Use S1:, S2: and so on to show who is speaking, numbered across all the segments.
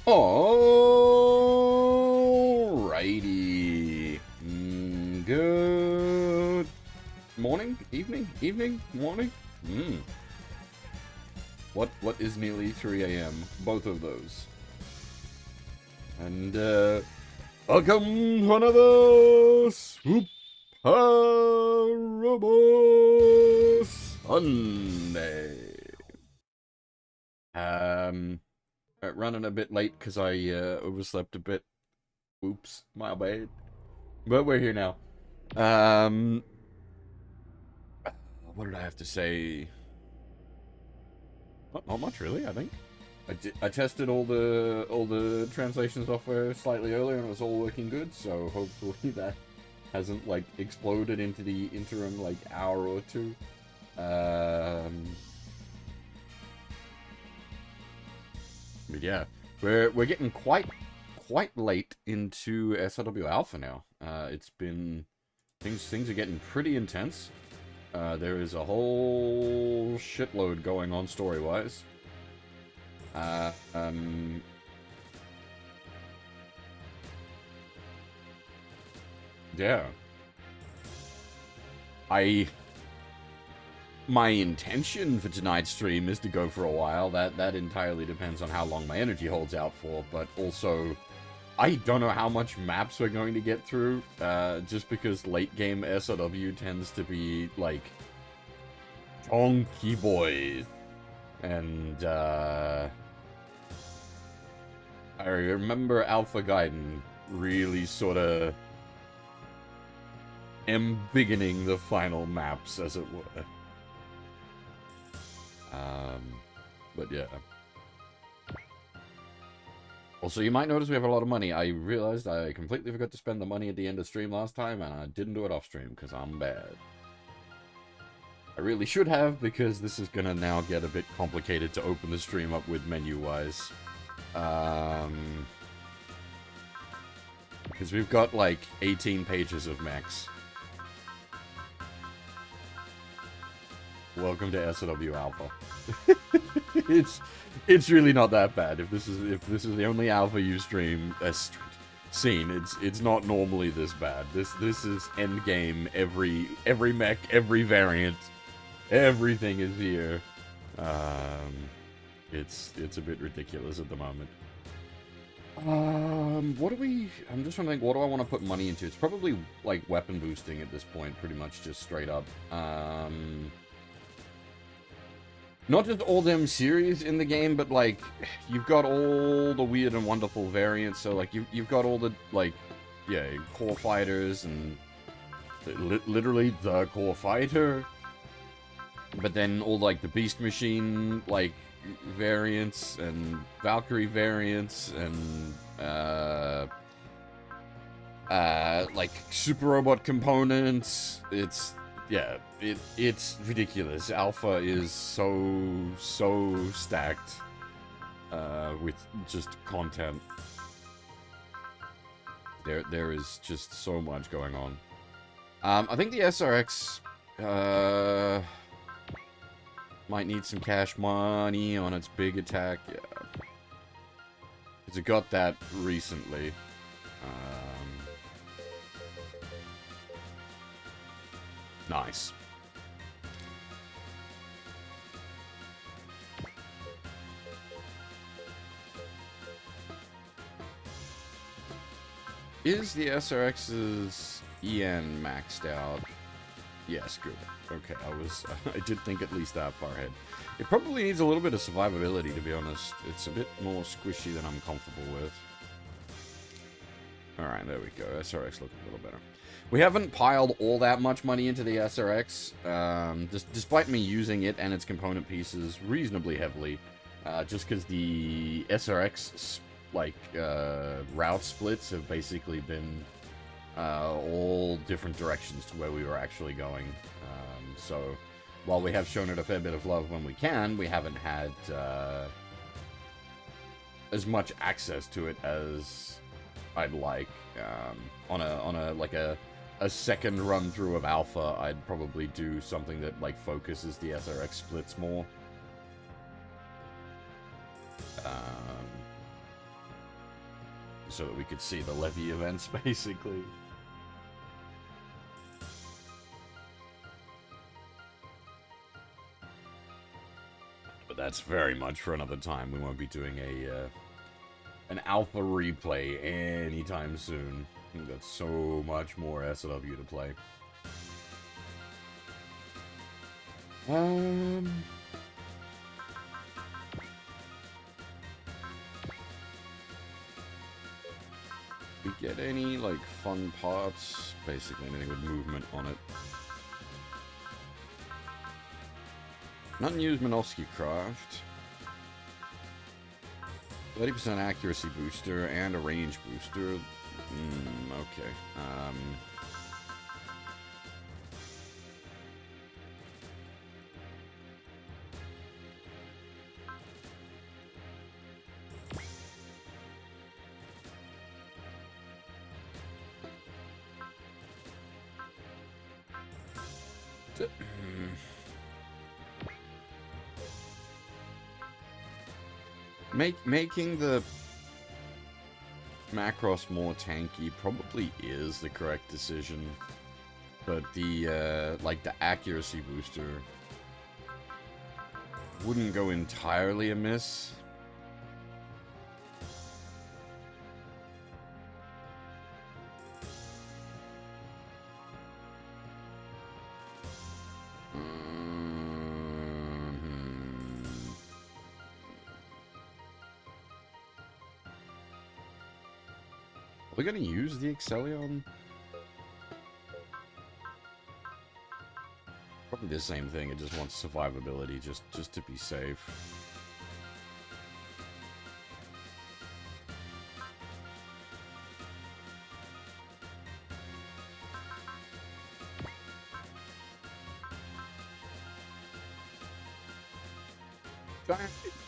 S1: Alrighty. Good morning, evening, morning. What is nearly 3 a.m.? Both of those. And welcome to another Suparobo Sunday. Running a bit late because I overslept a bit. Oops, my bad. But we're here now. What did I have to say? Not much really, I think. I tested all the translation software slightly earlier and it was all working good, so hopefully that hasn't like exploded into the interim like hour or two. But yeah, we're getting quite late into SRW Alpha now. It's been things are getting pretty intense. There is a whole shitload going on story-wise. Yeah. My intention for tonight's stream is to go for a while. That entirely depends on how long my energy holds out for, but also I don't know how much maps we're going to get through, just because late game SRW tends to be like chonky boys. And I remember Alpha Gaiden really sort of embiggening the final maps, as it were. But yeah. Also, you might notice we have a lot of money. I realized I completely forgot to spend the money at the end of stream last time, and I didn't do it off stream, because I'm bad. I really should have, because this is gonna now get a bit complicated to open the stream up with menu-wise. Because we've got, like, 18 pages of mechs. Welcome to SRW Alpha. It's really not that bad. If this is the only Alpha you stream seen, it's not normally this bad. This is end game. Every mech, every variant, everything is here. It's a bit ridiculous at the moment. What do we? I'm just trying to think. What do I want to put money into? It's probably like weapon boosting at this point, pretty much just straight up. Not just all them series in the game, but like you've got all the weird and wonderful variants. So like you've got all the like, yeah, core fighters and literally the core fighter. But then all like the beast machine like variants and Valkyrie variants and like super robot components. It's ridiculous. Alpha is so stacked with just content. There is just so much going on. I think the SRX might need some cash money on its big attack. Yeah, because it got that recently. Nice. Is the SRX's EN maxed out? Yes, good. Okay, I did think at least that far ahead. It probably needs a little bit of survivability, to be honest. It's a bit more squishy than I'm comfortable with. Alright, there we go. SRX looking a little better. We haven't piled all that much money into the SRX, despite me using it and its component pieces reasonably heavily, just because the SRX, like, route splits have basically been all different directions to where we were actually going. So, while we have shown it a fair bit of love when we can, we haven't had as much access to it as I'd like. On a second run through of Alpha, I'd probably do something that like focuses the SRX splits more. so that we could see the levy events, basically. But that's very much for another time. We won't be doing an alpha replay anytime soon. We've got so much more SLW to play. We get any, like, fun parts? Basically anything with movement on it. Unused Minovsky craft. 30% accuracy booster and a range booster. Okay. Making the Macross more tanky probably is the correct decision, but the like the accuracy booster wouldn't go entirely amiss. Are we gonna use the Excellion? Probably the same thing, it just wants survivability, just to be safe.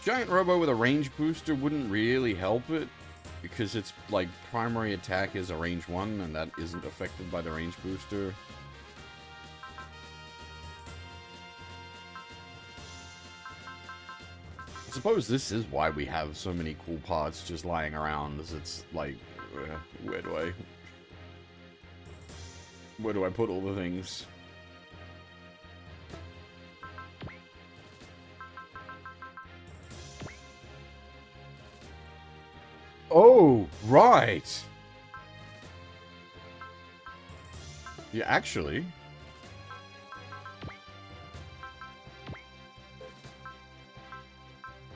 S1: Giant Robo with a range booster wouldn't really help it, because its like primary attack is a range 1, and that isn't affected by the range booster. I suppose this is why we have so many cool parts just lying around, is it's like, where do I put all the things? Oh, right! Yeah, actually...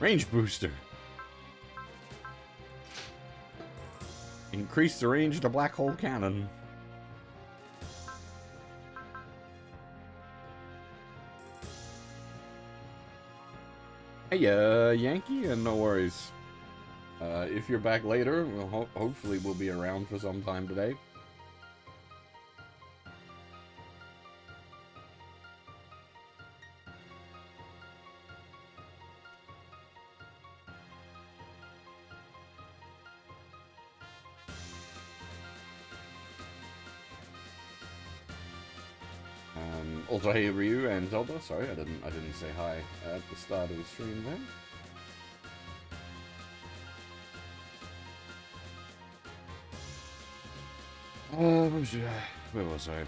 S1: Range booster! Increase the range of the black hole cannon. Hey, Yankee, and no worries. If you're back later, hopefully we'll be around for some time today. Also, hey Ryu and Zelda. Sorry, I didn't say hi at the start of the stream there. Where was I?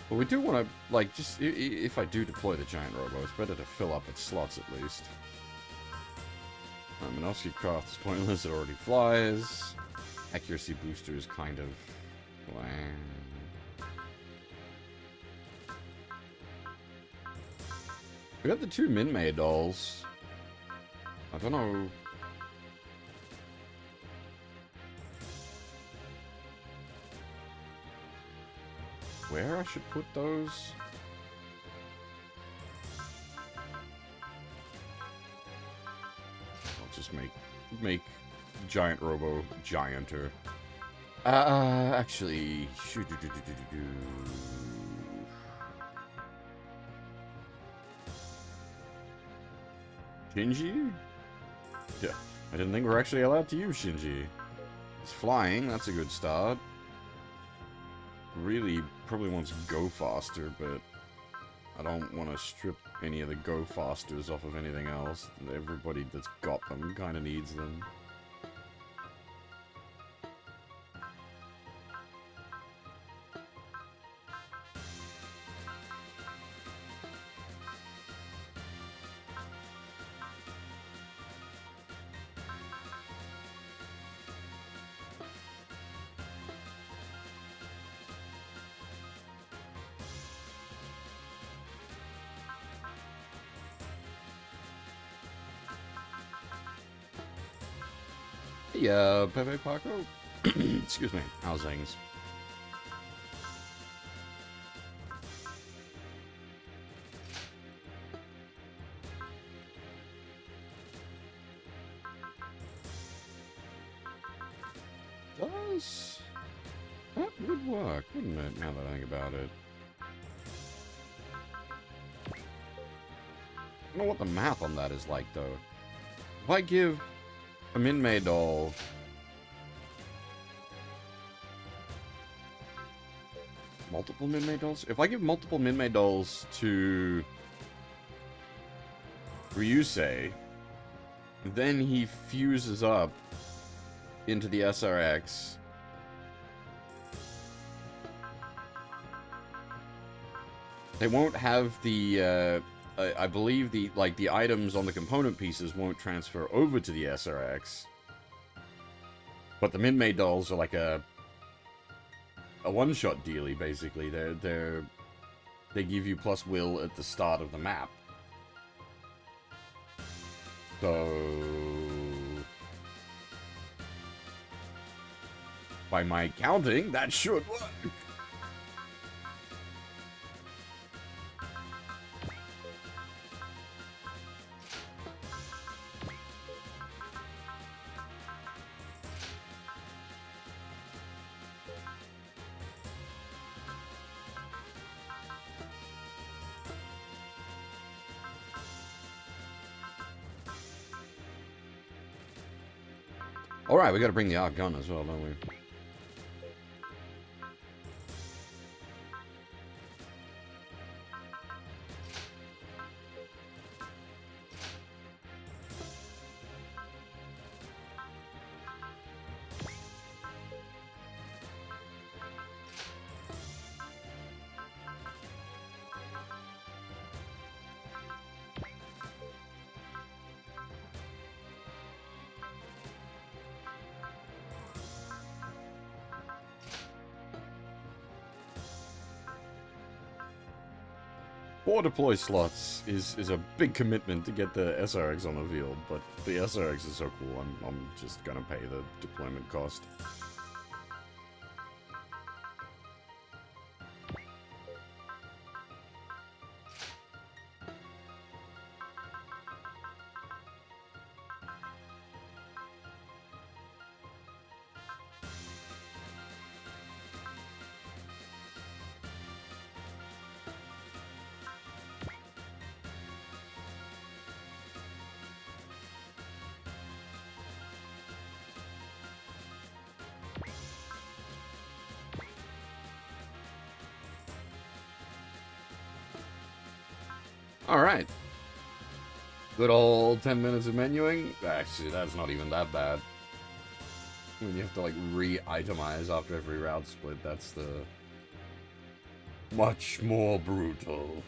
S1: Well, we do want to, like, just, if I do deploy the Giant Robo, it's better to fill up its slots at least. Minovsky craft is pointless, it already flies. Accuracy booster is kind of... We got the 2 Minmay dolls. I don't know... where I should put those? I'll just make Giant Robo gianter. Actually, Shinji? Yeah, I didn't think we're actually allowed to use Shinji. It's flying, that's a good start. Really probably wants Go Faster, but I don't want to strip any of the Go Fasters off of anything else. Everybody that's got them kind of needs them. Hey, Pepe Paco. Excuse me. How's things? That would work, wouldn't it, now that I think about it? I don't know what the math on that is like, though. If I give a Min-Mei doll... multiple Min-Mei dolls? If I give multiple Min-Mei dolls to... Ryusei, then he fuses up into the SRX. They won't have the, I believe the items on the component pieces won't transfer over to the SRX. But the Min-Mei dolls are like a one-shot dealie, basically. They give you plus will at the start of the map. So... by my counting, that should work. Alright, we gotta bring the arc gun as well, don't we? Four deploy slots is a big commitment to get the SRX on the field, but the SRX is so cool, I'm just gonna pay the deployment cost. Alright. Good old 10 minutes of menuing. Actually, that's not even that bad. When you have to, like, re-itemize after every route split, that's the... much more brutal.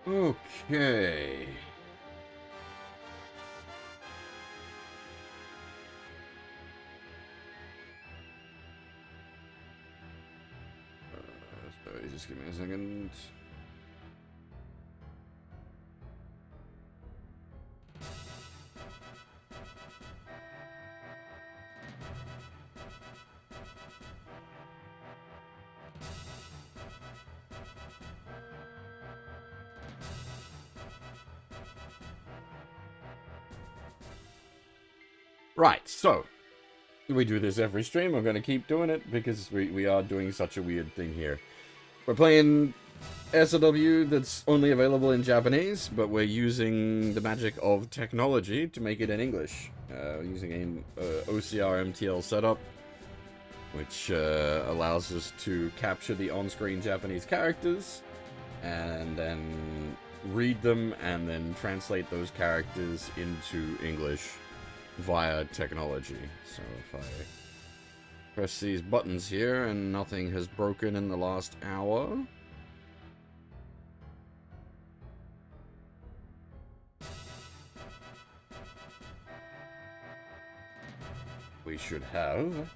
S1: Okay. Sorry, just give me a second. Right, so we do this every stream. I'm going to keep doing it because we are doing such a weird thing here. We're playing SOW that's only available in Japanese, but we're using the magic of technology to make it in English. Using an OCR MTL setup, which allows us to capture the on-screen Japanese characters and then read them and then translate those characters into English via technology. So if I press these buttons here and nothing has broken in the last hour, we should have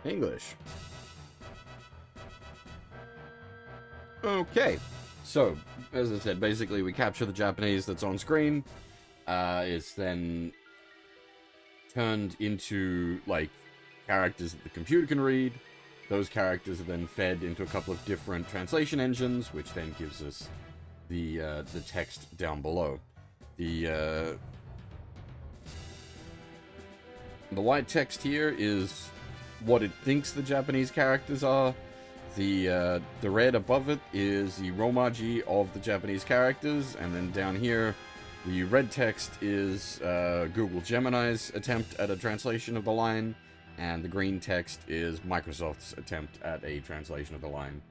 S1: English. Okay, so, as I said, basically we capture the Japanese that's on screen. It's then turned into, like, characters that the computer can read. Those characters are then fed into a couple of different translation engines, which then gives us the text down below. The white text here is what it thinks the Japanese characters are. The red above it is the Romaji of the Japanese characters, and then down here, the red text is Google Gemini's attempt at a translation of the line, and the green text is Microsoft's attempt at a translation of the line.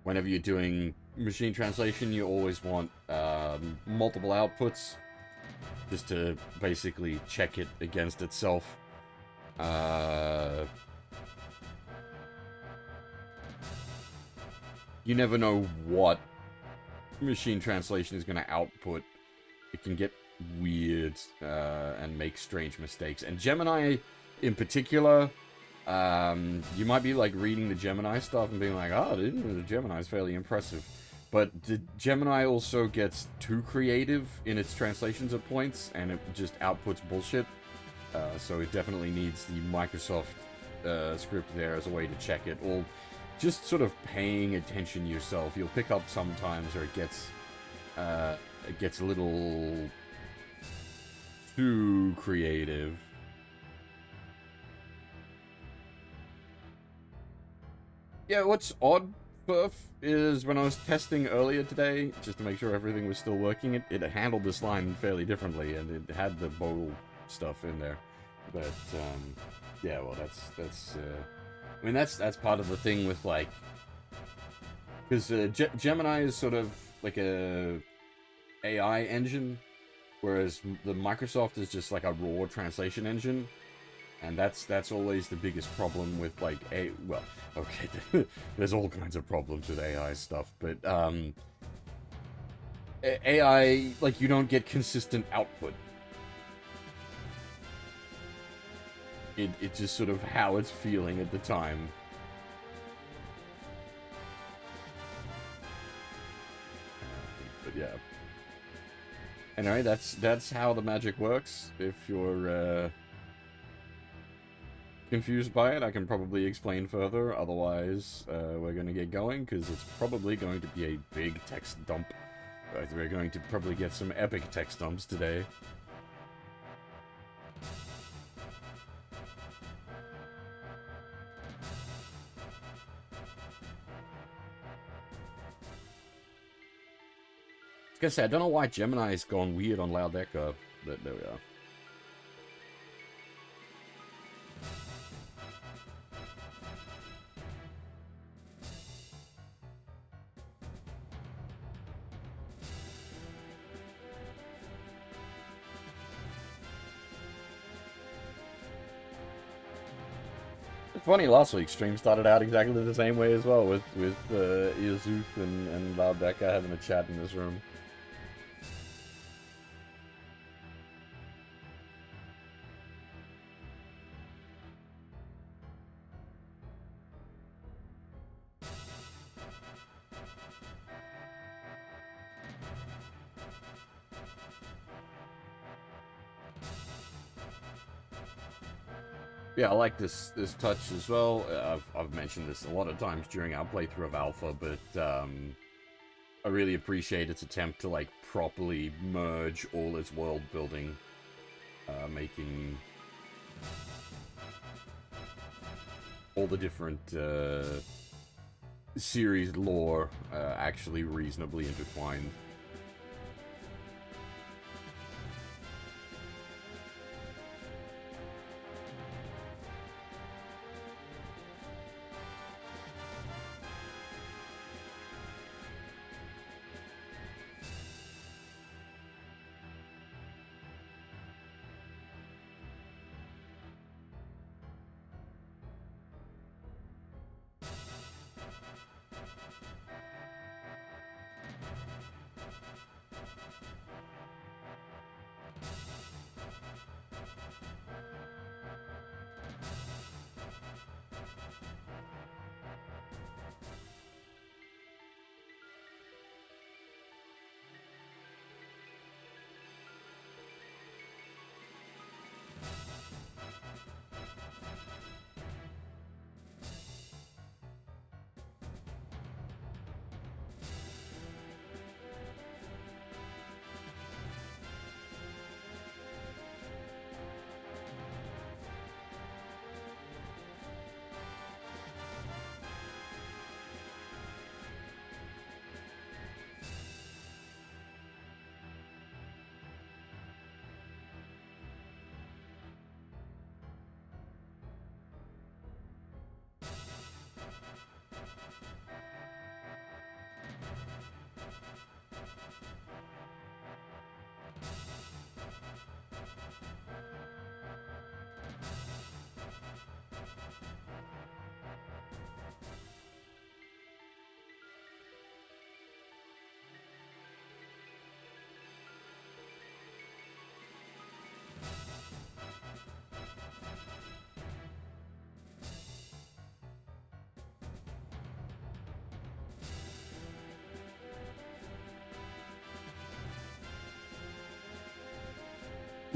S1: Whenever you're doing machine translation, you always want multiple outputs, just to basically check it against itself. You never know what machine translation is going to output. It can get weird and make strange mistakes. And Gemini, in particular, you might be like reading the Gemini stuff and being like, oh, the Gemini is fairly impressive. But the Gemini also gets too creative in its translations at points, and it just outputs bullshit. So it definitely needs the Microsoft script there as a way to check it. Or just sort of paying attention yourself. You'll pick up sometimes, or it gets a little too creative. Yeah, what's odd, Perf, is when I was testing earlier today, just to make sure everything was still working, it handled this line fairly differently, and it had the bowl stuff in there. But, yeah, well, that's I mean, that's part of the thing with, like, because Gemini is sort of like a AI engine, whereas the Microsoft is just like a raw translation engine, and that's always the biggest problem with, like, well, okay, there's all kinds of problems with AI stuff, but AI, like, you don't get consistent output. It's just sort of how it's feeling at the time. But yeah. Anyway, that's how the magic works. If you're confused by it, I can probably explain further. Otherwise, we're going to get going, because it's probably going to be a big text dump. We're going to probably get some epic text dumps today. I was gonna say, I don't know why Gemini's gone weird on Loud Echo, but there we are. It's funny, last week's stream started out exactly the same way as well, with Iazooth and Loud Echo having a chat in this room. Yeah, I like this touch as well. I've mentioned this a lot of times during our playthrough of Alpha, but I really appreciate its attempt to, like, properly merge all its world building, making all the different series lore actually reasonably intertwined.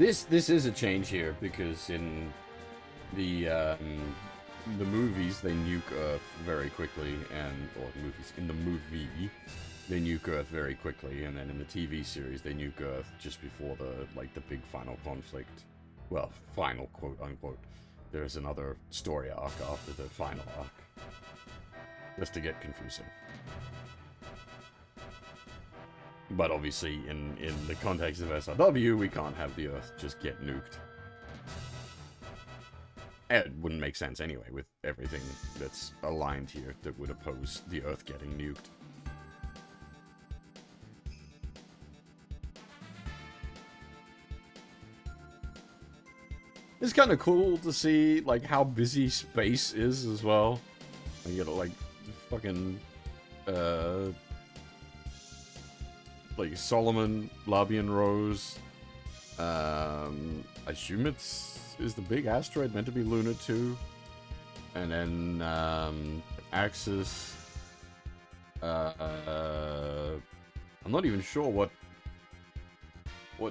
S1: This is a change here, because in the movies they nuke Earth very quickly, in the movie they nuke Earth very quickly, and then in the TV series they nuke Earth just before the big final conflict. Well, final, quote unquote. There's another story arc after the final arc. Just to get confusing. But obviously, in the context of SRW, we can't have the Earth just get nuked. It wouldn't make sense anyway, with everything that's aligned here that would oppose the Earth getting nuked. It's kind of cool to see, like, how busy space is as well. You get, like, fucking, like, Solomon, Labian Rose. I assume is the big asteroid meant to be Luna 2. And then, Axis. I'm not even sure what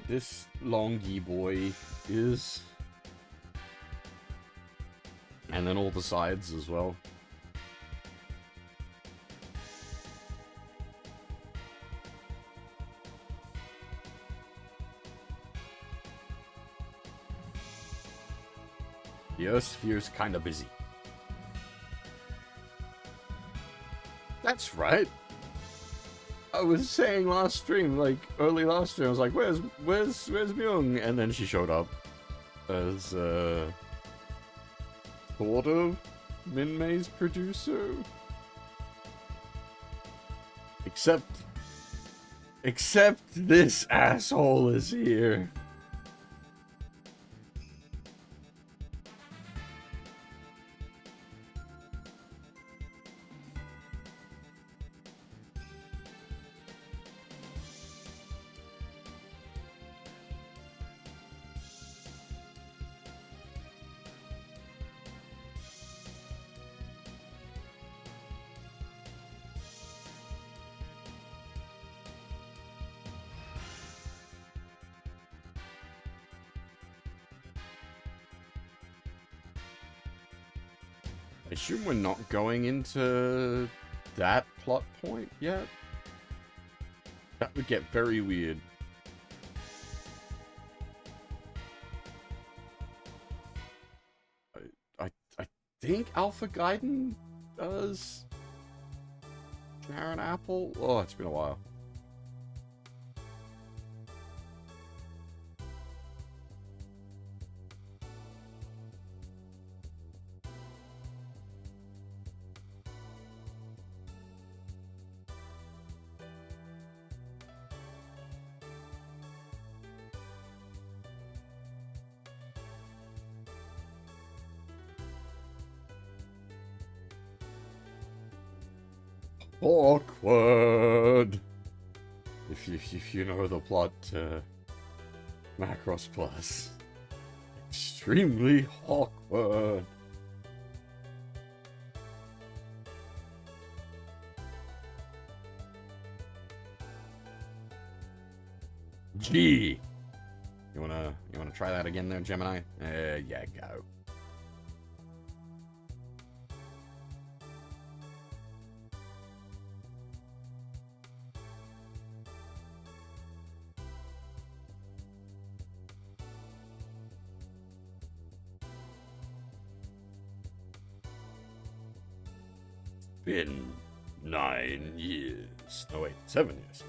S1: this Longy boy is. And then all the sides as well. The Earth sphere's kinda busy. That's right. I was saying last stream, like, early last stream, I was like, where's Myung? And then she showed up as, sort of Min-May's producer. Except this asshole is here. I assume we're not going into that plot point yet. That would get very weird. I think Alpha Gaiden does Sharon Apple? Oh, it's been a while. Awkward. If you know the plot to Macross Plus. Extremely awkward. Gee. You wanna try that again there, Gemini? Yeah, go. Been 9 years. No, wait, 7 years.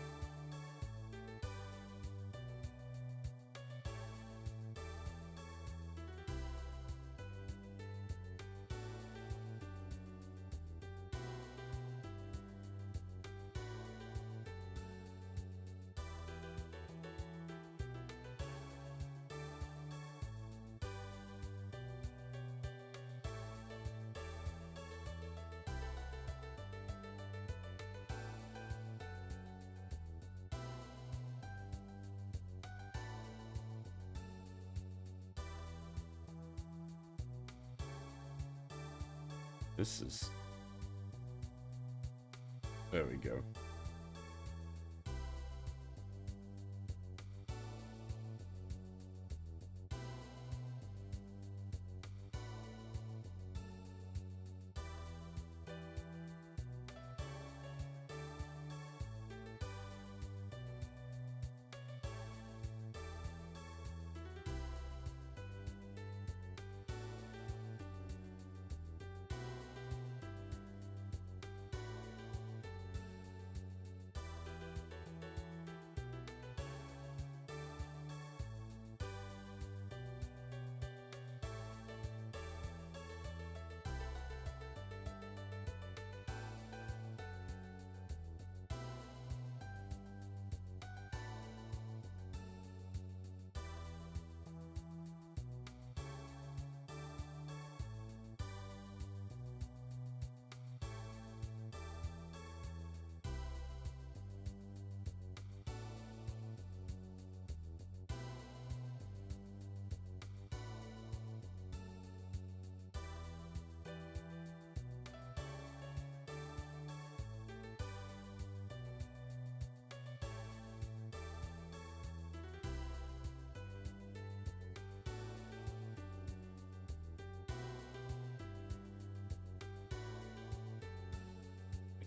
S1: This is... There we go.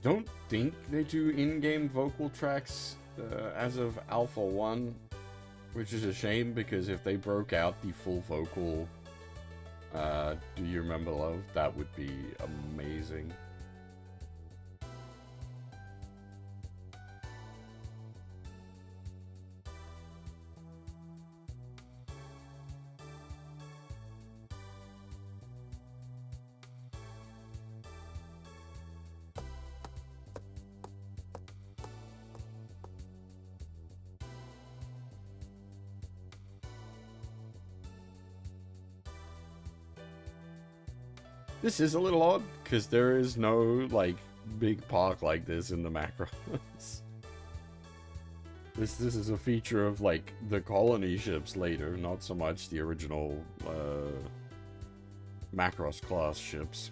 S1: don't think they do in-game vocal tracks as of Alpha 1, which is a shame, because if they broke out the full vocal Do You Remember Love, that would be amazing. This is a little odd, because there is no, like, big park like this in the Macross. This is a feature of, like, the colony ships later, not so much the original, Macross class ships.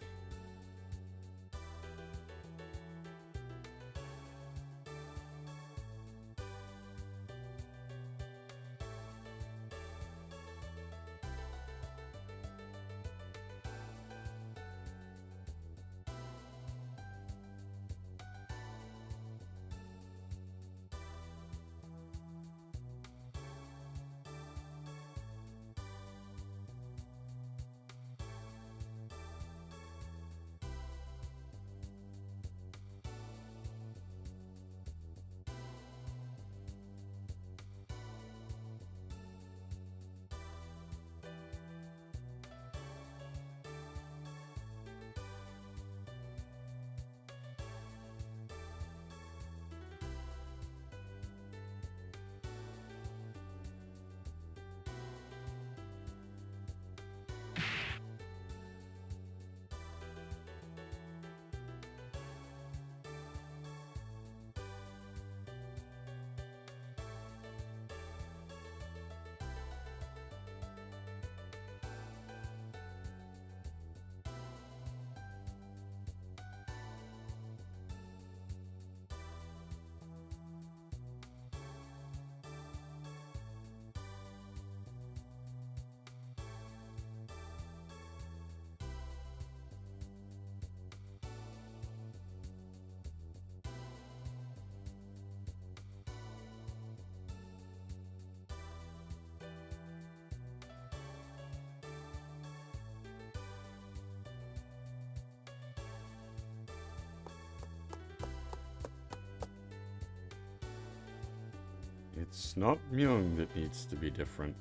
S1: It's not Myung that needs to be different.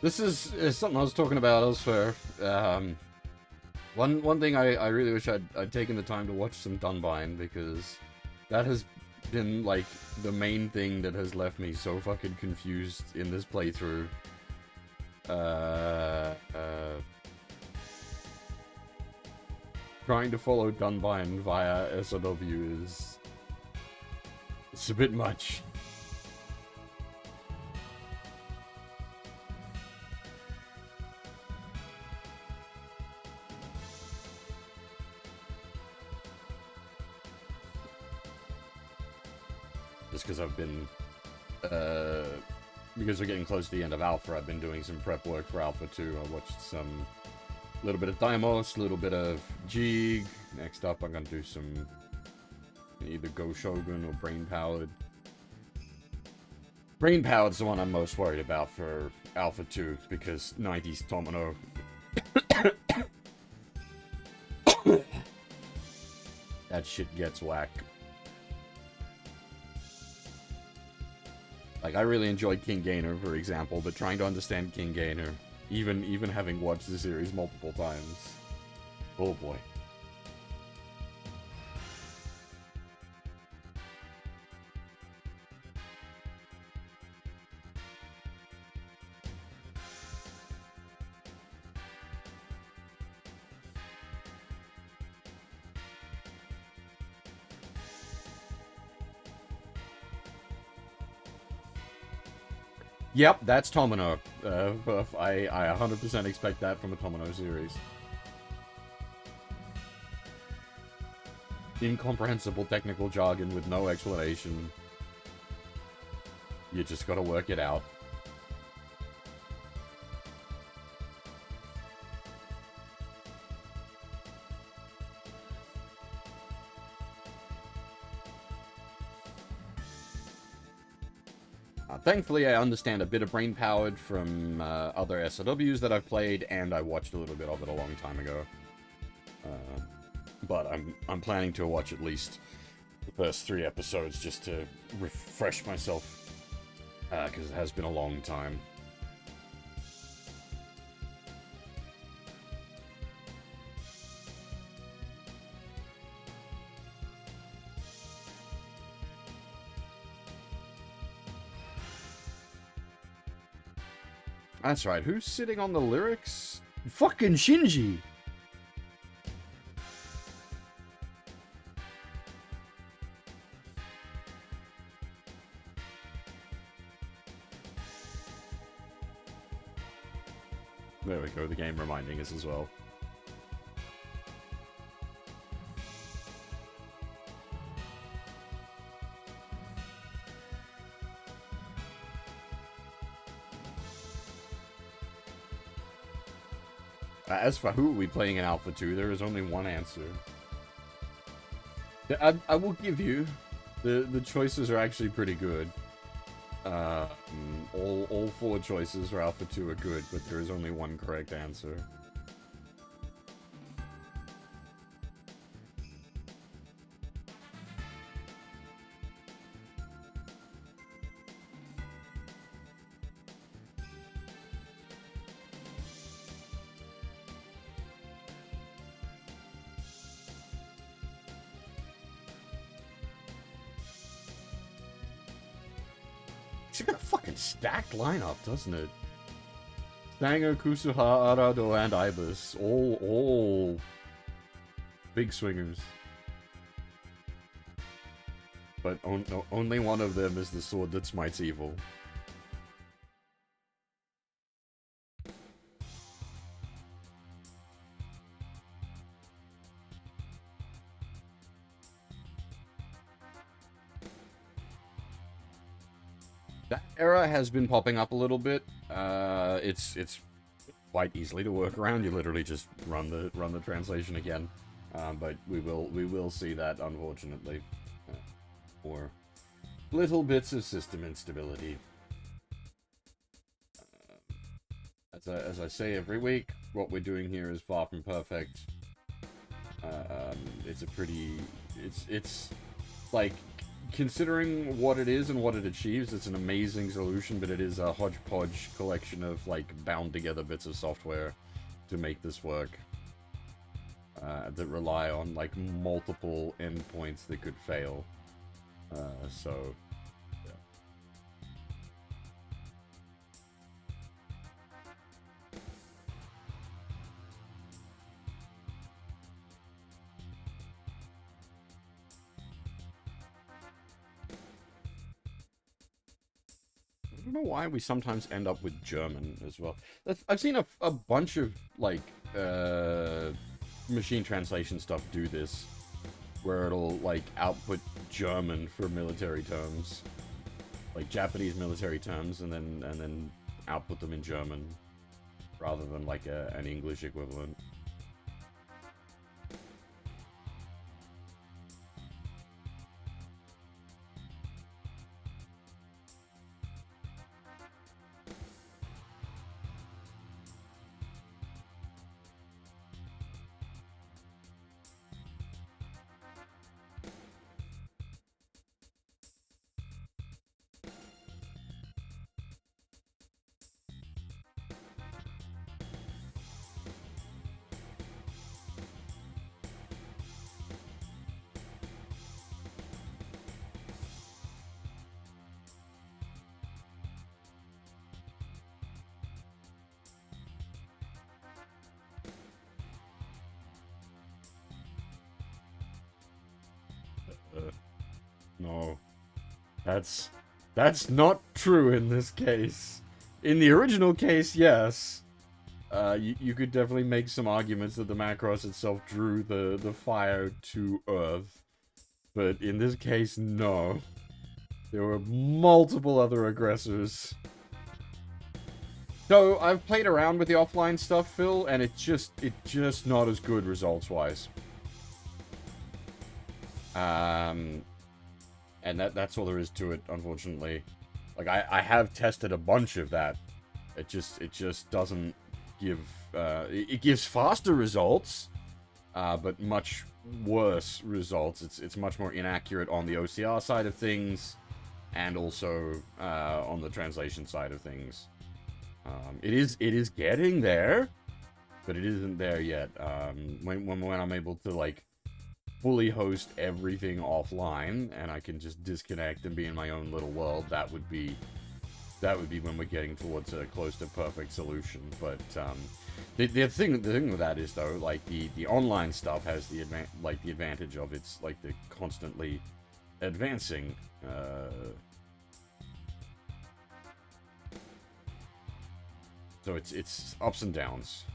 S1: This is something I was talking about elsewhere. One thing I really wish I'd taken the time to watch some Dunbine, because that has been, like, the main thing that has left me so fucking confused in this playthrough. Trying to follow Dunbine via SRW it's a bit much. Because I've been, because we're getting close to the end of Alpha, I've been doing some prep work for Alpha 2. I watched some, little bit of Daimos, a little bit of Jig. Next up, I'm gonna do some, either Go Shogun or Brain Powered. Brain Powered's the one I'm most worried about for Alpha 2, because 90s Tomino. That shit gets whack. Like, I really enjoyed King Gainer, for example, but trying to understand King Gainer, even having watched the series multiple times, oh boy. Yep, that's Tomino. I 100% expect that from a Tomino series. Incomprehensible technical jargon with no explanation. You just gotta work it out. Thankfully, I understand a bit of brain powered from other SOWs that I've played, and I watched a little bit of it a long time ago. But I'm planning to watch at least the first 3 episodes just to refresh myself, because it has been a long time. That's right, who's sitting on the lyrics? Fucking Shinji! There we go, the game reminding us as well. As for who are we playing in Alpha 2, there is only one answer. I will give you, the choices are actually pretty good. All 4 choices for Alpha 2 are good, but there is only one correct answer. It's got a fucking stacked lineup, doesn't it? Stanger, Kusuha, Arado, and Ibis. All big swingers. But only one of them is the sword that smites evil. That era has been popping up a little bit. It's quite easily to work around. You literally just run the translation again. But we will see that, unfortunately, or little bits of system instability. As I say every week, what we're doing here is far from perfect. It's a pretty, it's like, considering what it is and what it achieves, it's an amazing solution, but it is a hodgepodge collection of, like, bound together bits of software to make this work. That rely on, like, multiple endpoints that could fail. So, yeah. I don't know why we sometimes end up with German as well. I've seen a bunch of, like, machine translation stuff do this, where it'll, like, output German for military terms, like Japanese military terms, and then output them in German, rather than, like, an English equivalent. No. That's not true in this case. In the original case, yes. You could definitely make some arguments that the Macross itself drew the fire to Earth. But in this case, no. There were multiple other aggressors. So, I've played around with the offline stuff, Phil, and it's just not as good results-wise. And that's all there is to it, unfortunately. Like, I have tested a bunch of that. It just doesn't give, it gives faster results, but much worse results. It's much more inaccurate on the OCR side of things, and also, on the translation side of things. It is getting there, but it isn't there yet. When I'm able to, like, fully host everything offline, and I can just disconnect and be in my own little world, that would be when we're getting towards a close to perfect solution. But the thing with that is, though, like, the online stuff has the advantage of it's like the constantly advancing. So it's ups and downs.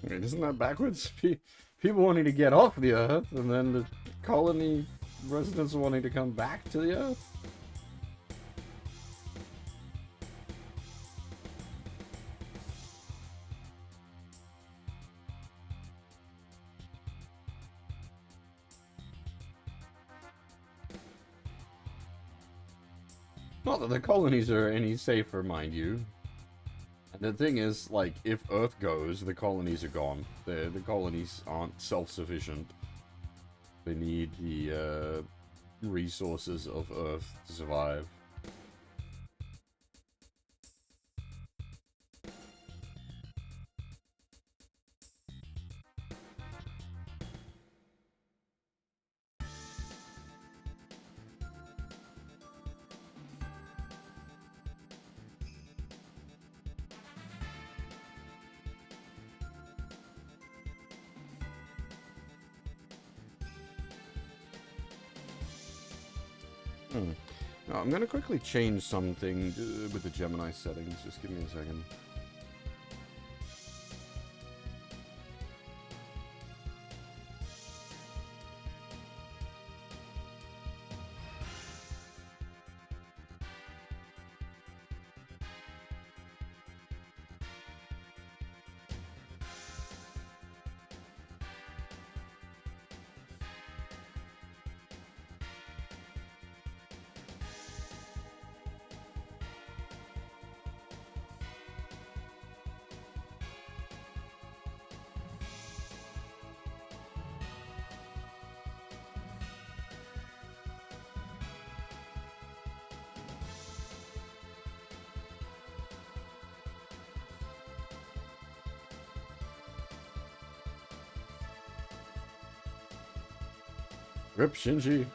S1: Wait, isn't that backwards? People wanting to get off the Earth, and then the colony residents wanting to come back to the Earth? Not that the colonies are any safer, mind you. And the thing is, like, if Earth goes, the colonies are gone. The colonies aren't self-sufficient. They need the resources of Earth to survive. Now, I'm gonna quickly change something with the Gemini settings. Just give me a second. Rip Shinji.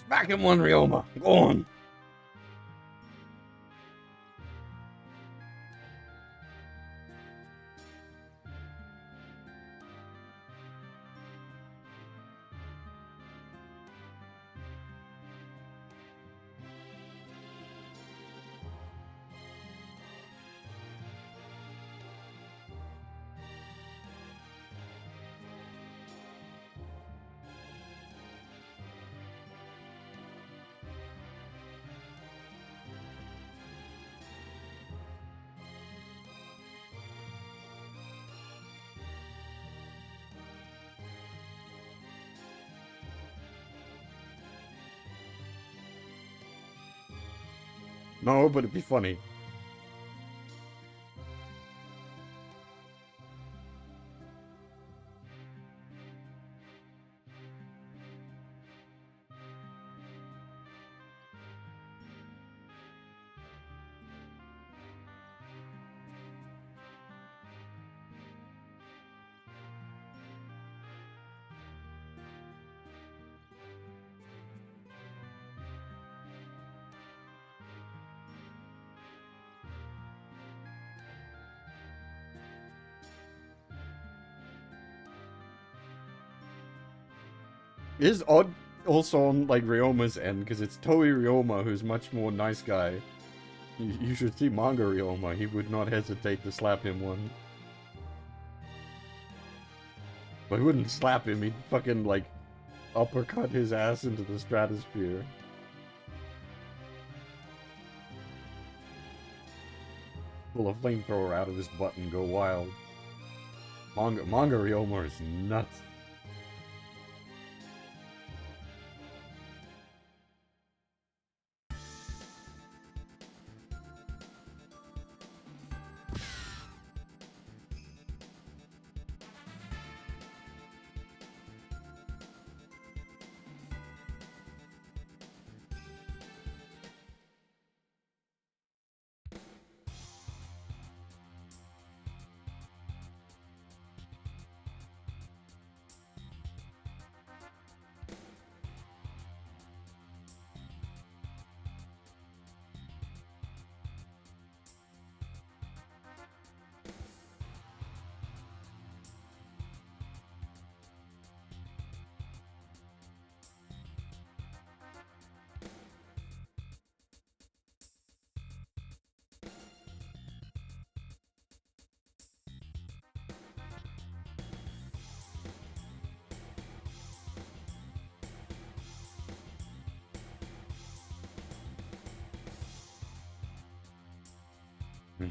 S1: Back in one, Ryoma. Go on. No, but it'd be funny. Is Odd also on, like, Ryoma's end? Because it's Toei Ryoma, who's much more nice guy. You should see Manga Ryoma. He would not hesitate to slap him one. But he wouldn't slap him. He'd fucking, like, uppercut his ass into the stratosphere. Pull a flamethrower out of his butt and go wild. Manga Ryoma is nuts. A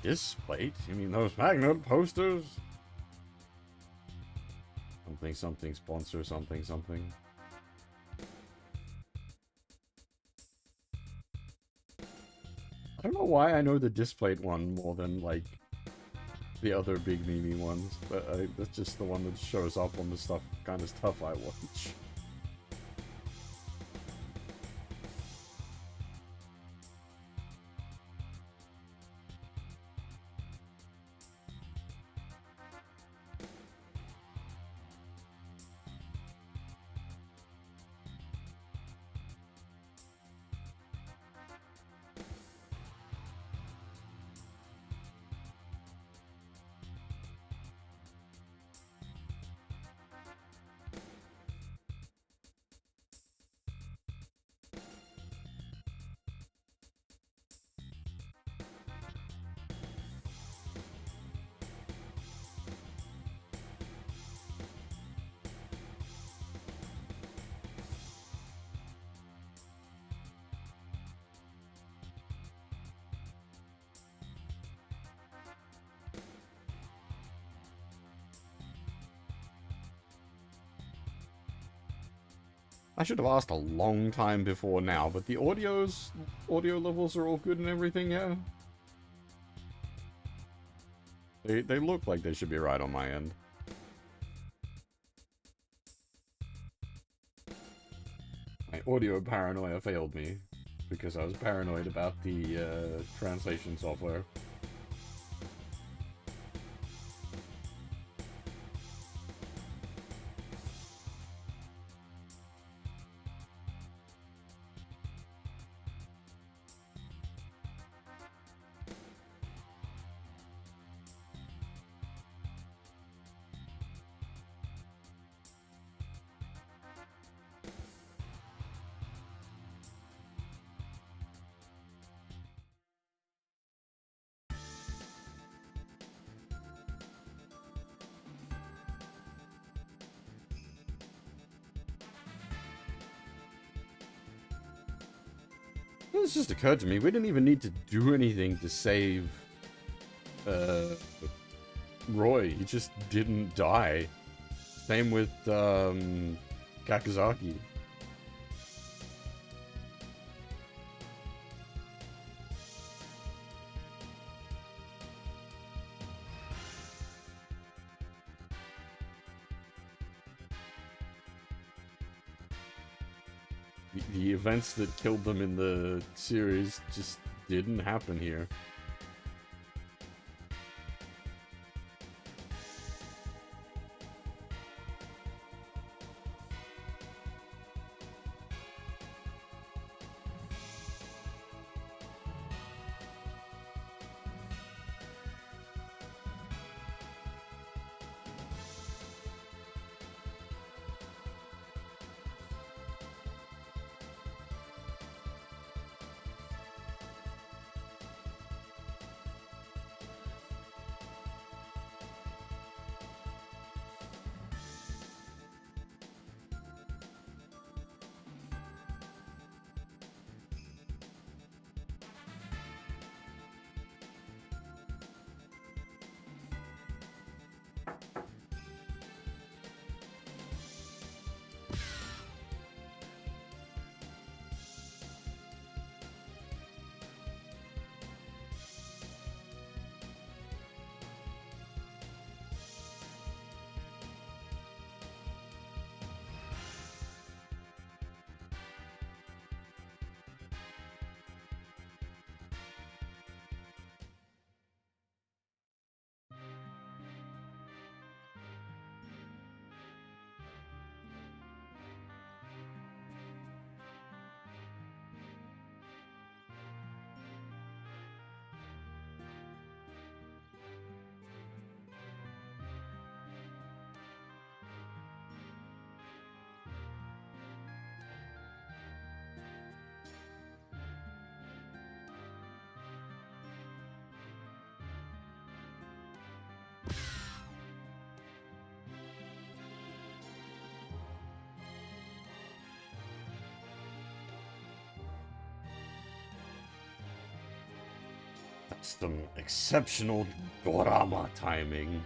S1: disc plate? You mean those magnet posters? Something, something, sponsor, something, something. I don't know why I know the disc plate one more than, like, the other big meme ones, but that's just the one that shows up on the kind of stuff I watch. I should have asked a long time before now, but the audio levels are all good and everything, yeah? They look like they should be right on my end. My audio paranoia failed me, because I was paranoid about the translation software. This just occurred to me, we didn't even need to do anything to save Roy. He just didn't die. Same with Kakazaki. The events that killed them in the series just didn't happen here. Some exceptional drama timing.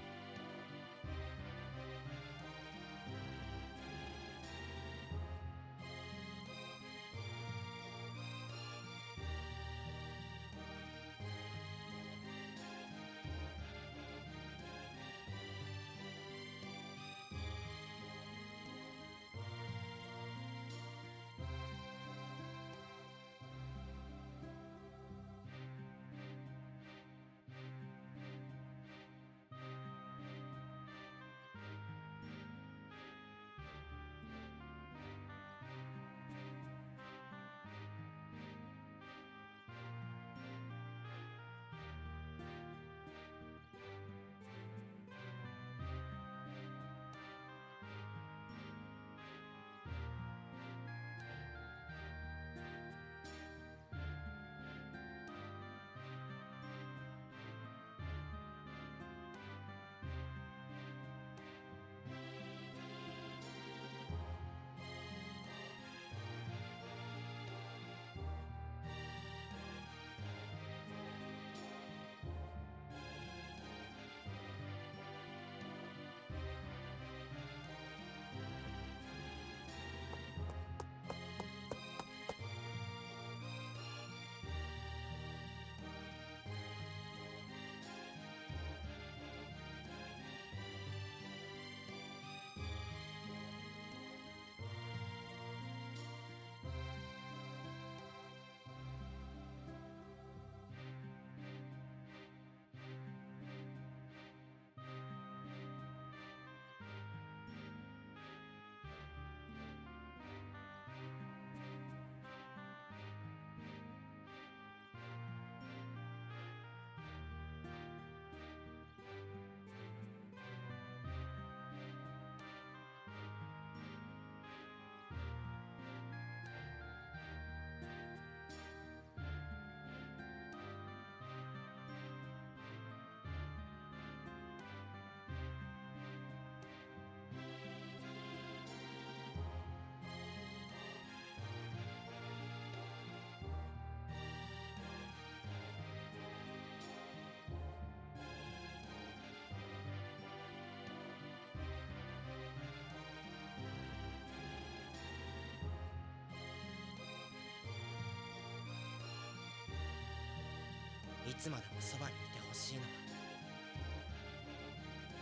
S2: いつまでもそばにいてほしいのは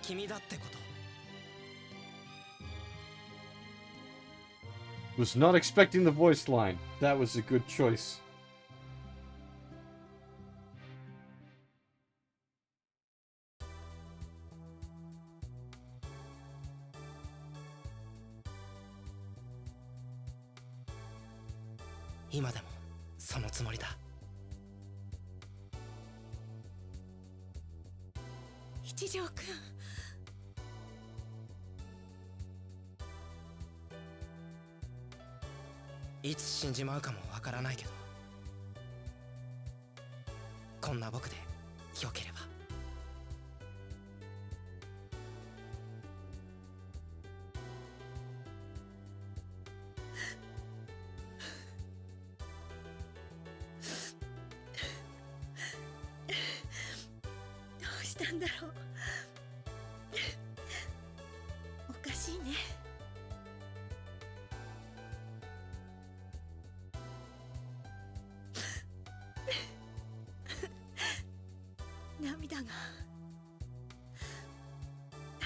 S2: 君だってこと。
S1: Was not expecting the voice line. That was a good choice.
S2: Now でもそのつもりだ。一条くん、いつ死んじまうかもわからないけど、こんな僕でよければ。
S3: どうしたんだろう。おかしいね。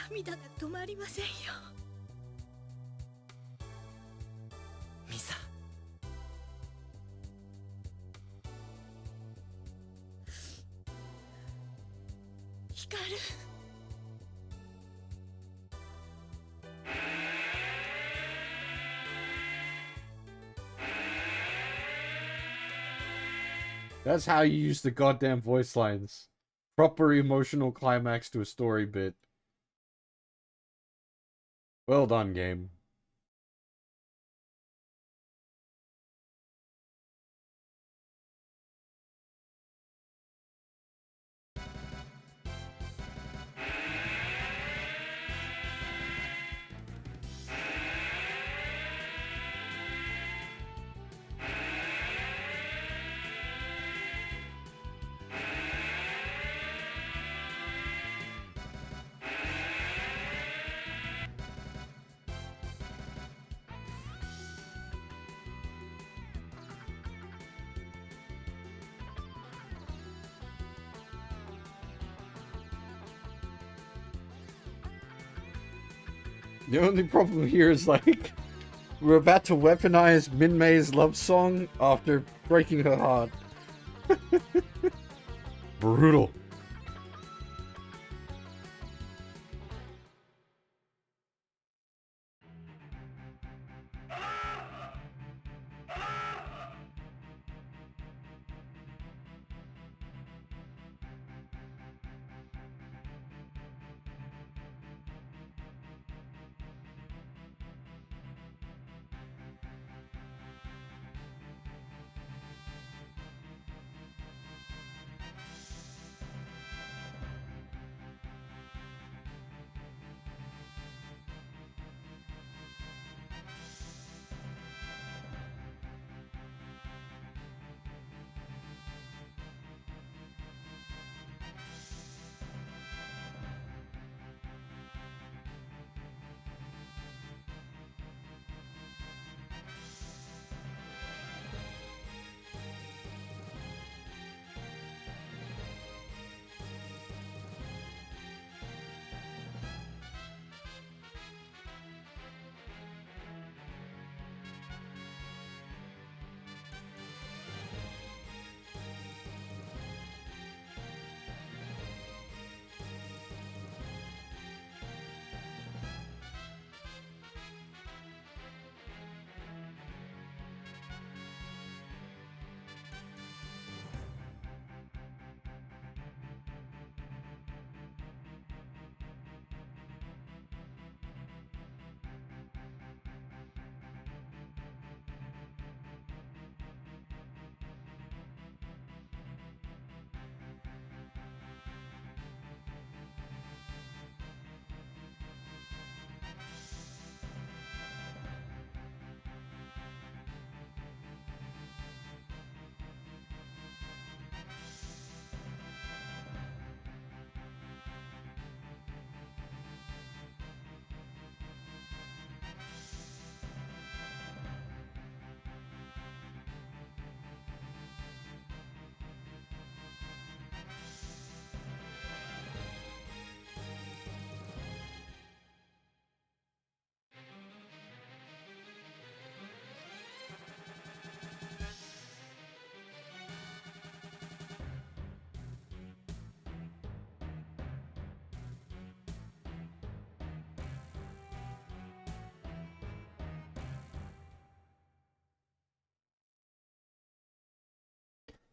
S3: 涙が止まりませんよ。
S2: ミサ、
S3: ヒカル。
S1: That's how you use the goddamn voice lines. Proper emotional climax to a story bit. Well done, game. The only problem here is, like, we're about to weaponize Min-May's love song after breaking her heart. Brutal.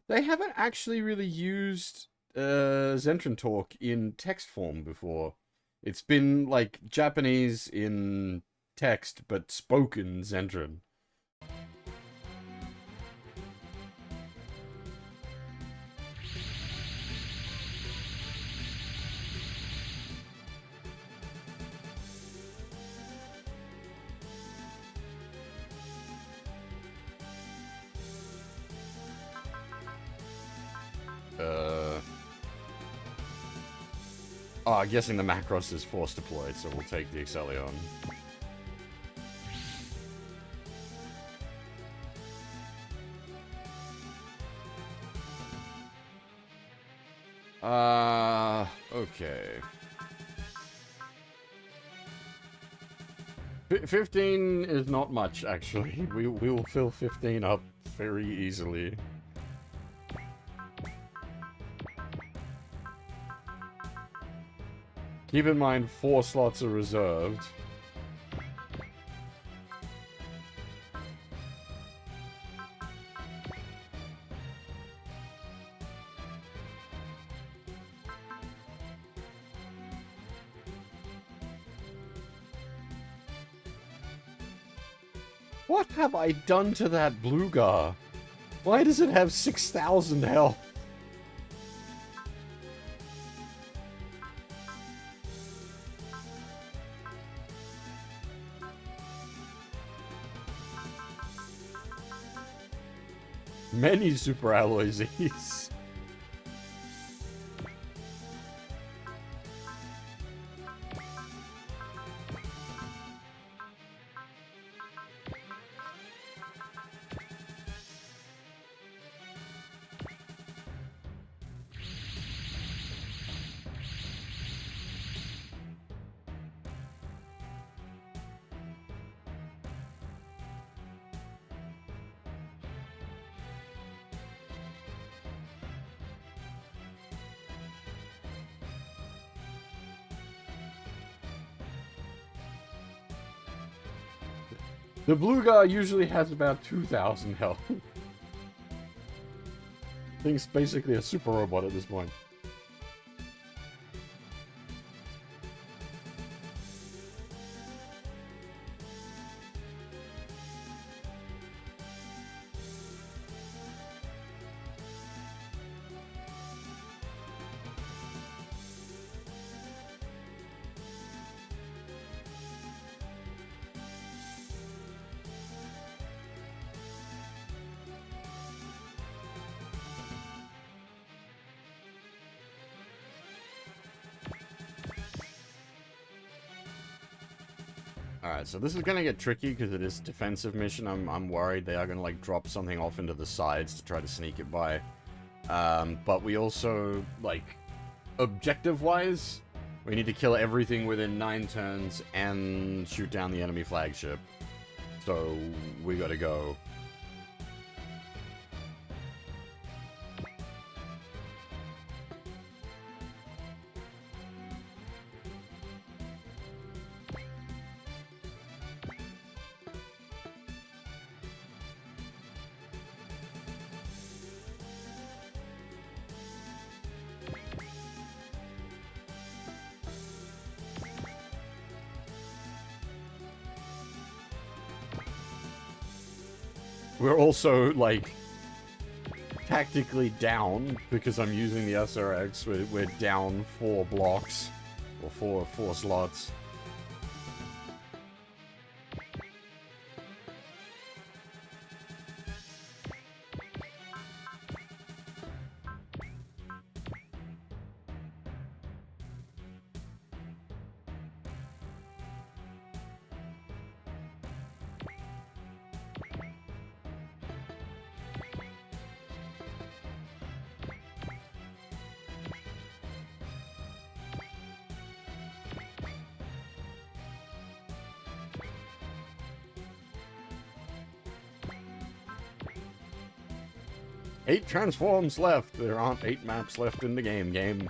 S1: They haven't actually really used Zentron talk in text form before. It's been like Japanese in text, but spoken Zentron. Oh, I'm guessing the Macross is force deployed, so we'll take the Excellion. Okay. 15 is not much, actually. We will fill 15 up very easily. Keep in mind, 4 slots are reserved. What have I done to that Bluegar? Why does it have 6,000 health? Many super alloy Z's. The blue guy usually has about 2,000 health. I think it's basically a super robot at this point. Alright, so this is gonna get tricky because it is a defensive mission. I'm worried they are gonna like drop something off into the sides to try to sneak it by. But we also, like, objective-wise, we need to kill everything within 9 turns and shoot down the enemy flagship. So we gotta go. We're also, like, tactically down because I'm using the SRX. We're down 4 blocks, or 4 slots. Eight transforms left. There aren't 8 maps left in the game.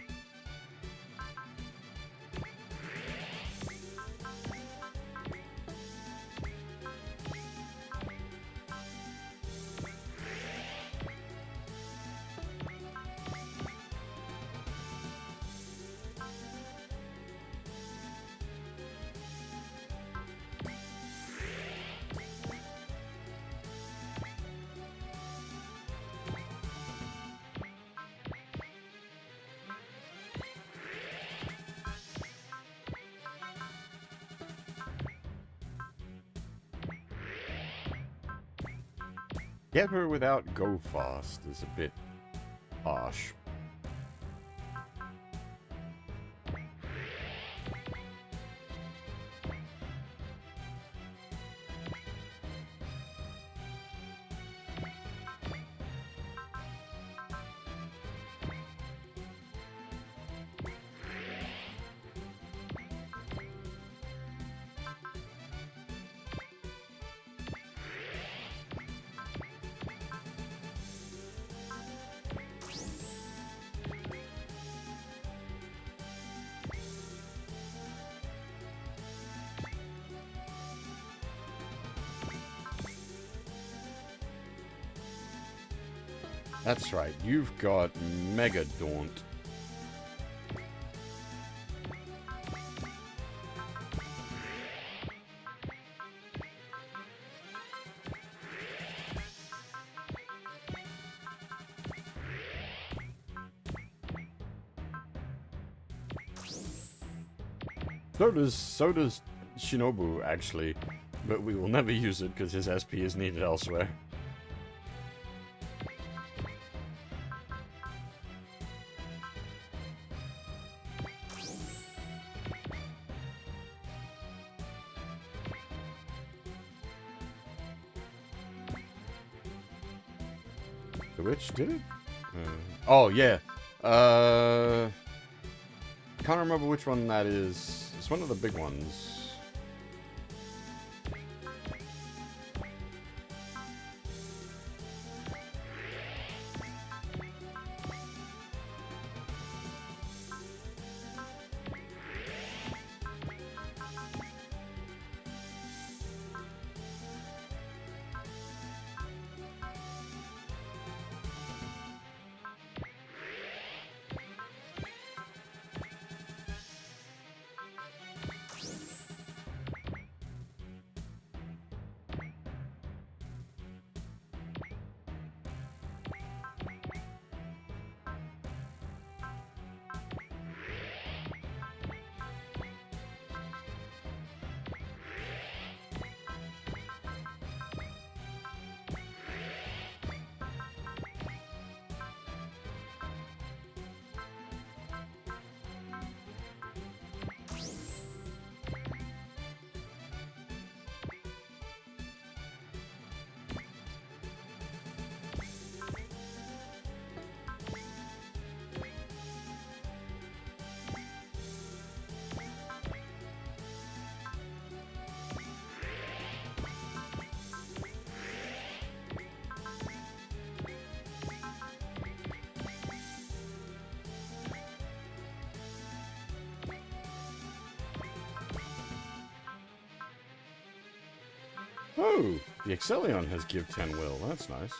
S1: Get her without go fast is a bit harsh. That's right, you've got Mega Daunt. So does Shinobu, actually, but we will never use it because his SP is needed elsewhere. Which did it? Oh, yeah. Can't remember which one that is. It's one of the big ones. Oh, the Excellion has give 10 will. That's nice.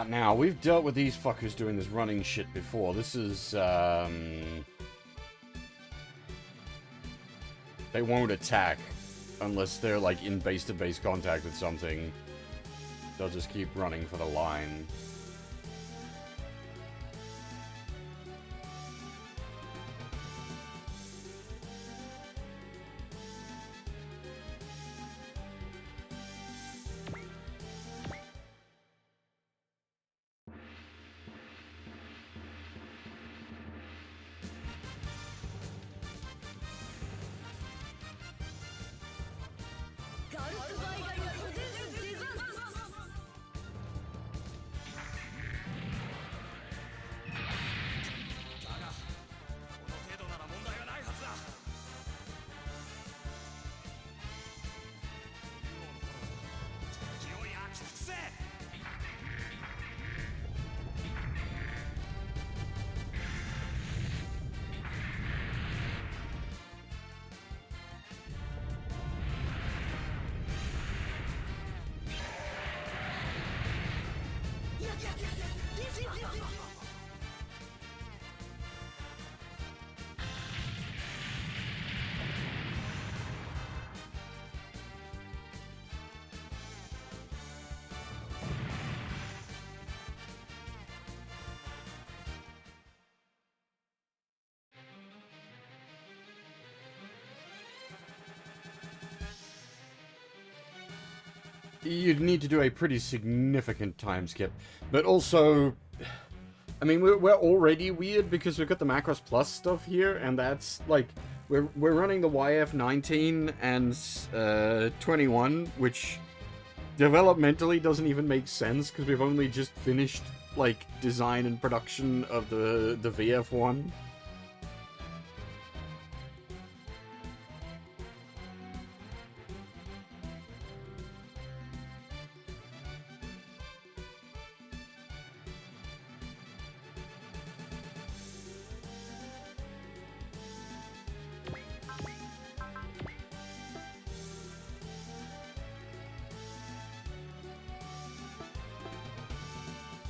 S1: Now, we've dealt with these fuckers doing this running shit before. This is, They won't attack unless they're, like, in base-to-base contact with something. They'll just keep running for the line. You'd need to do a pretty significant time skip. But also, I mean, we're already weird because we've got the Macross Plus stuff here, and that's, like, we're running the YF19 and 21, which developmentally doesn't even make sense because we've only just finished, like, design and production of the VF1.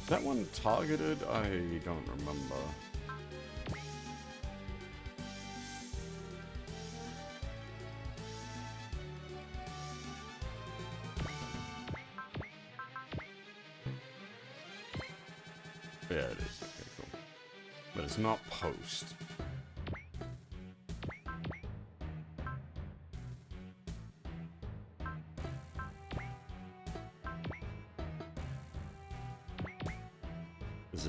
S1: Is that one targeted? I don't remember. Yeah, it is. Okay, cool. But it's not post.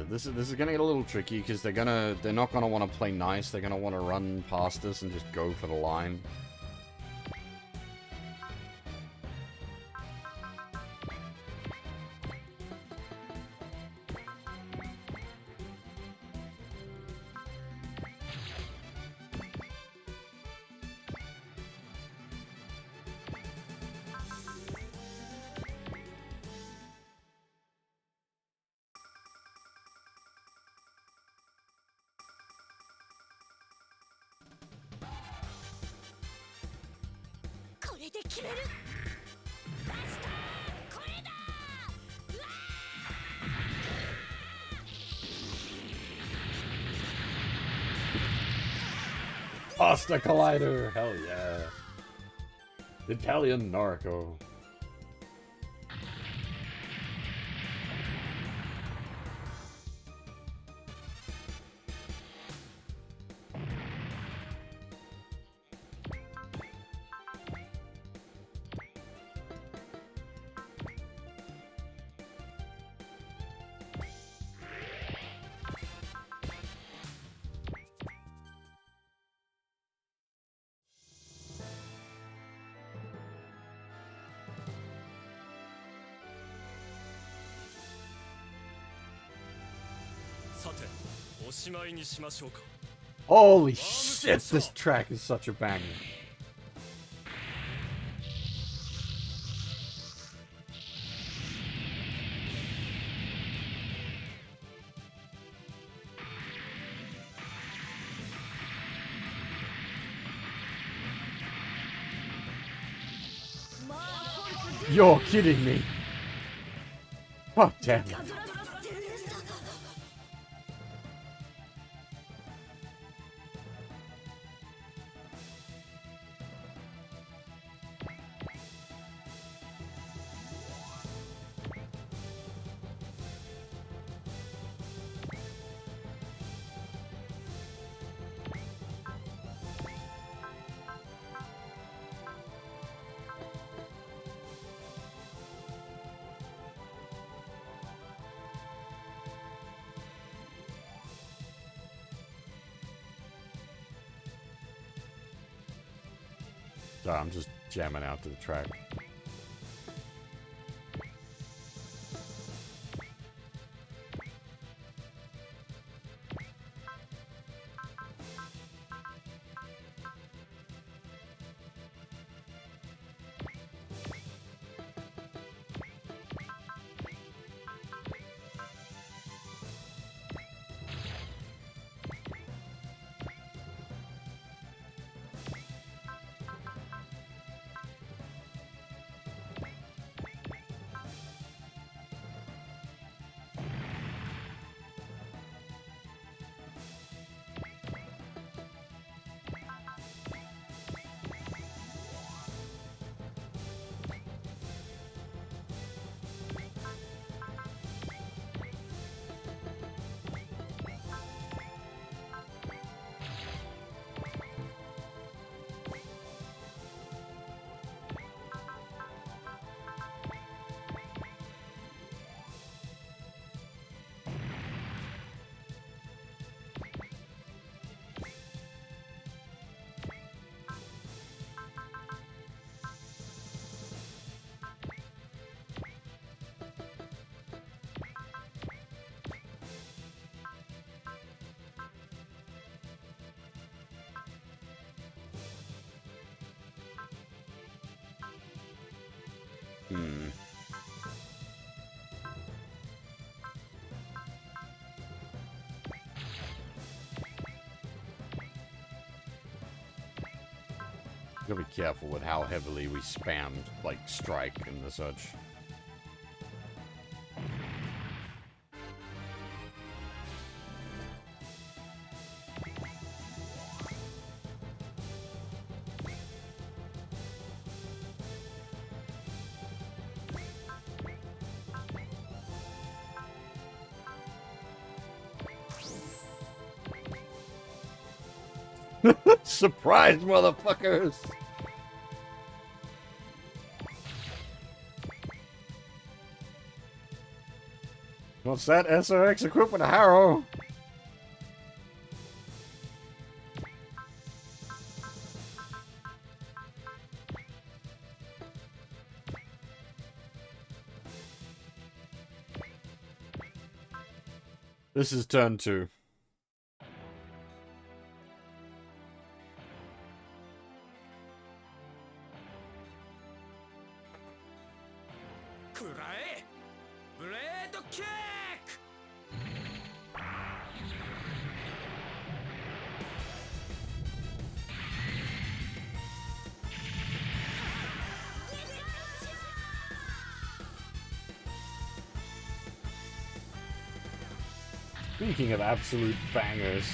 S1: This is gonna get a little tricky because they're not gonna want to play nice. They're gonna want to run past us and just go for the line. Pasta Collider! Hell yeah. Italian Narco. Holy shit, this track is such a banger. You're kidding me. Oh, damn it. Sorry, I'm just jamming out to the track. Gotta be careful with how heavily we spam, like, strike and the such. Surprise, motherfuckers! What's that? SRX equipped with a harrow? This is turn 2. Speaking of absolute bangers.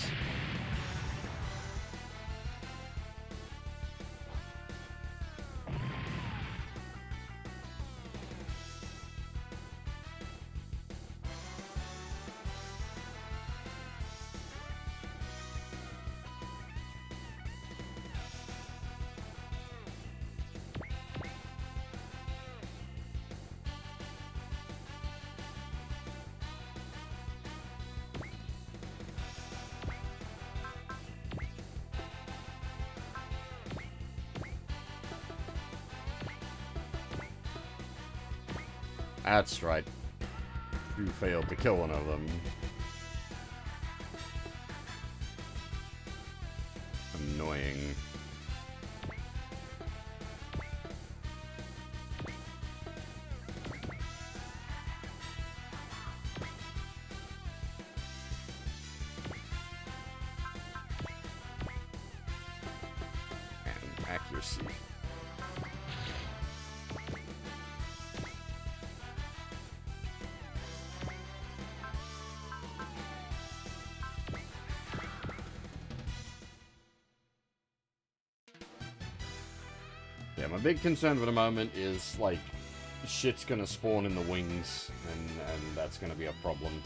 S1: That's right. You failed to kill one of them. annoying. And accuracy. Yeah, my big concern for the moment is, like, shit's gonna spawn in the wings, and that's gonna be a problem.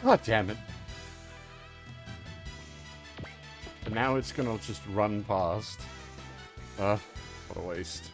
S1: God damn it. And now it's gonna just run past. What a waste.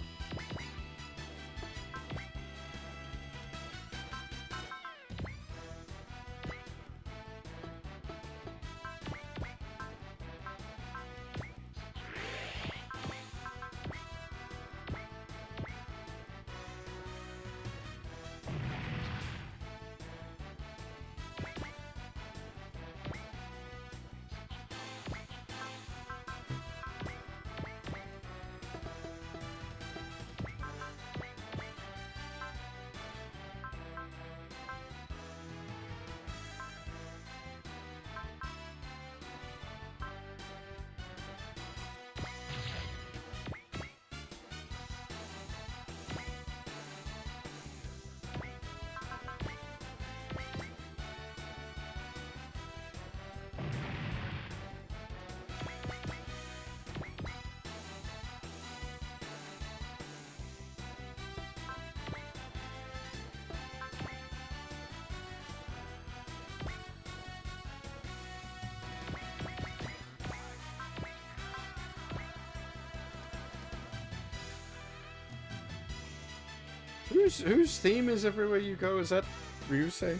S1: Whose theme is Everywhere You Go? Is that Ryusei?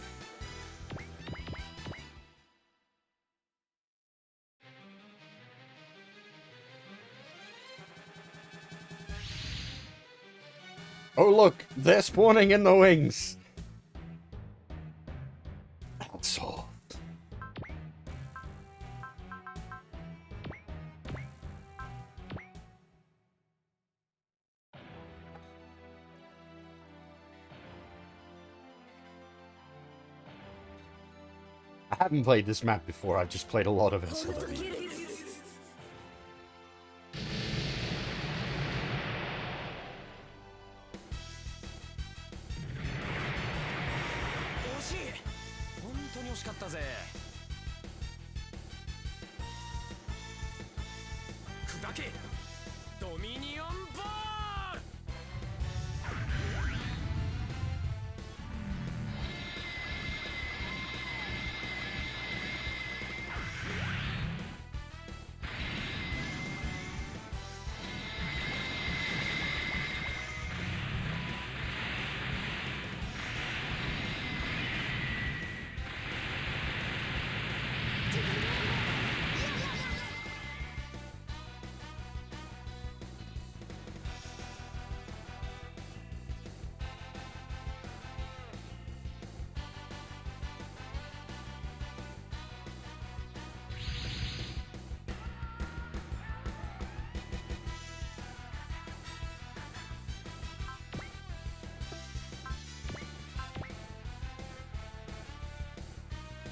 S1: Oh look, they're spawning in the wings! Asshole. I haven't played this map before, I've just played a lot of SLW.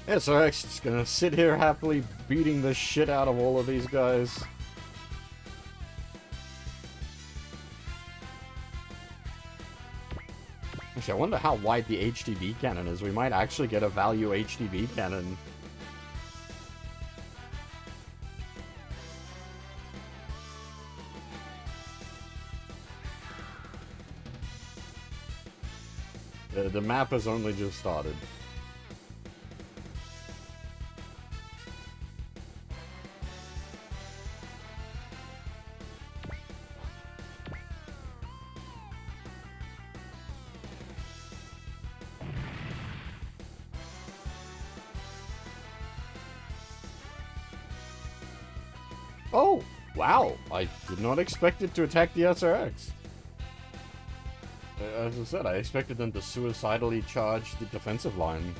S1: SRX is gonna sit here happily beating the shit out of all of these guys. Actually, I wonder how wide the HDB cannon is. We might actually get a value HDB cannon. The map has only just started. Oh, wow. I did not expect it to attack the SRX. As I said, I expected them to suicidally charge the defensive line.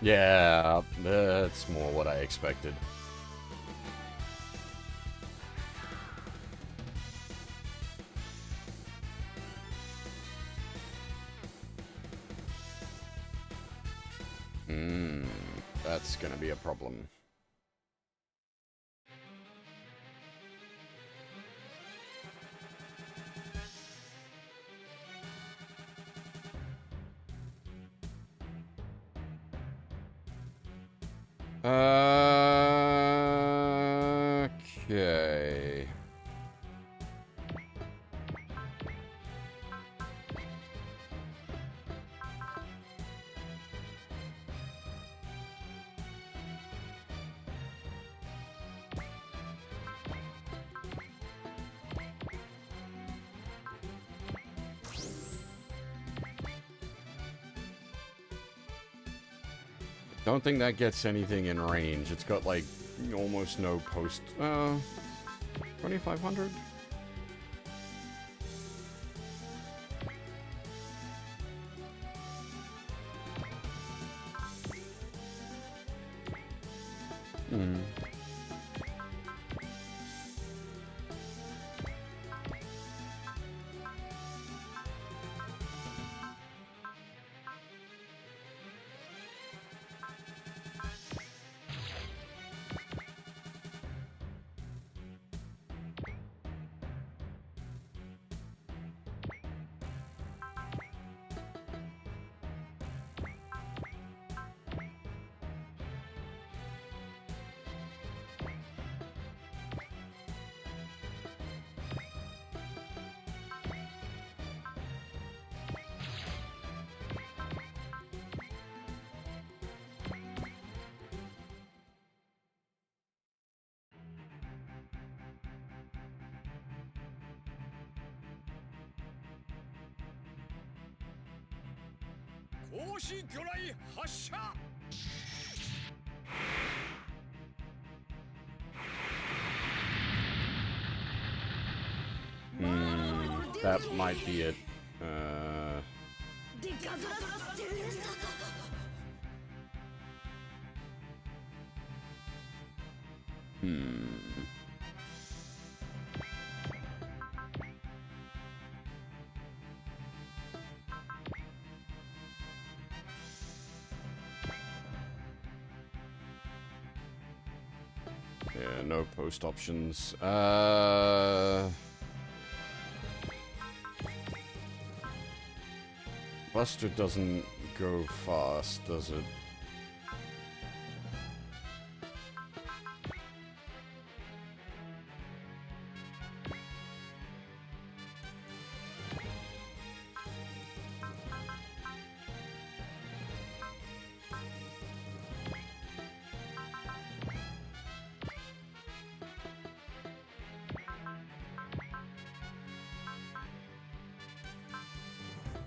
S1: Yeah, that's more what I expected. That's gonna be a problem. Okay. Don't think that gets anything in range. It's got like almost no post. 2500? That might be it. Yeah, no post options. Buster doesn't go fast, does it?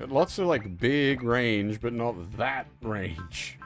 S1: Lots of, like, big range, but not that range.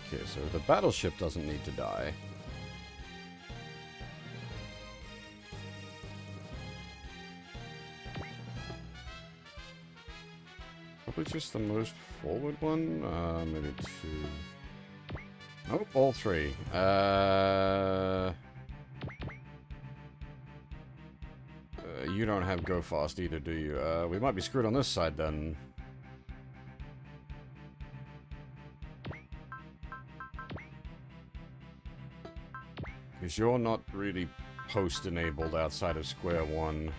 S1: Okay, so the battleship doesn't need to die. Probably just the most forward one? Maybe two. Nope, all three. You don't have go fast either, do you? We might be screwed on this side then. Because you're not really post-enabled outside of square one.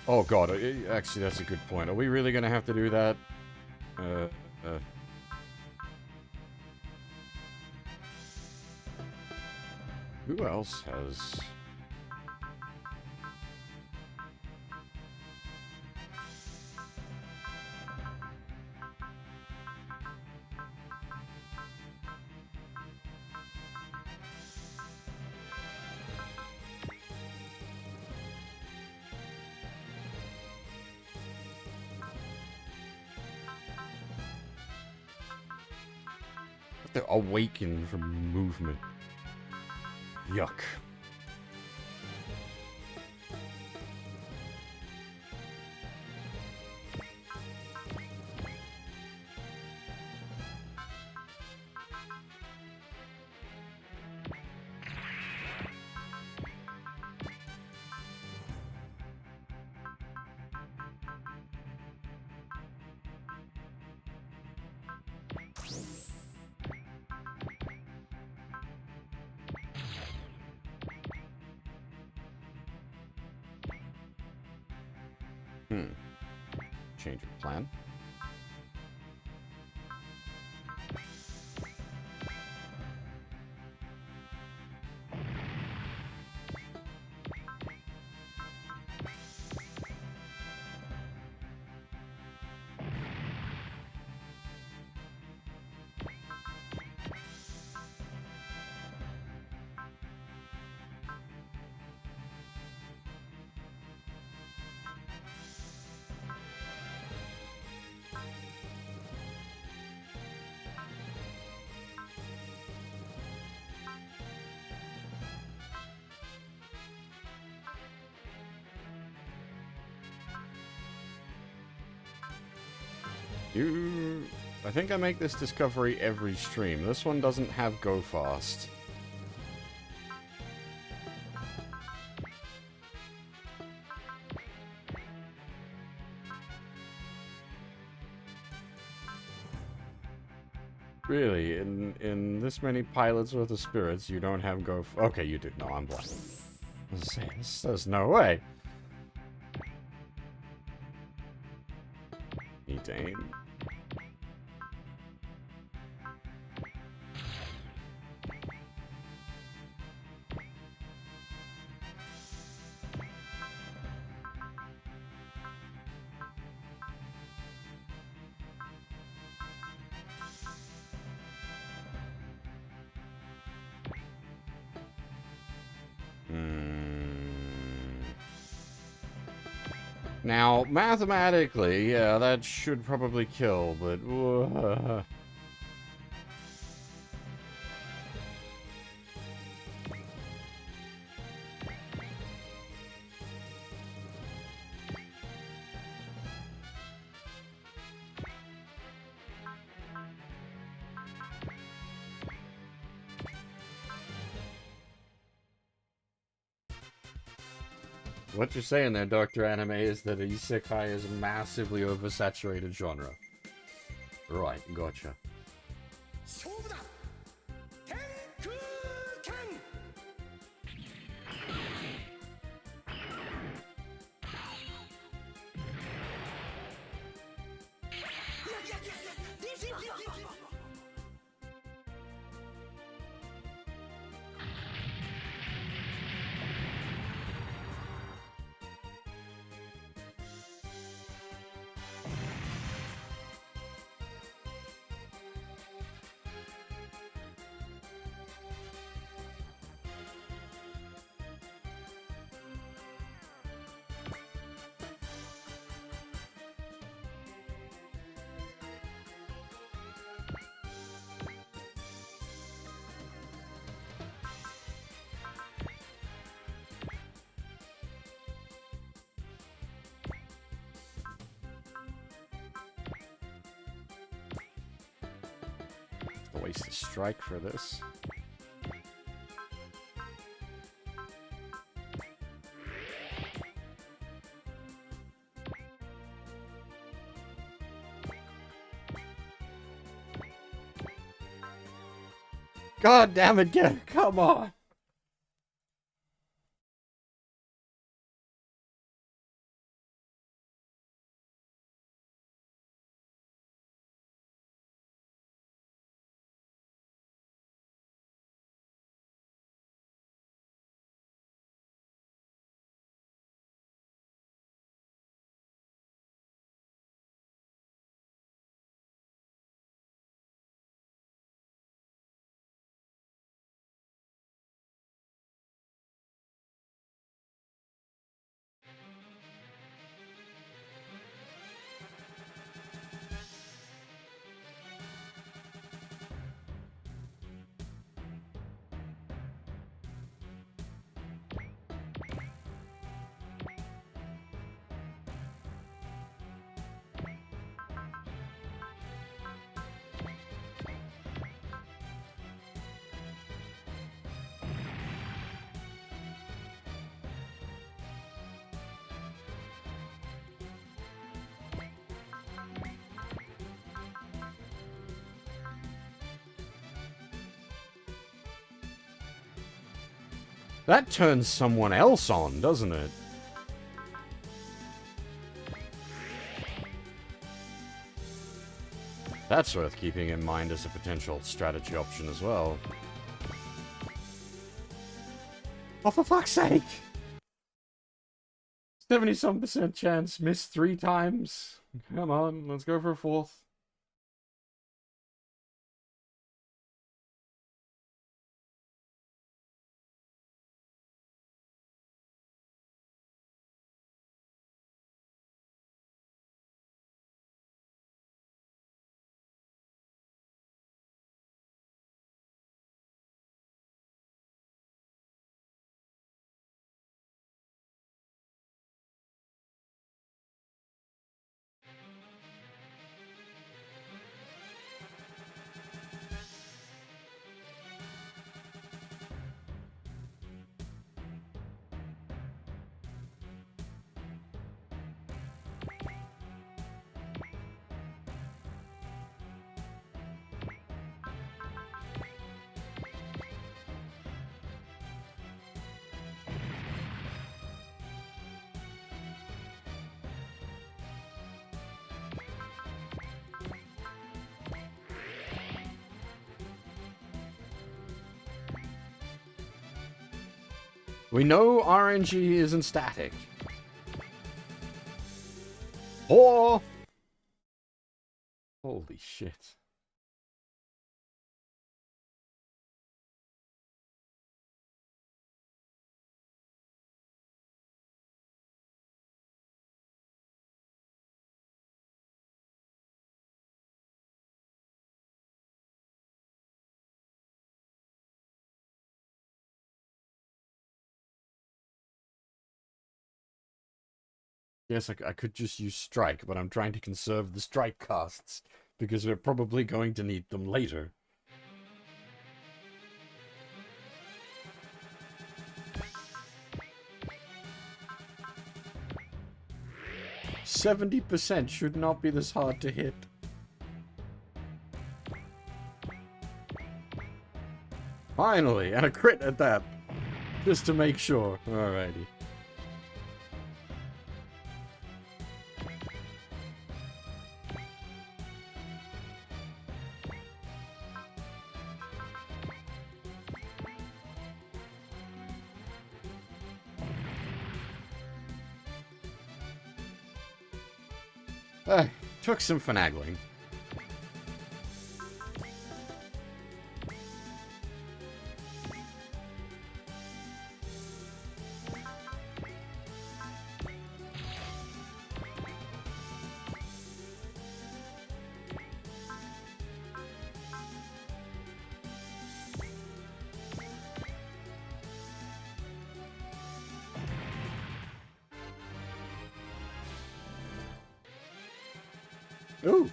S1: Oh god, actually that's a good point. Are we really gonna have to do that? Who else has... They're awakened from movement. Yuck. Change of plan. I think I make this discovery every stream. This one doesn't have go fast. Really, in this many pilots worth of spirits, you don't have go... Okay, you do. No, I'm blind. I was saying, there's no way. Need to aim. Now, mathematically, yeah, that should probably kill, but... What you're saying there, Dr. Anime, is that isekai is a massively oversaturated genre. Right, gotcha.
S2: 勝負だ天空剣
S1: Waste a strike for this. God damn it, get it, come on! That turns someone else on, doesn't it? That's worth keeping in mind as a potential strategy option as well. Oh, for fuck's sake! 70-some% chance, missed 3 times. Come on, let's go for a 4th. We know RNG isn't static. Oh! Holy shit. Yes, I could just use strike, but I'm trying to conserve the strike costs, because we're probably going to need them later. 70% should not be this hard to hit. Finally, and a crit at that. Just to make sure. Alrighty. Took some finagling. Ooh.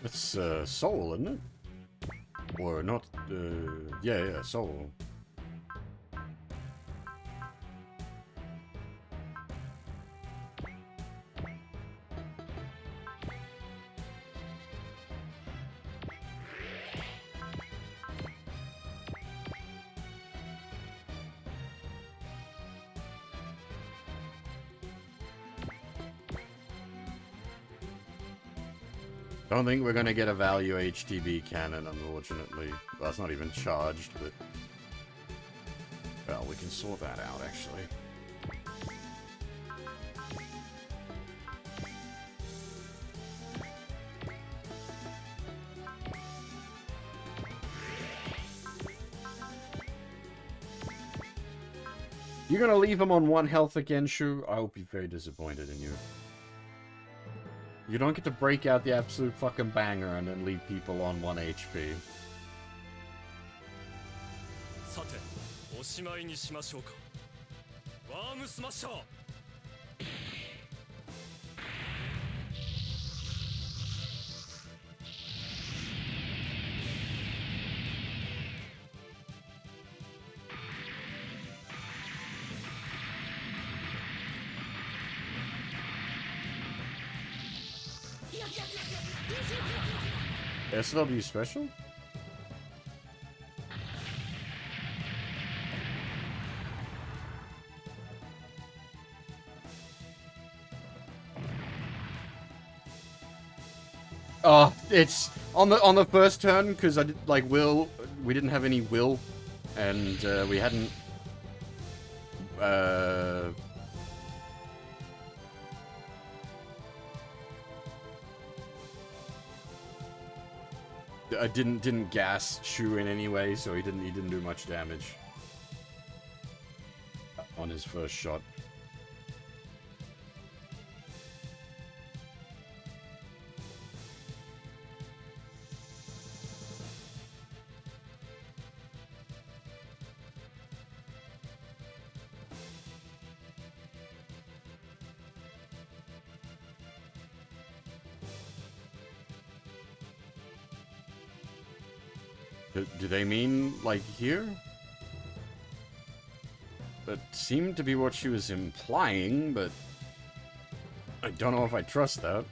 S1: It's, soul, isn't it? Or not, yeah, soul. Don't think we're gonna get a value HTB cannon, unfortunately. Well, it's not even charged, but... Well, we can sort that out, actually. You're gonna leave him on 1 health again, Shu? I will be very disappointed in you. You don't get to break out the absolute fucking banger and then leave people on 1 HP.
S2: さて、おしまいにしましょうか。ワームスマッシャー。
S1: SW special? Oh, it's on the first turn because I did like we didn't have any will, and we hadn't. I didn't gas Shu in any way, so he didn't do much damage on his first shot. Do they mean, like, here? That seemed to be what she was implying, but I don't know if I trust that.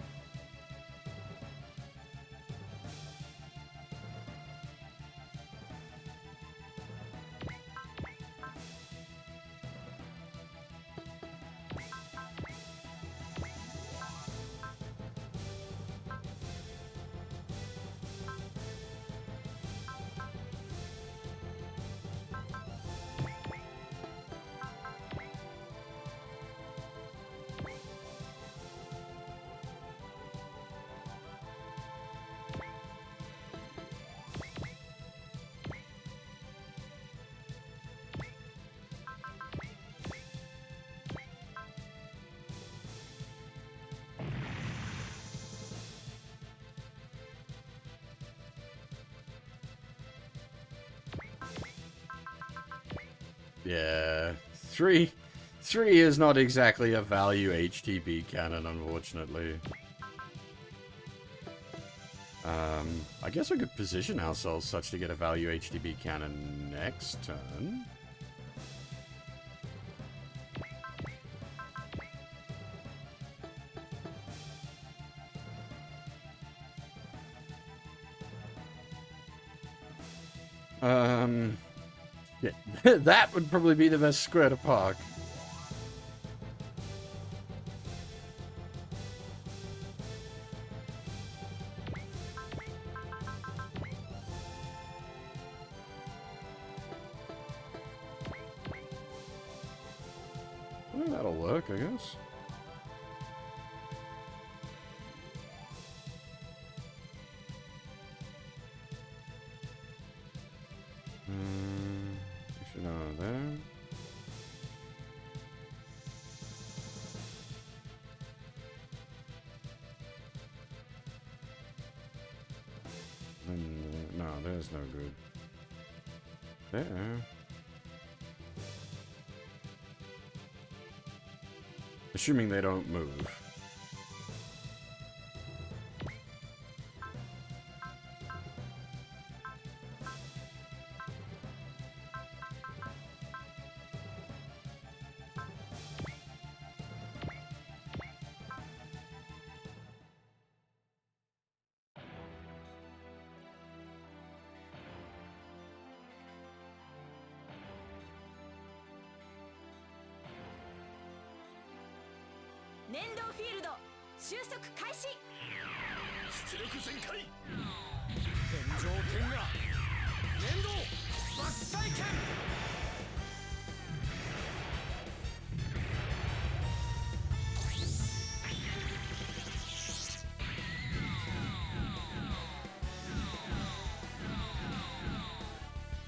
S1: Yeah, 3 is not exactly a value HTB cannon, unfortunately. I guess we could position ourselves such to get a value HTB cannon next turn. Yeah, that would probably be the best square to park. Well, that'll work, I guess. Should know there. No, there's no good. There. Assuming they don't move.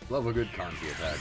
S1: Love a good kanji attack.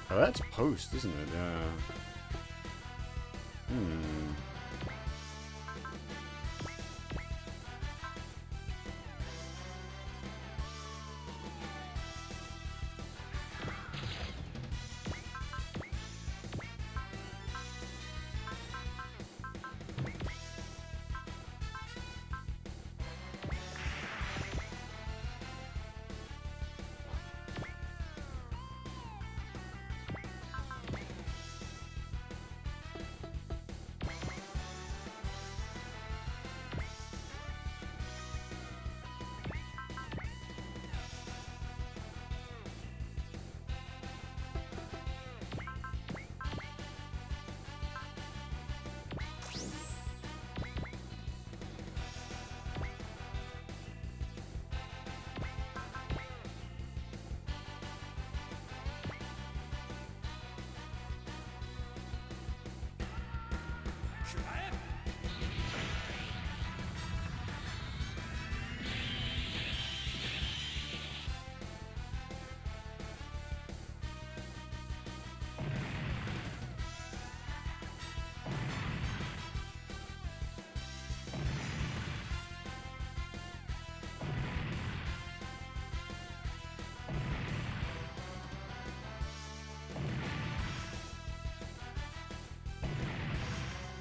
S1: Oh, that's post, isn't it?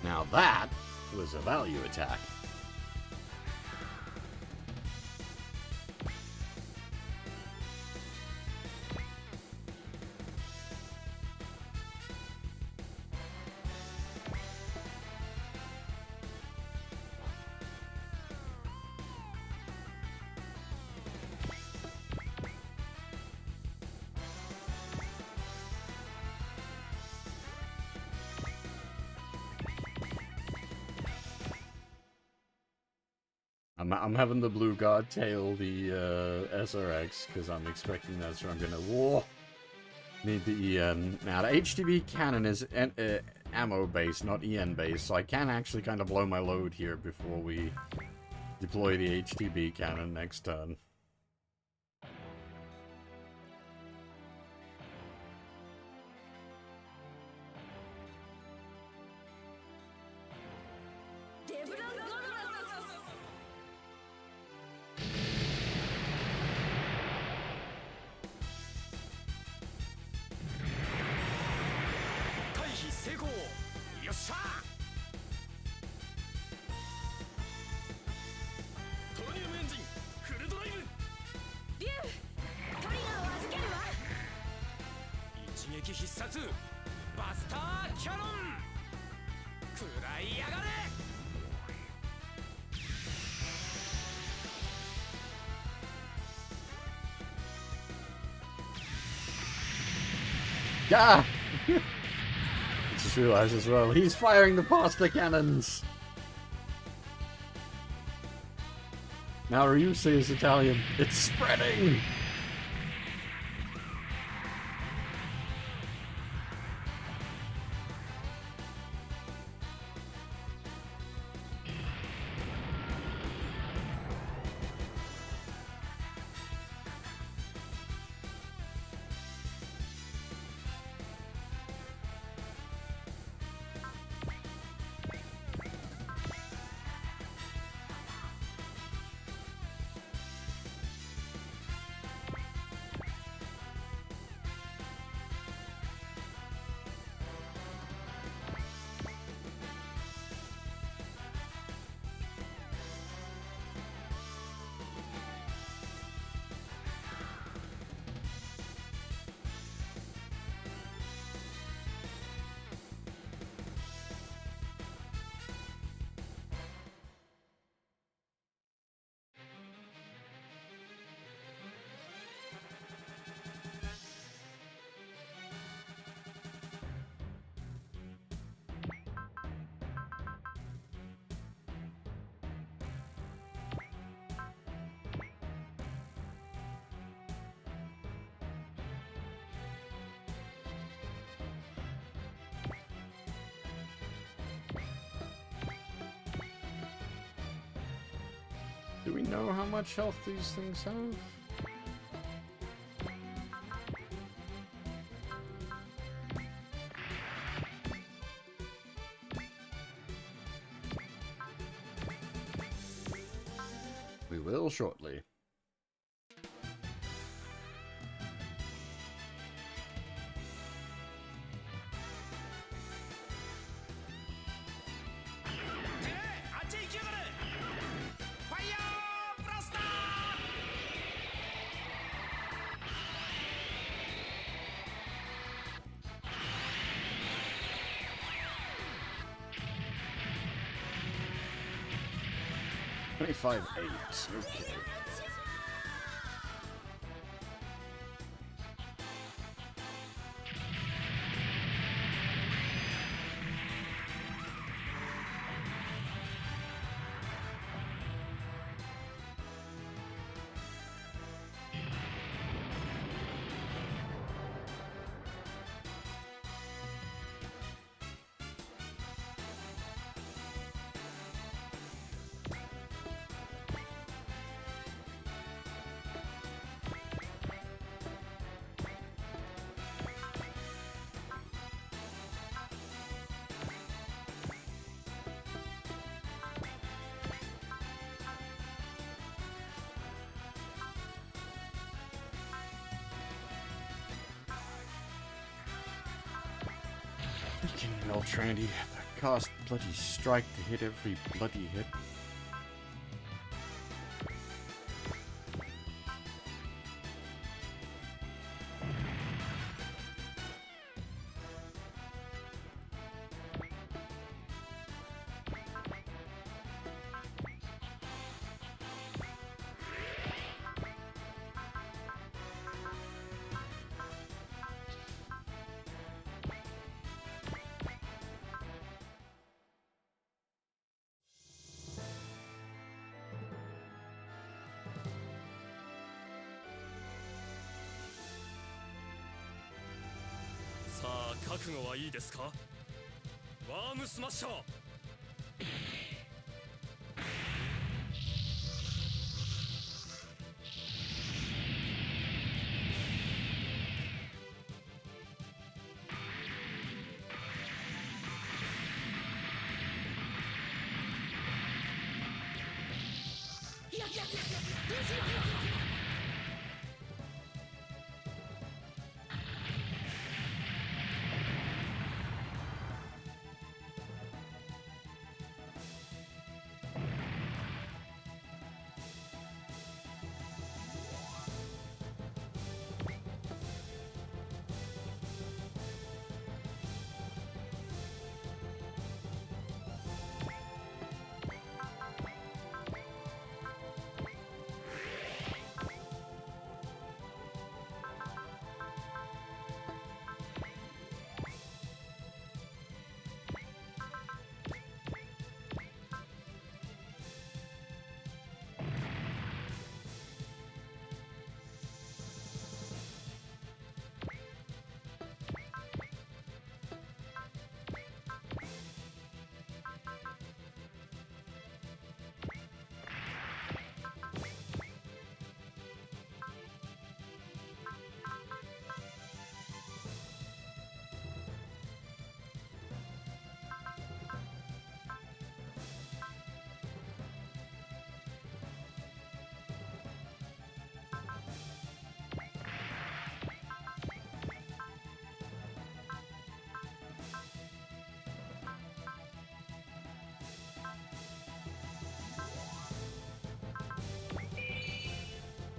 S1: Now that was a value attack. I'm having the blue guard tail the SRX because I'm expecting that's where I'm gonna. Whoa! Need the EN. Now, the HTB cannon is ammo-based, not EN-based, so I can actually kind of blow my load here before we deploy the HTB cannon next turn. Ah! I just realized as well, he's firing the pasta cannons! Now Ryusei is Italian. It's spreading! Do we know how much health these things have? We will shortly. $25.8. Okay. Freaking Ultrandy, that cost bloody strike to hit every bloody hit.
S2: 覚悟はいいですか？ワームスマッシャー。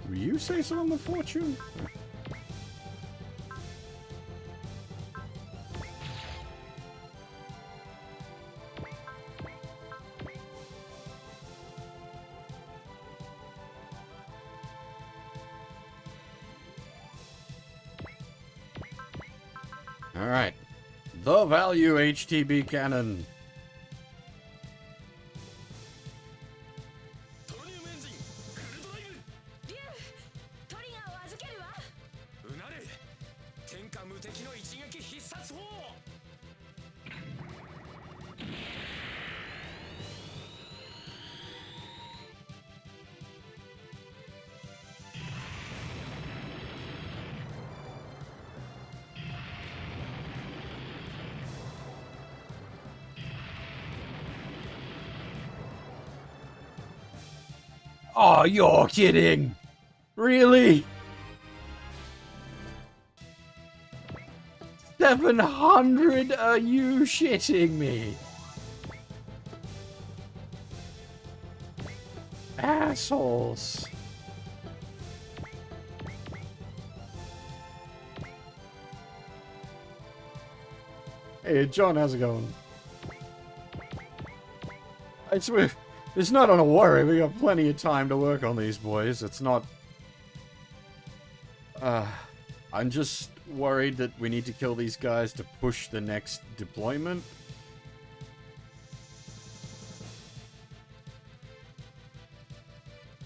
S1: Will you say so on the fortune? Alright. The value HTB cannon.
S2: トロニウムエンジンフルドライブ。
S3: リュウ、トリガーを預けるわ。
S2: うなれ。天下無敵の一撃必殺砲。
S1: Oh, you're kidding! Really? 700? Are you shitting me? Assholes. Hey, John, how's it going? I swear, it's not on a worry. We got plenty of time to work on these boys. It's not... I'm just worried that we need to kill these guys to push the next deployment.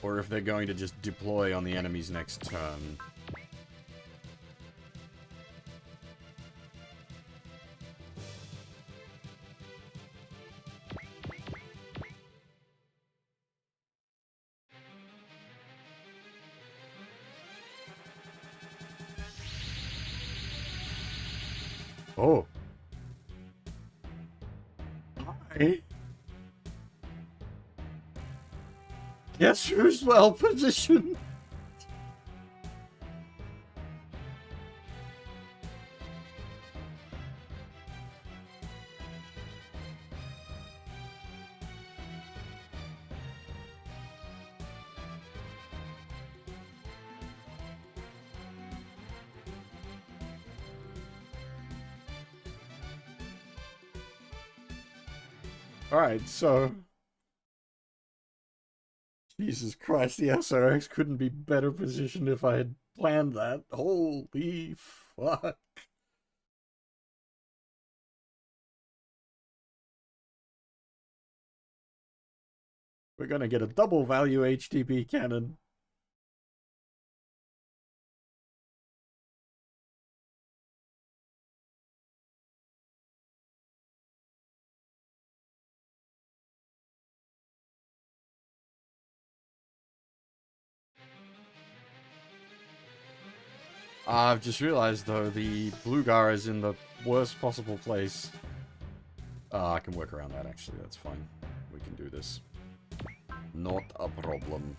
S1: Or if they're going to just deploy on the enemy's next turn. Oh. Hi. Guess who's well positioned? Alright, so... Jesus Christ, the SRX couldn't be better positioned if I had planned that. Holy fuck. We're gonna get a double value HTB cannon. I've just realized, though, the Bluegar is in the worst possible place. I can work around that, actually. That's fine. We can do this. Not a problem.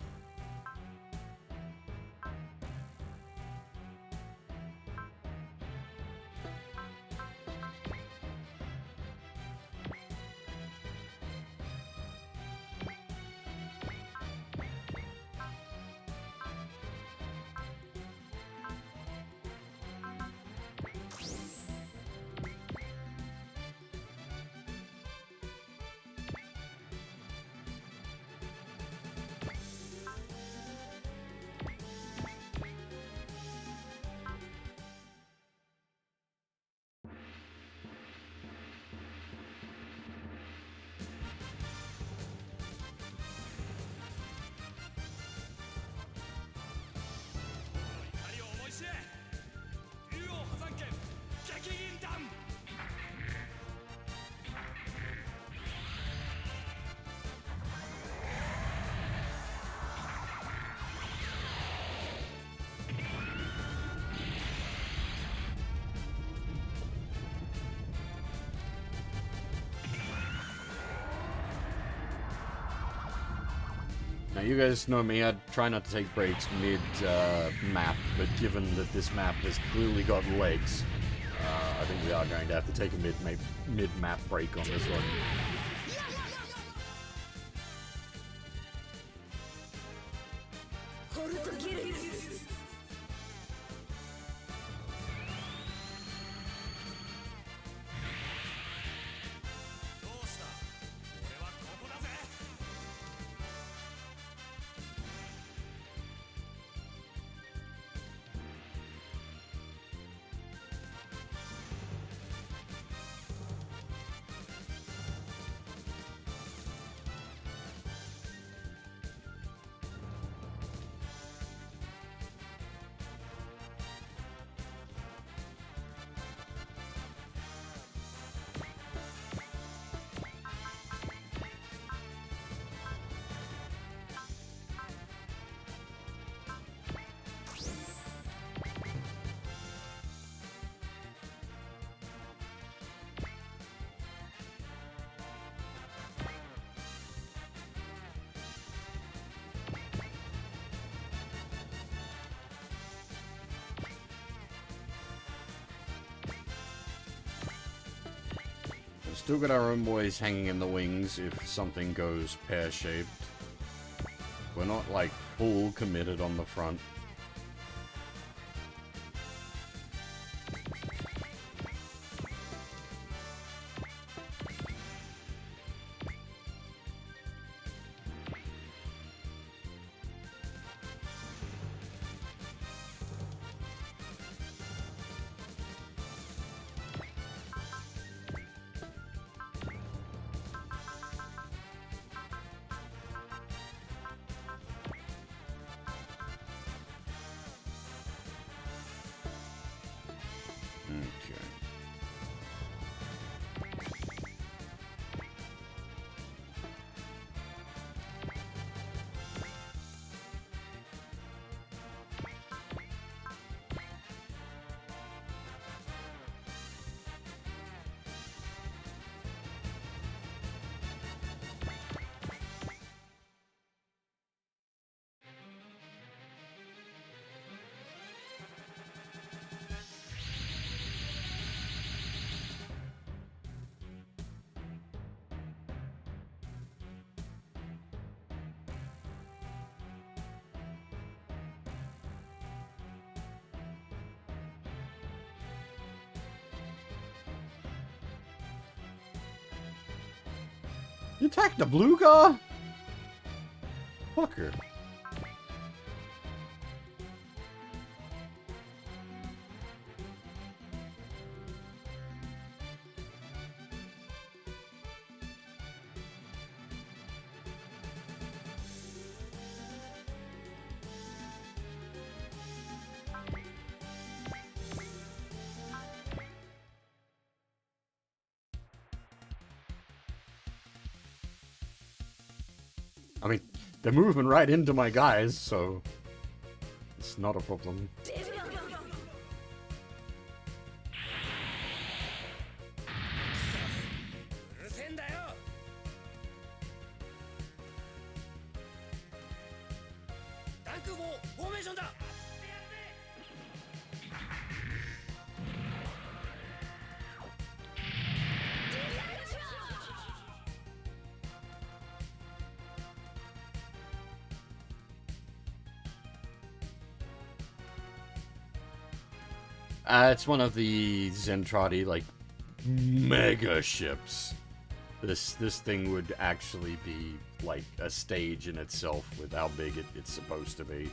S1: Now, you guys know me, I try not to take breaks mid-map, but given that this map has clearly got legs, I think we are going to have to take a mid-map break on this one. Still got our own boys hanging in the wings if something goes pear-shaped. We're not, like, full committed on the front. You attacked the blue guy? Fucker. I mean, they're moving right into my guys, so it's not a problem.
S2: ーションだ。
S1: It's one of the Zentradi, like, mega ships. This thing would actually be, like, a stage in itself with how big it's supposed to be.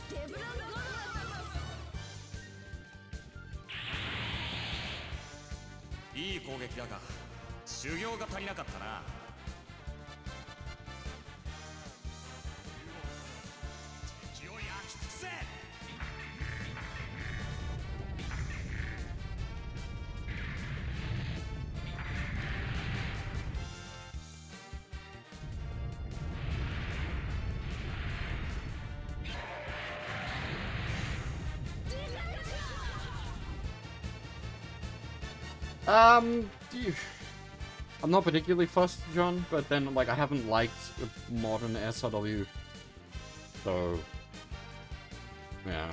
S2: Good 攻撃だが修行が足りなかったな。敵を焼き尽くせ。
S1: I'm not particularly fussed, John, but then, like, I haven't liked modern SRW, so, yeah.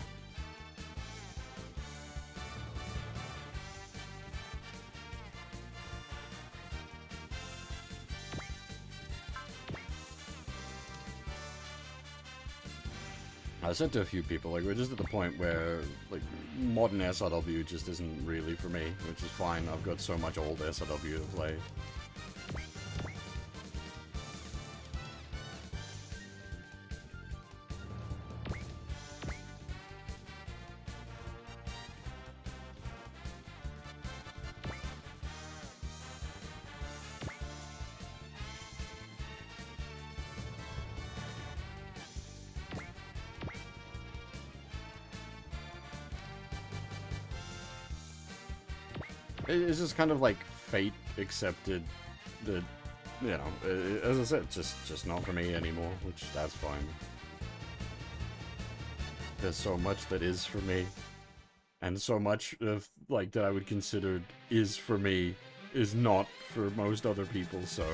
S1: I said to a few people, like, we're just at the point where, like, modern SRW just isn't really for me, which is fine. I've got so much old SRW to play. It's just kind of like fate accepted that, you know, as I said, just not for me anymore, which that's fine. There's so much that is for me, and so much of, like, that I would consider is for me is not for most other people, so.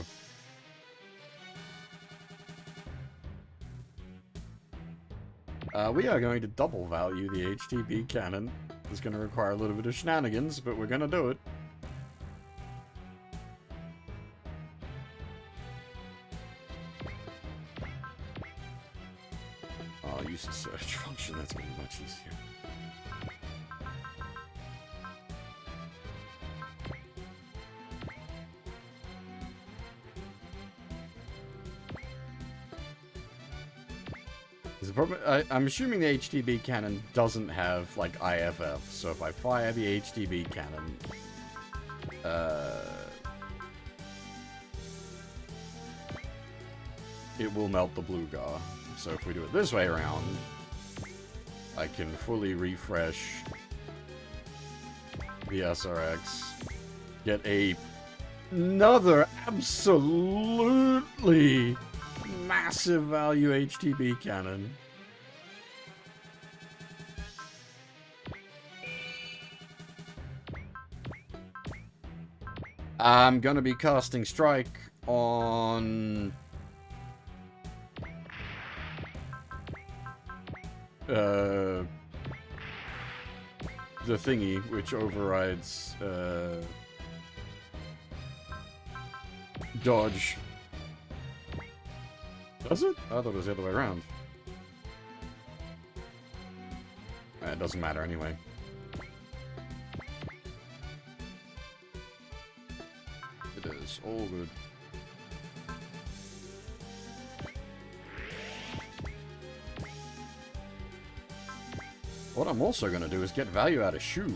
S1: We are going to double value the HTB cannon. It's going to require a little bit of shenanigans, but we're going to do it. I'll use the search function, that's going to be much easier. The problem, I'm assuming the HTB cannon doesn't have, like, IFF, so if I fire the HTB cannon, it will melt the blue gar. So if we do it this way around, I can fully refresh the SRX, get another absolutely massive value HTB cannon. I'm gonna be casting Strike on the thingy, which overrides dodge. Does it? I thought it was the other way around. It doesn't matter anyway. It is all good. What I'm also going to do is get value out of Shu.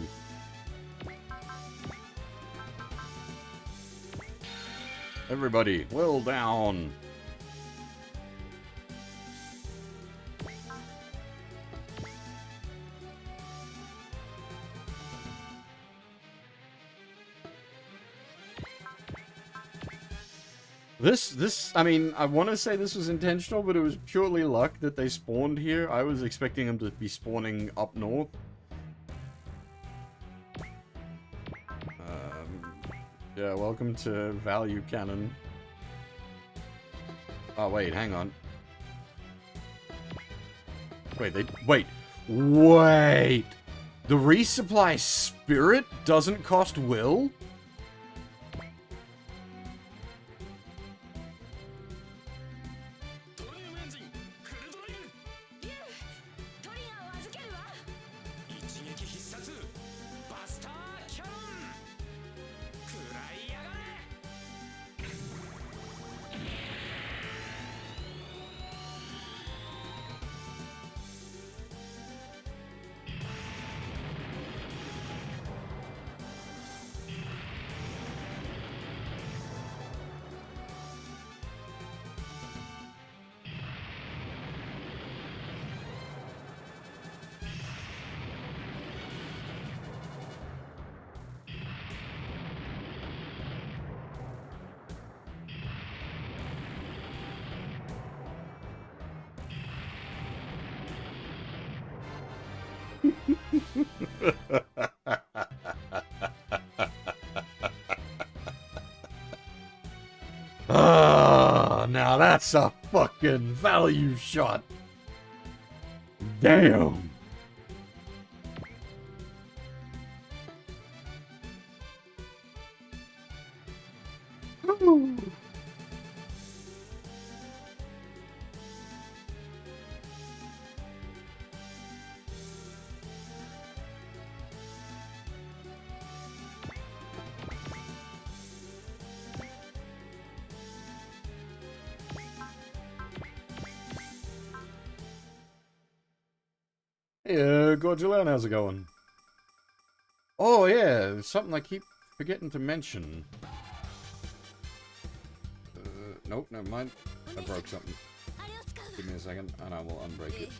S1: Everybody, well down. I mean, I want to say this was intentional, but it was purely luck that they spawned here. I was expecting them to be spawning up north. Yeah, welcome to Value Cannon. Oh, wait, hang on. Wait, wait! The resupply spirit doesn't cost will? Now that's a fucking value shot. Damn. Hey, Gorgelan, how's it going? Oh, yeah, something I keep forgetting to mention. Nope, never mind. I broke something. Give me a second, and I will unbreak it.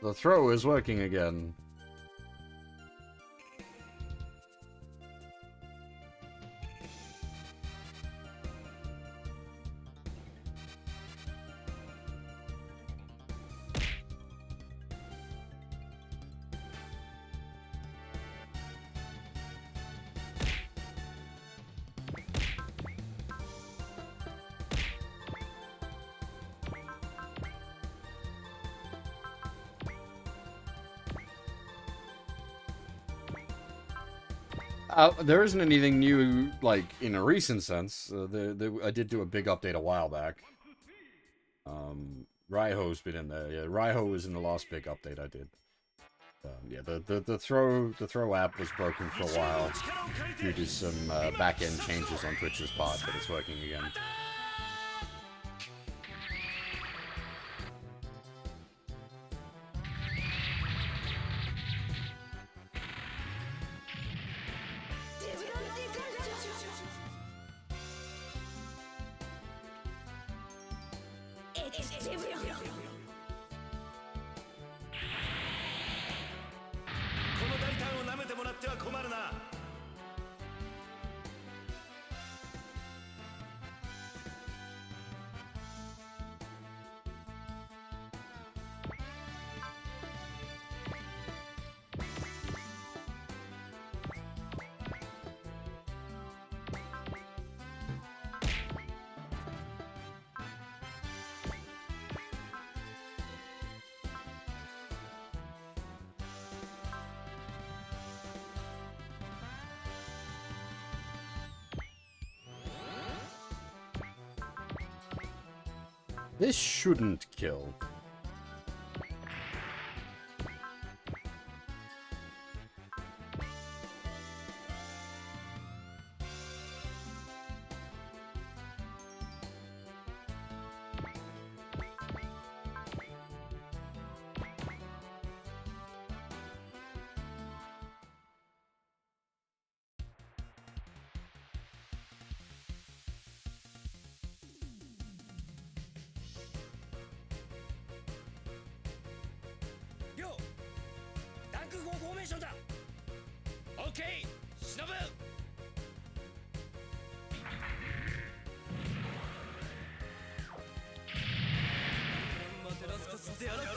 S1: The throw is working again. There isn't anything new, like, in a recent sense. I did do a big update a while back. Raiho's been in there. Yeah, Raiho was in the last big update I did. Yeah, the throw app was broken for a while due to some back-end changes on Twitch's part, but it's working again. This shouldn't kill.
S2: メーションだ。オッケー、忍。マテラスカスであら何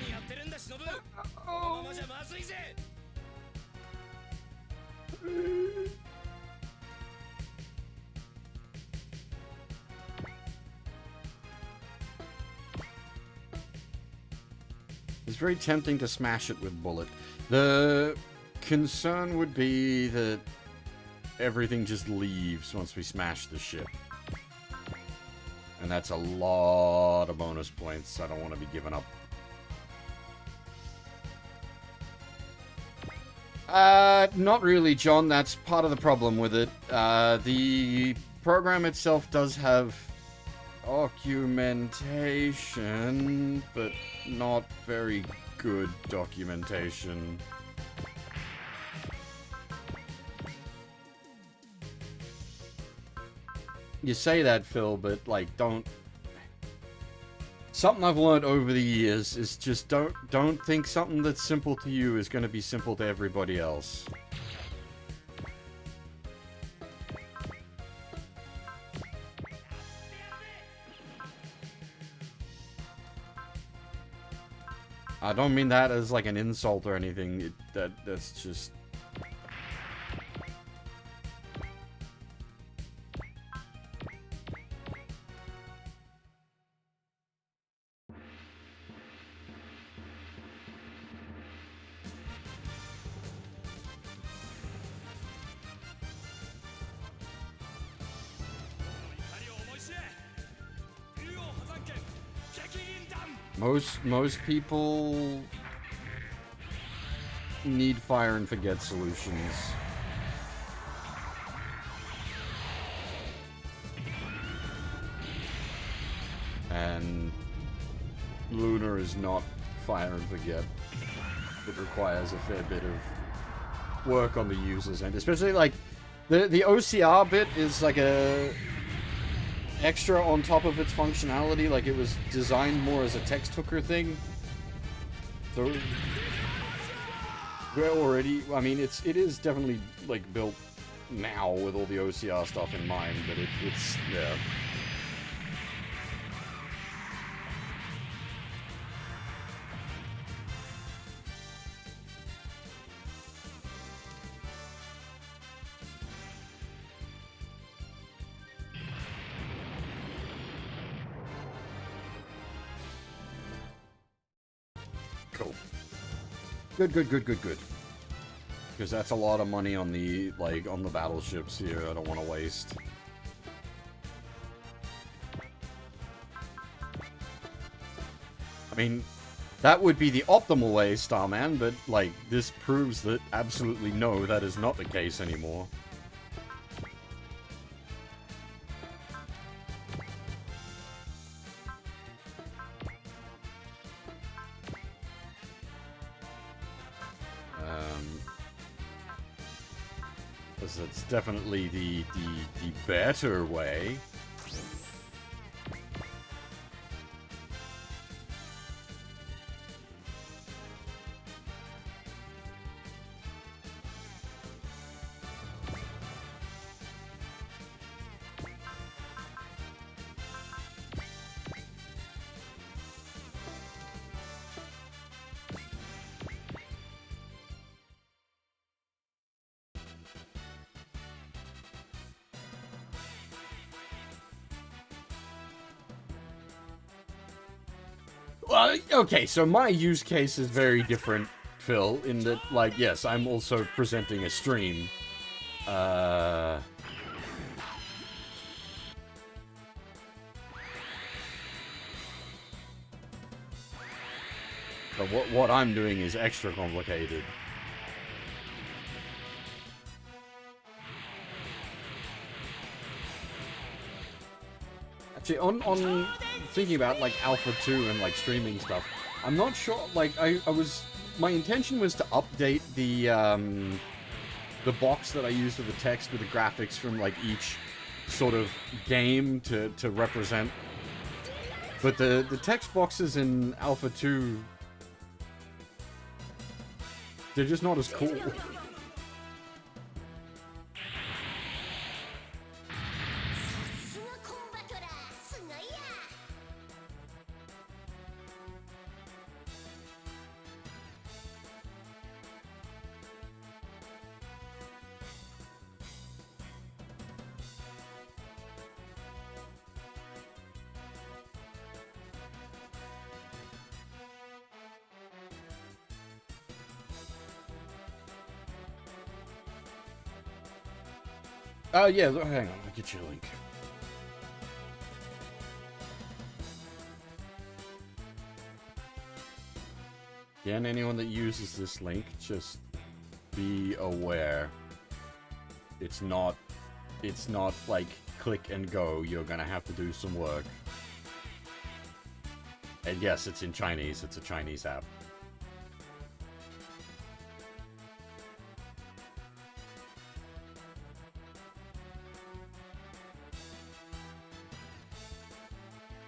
S2: やってるんだ忍。このままじゃまずいぜ。
S1: It's very tempting to smash it with bullet. The concern would be that everything just leaves once we smash the ship. And that's a lot of bonus points I don't want to be giving up. Not really, John. That's part of the problem with it. The program itself does have documentation, but not very good documentation. You say that, Phil, but, like, don't... Something I've learned over the years is just don't think something that's simple to you is going to be simple to everybody else. I don't mean that as, like, an insult or anything. That's just... Most people need fire and forget solutions. And Lunar is not fire and forget. It requires a fair bit of work on the user's end, especially like the OCR bit is like a extra on top of its functionality. Like, it was designed more as a text hooker thing. So we're already, I mean, it is definitely like built now with all the OCR stuff in mind, but it's yeah. Cool. Good. Because that's a lot of money on the, like, on the battleships here I don't want to waste. I mean, that would be the optimal way, Starman, but, like, this proves that absolutely no, that is not the case anymore. It's definitely the better way. Well, okay, so my use case is very different, Phil, in that, like, yes, I'm also presenting a stream. But what I'm doing is extra complicated. Actually, on thinking about, like, Alpha 2 and, like, streaming stuff, I'm not sure, like, my intention was to update the the box that I use for the text with the graphics from like each sort of game to represent. But the text boxes in Alpha 2, they're just not as cool. Yeah, hang on, I'll get you a link. Again, anyone that uses this link, just be aware. It's not like click and go, you're gonna have to do some work. And yes, it's in Chinese, it's a Chinese app.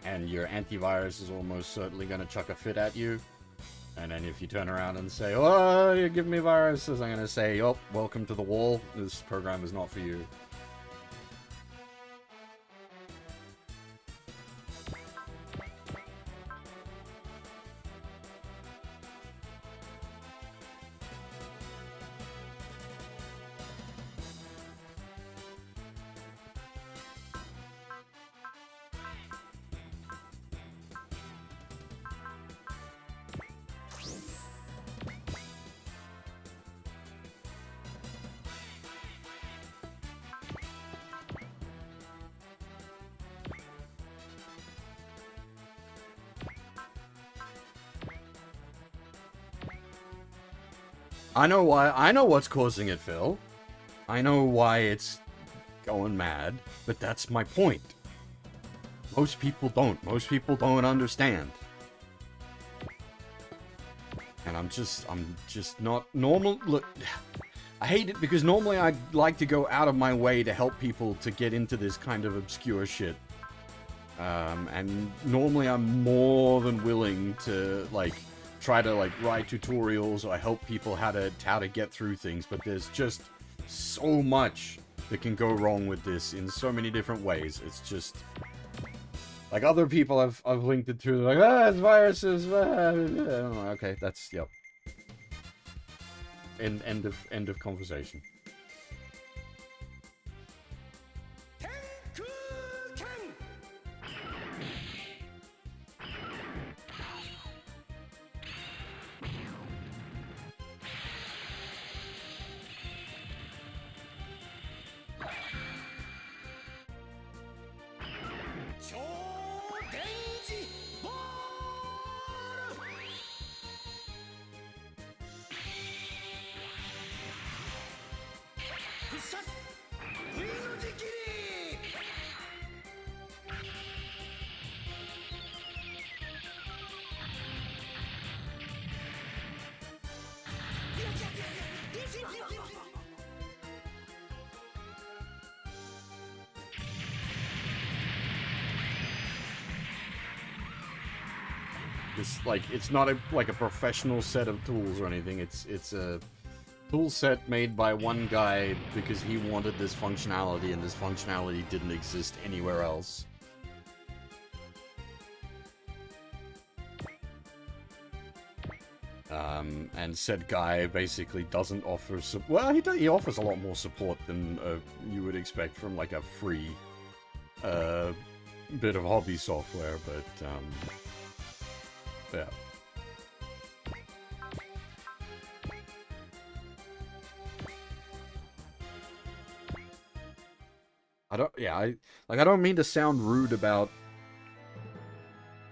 S1: And your antivirus is almost certainly going to chuck a fit at you. And then if you turn around and say, oh, you're giving me viruses, I'm going to say, oh, welcome to the wall. This program is not for you. I know why. I know what's causing it, Phil. I know why it's going mad, but that's my point. Most people don't. Most people don't understand. And I'm just not normal. Look, I hate it because normally I like to go out of my way to help people to get into this kind of obscure shit. And normally I'm more than willing to like try to like write tutorials or help people how to get through things, but there's just so much that can go wrong with this in so many different ways. It's just like other people I've linked it to, like, it's viruses. Okay, that's yep. End of conversation. It's not like a professional set of tools or anything. It's a tool set made by one guy because he wanted this functionality, and this functionality didn't exist anywhere else. And said guy basically doesn't offer well, he offers a lot more support than you would expect from like a free bit of hobby software, but yeah. I don't mean to sound rude about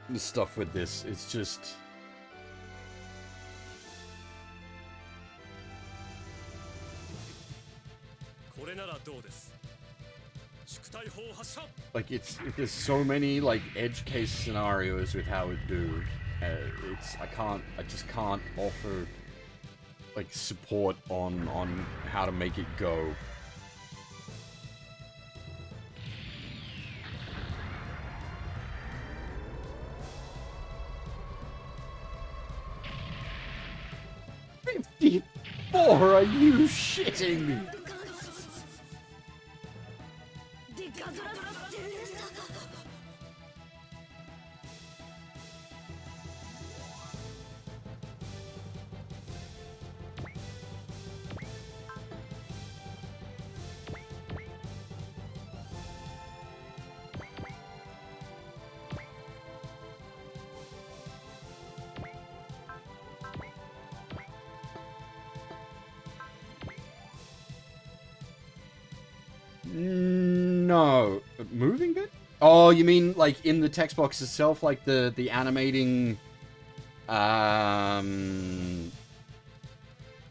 S1: the stuff with this. It's just like there's so many like edge case scenarios with how it do. I just can't offer like support on how to make it go. Or are you shitting me? No. Moving bit? Oh, you mean like in the text box itself, like the animating... Yeah,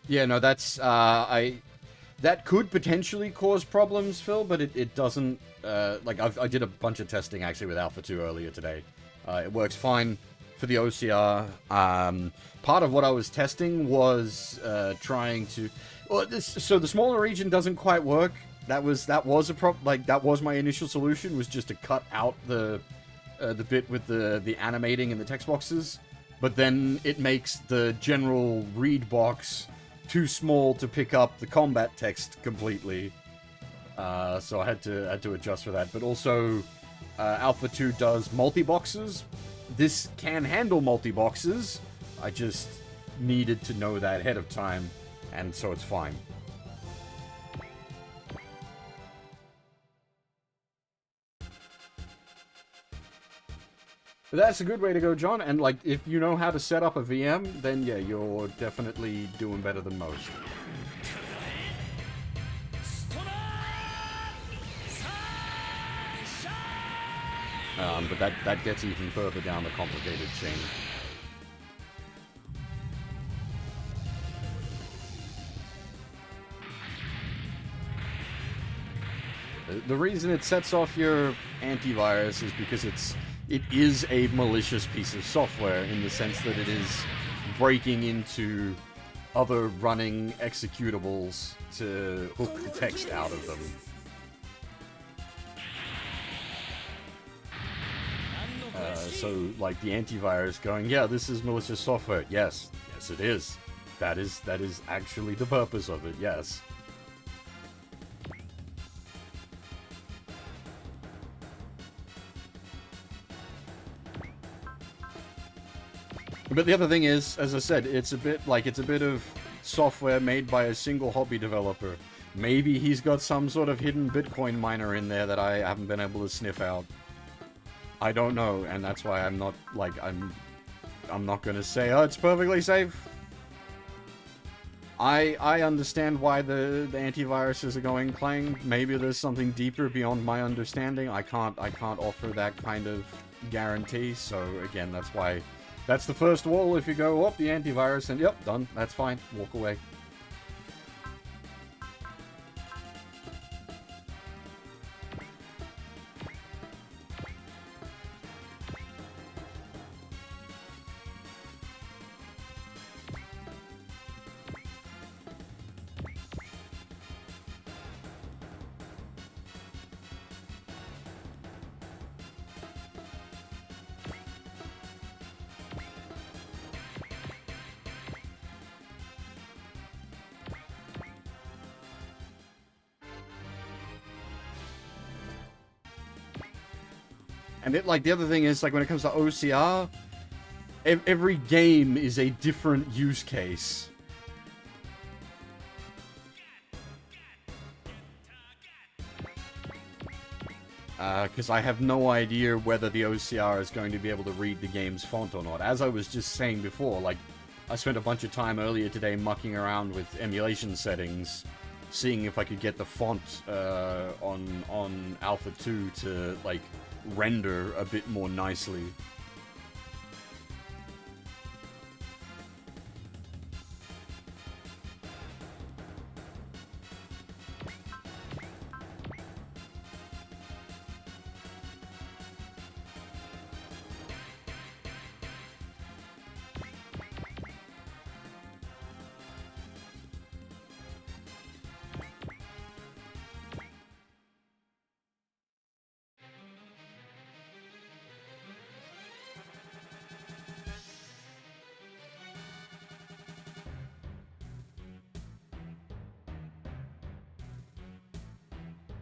S1: no, that's... That could potentially cause problems, Phil, but it doesn't... like, I did a bunch of testing, actually, with Alpha 2 earlier today. It works fine for the OCR. Part of what I was testing was trying to... Well, so the smaller region doesn't quite work. That was a that was my initial solution, was just to cut out the bit with the animating and the text boxes. But then it makes the general read box too small to pick up the combat text completely. So I had to adjust for that. But also, Alpha 2 does multi-boxes. This can handle multi-boxes. I just needed to know that ahead of time, and so it's fine. But that's a good way to go, John, and like, if you know how to set up a VM, then yeah, you're definitely doing better than most. But that gets even further down the complicated chain. The reason it sets off your antivirus is because it is a malicious piece of software, in the sense that it is breaking into other running executables to hook the text out of them. So, like, the antivirus going, yeah, this is malicious software. Yes, it is. That is actually the purpose of it, yes. But the other thing is, as I said, it's a bit of software made by a single hobby developer. Maybe he's got some sort of hidden Bitcoin miner in there that I haven't been able to sniff out. I don't know, and that's why I'm not, like, I'm not gonna say, oh, it's perfectly safe. I understand why the antiviruses are going clang. Maybe there's something deeper beyond my understanding. I can't offer that kind of guarantee, so again, that's why... That's the first wall. If you go up the antivirus, and yep, done. That's fine. Walk away. And it, like, the other thing is, like, when it comes to OCR, every game is a different use case. Because I have no idea whether the OCR is going to be able to read the game's font or not. As I was just saying before, like, I spent a bunch of time earlier today mucking around with emulation settings, seeing if I could get the font on Alpha 2 to, like, render a bit more nicely.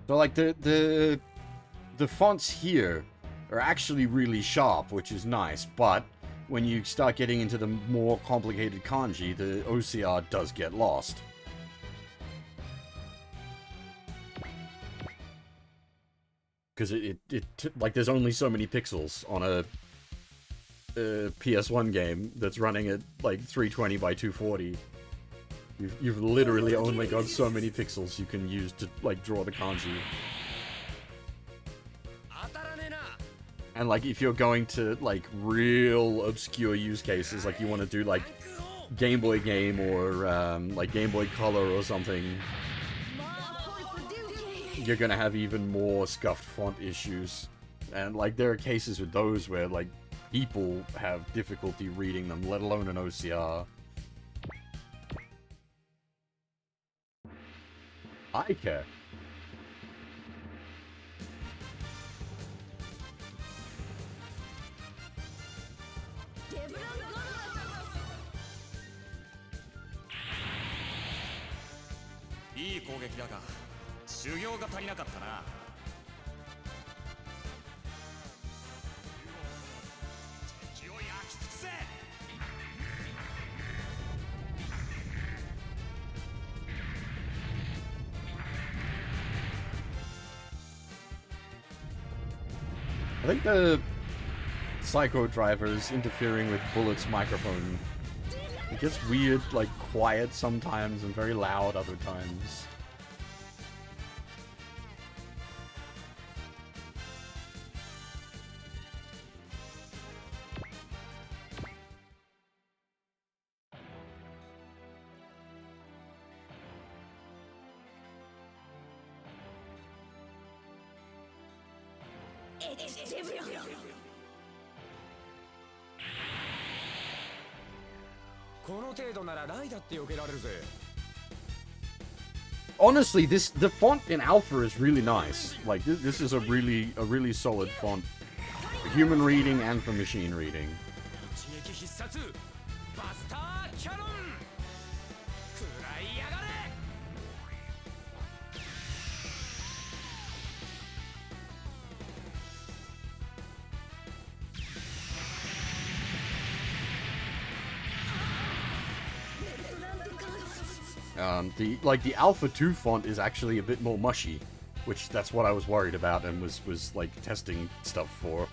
S1: So like the fonts here are actually really sharp, which is nice, but when you start getting into the more complicated kanji, the OCR does get lost. Because like there's only so many pixels on a PS1 game that's running at like 320 by 240. You've literally only got so many pixels you can use to like draw the kanji. And like if you're going to like real obscure use cases, like you want to do like Game Boy game or like Game Boy Color or something, you're gonna have even more scuffed font issues. And like there are cases with those where like people have difficulty reading them, let alone an OCR. I care. I think the Psycho driver is interfering with Bullet's microphone. It gets weird, like quiet sometimes and very loud other times. Honestly, the font in Alpha is really nice. Like this is a really solid font for human reading and for machine reading. The Alpha 2 font is actually a bit more mushy, which that's what I was worried about and was like testing stuff for.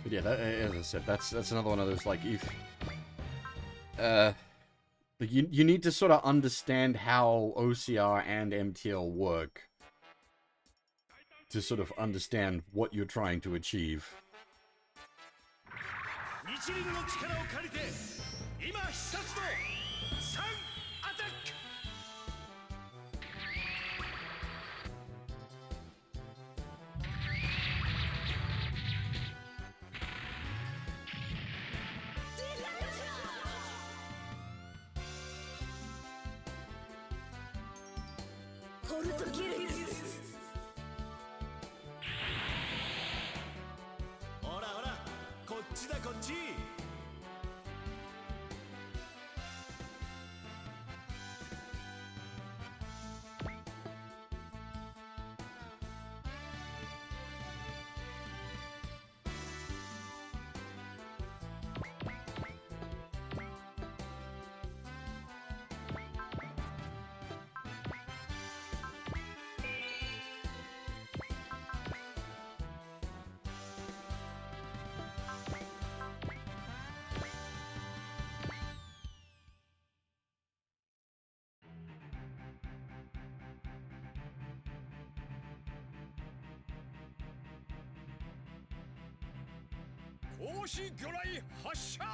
S1: But yeah, as I said, that's another one of those, like, if... But you need to sort of understand how OCR and MTL work to sort of understand what you're trying to achieve.
S2: 投資魚雷発射。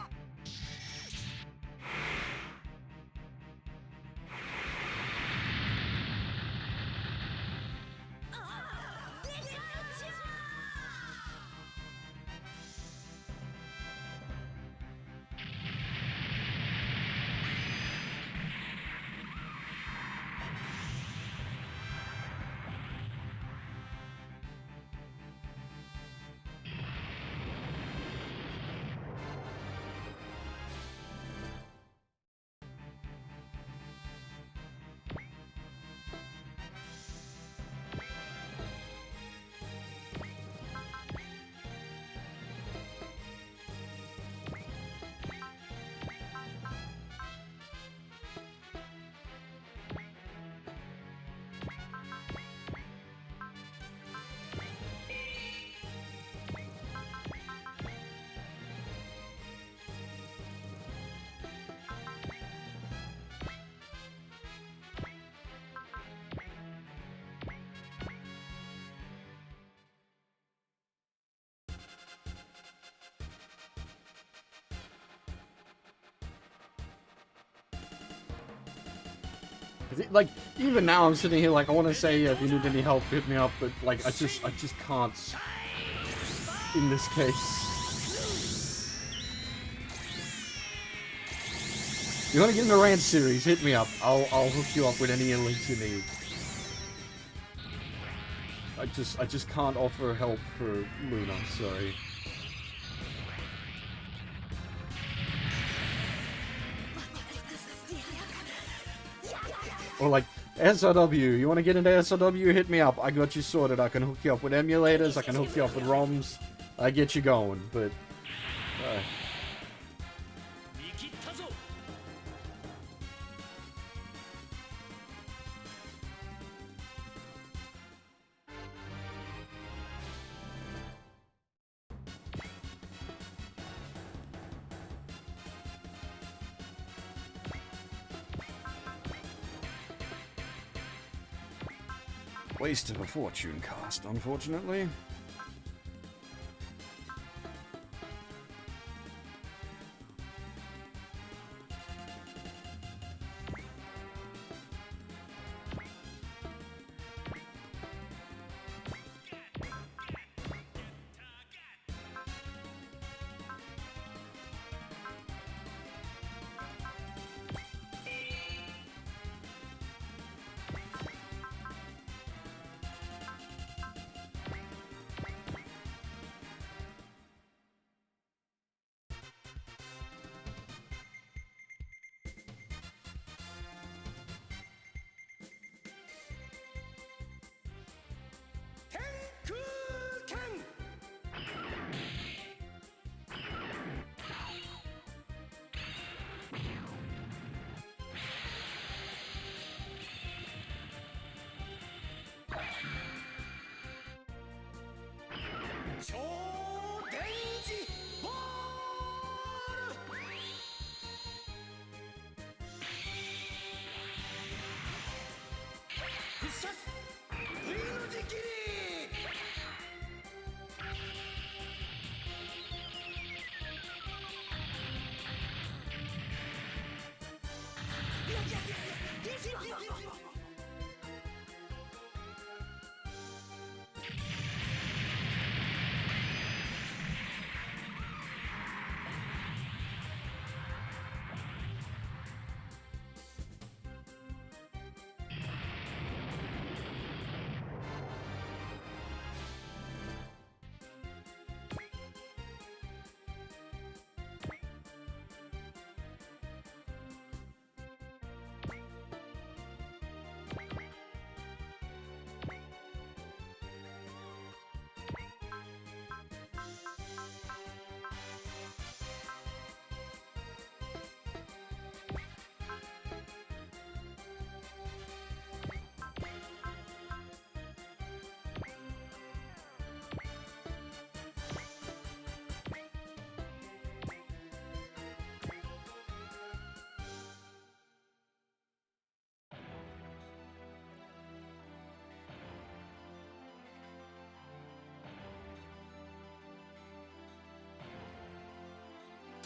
S1: Like, even now I'm sitting here like, I want to say, if you need any help, hit me up, but like, I just can't in this case. You want to get in the rant series, hit me up. I'll hook you up with any links you need. I just can't offer help for Luna, sorry. Or like, SRW, you want to get into SRW, hit me up, I got you sorted, I can hook you up with emulators, I can hook you up with ROMs, I get you going, but... Waste of a fortune cost, unfortunately.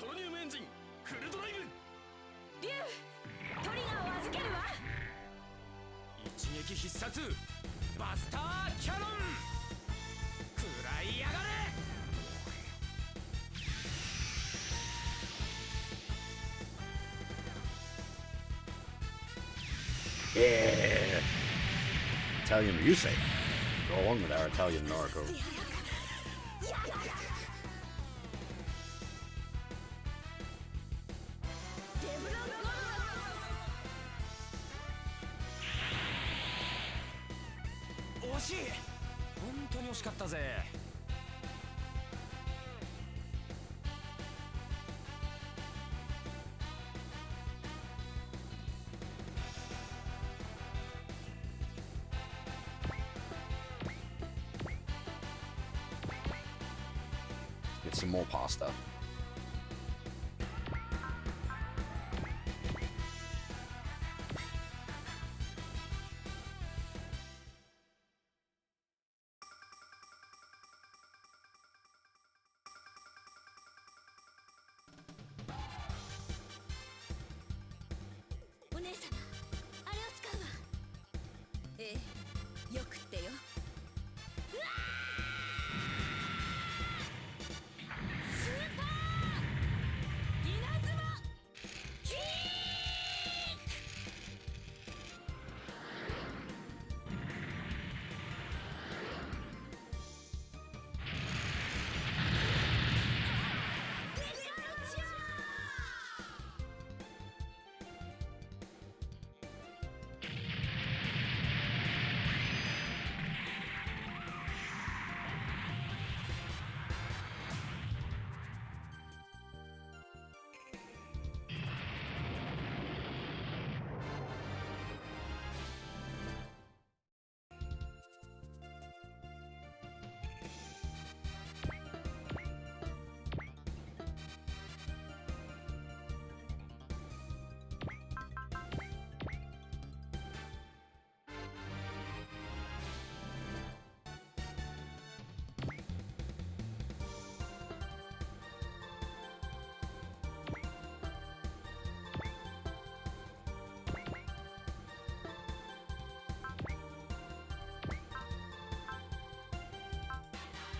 S2: ソロニウムエンジンフルドライブ。
S3: 竜トリガーを預けるわ。
S2: 一撃必殺バスターキャノン食らいやがれ。
S1: Yeah. Italian Ryusei. Go along with our Italian Naruto.
S2: 惜しい。本当に惜しかったぜ。
S1: Get some more pasta.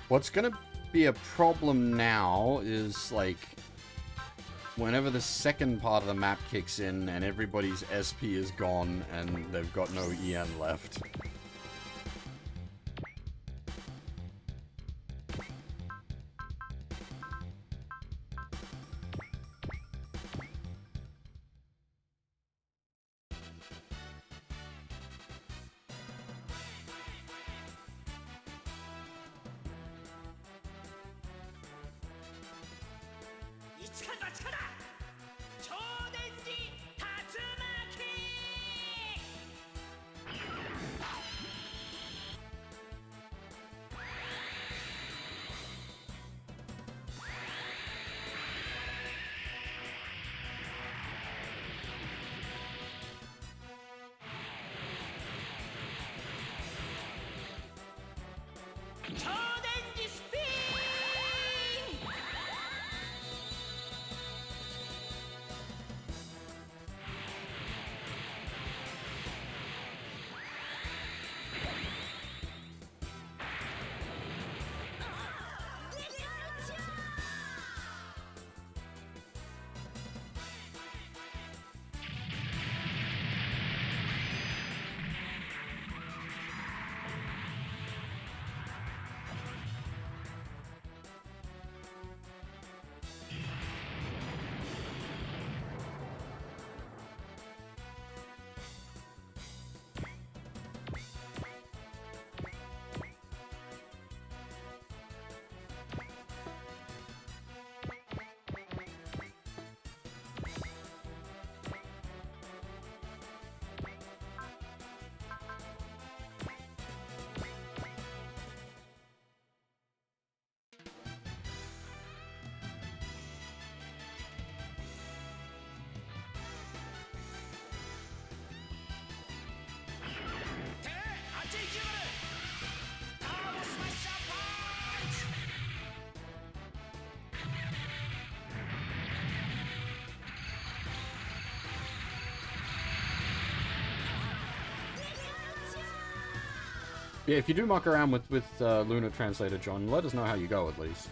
S1: What's gonna be a problem now is, like, whenever the second part of the map kicks in and everybody's SP is gone and they've got no EN left. Yeah, if you do muck around with Luna Translator, John, let us know how you go at least.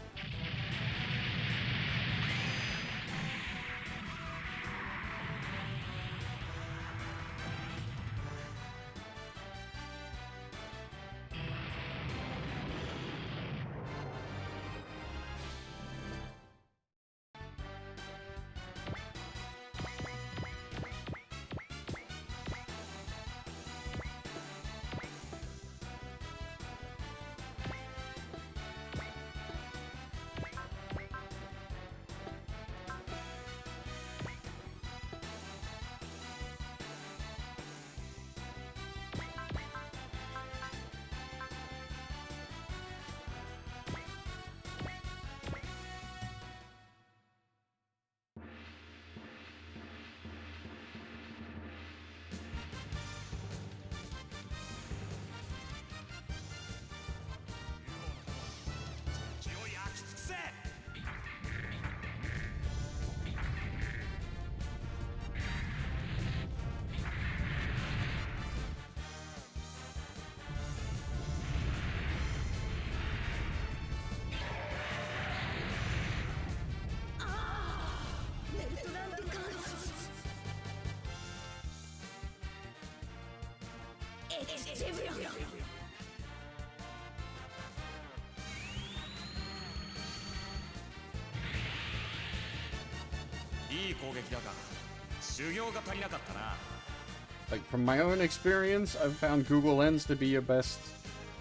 S1: Like, from my own experience, I've found Google Lens to be your best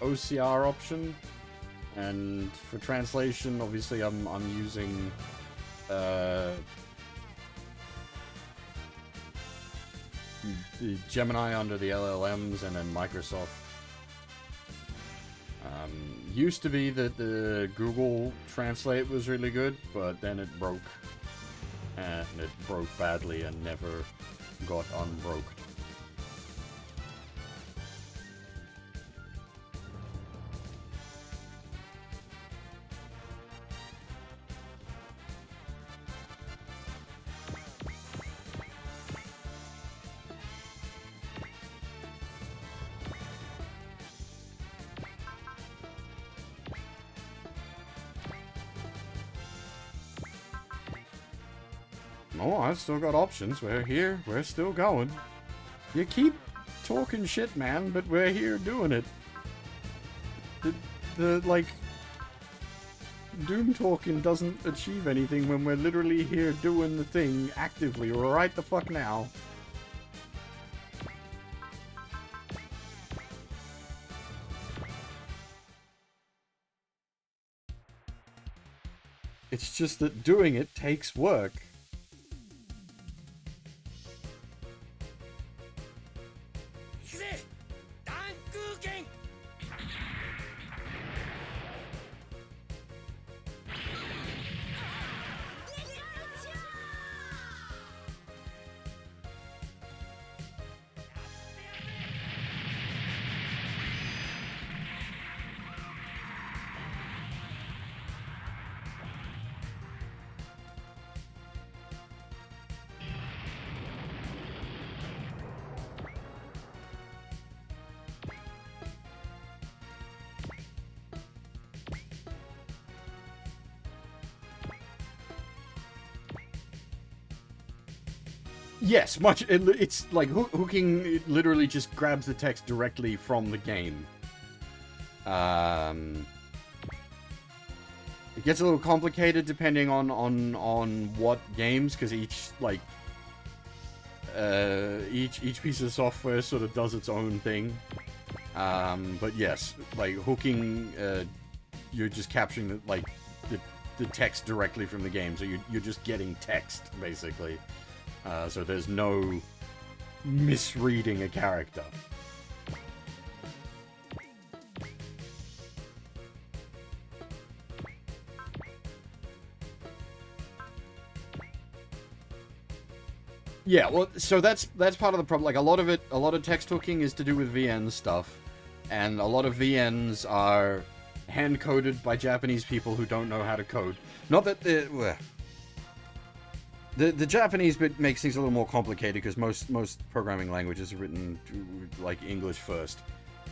S1: OCR option. And for translation, obviously I'm using the Gemini under the LLMs, and then Microsoft. Used to be that the Google Translate was really good, but then it broke. And it broke badly and never got unbroke. Oh, I've still got options. We're here. We're still going. You keep talking shit, man, but we're here doing it. Like, doom talking doesn't achieve anything when we're literally here doing the thing actively right the fuck now. It's just that doing it takes work. Yes, much. It's like hooking. It literally just grabs the text directly from the game. It gets a little complicated depending on what games, because each piece of software sort of does its own thing. But yes, like hooking, you're just capturing the text directly from the game, so you're just getting text basically. So there's no misreading a character. Yeah, well, so that's part of the problem. Like a lot of text hooking is to do with VN stuff, and a lot of VNs are hand-coded by Japanese people who don't know how to code. Not that the Japanese bit makes things a little more complicated because most programming languages are written like English first.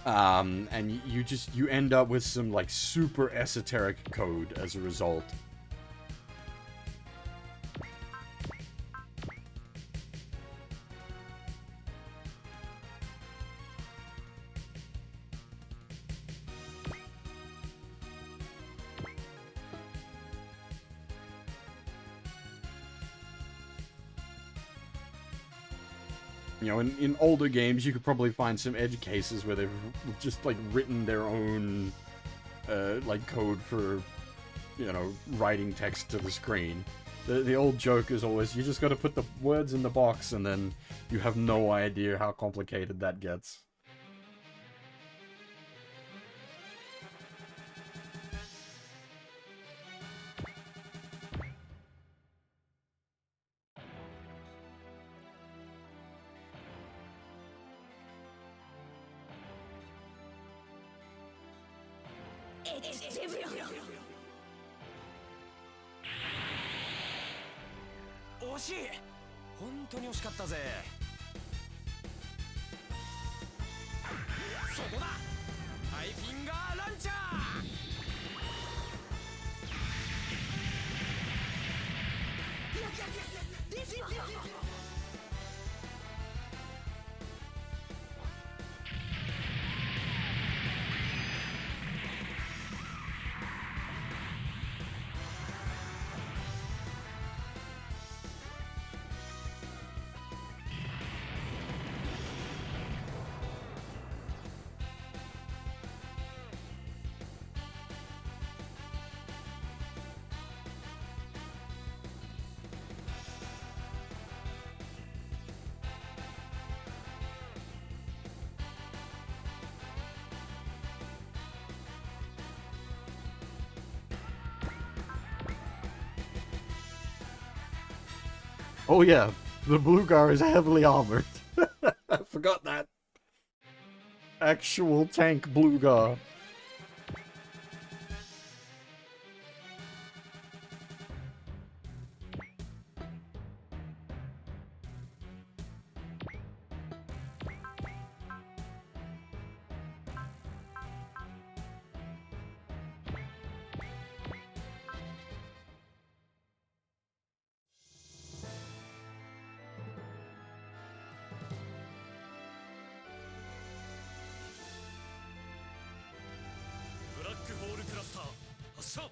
S1: And you end up with some, like, super esoteric code as a result. You know, in older games, you could probably find some edge cases where they've just, like, written their own, like, code for, you know, writing text to the screen. The old joke is always, you just gotta put the words in the box, and then you have no idea how complicated that gets.
S3: HW.
S2: 惜しい。本当に惜しかったぜ。そこだ。ハイフィンガーランチャー。ですよ。
S1: Oh yeah, the Bluegar is heavily armored. I forgot that. Actual tank Bluegar.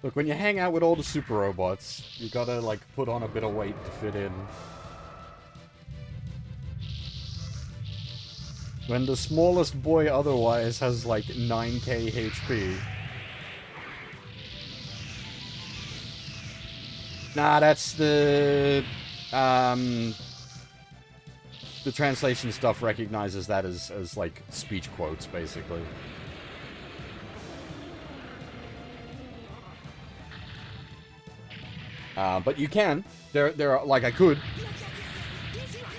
S1: Look, when you hang out with all the super robots, you gotta, like, put on a bit of weight to fit in. When the smallest boy otherwise has, like, 9k HP. Nah, that's the translation stuff recognizes that as like, speech quotes, basically. But you can. There are, like, I could.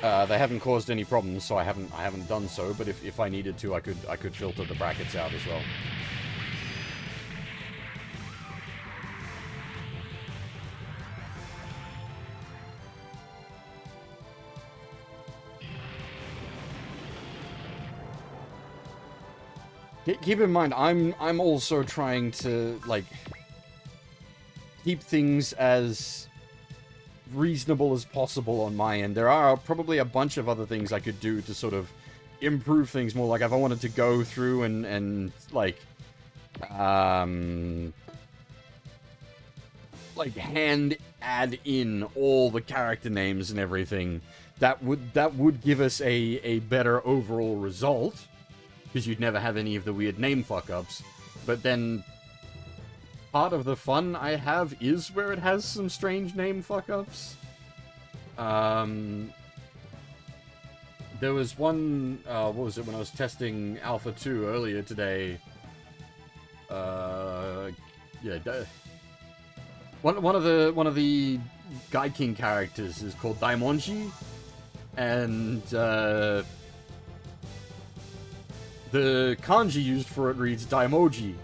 S1: They haven't caused any problems, so I haven't done so. But if I needed to, I could filter the brackets out as well. Keep in mind, I'm also trying to, like, keep things as reasonable as possible on my end. There are probably a bunch of other things I could do to sort of improve things more. Like, if I wanted to go through and like hand add in all the character names and everything, that would give us a better overall result, because you'd never have any of the weird name fuck-ups. But then part of the fun I have is where it has some strange name fuck-ups. There was one, what was it, when I was testing Alpha 2 earlier today. Yeah, one of the Gaikin characters is called Daimonji, and the kanji used for it reads Daimoji.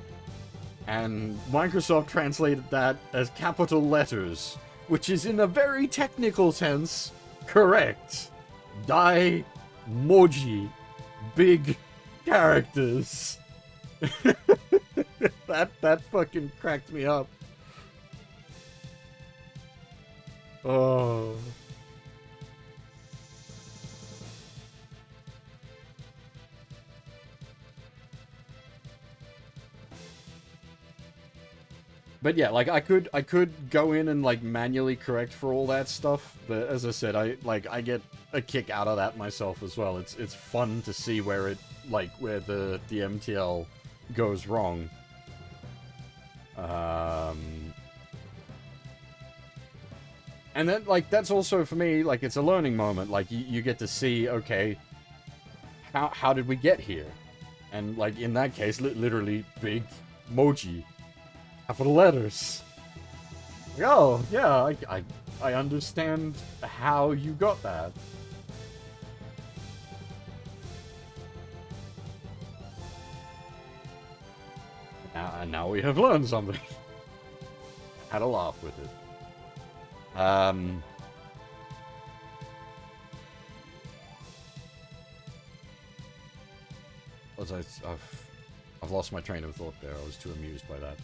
S1: And Microsoft translated that as capital letters, which is, in a very technical sense, correct. Daimoji. Big characters. That fucking cracked me up. Oh. But yeah, like I could go in and like manually correct for all that stuff, but as I said, I get a kick out of that myself as well. It's fun to see where where the MTL goes wrong. And then like that's also for me like it's a learning moment. Like you get to see, okay, how did we get here? And like in that case, literally big emoji. Capital letters. Like, oh, yeah, I understand how you got that. Now we have learned something. Had a laugh with it. I've lost my train of thought there. I was too amused by that.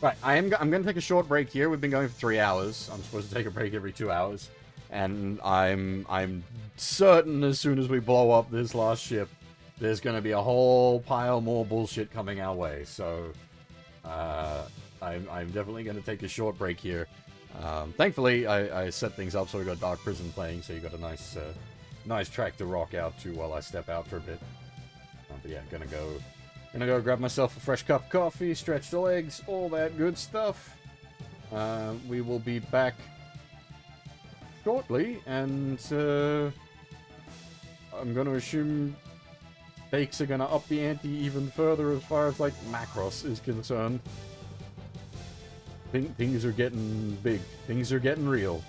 S1: Right, I'm going to take a short break here. We've been going for 3 hours. I'm supposed to take a break every 2 hours. And I'm certain as soon as we blow up this last ship, there's going to be a whole pile more bullshit coming our way. So, I'm definitely going to take a short break here. Thankfully, I set things up so we got Dark Prison playing, so you got a nice track to rock out to while I step out for a bit. But yeah, gonna go grab myself a fresh cup of coffee, stretch the legs, all that good stuff. We will be back shortly, and I'm gonna assume stakes are gonna up the ante even further as far as like Macross is concerned. Things are getting big. Things are getting real.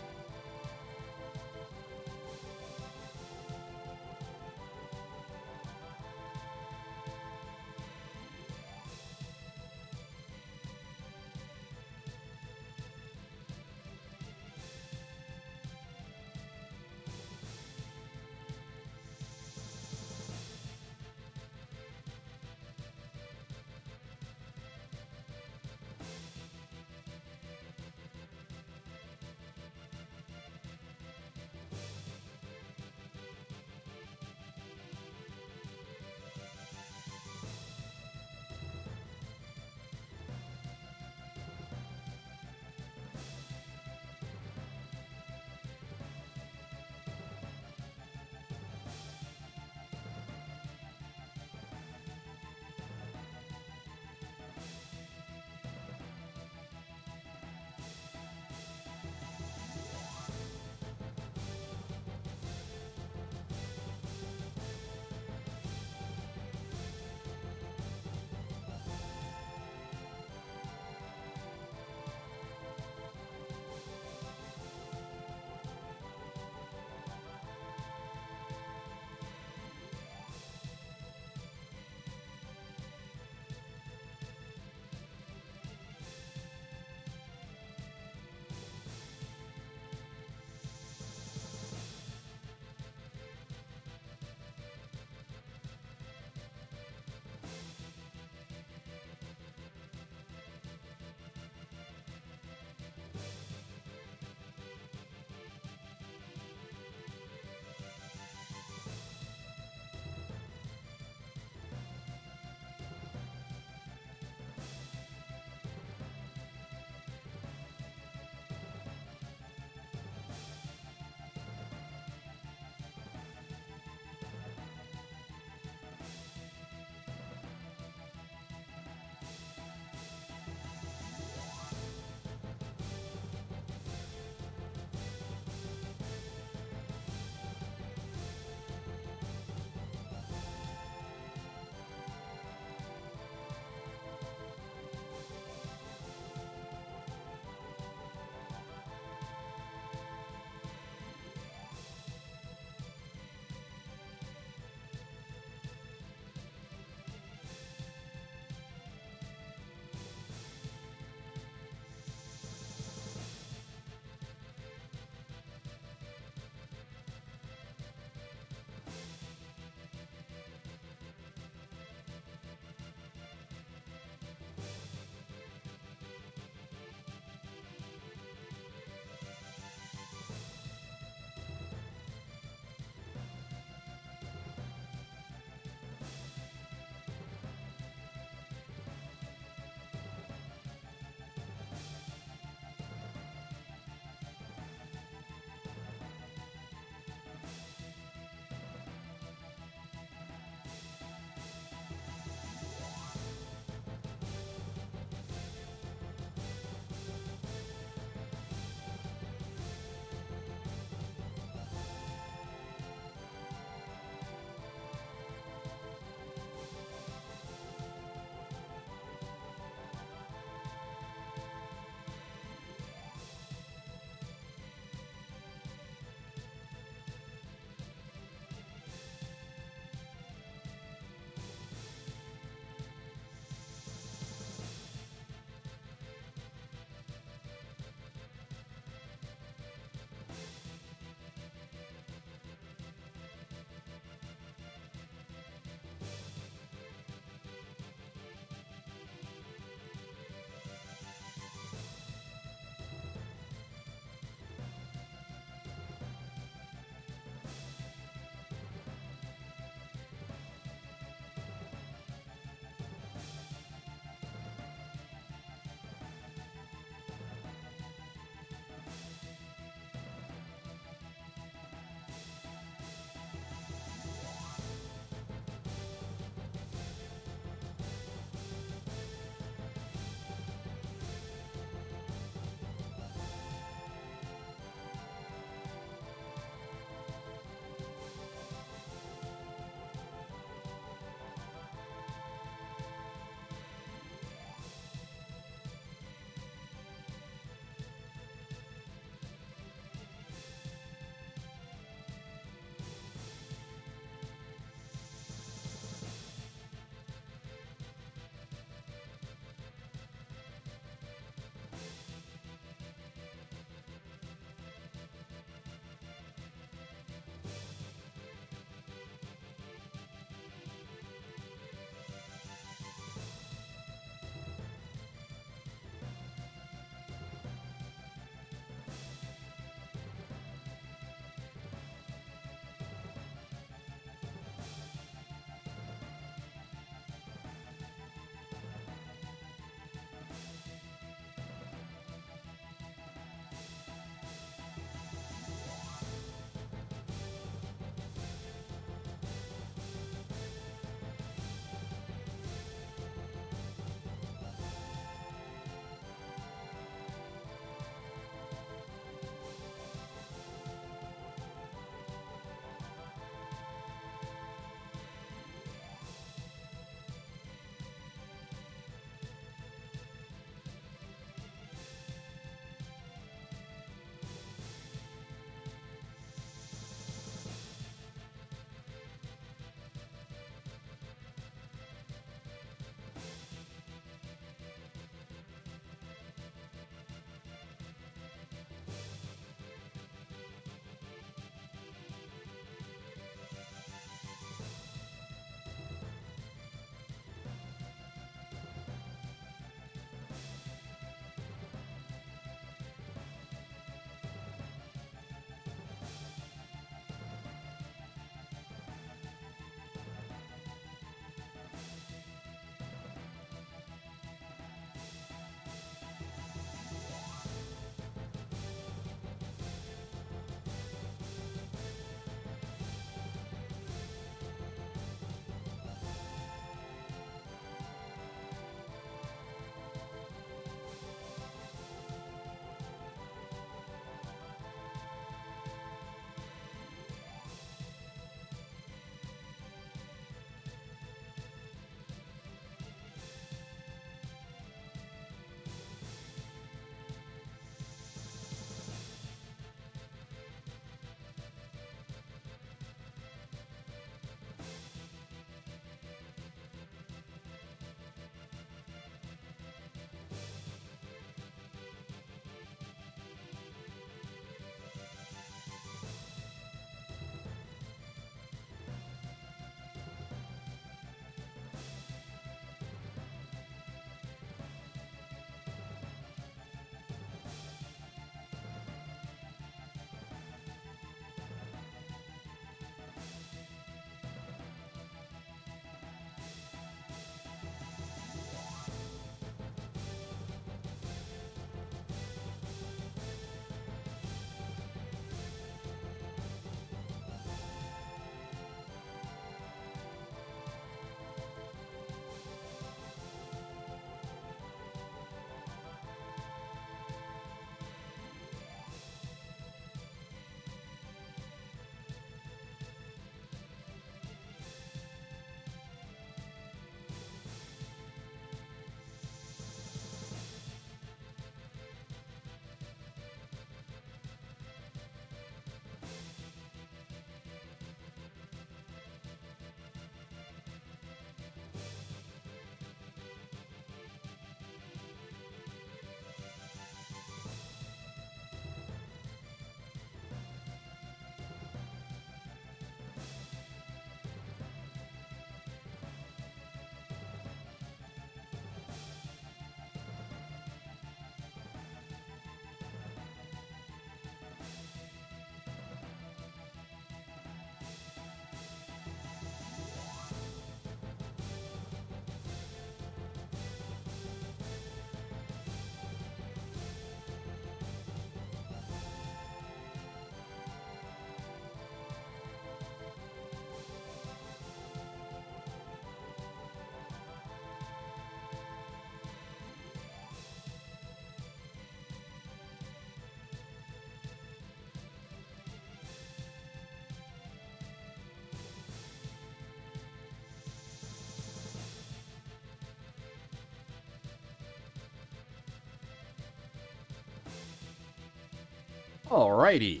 S1: Alrighty.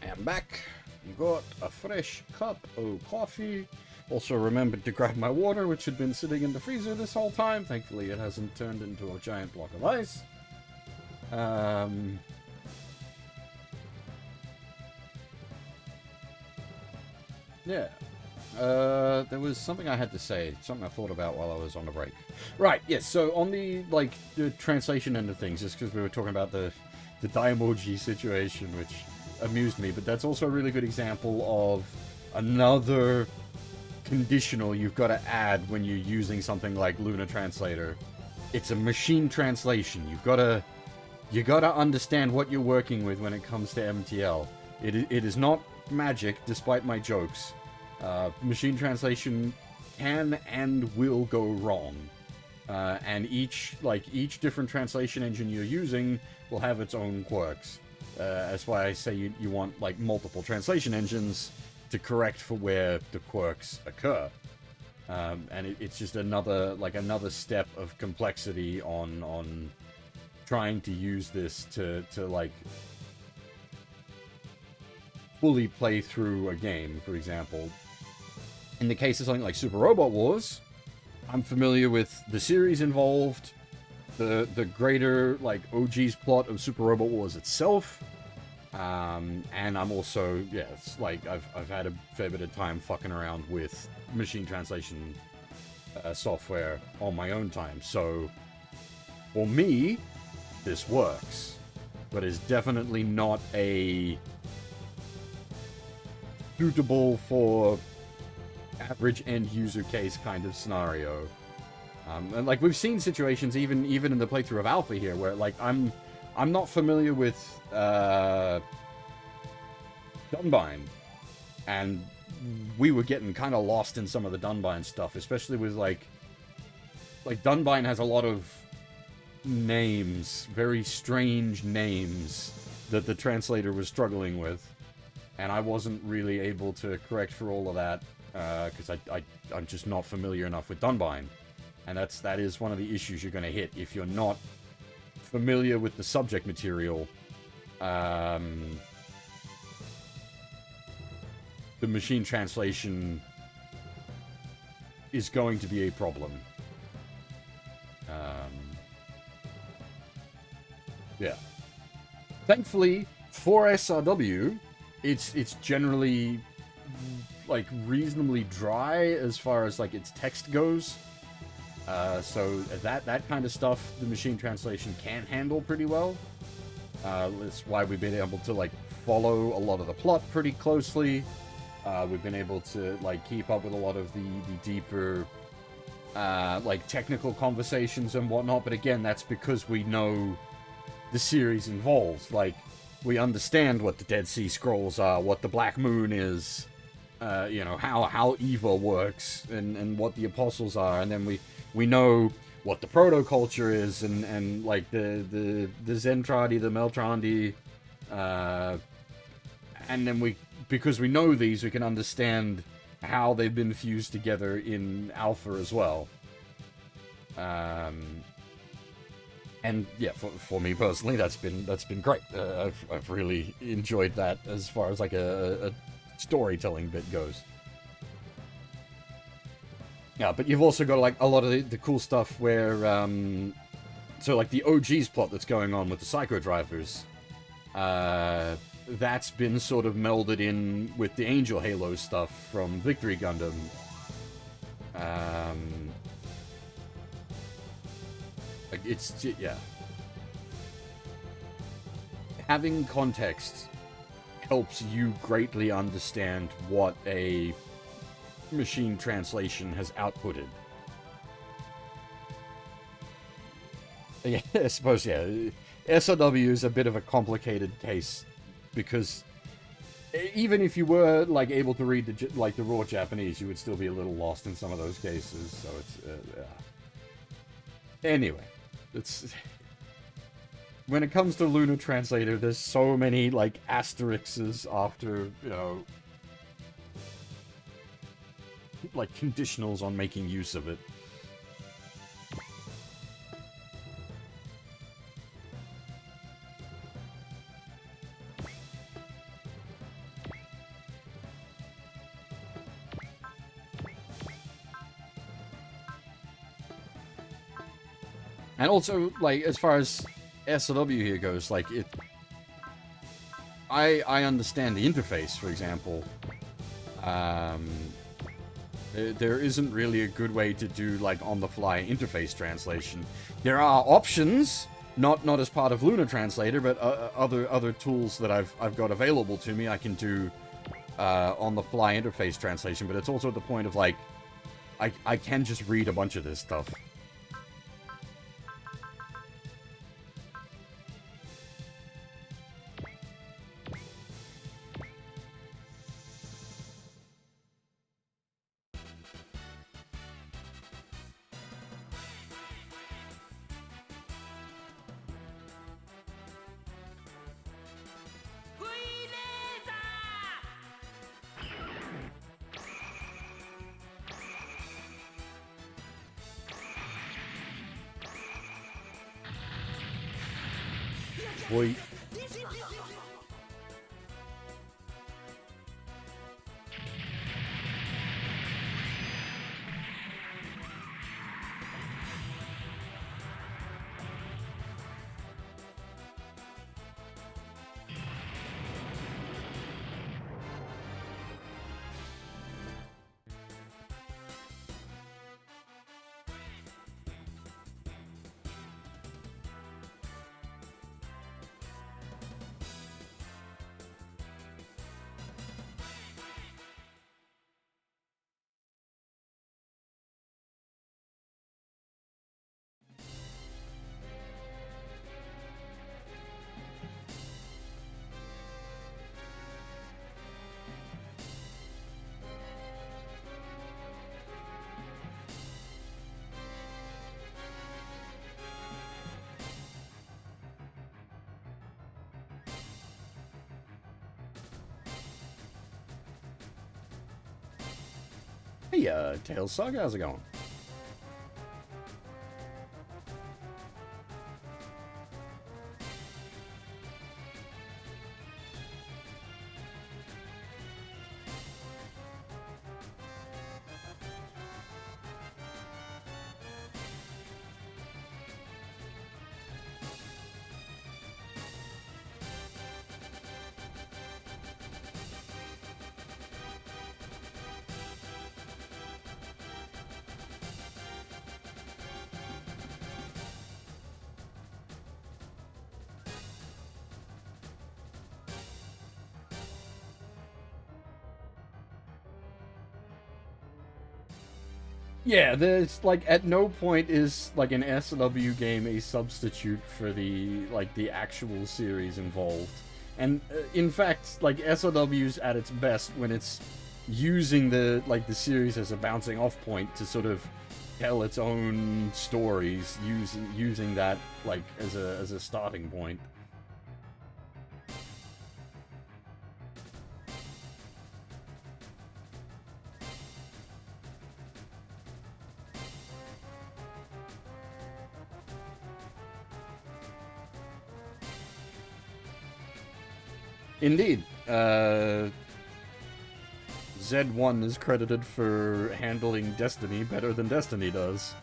S1: I'm back. Got a fresh cup of coffee. Also remembered to grab my water, which had been sitting in the freezer this whole time. Thankfully, it hasn't turned into a giant block of ice. Yeah. There was something I had to say, something I thought about while I was on the break. Right, yes, so on the, like, the translation end of things, just because we were talking about the Daimoji situation, which amused me, but that's also a really good example of another conditional you've got to add when you're using something like Luna Translator. It's a machine translation. You gotta understand what you're working with when it comes to MTL. It is not magic, despite my jokes. Machine translation can and will go wrong. And each different translation engine you're using will have its own quirks. That's why I say you want like multiple translation engines to correct for where the quirks occur. And it's just another step of complexity on trying to use this to like fully play through a game, for example. In the case of something like Super Robot Wars, I'm familiar with the series involved, the greater like OG's plot of Super Robot Wars itself, and I'm also it's like I've had a fair bit of time fucking around with machine translation software on my own time. So for me, this works, but is definitely not a suitable for average end user case kind of scenario. And like we've seen situations even in the playthrough of Alpha here where like I'm not familiar with Dunbine, and we were getting kind of lost in some of the Dunbine stuff, especially with like Dunbine has a lot of names, very strange names that the translator was struggling with, and I wasn't really able to correct for all of that because I'm just not familiar enough with Dunbine. And that is one of the issues you're going to hit if you're not familiar with the subject material. The machine translation is going to be a problem. Yeah. Thankfully, for SRW, it's generally like reasonably dry as far as like its text goes. So that kind of stuff, the machine translation can handle pretty well. That's why we've been able to like follow a lot of the plot pretty closely. We've been able to like keep up with a lot of the deeper like technical conversations and whatnot. But again, that's because we know the series involves. Like we understand what the Dead Sea Scrolls are, what the Black Moon is, how Eva works, and what the Apostles are, and then we know what the proto-culture is, and like the Zentradi, the Meltrandi, and then because we know these, we can understand how they've been fused together in Alpha as well. And yeah, for me personally, that's been great. I've really enjoyed that as far as like a storytelling bit goes. Yeah, but you've also got like a lot of the cool stuff where, so like the OG's plot that's going on with the Psycho Drivers, that's been sort of melded in with the Angel Halo stuff from Victory Gundam. Yeah. Having context helps you greatly understand what a machine translation has outputted. Yeah, I suppose, yeah. SRW is a bit of a complicated case because even if you were like able to read the raw Japanese, you would still be a little lost in some of those cases. So it's anyway, it's when it comes to Luna Translator, there's so many like asterisks after like conditionals on making use of it. And also, like, as far as SLW here goes, like, I understand the interface, for example. There isn't really a good way to do, like, on-the-fly interface translation. There are options, not as part of Luna Translator, but other tools that I've got available to me. I can do on-the-fly interface translation, but it's also at the point of, like, I can just read a bunch of this stuff. Boy. Hey, Tails Saga, how's it going? Yeah, there's, like, at no point is, like, an SLW game a substitute for the actual series involved. And, in fact, like, SLW's at its best when it's using the series as a bouncing off point to sort of tell its own stories, using that, like, as a starting point. Indeed. Z1 is credited for handling Destiny better than Destiny does.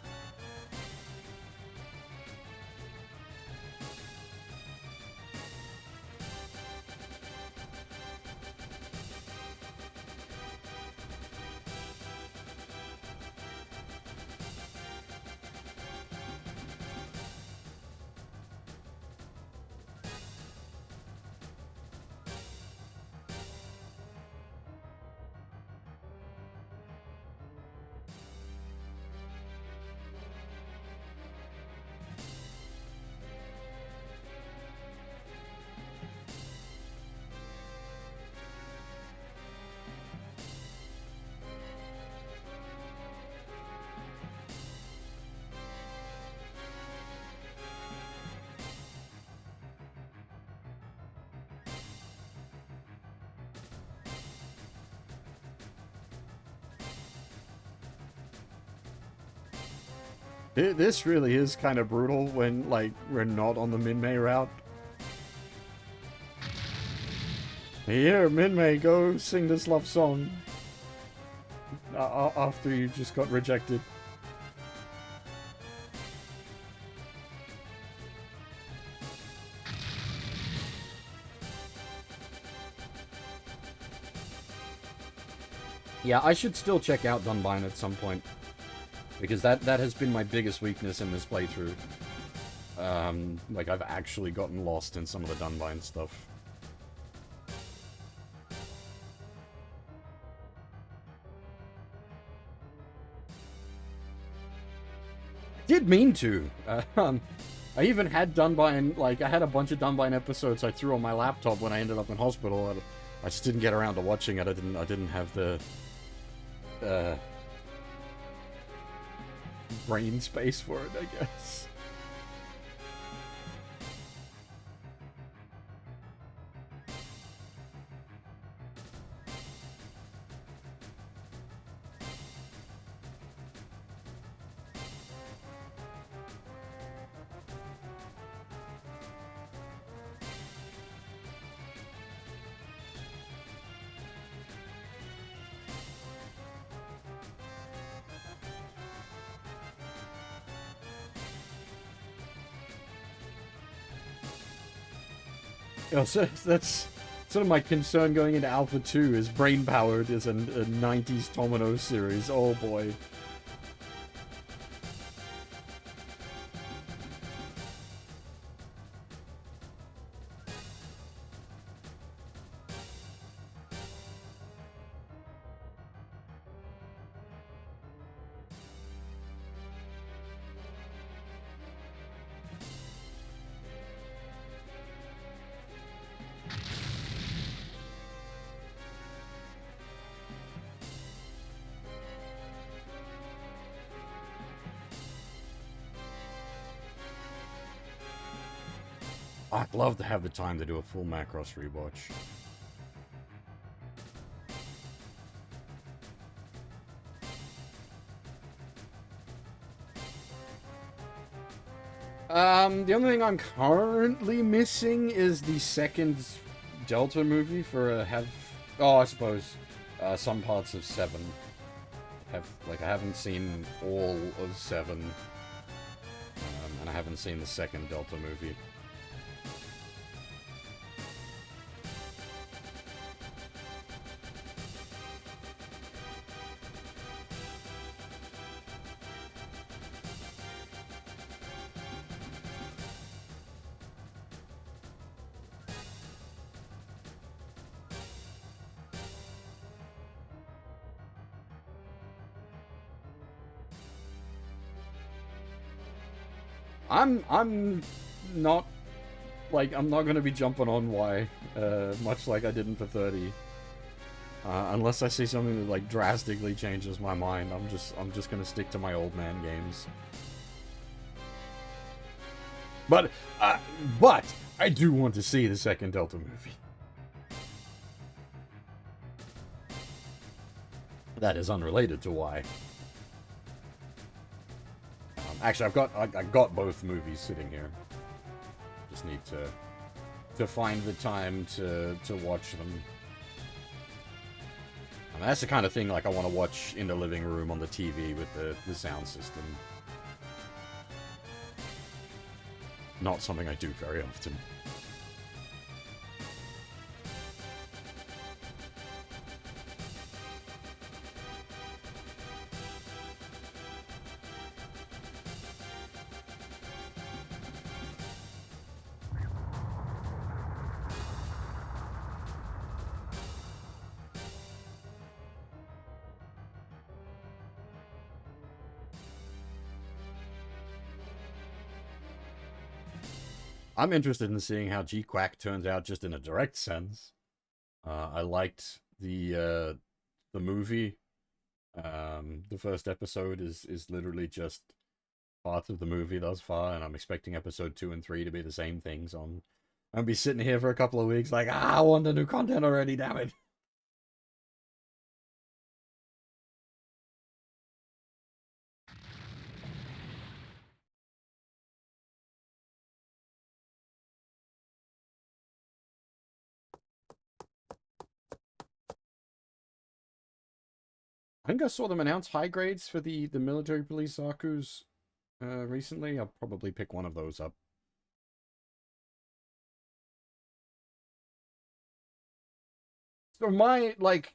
S1: This really is kind of brutal when, like, we're not on the Min-Mei route. Here, Min-Mei, go sing this love song. After you just got rejected. Yeah, I should still check out Dunbine at some point. Because that has been my biggest weakness in this playthrough. Like, I've actually gotten lost in some of the Dunbine stuff. I did mean to. I even had Dunbine, like, I had a bunch of Dunbine episodes I threw on my laptop when I ended up in hospital. I just didn't get around to watching it. I didn't have the brain space for it, I guess. You know, so that's sort of my concern going into Alpha 2 is brain-powered is a 90s Tomino series. Oh boy. I'd love to have the time to do a full Macross rewatch. The only thing I'm currently missing is the second Delta movie for I suppose some parts of 7. I haven't seen all of 7, and I haven't seen the second Delta movie. I'm not, like, I'm not gonna be jumping on Y, much like I didn't for 30. Unless I see something that, like, drastically changes my mind, I'm just gonna stick to my old man games. But I do want to see the second Delta movie. That is unrelated to Y. Actually, I got both movies sitting here. Just need to find the time to watch them. And that's the kind of thing like I want to watch in the living room on the TV with the sound system. Not something I do very often. I'm interested in seeing how G-Quack turns out just in a direct sense. I liked the movie. The first episode is literally just part of the movie thus far, and I'm expecting episode 2 and 3 to be the same thing, so I'm gonna be sitting here for a couple of weeks like, I want the new content already, damn it. I think I saw them announce high grades for the military police Zaku's recently. I'll probably pick one of those up. So my, like,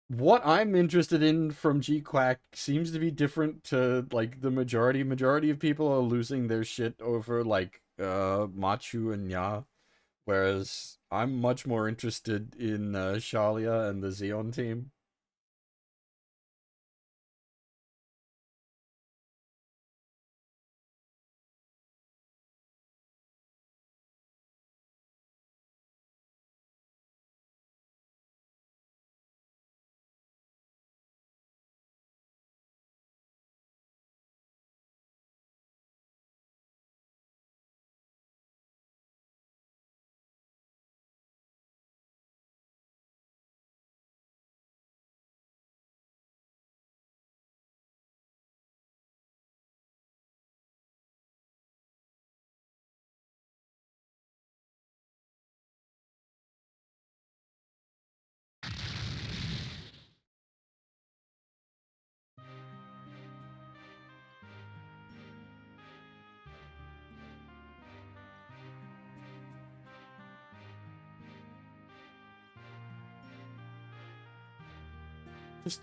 S1: what I'm interested in from G-Quack seems to be different to like the majority. Majority of people are losing their shit over like Machu and Nya, whereas I'm much more interested in Shalia and the Xeon team.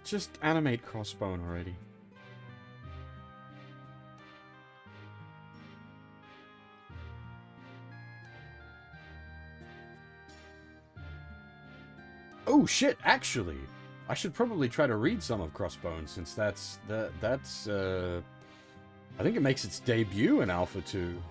S1: Just animate Crossbone already. Oh shit, actually, I should probably try to read some of Crossbone since that's I think it makes its debut in Alpha 2.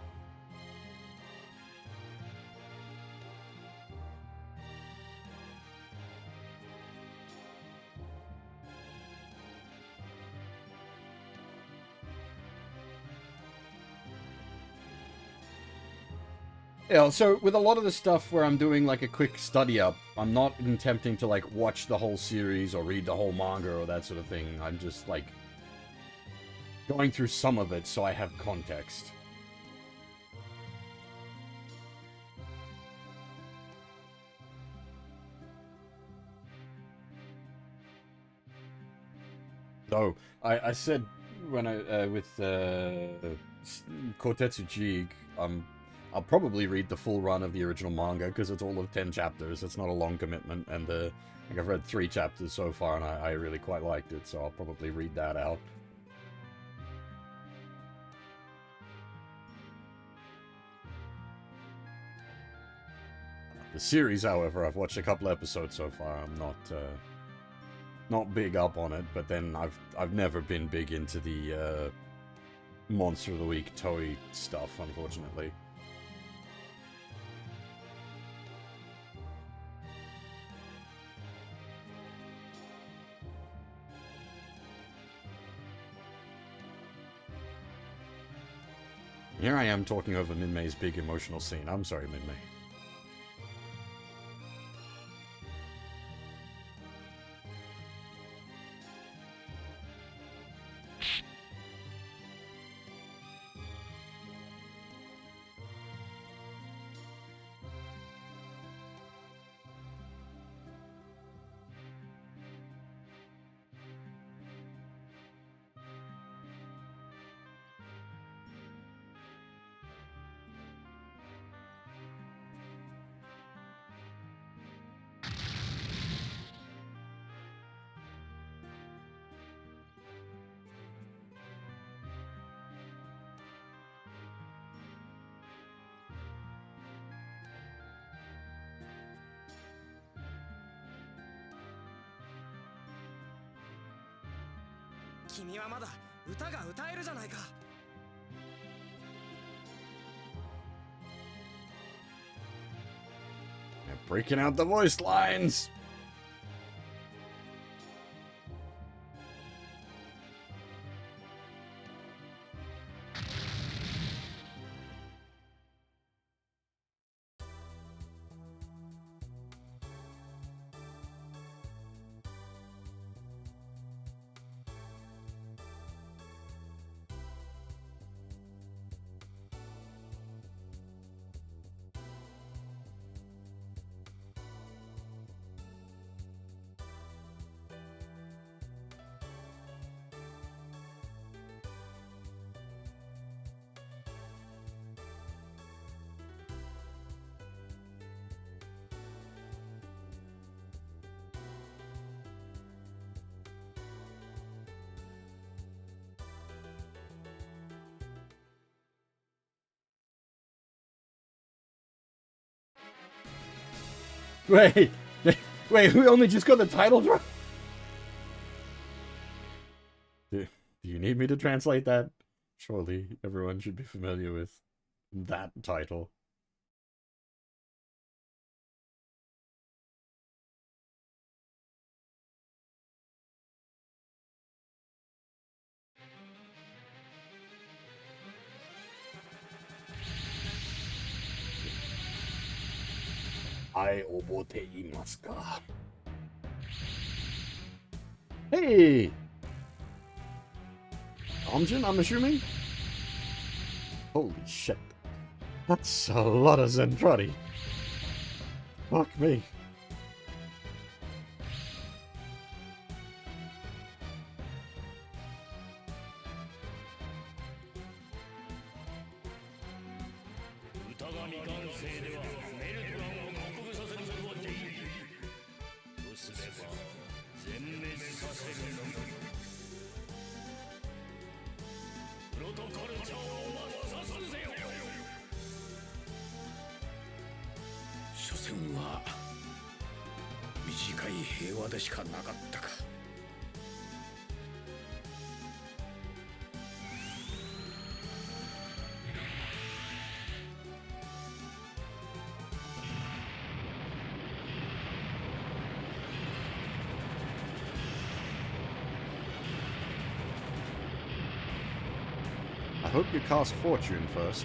S1: Yeah, so with a lot of the stuff where I'm doing like a quick study up, I'm not attempting to like watch the whole series or read the whole manga or that sort of thing. I'm just like going through some of it so I have context. So I said when I with Kotetsu Jig, I'll probably read the full run of the original manga because it's all of 10 chapters. It's not a long commitment, and like I've read 3 chapters so far, and I really quite liked it, so I'll probably read that out. The series, however, I've watched a couple episodes so far. I'm not big up on it, but then I've never been big into the Monster of the Week Toei stuff, unfortunately. Here I am talking over Minmei's big emotional scene. I'm sorry, Minmei. Breaking out the voice lines! Wait, wait, we only just got the title drop? Do you need me to translate that? Surely everyone should be familiar with that title. I oboteimasu ka. Hey! Amjin, I'm assuming? Holy shit. That's a lot of Zentradi. Fuck me. I hope you cast Fortune first.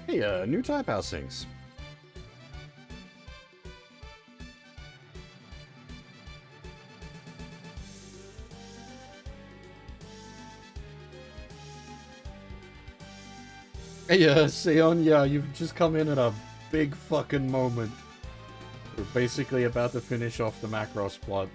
S1: Hey, new type house things. Hey, Seon, yeah, you've just come in at a big fucking moment. We're basically about to finish off the Macross plot.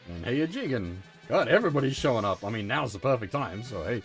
S1: And hey, you're jigging. God, everybody's showing up. I mean, now's the perfect time, so hey.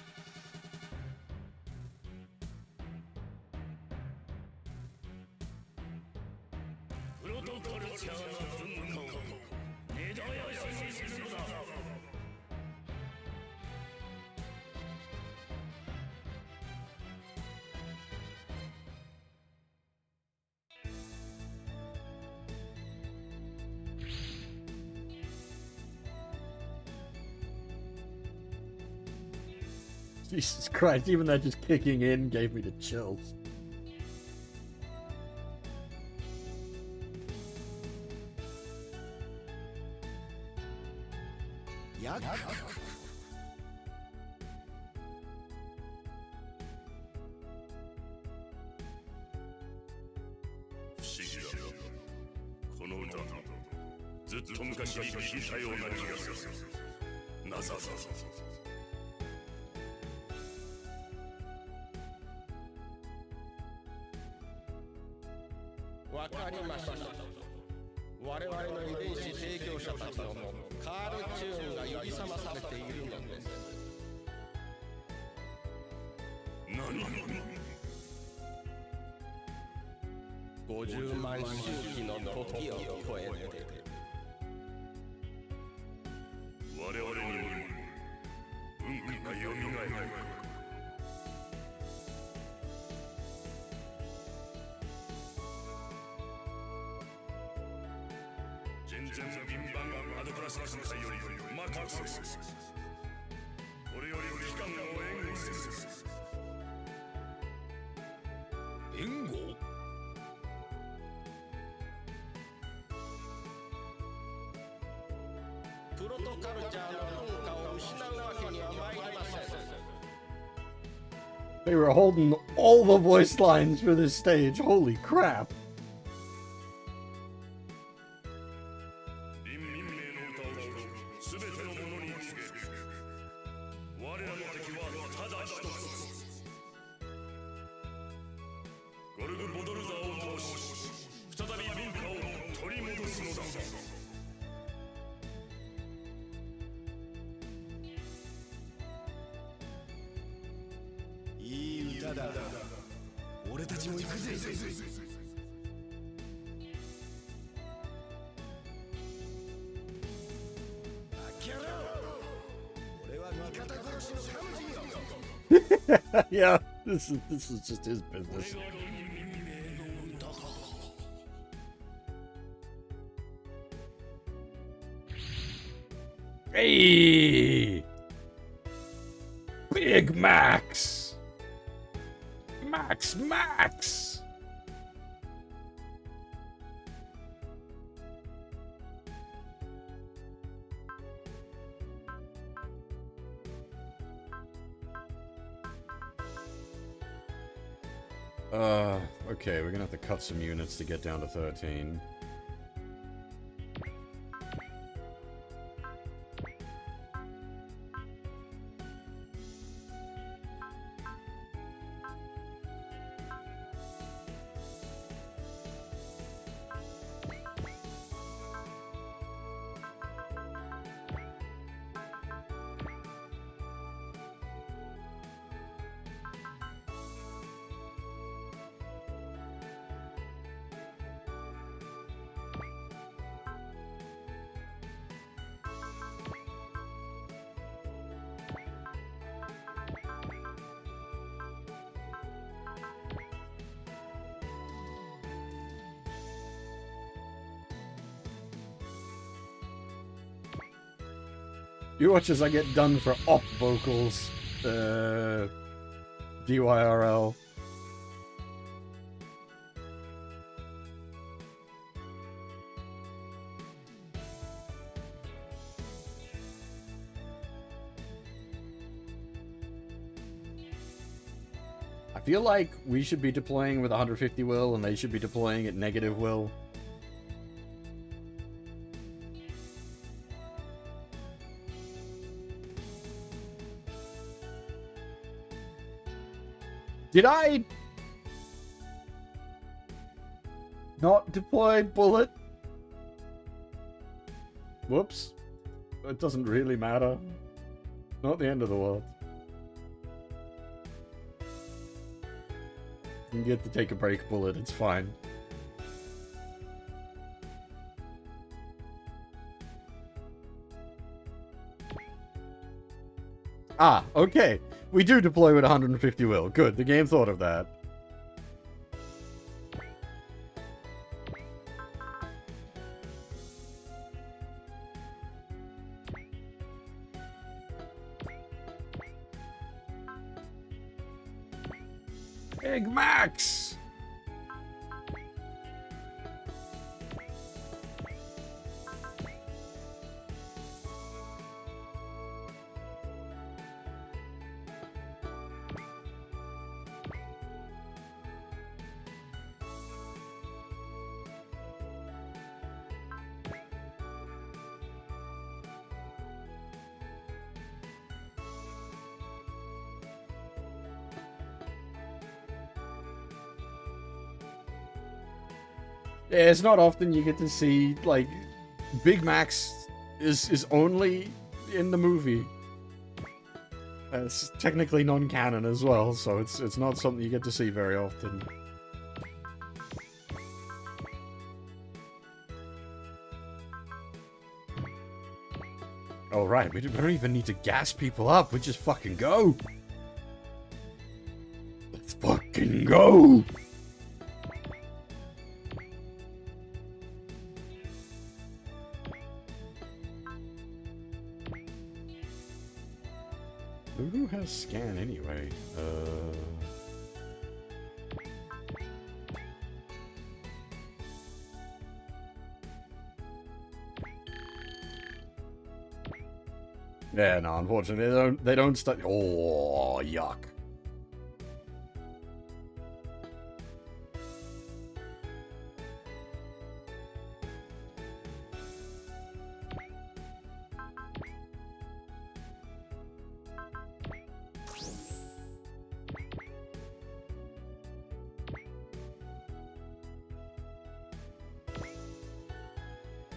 S1: Jesus Christ, even that just kicking in gave me the chills.
S2: Yuck. ずっと昔に聞いたような気がする。なさそう。わかりました。我々の遺伝子提供者たちのカールチューンが呼び覚まされているのです。何？50万周期の時を超えて我々にも運気がよみがえる。全然の銀盤アドプラスの際よりマカスこれより期間を援護せす。援護？プロトカルチャーの文化を失うわけには参りません。
S1: They were holding all the voice lines for this stage. Holy crap.
S2: 俺たちも行くぜ。俺は味方殺しのサムジンよ。
S1: Yeah, this is just his business. Hey! Big Max! Max! Okay, we're gonna have to cut some units to get down to 13. You watch as I get done for off vocals. DYRL. I feel like we should be deploying with 150 will and they should be deploying at negative will. Did I not deploy bullet? Whoops. It doesn't really matter. Not the end of the world. You get to take a break bullet, it's fine. Ah, okay. We do deploy with 150 will. Good, the game thought of that. Big Max! Yeah, it's not often you get to see, like, Big Max is only in the movie. It's technically non-canon as well, so it's not something you get to see very often. Oh right, we don't even need to gas people up, we just fucking go! Let's fucking go! Who has scan anyway? Yeah, no, unfortunately they don't study. Oh, yuck.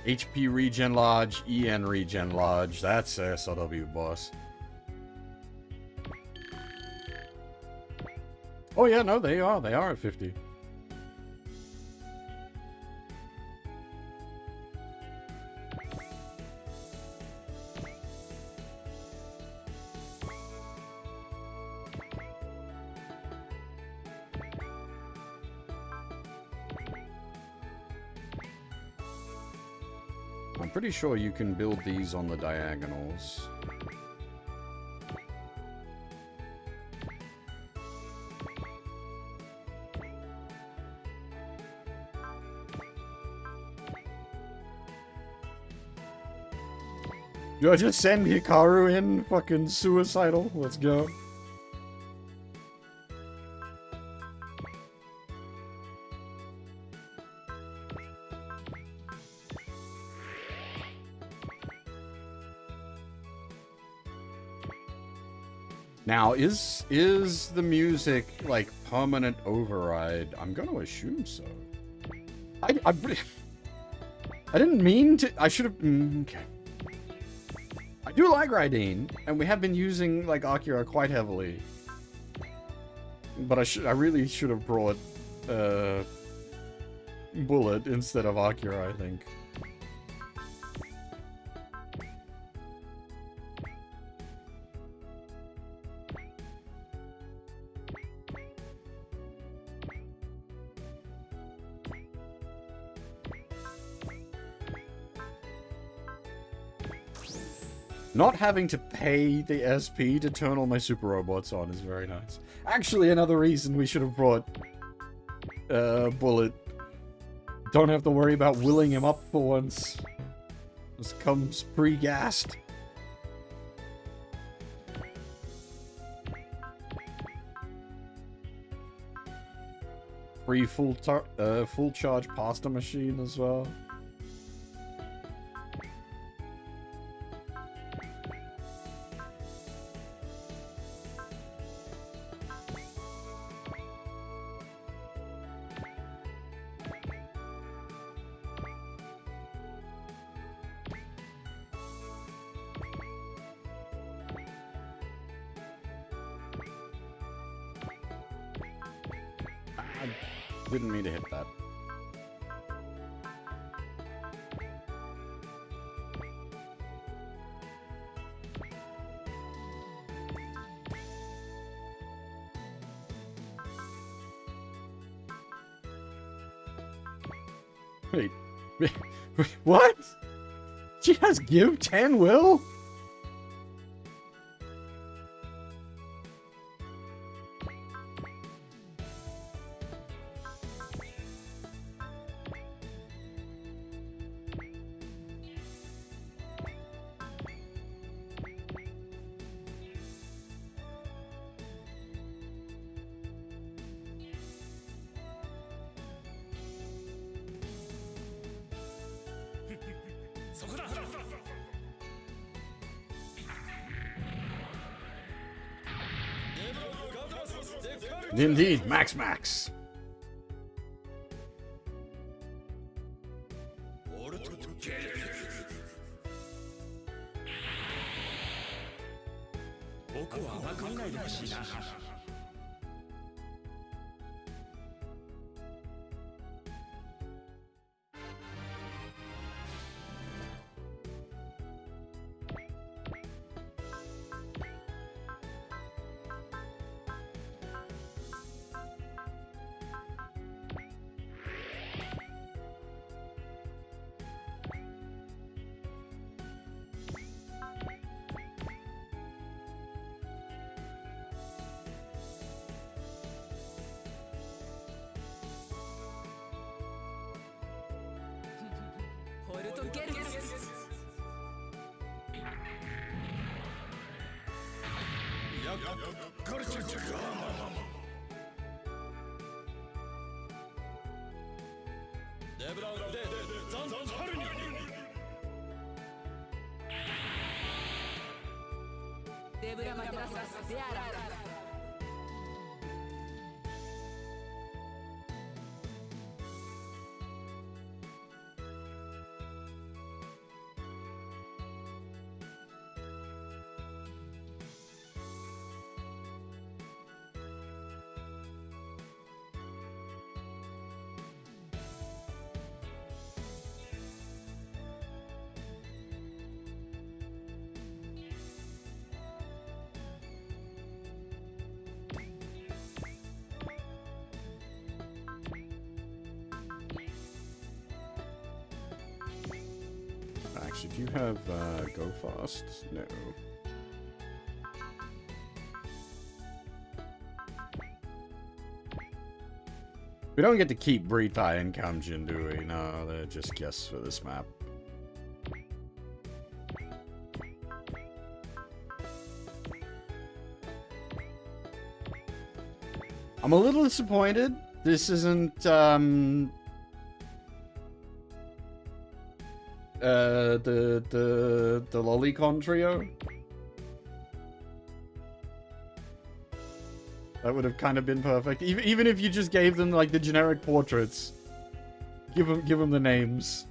S1: HP regen lodge, EN regen lodge. That's SOW, boss. Oh yeah, no, they are. They are at 50. I'm pretty sure you can build these on the diagonals. Do I just send Hikaru in fucking suicidal? Let's go. Now, is the music like permanent override? I'm gonna assume so. I didn't mean to. I should have. Okay. I do like Raideen, and we have been using like Akira quite heavily. But I really should have brought Bullet instead of Akira, I think. Not having to pay the SP to turn all my super robots on is very nice. Actually, another reason we should have brought Bullet. Don't have to worry about willing him up for once. This comes pre-gassed. Free full charge pasta machine as well. Didn't mean to hit that. Wait. What? She has give 10 will? Indeed, Max. Actually, do you have Go Fast? No. We don't get to keep Britai and Kamjin, do we? No, they're just guests for this map. I'm a little disappointed. This isn't, the Lolicon trio. That would have kind of been perfect. Even if you just gave them like the generic portraits, give them the names.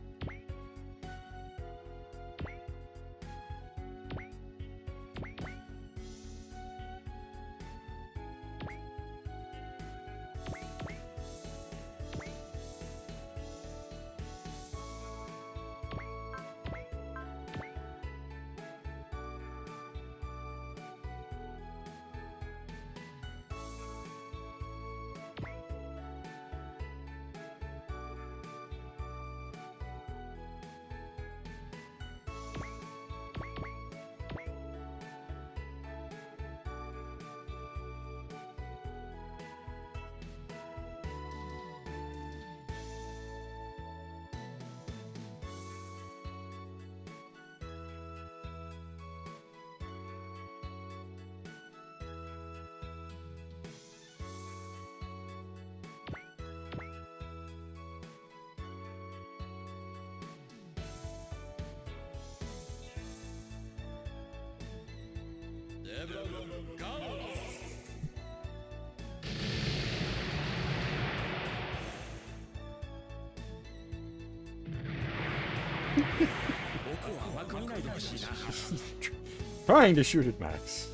S1: Trying to shoot at Max.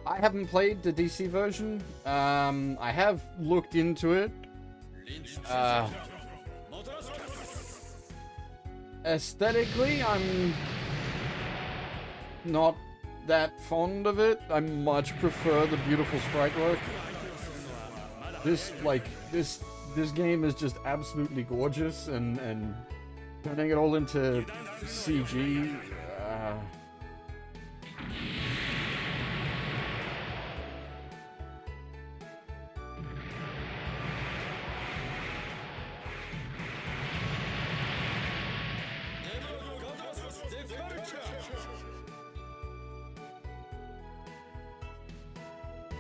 S1: I haven't played the DC version. I have looked into it. Aesthetically, I'm not that fond of it. I much prefer the beautiful sprite work. This game is just absolutely gorgeous, and turning it all into CG.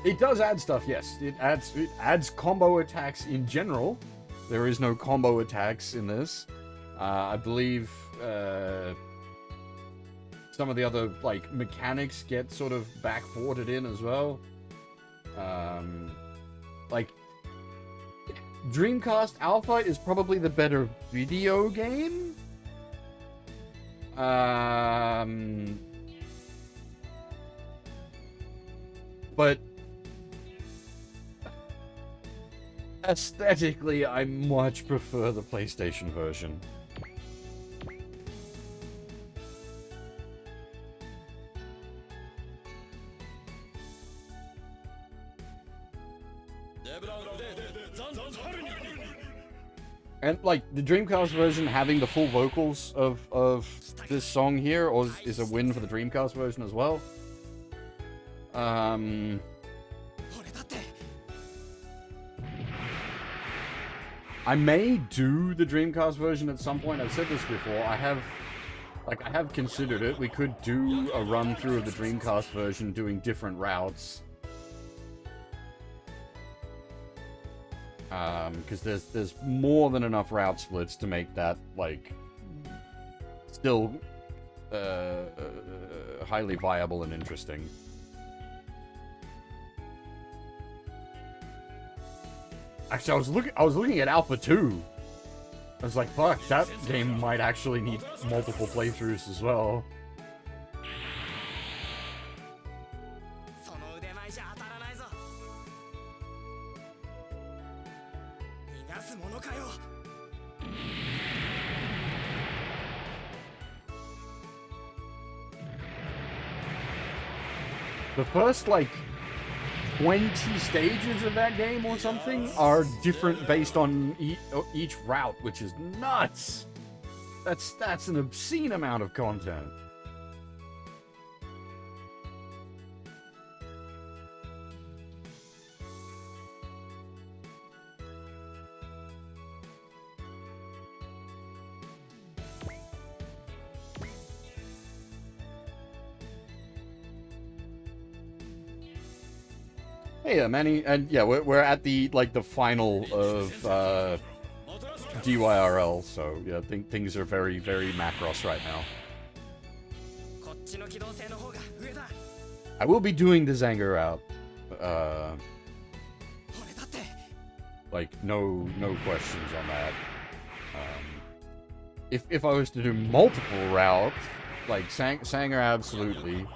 S1: It does add stuff, yes. It adds combo attacks in general. There is no combo attacks in this. I believe some of the other like mechanics get sort of backported in as well. Like Dreamcast Alpha is probably the better video game. But aesthetically, I much prefer the PlayStation version. And like the Dreamcast version having the full vocals of this song here is a win for the Dreamcast version as well. I may do the Dreamcast version at some point. I've said this before. I have considered it. We could do a run through of the Dreamcast version doing different routes. Because there's more than enough route splits to make that like still highly viable and interesting. Actually, I was looking at Alpha 2. I was like, fuck, that game might actually need multiple playthroughs as well.
S4: その腕前じゃ当たらないぞ。逃がすものかよ。
S1: The first, like, 20 stages of that game or something are different based on each route, which is nuts. That's an obscene amount of content. Hey, Manny, and yeah, we're at the final of DYRL, so yeah, things are very Macross right now.
S4: こっちの機動性の方が上だ。
S1: I will be doing the Zanger route,
S4: 俺だって。
S1: like no questions on that. If I was to do multiple routes, like Sanger absolutely.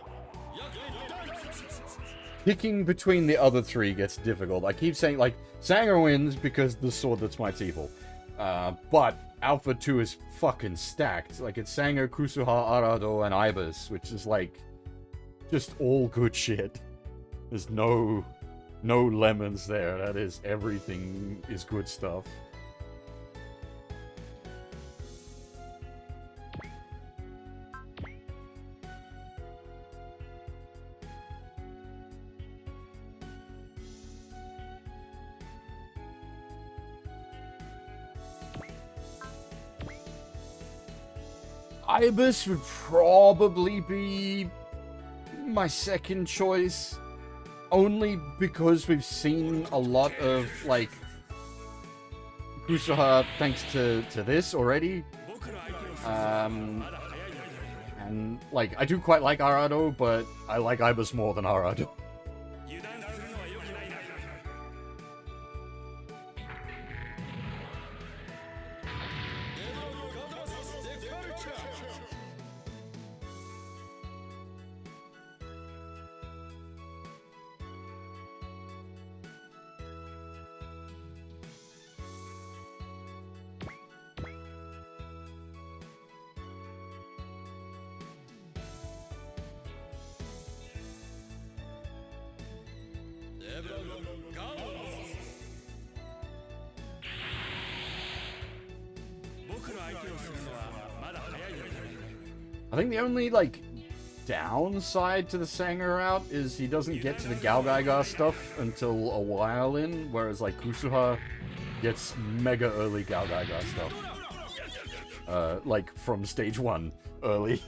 S1: Picking between the other three gets difficult. I keep saying, like, Sanger wins because the sword that smites evil. But Alpha 2 is fucking stacked. Like, it's Sanger, Kusuha, Arado, and Ibis, which is, like, just all good shit. There's no lemons there. That is, everything is good stuff. Ibis would probably be my second choice, only because we've seen a lot of, like, Kusuha thanks to this already. And, like, I do quite like Arado, but I like Ibis more than Arado.
S2: 油断するのは良くないな。
S1: I think the only, like, downside to the Sanger route is he doesn't get to the Galgaiga stuff until a while in, whereas, like, Kusuha gets mega early Galgaiga stuff. Like, from stage 1 early.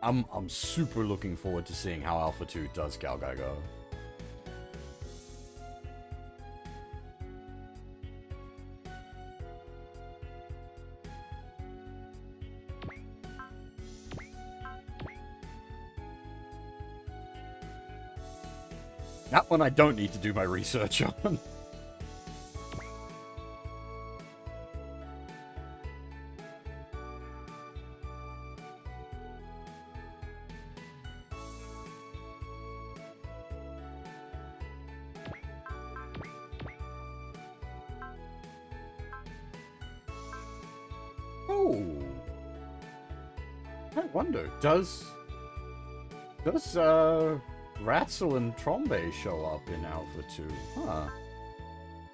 S1: I'm super looking forward to seeing how Alpha 2 does Galgaiga. That one I don't need to do my research on. Oh, I wonder, does Ratzel and Trombe show up in Alpha 2? Huh.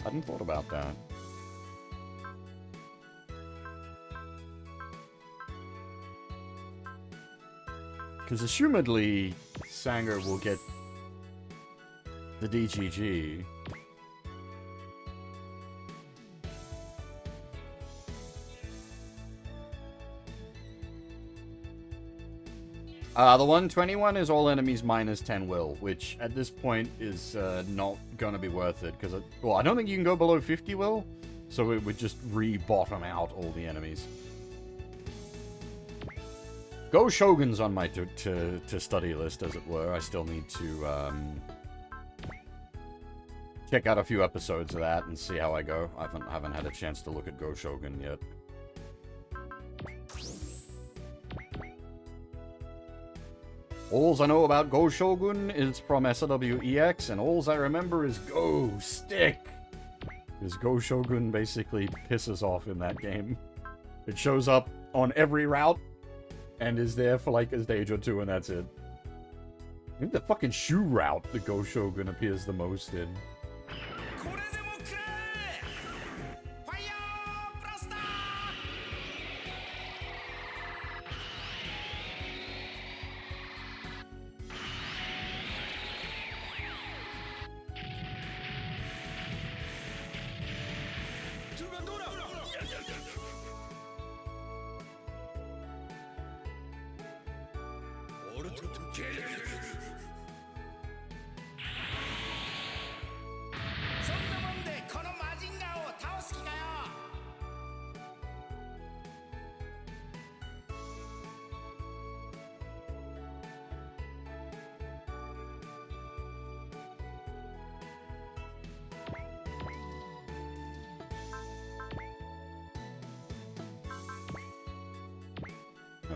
S1: Hadn't thought about that. Because assumedly, Sanger will get the DGG. The 121 is all enemies minus 10 will, which at this point is not gonna be worth it, because, well, I don't think you can go below 50 will, so it would just re-bottom out all the enemies. Go Shogun's on my to study list, as it were. I still need to check out a few episodes of that and see how I go. I haven't had a chance to look at Go Shogun yet. Alls I know about Go Shogun is from SLWEX, and alls I remember is Go Stick. Because Go Shogun basically pisses off in that game. It shows up on every route, and is there for like a stage or two, and that's it. I think the fucking shoe route the Go Shogun appears the most in.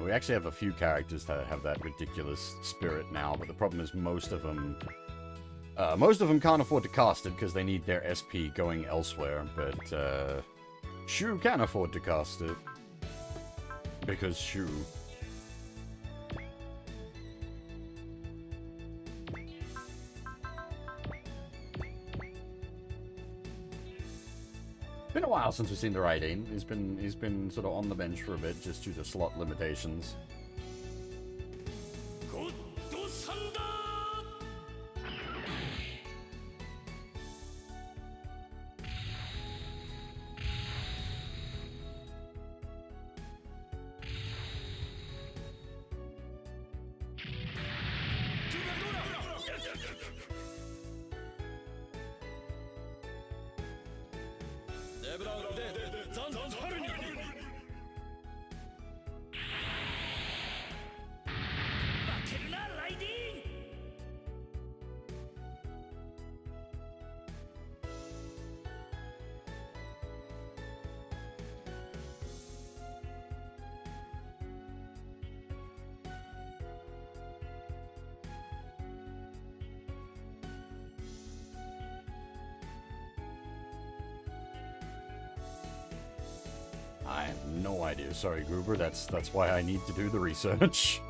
S1: We actually have a few characters that have that ridiculous spirit now, but the problem is most of them can't afford to cast it because they need their SP going elsewhere, but Shu can afford to cast it because Shu. Been a while since we've seen the Raiden. He's been sort of on the bench for a bit just due to slot limitations. I have no idea. Sorry, Gruber. That's why I need to do the research.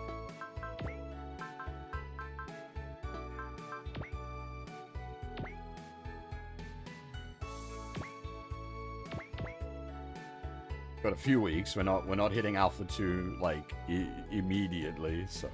S1: Got a few weeks. We're not hitting Alpha 2 like immediately, so.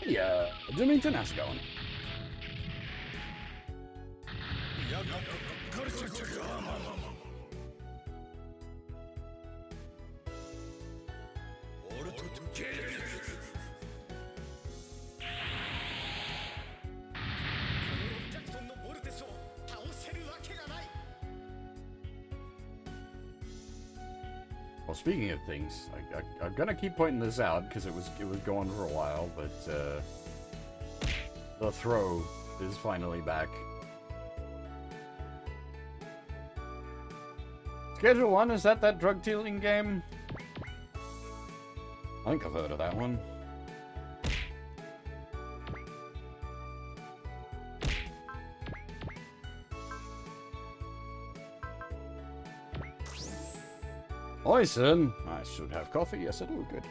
S1: Yeah, Dimmington has going. speaking of things, I'm gonna keep pointing this out because it was going for a while, but the throw is finally back. Schedule 1, is that drug dealing game? I think I've heard of that one. Listen, I should have coffee. Yes, I do. Good.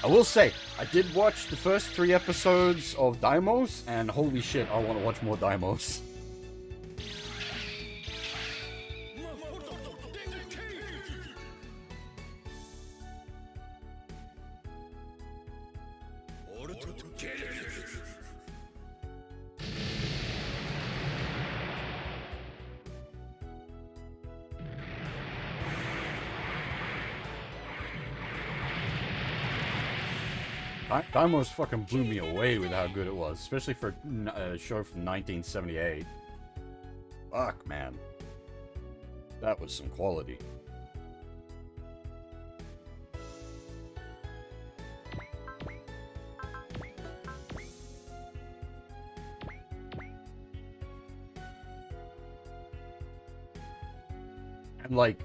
S1: I will say, I did watch the first 3 episodes of Daimos, and holy shit, I want to watch more Daimos. Daimos fucking blew me away with how good it was, especially for a show from 1978. Fuck, man. That was some quality. And, like,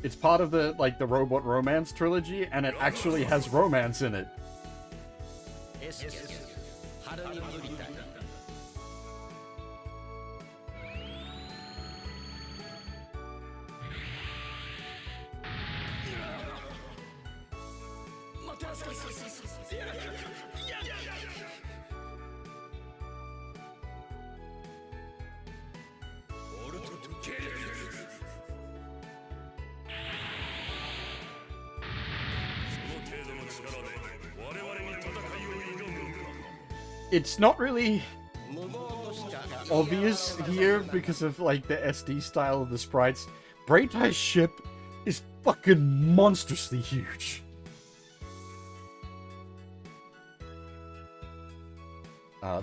S1: it's part of the, like, the Robot Romance trilogy, and it actually has romance in it. It's not really obvious here because of, like, the SD style of the sprites. Breitai's ship is fucking monstrously huge.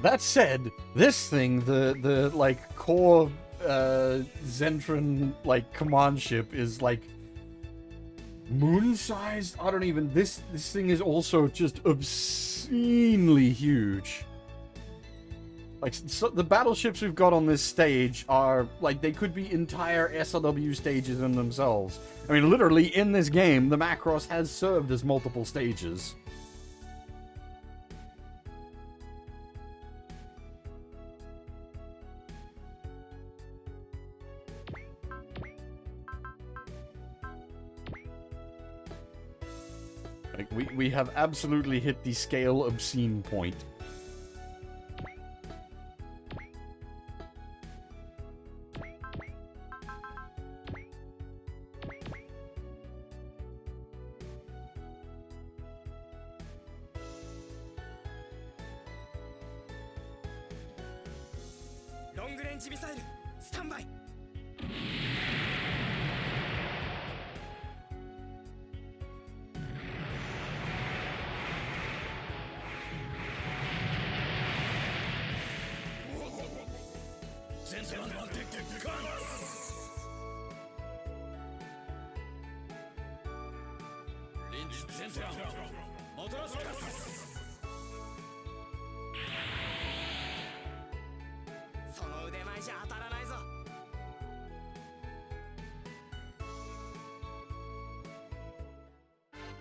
S1: That said, this thing, the like, core, Zentron, like, command ship is, like, moon-sized? I don't even... This thing is also just obscenely huge. Like, so the battleships we've got on this stage are, like, they could be entire SLW stages in themselves. I mean, literally, in this game, the Macross has served as multiple stages. Like, we have absolutely hit the scale obscene point.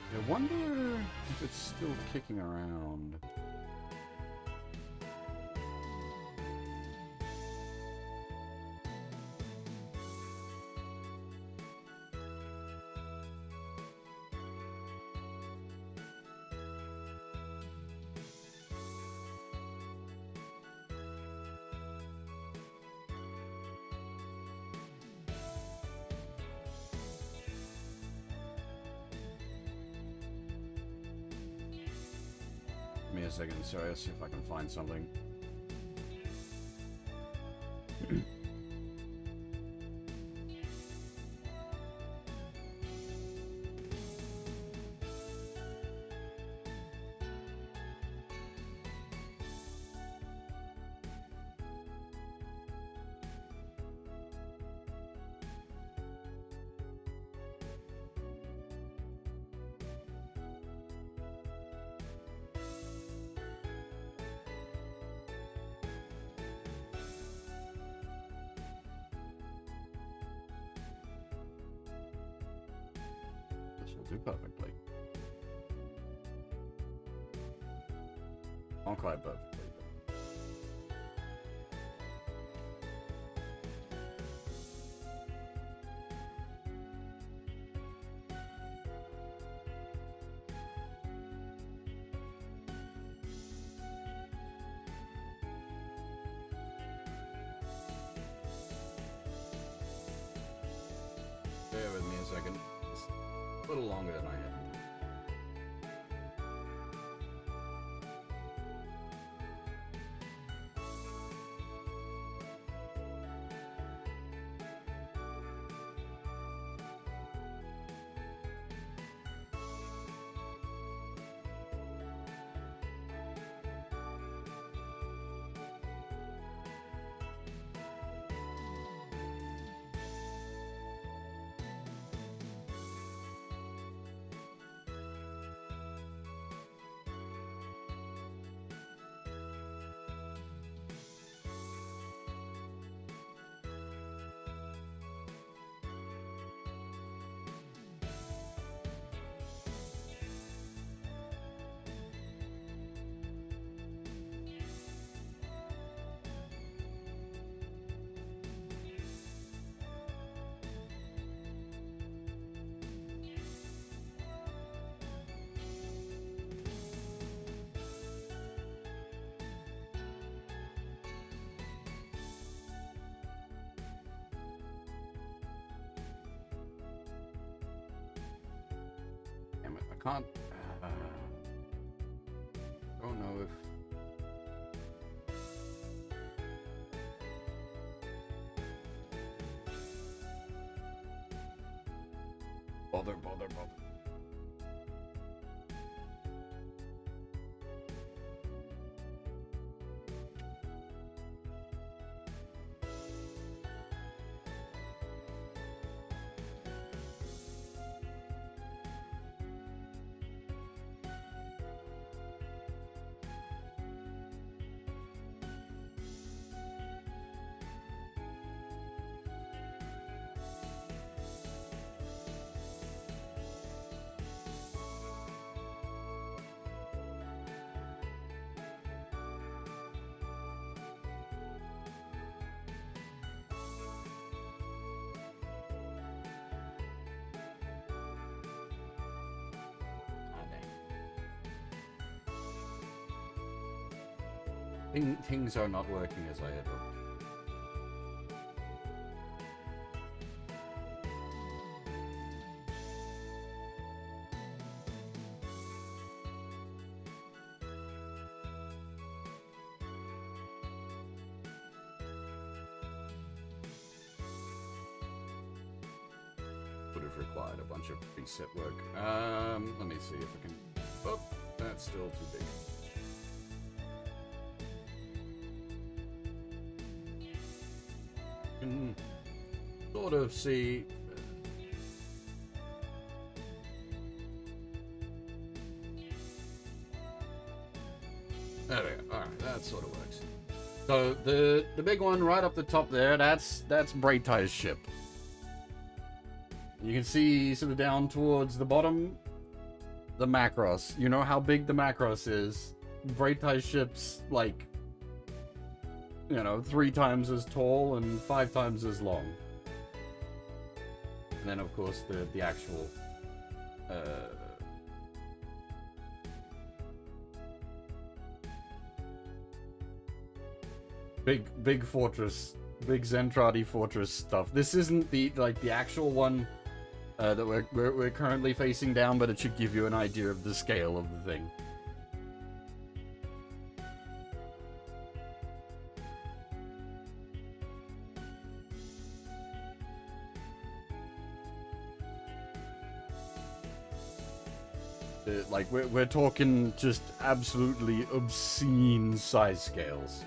S1: I wonder if it's still kicking around. a second. Sorry, I'll see if I can find something. Do perfectly. Not quite perfectly. Bear with me a second. A little longer than I had. Can't. Don't know if. Bother. Things are not working as I had hoped. Would have required a bunch of preset work. Let me see if I can. Oh, that's still too big. Sort of see. There we go. All right, that sort of works. So the big one right up the top there, that's Braid Tie's ship. You can see sort of down towards the bottom, the Macross. You know how big the Macross is. Braid Tie's ship's like, you know, 3 times as tall and 5 times as long. And then, of course, the actual big fortress, big Zentradi fortress stuff. This isn't the actual one that we're currently facing down, but it should give you an idea of the scale of the thing. Like, we're talking just absolutely obscene size scales.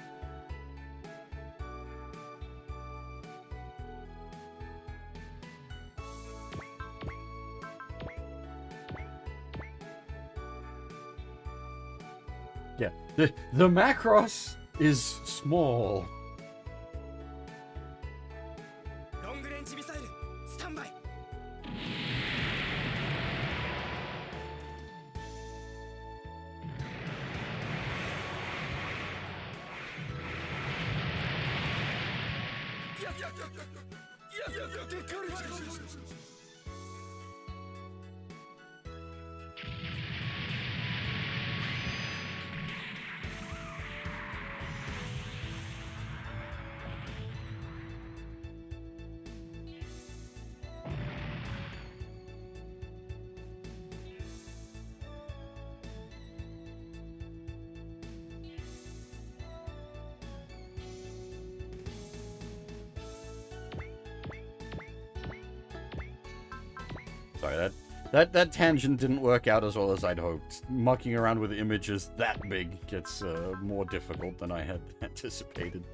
S1: Yeah, the Macross is small.
S4: ロングレンジミサイルスタンバイ。でかる。
S1: Sorry, that tangent didn't work out as well as I'd hoped. Mucking around with images that big gets more difficult than I had anticipated.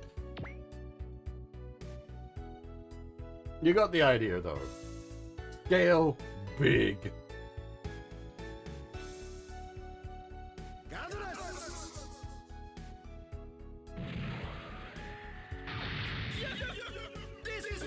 S1: You got the idea, though. Scale big.
S4: ガードラス。This is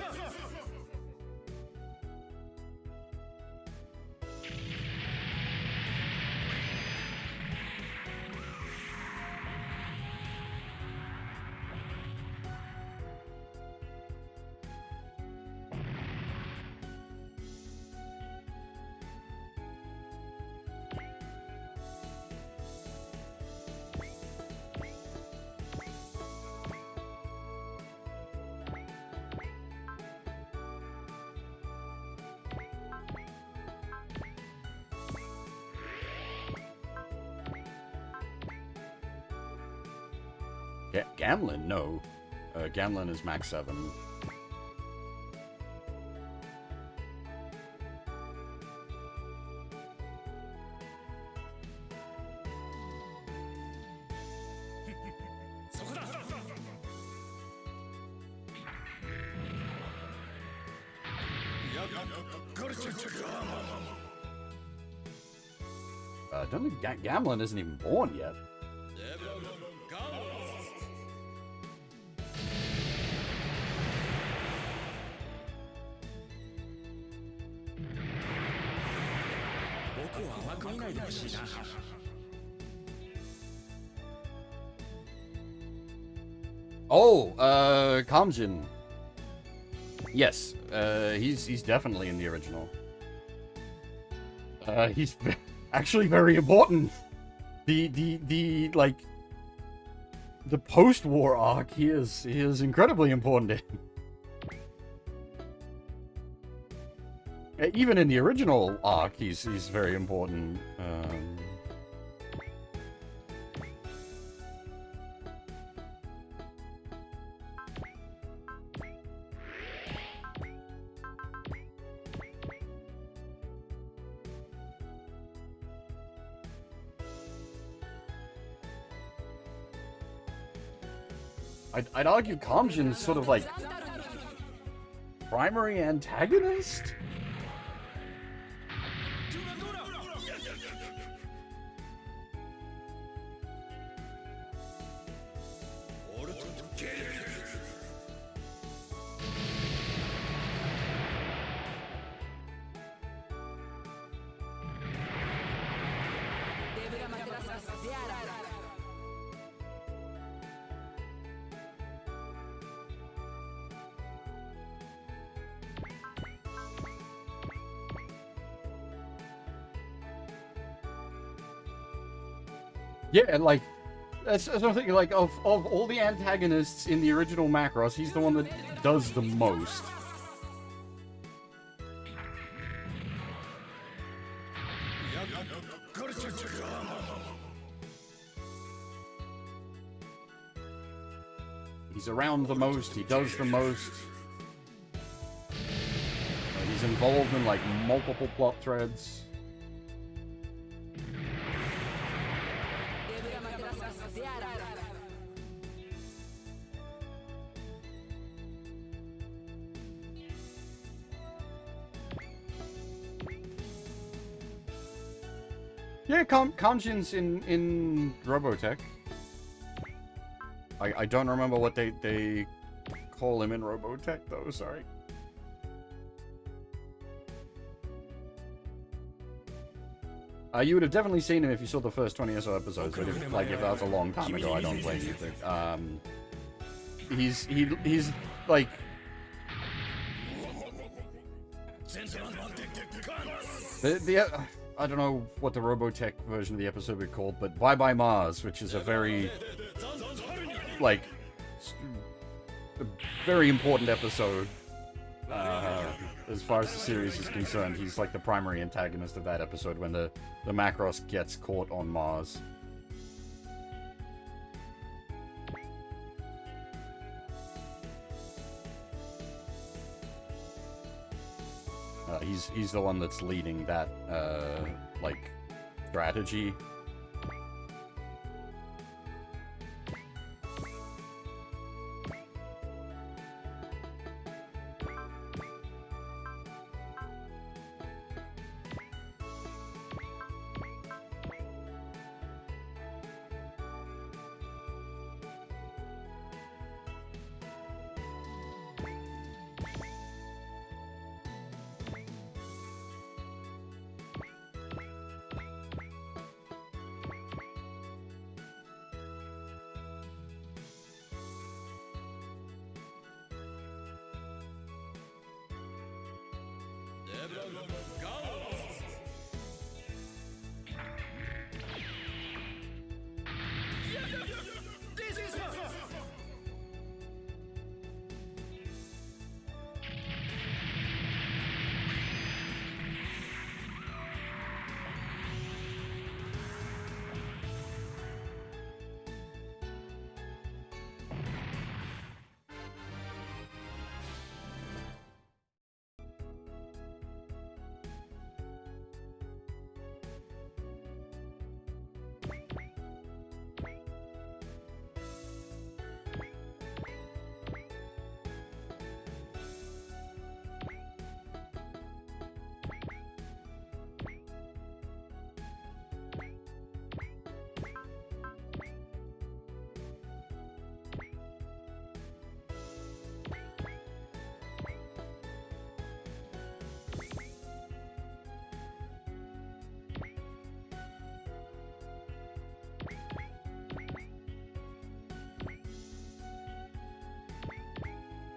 S1: Gamlin? No. Gamlin is max 7. I don't think Gamlin isn't even born yet. Oh, Kamjin. Yes, he's definitely in the original. He's actually very important. The post-war arc, he is incredibly important. Even in the original arc, he's very important. I'd argue Kamjin's sort of like primary antagonist? Yeah, and like, that's something like of all the antagonists in the original Macross, he's the one that does the most. He's around the most, he does the most. He's involved in like multiple plot threads. Yeah, Kanjin's in Robotech. I don't remember what they call him in Robotech, though, sorry. You would have definitely seen him if you saw the first 20 or so episodes, but if that was a long time ago, I don't blame you. He's like... I don't know what the Robotech version of the episode would be called, but Bye Bye Mars, which is a very, like, a very important episode as far as the series is concerned. He's like the primary antagonist of that episode when the Macross gets caught on Mars. He's the one that's leading that, like, strategy.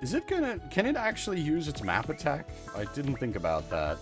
S1: Is it gonna... Can it actually use its map attack? I didn't think about that.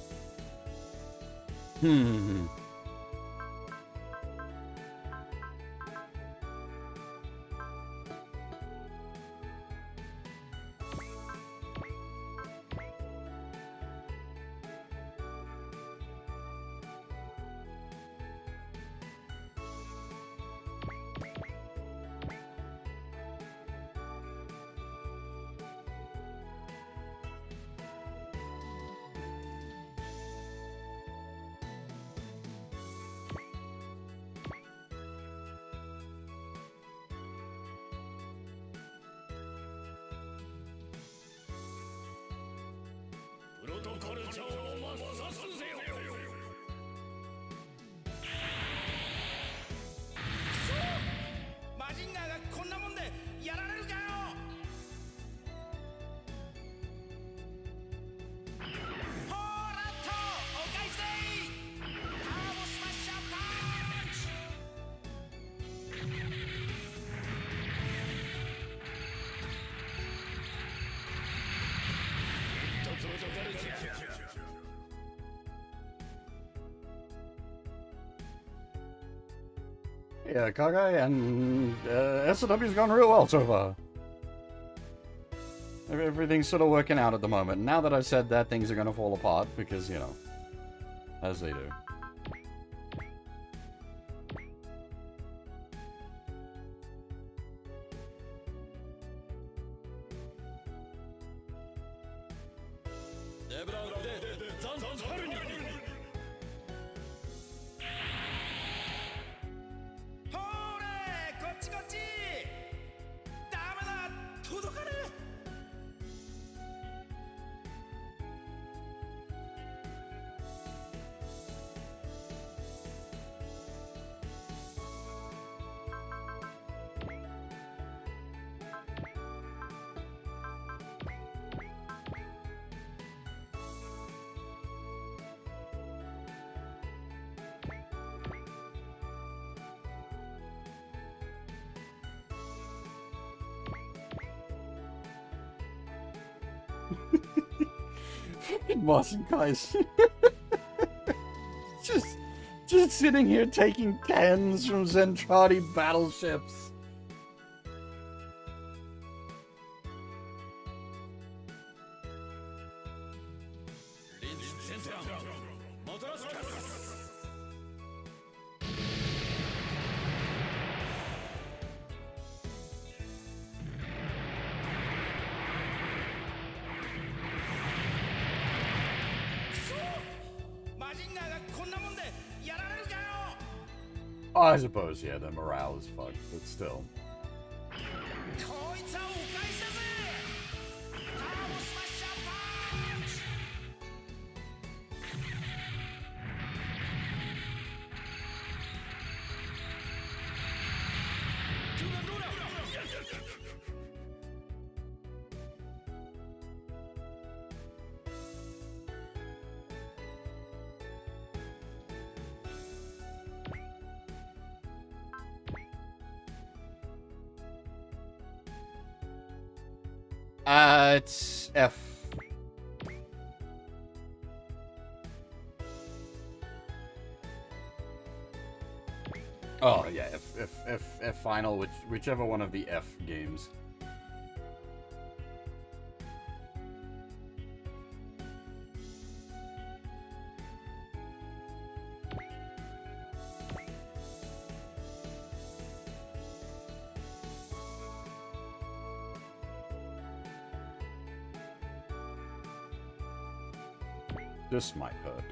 S1: Yeah, Kagai and SLW's gone real well so far. Everything's sort of working out at the moment. Now that I've said that, things are going to fall apart because, you know, as they do. Fucking Kai's. Just sitting here taking cans from Zentradi battleships. I suppose, yeah, the morale is fucked, but still. It's F. Oh yeah, F final, whichever one of the F games. This might hurt.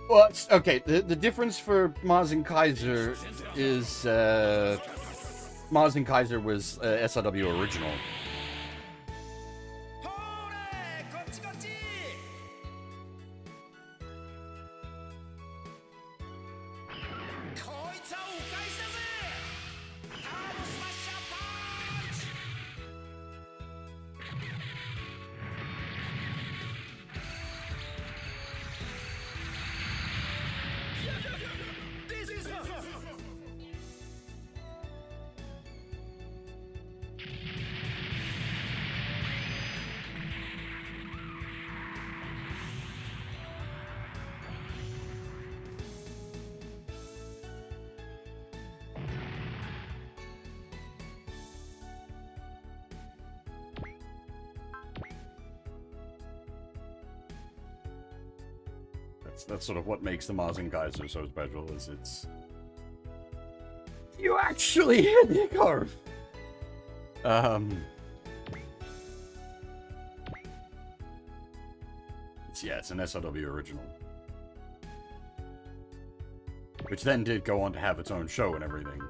S1: Well, okay, the difference for Maz and Kaiser is Maz and Kaiser was SRW original. That's sort of what makes the Maz and Kaiser so special, is it's... You actually hit the curve! It's an SRW original. Which then did go on to have its own show and everything.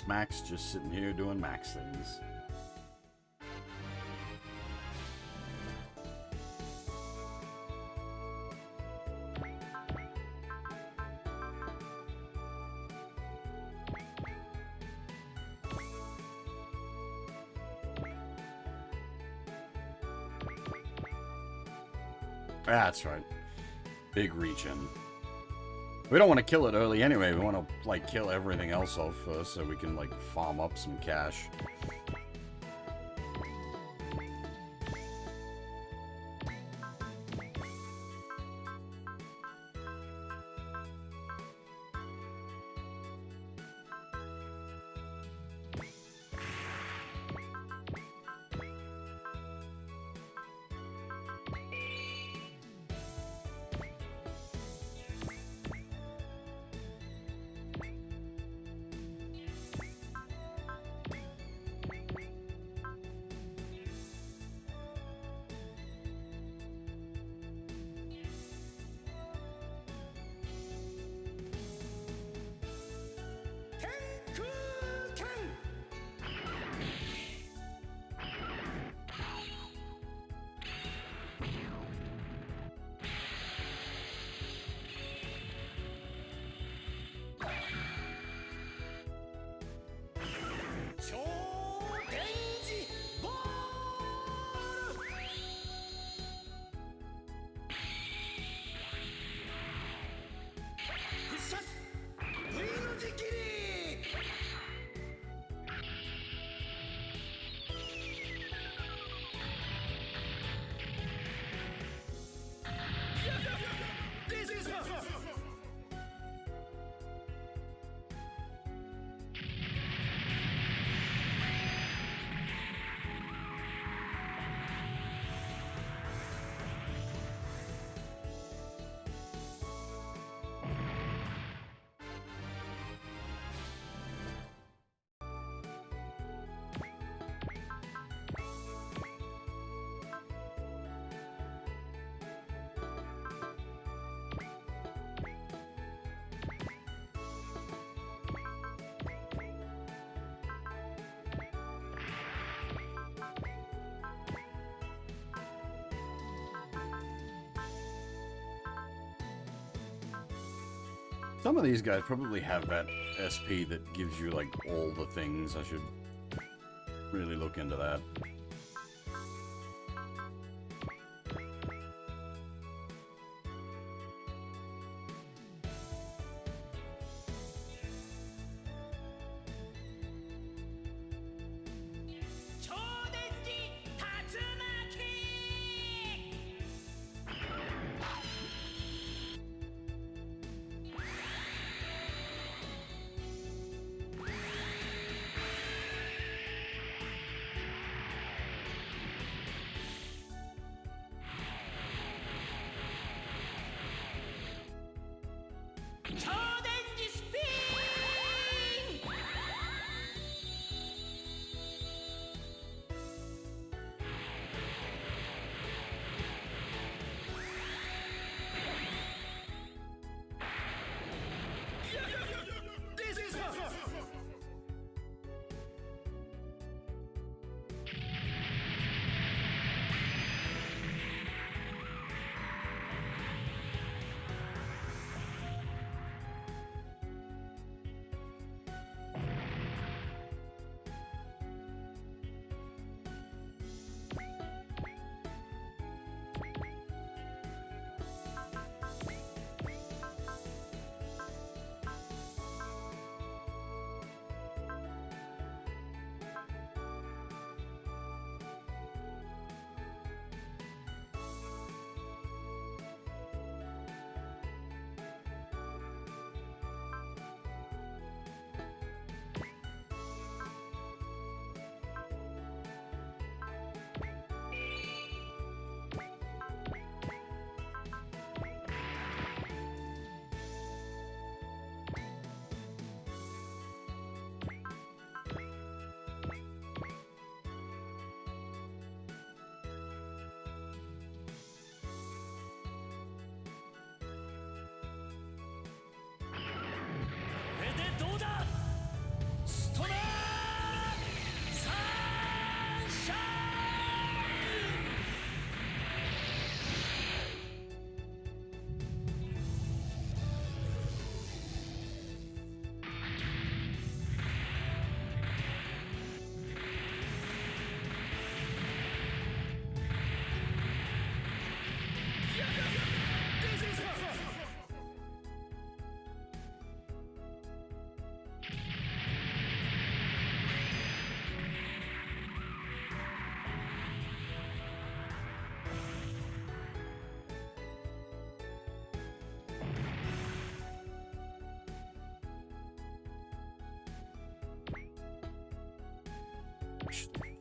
S1: Max just sitting here doing Max things. That's right. Big reach-in. We don't want to kill it early anyway. We want to, like, kill everything else off first so we can, like, farm up some cash. Some of these guys probably have that SP that gives you, like, all the things. I should really look into that.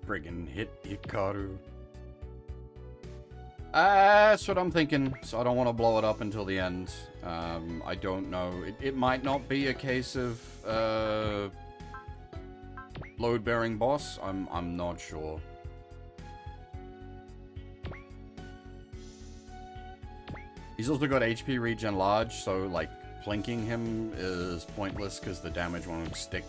S1: Friggin' hit Hikaru. That's what I'm thinking, so I don't want to blow it up until the end. I don't know. It might not be a case of load-bearing boss. I'm not sure. He's also got HP regen large, so like plinking him is pointless because the damage won't stick.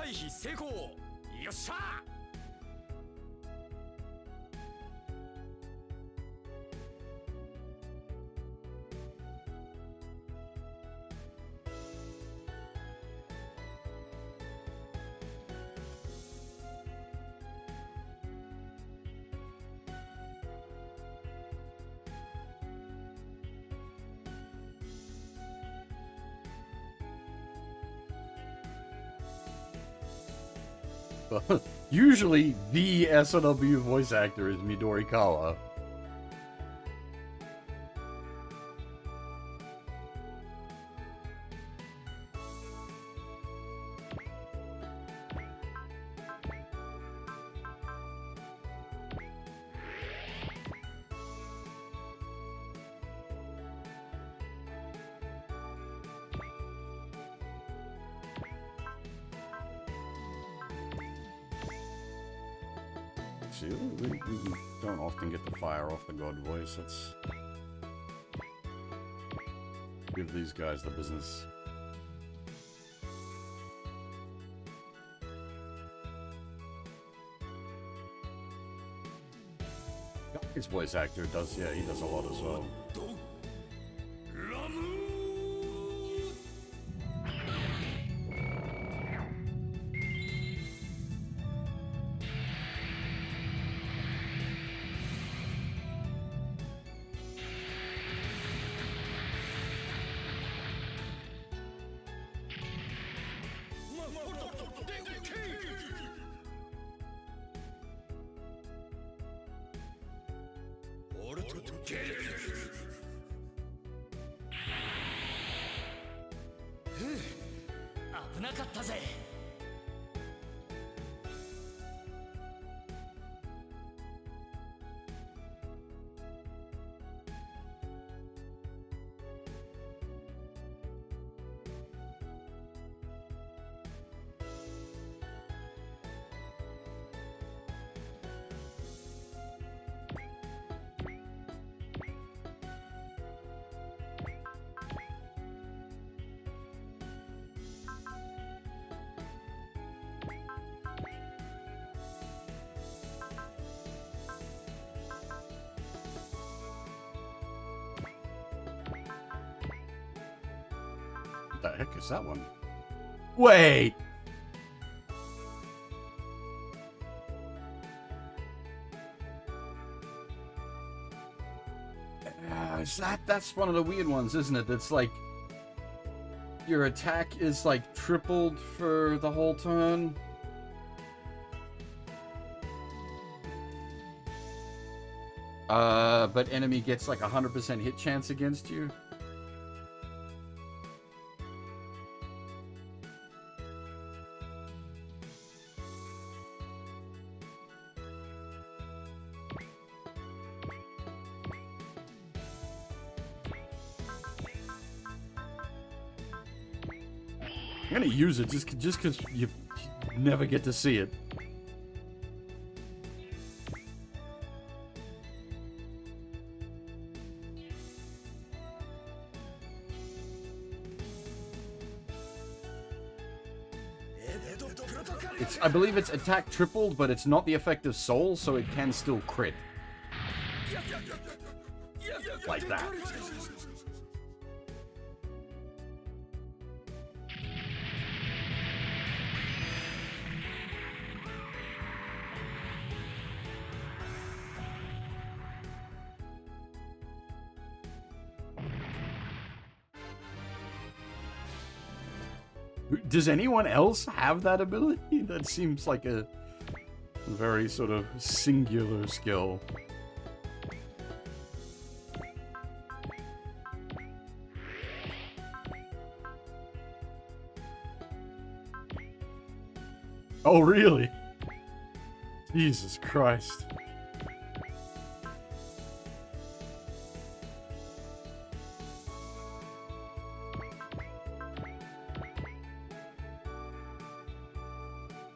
S4: 回避成功。よっしゃ。
S1: Usually, the SOW voice actor is Midori Kawa. See, we don't often get to fire off the god voice. Let's give these guys the business. His voice actor does, yeah, he does a lot as well. What the heck is that one? Wait! That's one of the weird ones, isn't it? That's like your attack is like tripled for the whole turn. But enemy gets like 100% hit chance against you. I'm gonna use it just because you never get to see it. I believe it's attack tripled, but it's not the effect of soul, so it can still crit. Like that. Does anyone else have that ability? That seems like a very sort of singular skill. Oh, really? Jesus Christ.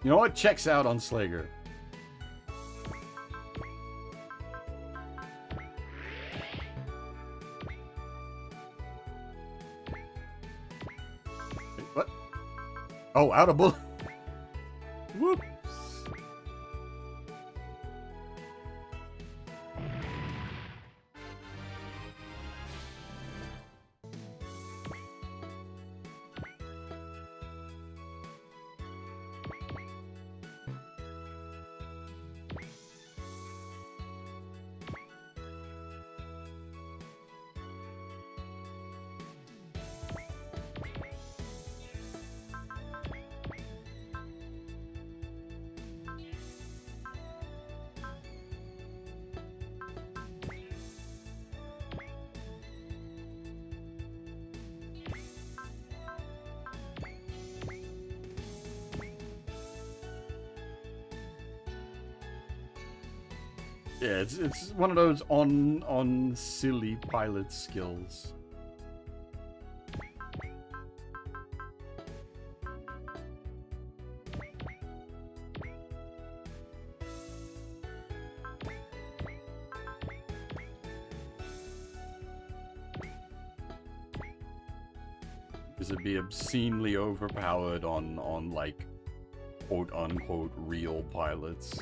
S1: You know what? Checks out on Slager. Wait, what? Oh, out of bullet.
S5: Whoops. Yeah, it's one of those on silly pilot skills. Because it'd be obscenely overpowered on like quote unquote real pilots.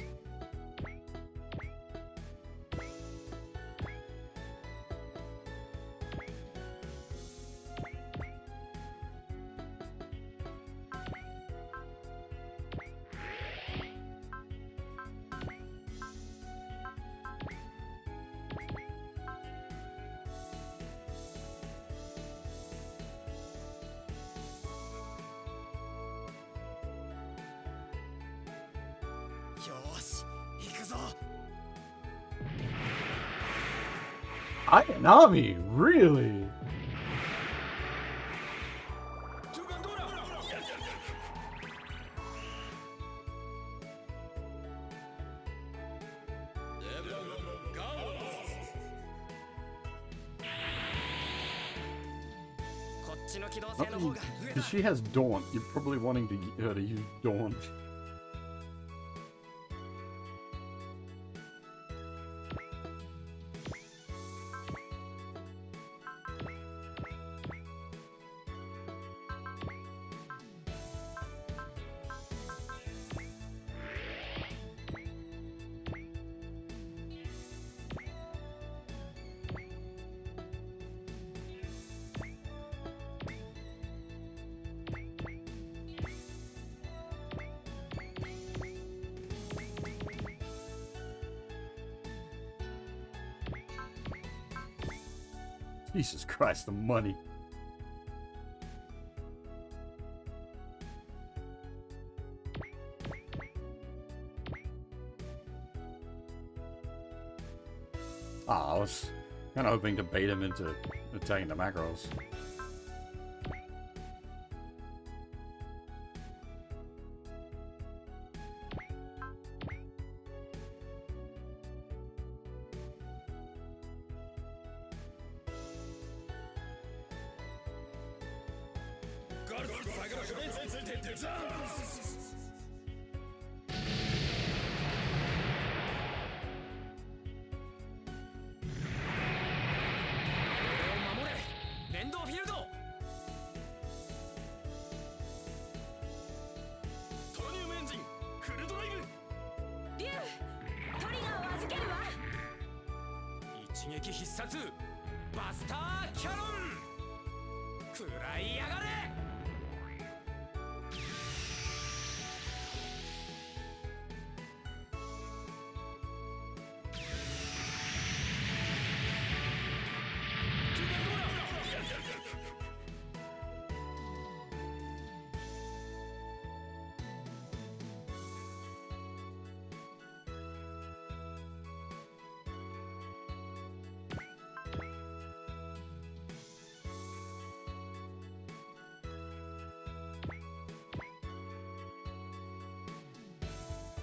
S5: Nami, really? Because she has Daunt, you're probably wanting her to use Daunt. Jesus Christ, the money. I was kind of hoping to bait him into attacking the Macross.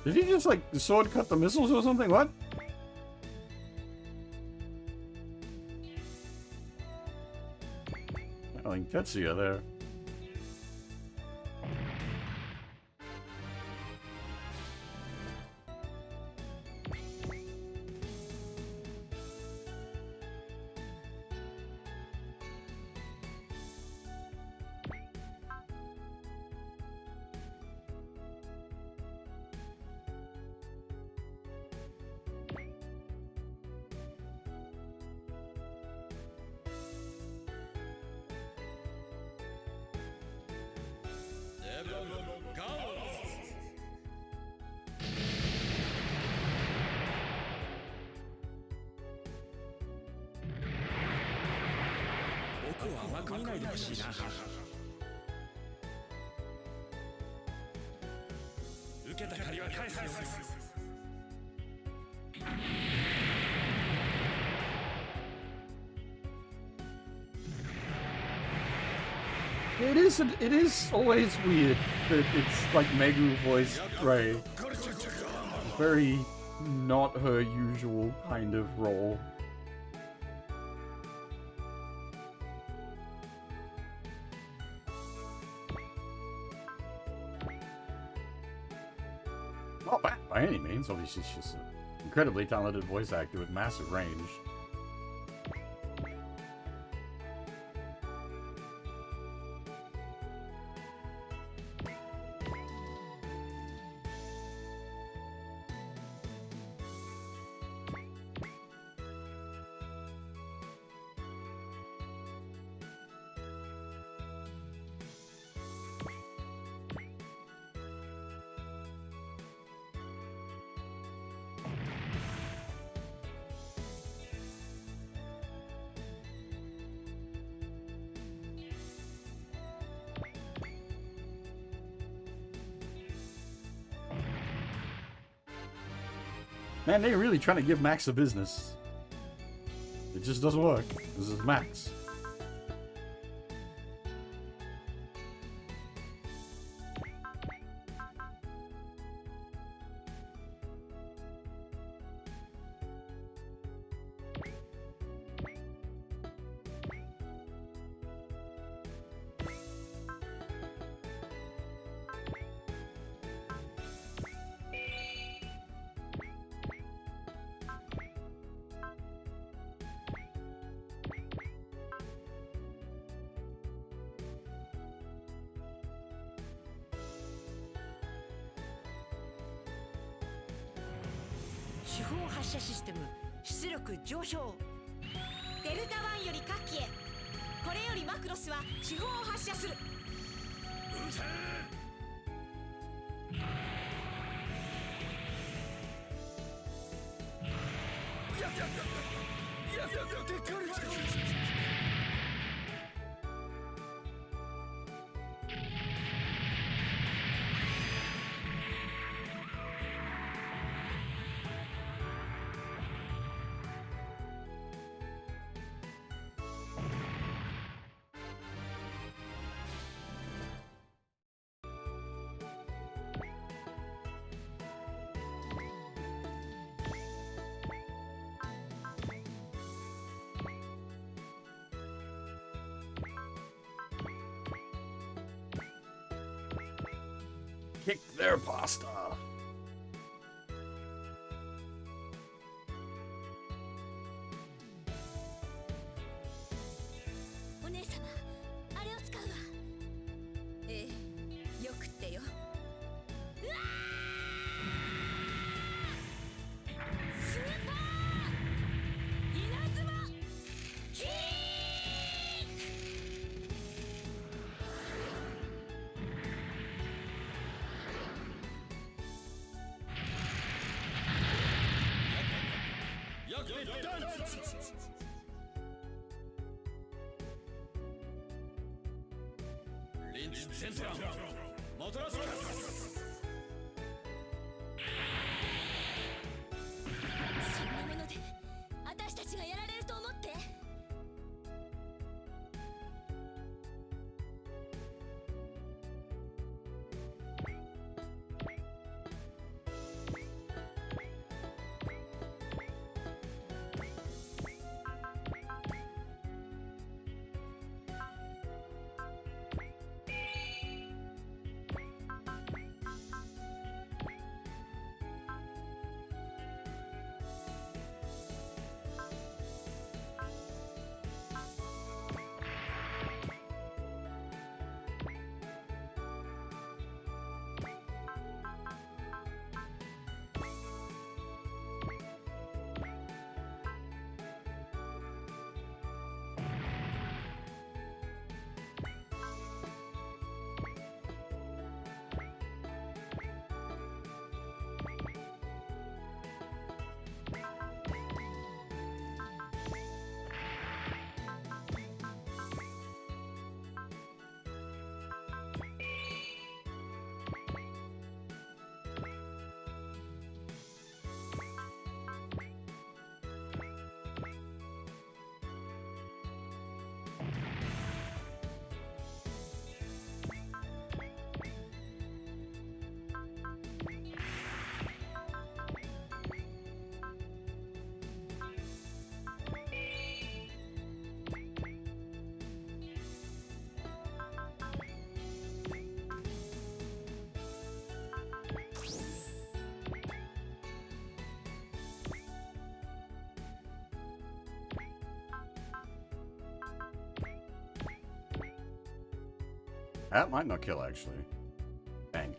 S5: Did he just, like, sword cut the missiles or something? What? I think Tetsuya there.
S4: 枠以内で欲しいな。受けた借りは返すよ。
S5: It is always weird that it's like Megu voiced Ray. Very not her usual kind of role. Not bad by any means, obviously she's an incredibly talented voice actor with massive range. Man, they're really trying to give Max a business. It just doesn't work. This is Max.
S3: 主砲発射システム出力上昇。デルタ1より各機へ。これよりマクロスは主砲を発射する。
S5: Kick their pasta.
S3: お姉様、あれを使うわ。ええ、よくってよ。うわー！スーパー稲妻キック！
S4: リンチセントラモトラスそん
S3: なもので私たちがやられると思って。
S5: That might not kill, actually. Dang.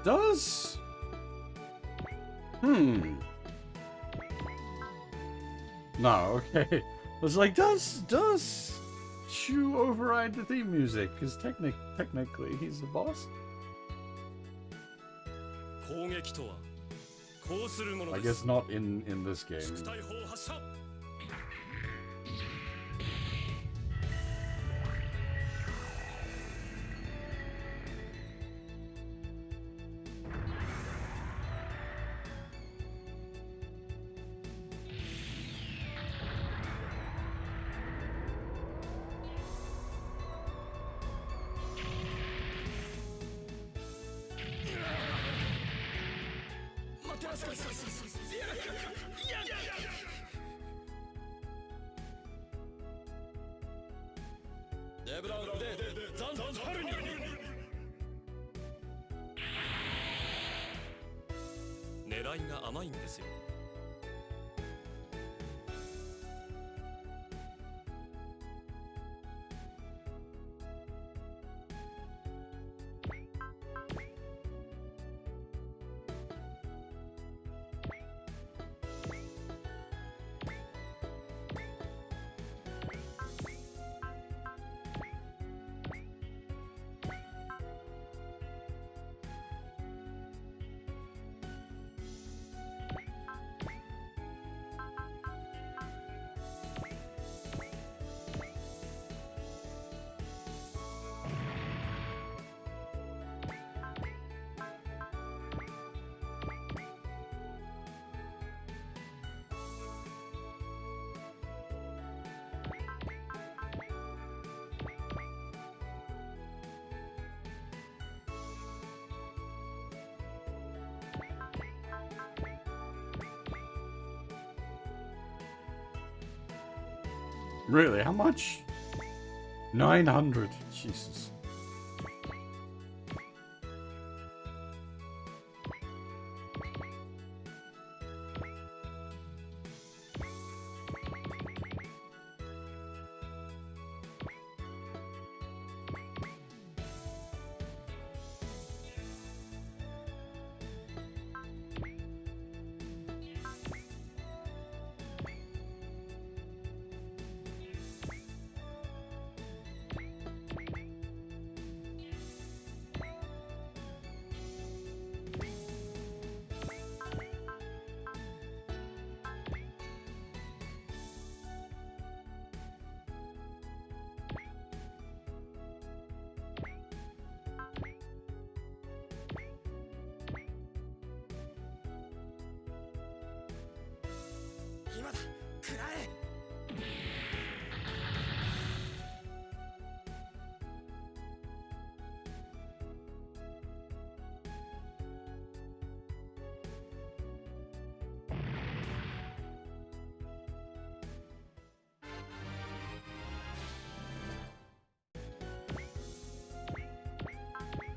S5: Does... No, okay. I was like, does Shu override the theme music? Because technically he's the boss. I guess not in this game. Really? How much? 900. Jesus.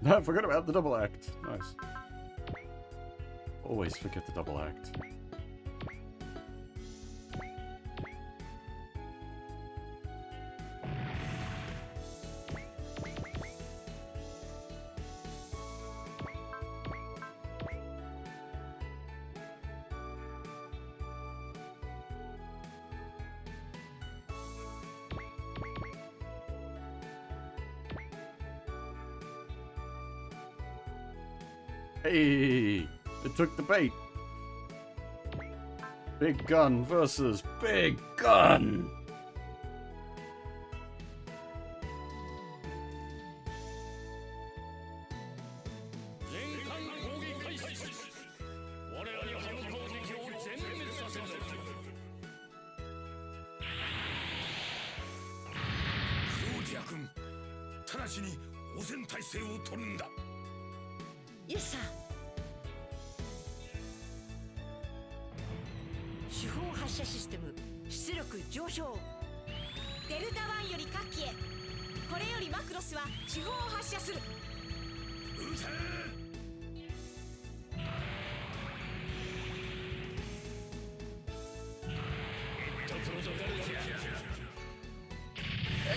S5: I forgot about the double act. Nice. Always forget the double act. Hey, it took the bait. Big gun versus big gun.
S3: Yes, sir. 主砲発射システム出力上昇。デルタ1より各機へ。これよりマクロスは主砲を発射する。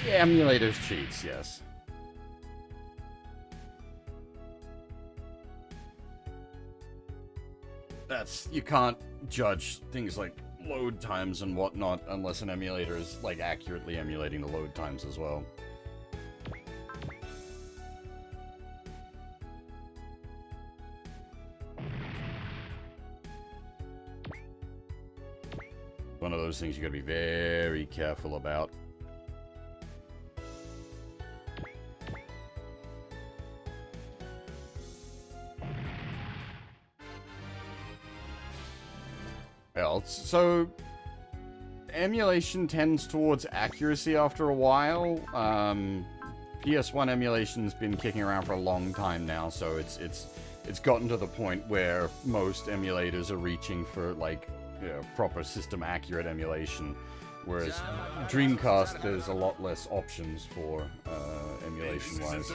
S5: Emulators cheats, yes. You can't judge things like load times and whatnot unless an emulator is like accurately emulating the load times as well. One of those things you gotta be very careful about. Well, so emulation tends towards accuracy after a while. PS1 emulation's been kicking around for a long time now, so it's gotten to the point where most emulators are reaching for like proper system accurate emulation, whereas Dreamcast there's a lot less options for emulation wise.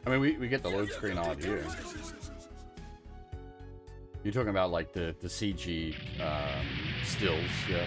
S5: I mean, we get the load screen art here. You're talking about like the CG stills, yeah.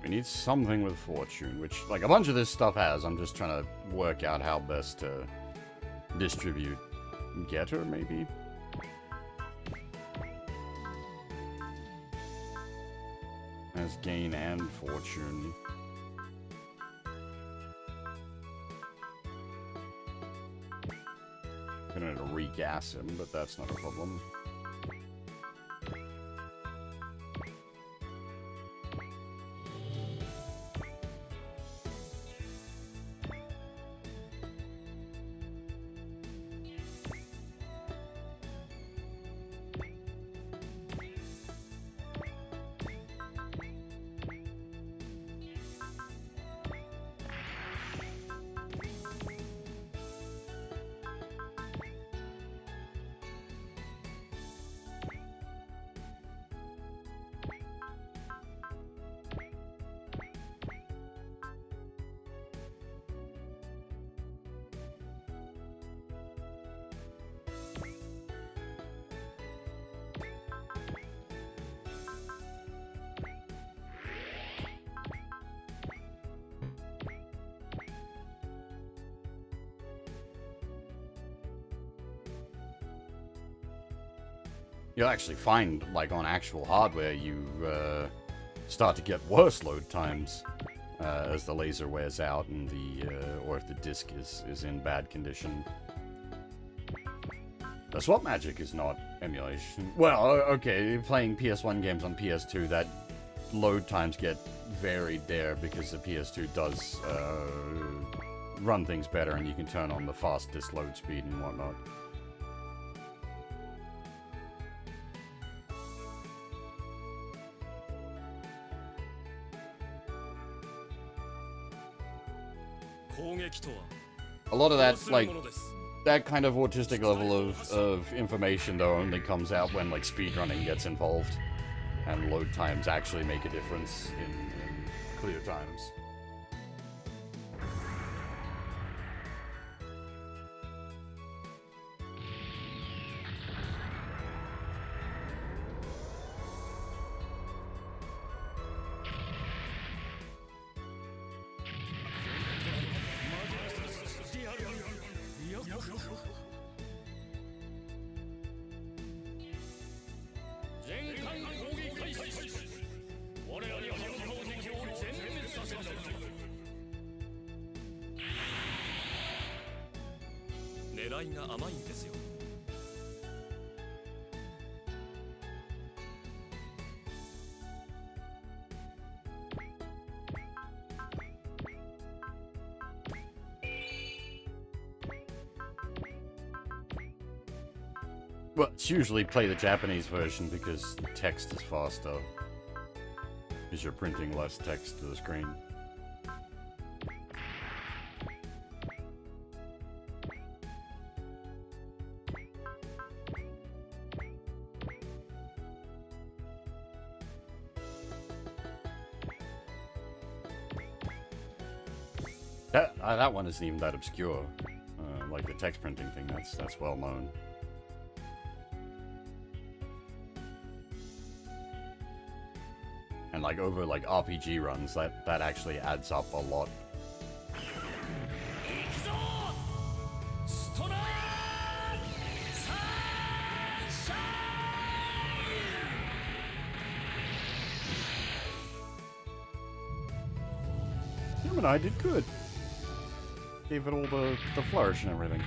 S5: We need something with fortune, which, like, a bunch of this stuff has. I'm just trying to work out how best to distribute. Getter, maybe? Has gain and fortune. I'm gonna regas him, but that's not a problem.
S1: You'll actually find, like, on actual hardware, you start to get worse load times as the laser wears out and or if the disc is in bad condition. The swap magic is not emulation. Well, okay, playing PS1 games on PS2, that load times get varied there because the PS2 does run things better and you can turn on the fast disk load speed and whatnot. A lot of that, like, that kind of autistic level of information, though, only comes out when, like, speedrunning gets involved. And load times actually make a difference in clear times. Well, it's usually play the Japanese version because the text is faster. Because you're printing less text to the screen. That one isn't even that obscure. Like the text printing thing, that's well known. And like over like RPG runs, that actually adds up a lot. Him and I did good. Gave it all the flourish and everything.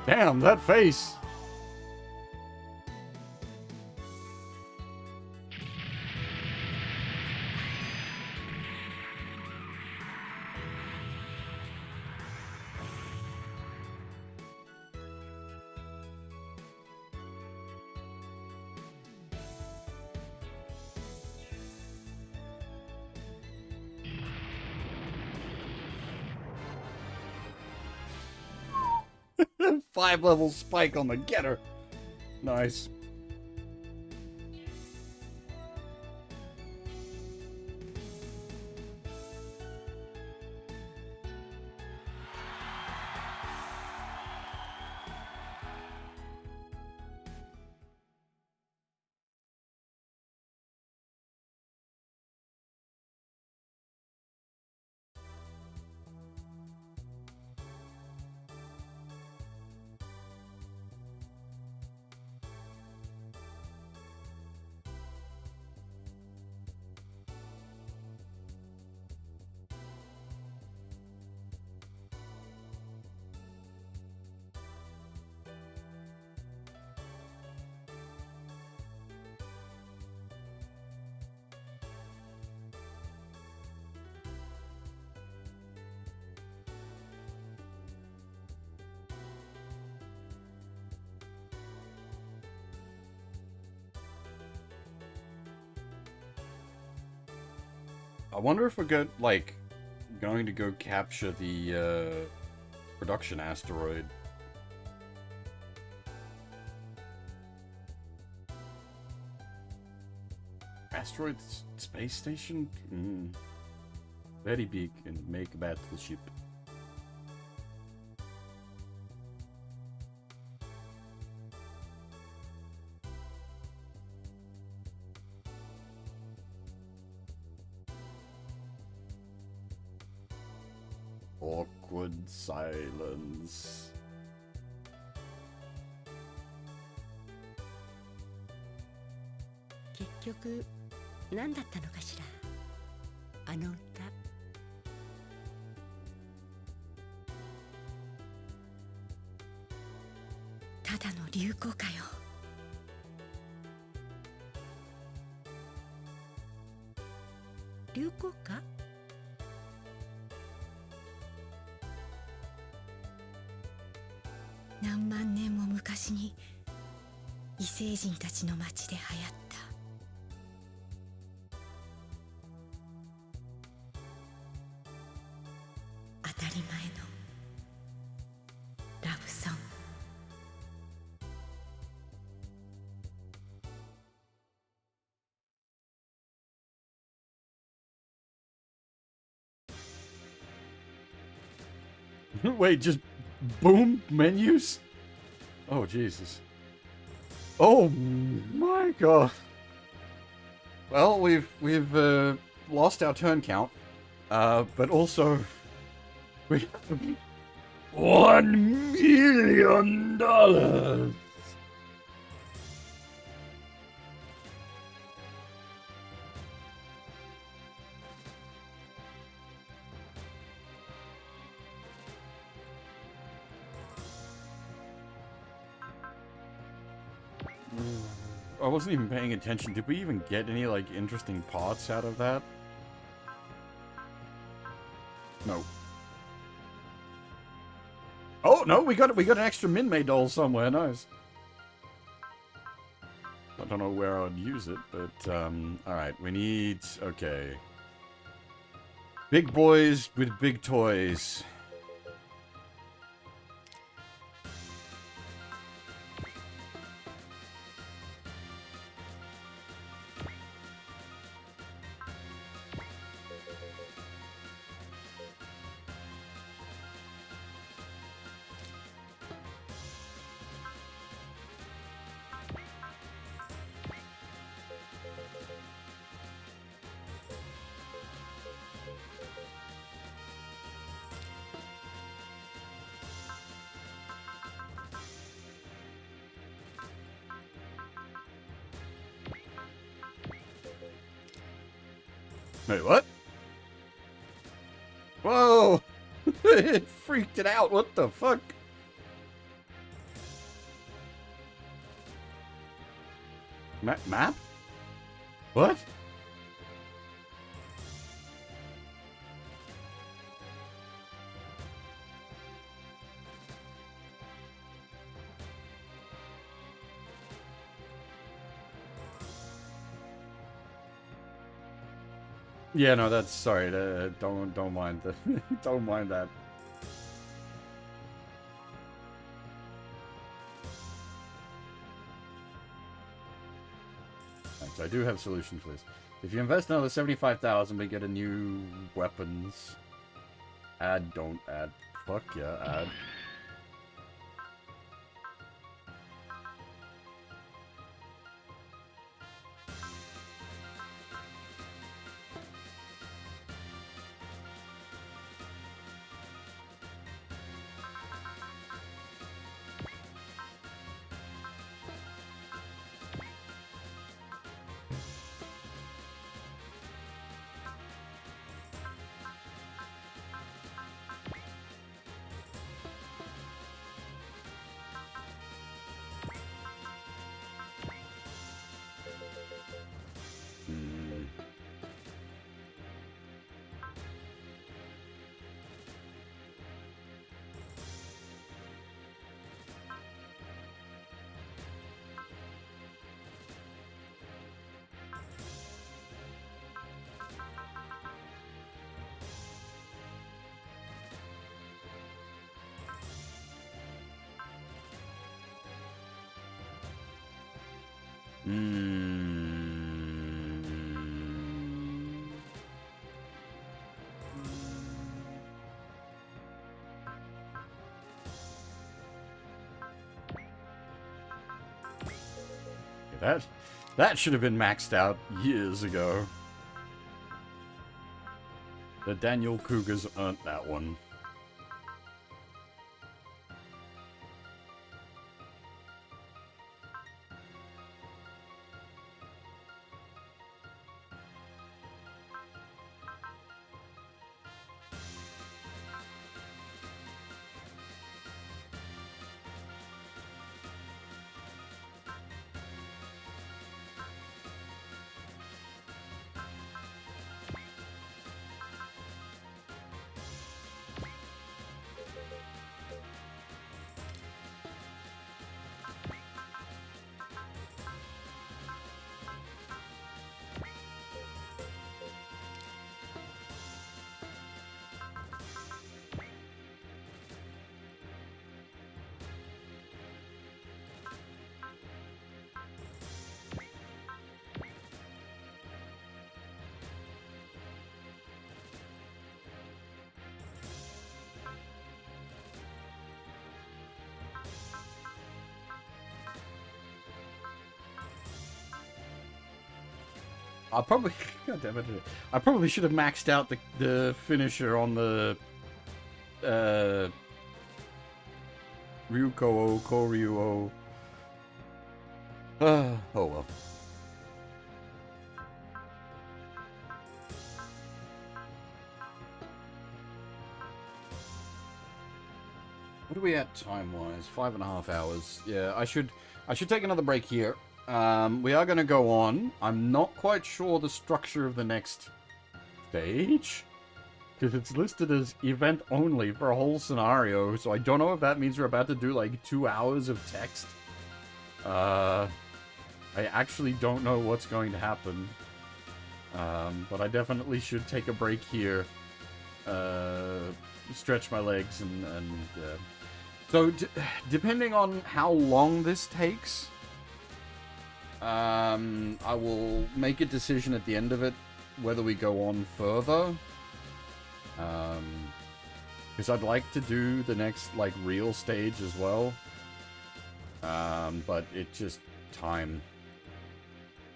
S1: Damn, that face! Five-level spike on the getter. Nice. I wonder if we're going to go capture the production asteroid. Asteroid space station? Very big and make battleship.
S5: awkward silence.
S3: Kekyoku, 何だったのかしら、あの歌。ただの流行歌よ。流行歌？何万年も昔に異星人たちの町で流行った当たり前のラブソング。
S5: Wait, just boom menus? Oh, Jesus. Oh my god. Well, we've lost our turn count. But also we $1 million. I wasn't even paying attention. Did we even get any, like, interesting parts out of that? No. Oh, no, we got an extra Minmay doll somewhere. Nice. I don't know where I would use it, but, alright, we need... Okay. Big boys with big toys. Wait, what? Whoa! It freaked it out. What the fuck? Map? What? Yeah, no, that's sorry. Don't mind the, don't mind that. Thanks. I do have solutions for this. If you invest another 75,000, we get a new weapons. Add, don't add. Fuck yeah, add. That should have been maxed out years ago. The Daniel Cougars earned that one. I probably, God damn it, I probably should have maxed out the finisher on the Ryuko Koryu. Oh well. What are we at time-wise? 5.5 hours. Yeah, I should take another break here. We are going to go on. I'm not quite sure the structure of the next stage, because it's listed as event only for a whole scenario, so I don't know if that means we're about to do like 2 hours of text. I actually don't know what's going to happen. But I definitely should take a break here. Stretch my legs and so depending on how long this takes, I will make a decision at the end of it whether we go on further. Because I'd like to do the next like real stage as well. But it just time.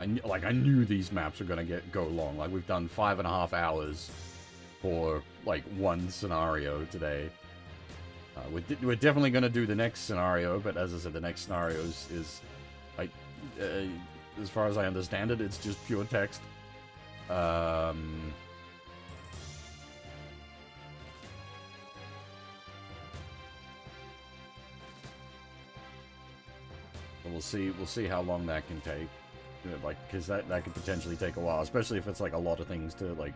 S5: I knew these maps were gonna go long. Like we've done 5.5 hours for like one scenario today. We're definitely gonna do the next scenario, but as I said, the next scenario is like, as far as I understand it, it's just pure text. We'll see how long that can take. Like, because that could potentially take a while, especially if it's like a lot of things to like,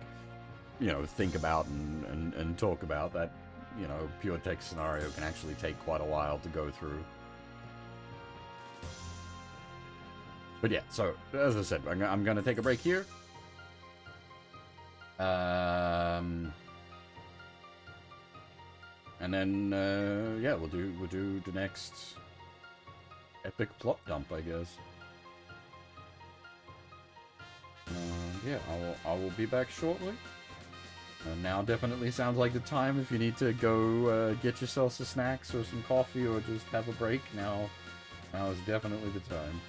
S5: you know, think about and talk about. That, you know, pure text scenario can actually take quite a while to go through. But yeah, so as I said, I'm gonna take a break here. And then yeah, we'll do the next epic plot dump, I guess. Yeah, I will be back shortly. Now definitely sounds like the time if you need to go get yourself some snacks or some coffee or just have a break. Now is definitely the time.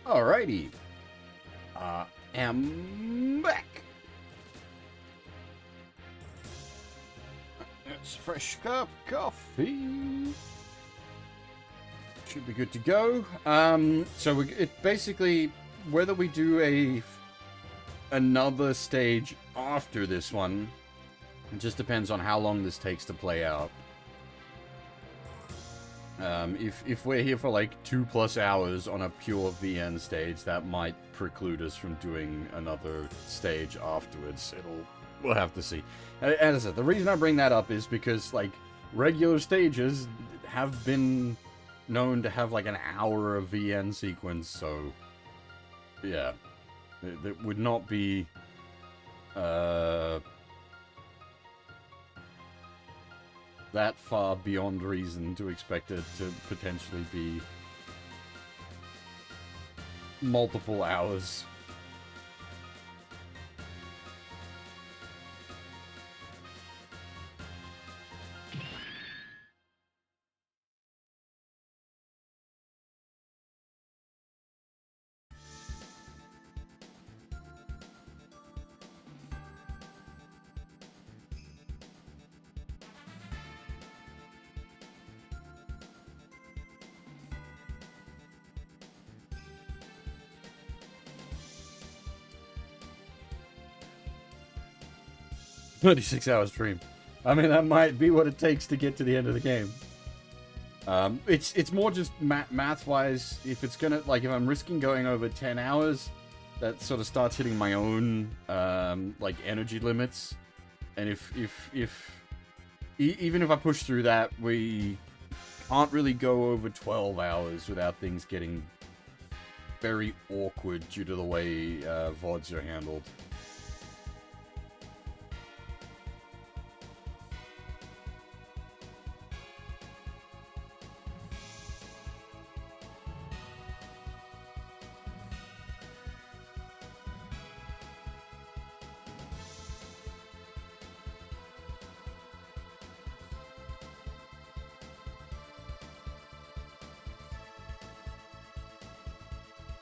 S1: Alrighty. Am back. That's a fresh cup of coffee. Should be good to go. So it basically, whether we do another stage after this one, it just depends on how long this takes to play out. If we're here for like 2+ hours on a pure VN stage, that might preclude us from doing another stage afterwards. We'll have to see. As I said, the reason I bring that up is because like regular stages have been known to have like an hour of VN sequence, so yeah, it would not be that far beyond reason to expect it to potentially be multiple hours. $36-hour stream. I mean, that might be what it takes to get to the end of the game. It's more just math-wise. If it's gonna, like, if I'm risking going over 10 hours, that sort of starts hitting my own, like, energy limits. And even if I push through that, we can't really go over 12 hours without things getting very awkward due to the way VODs are handled.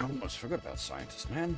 S1: I almost forgot about scientists, man.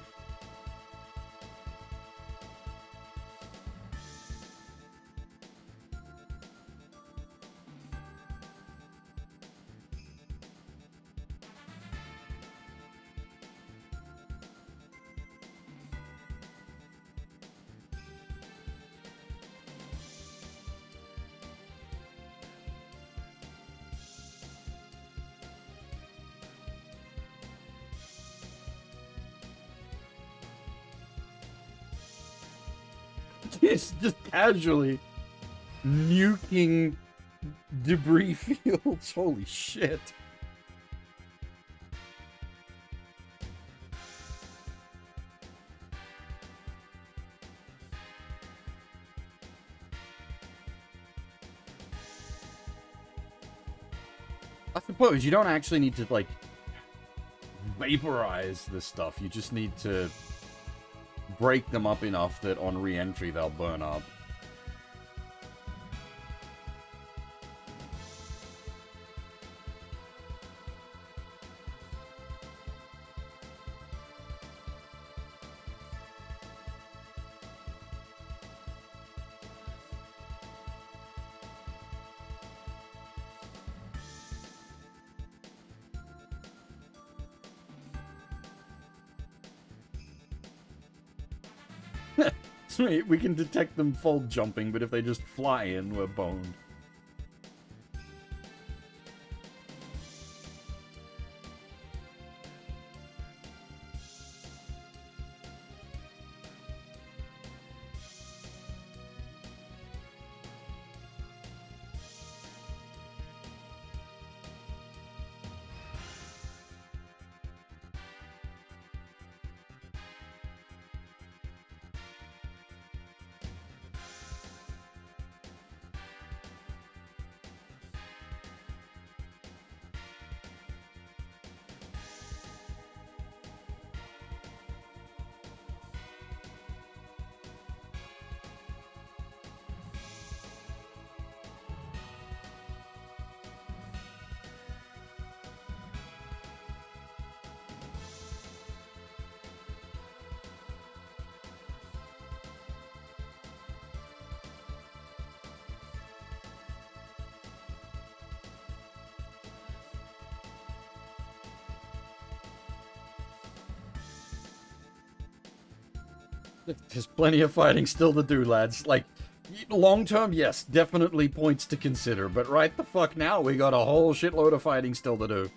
S1: Just casually nuking debris fields. Holy shit. I suppose you don't actually need to, like, vaporize this stuff. You just need to break them up enough that on re-entry they'll burn up. Sweet, we can detect them fold jumping, but if they just fly in, we're boned.
S5: There's plenty of fighting still to do, lads. Like, long term, yes, definitely points to consider. But right the fuck now, we got a whole shitload of fighting still to do.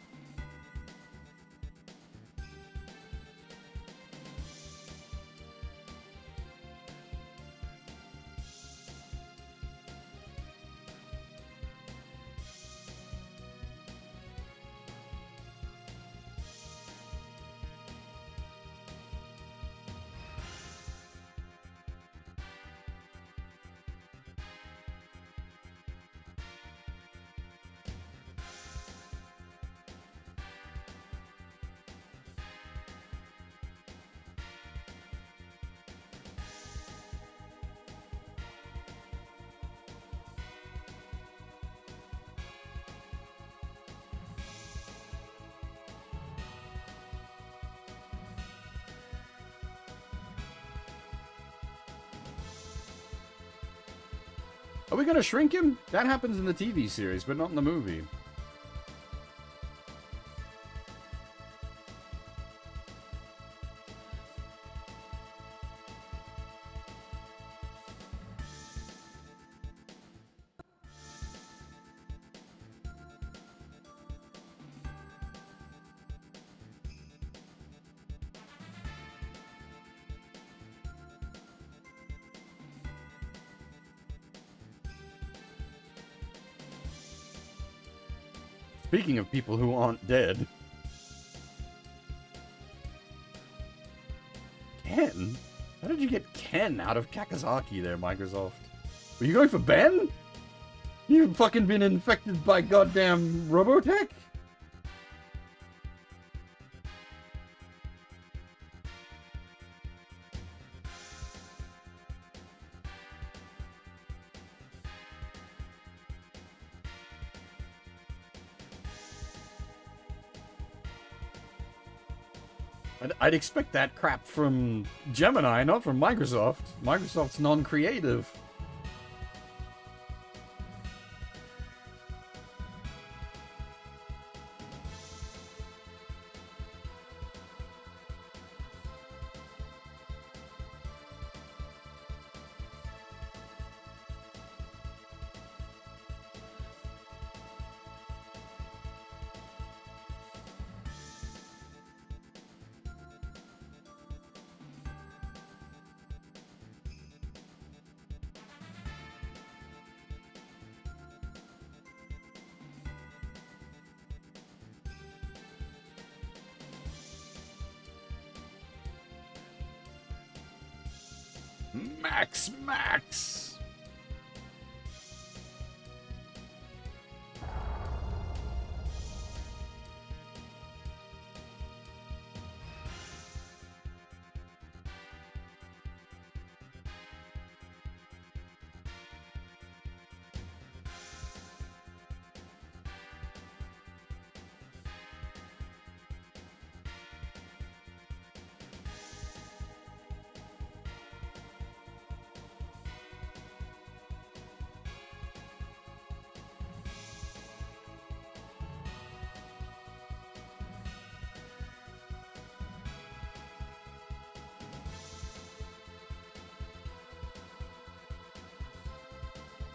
S5: Are we gonna shrink him? That happens in the TV series, but not in the movie. Speaking of people who aren't dead. Ken? How did you get Ken out of Kakazaki there, Microsoft? Were you going for Ben? You've fucking been infected by goddamn Robotech? I'd expect that crap from Gemini, not from Microsoft. Microsoft's non-creative. Max!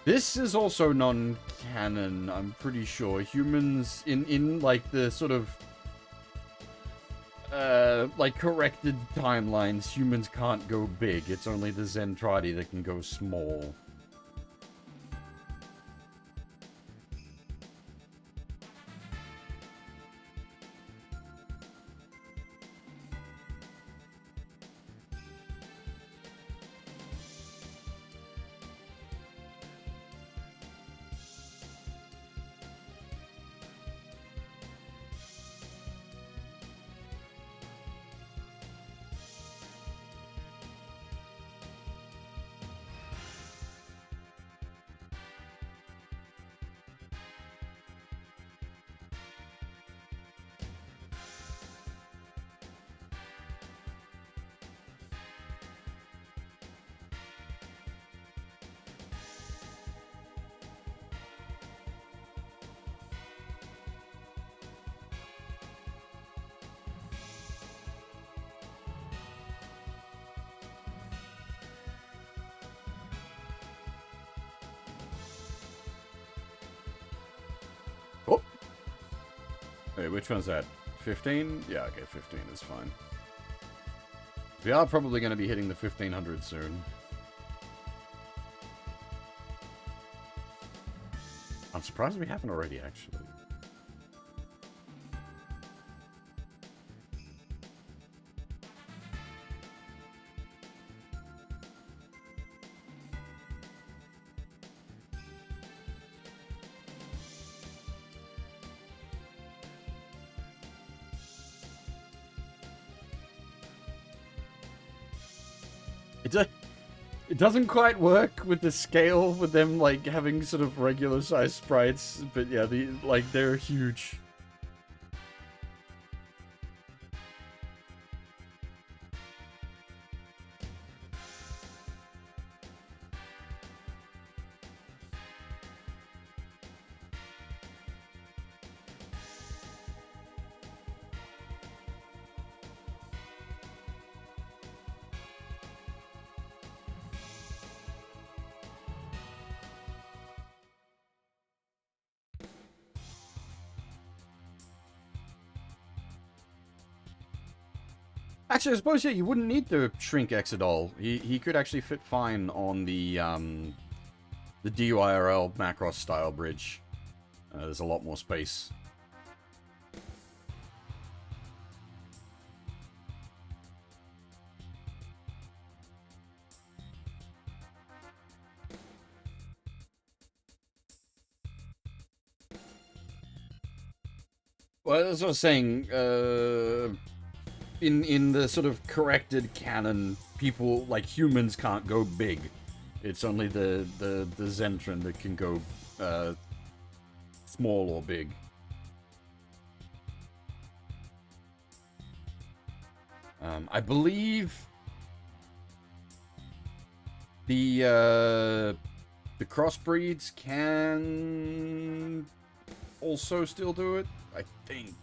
S5: This is also non-canon, I'm pretty sure. Humans, in like, the sort of, like, corrected timelines, humans can't go big. It's only the Zentradi that can go small.
S1: Wait, which one's that? 15? Yeah, okay, 15 is fine. We are probably going to be hitting the 1500 soon. I'm surprised we haven't already, actually. It doesn't quite work with the scale with them like having sort of regular sized sprites, but yeah, they're huge. Actually, I suppose, yeah, you wouldn't need to shrink Exodol. He could actually fit fine on the DUIRL Macross style bridge. There's a lot more space. Well, as I was saying, in the sort of corrected canon, people, like humans, can't go big. It's only the Zentran that can go small or big. I believe the crossbreeds can also still do it, I think.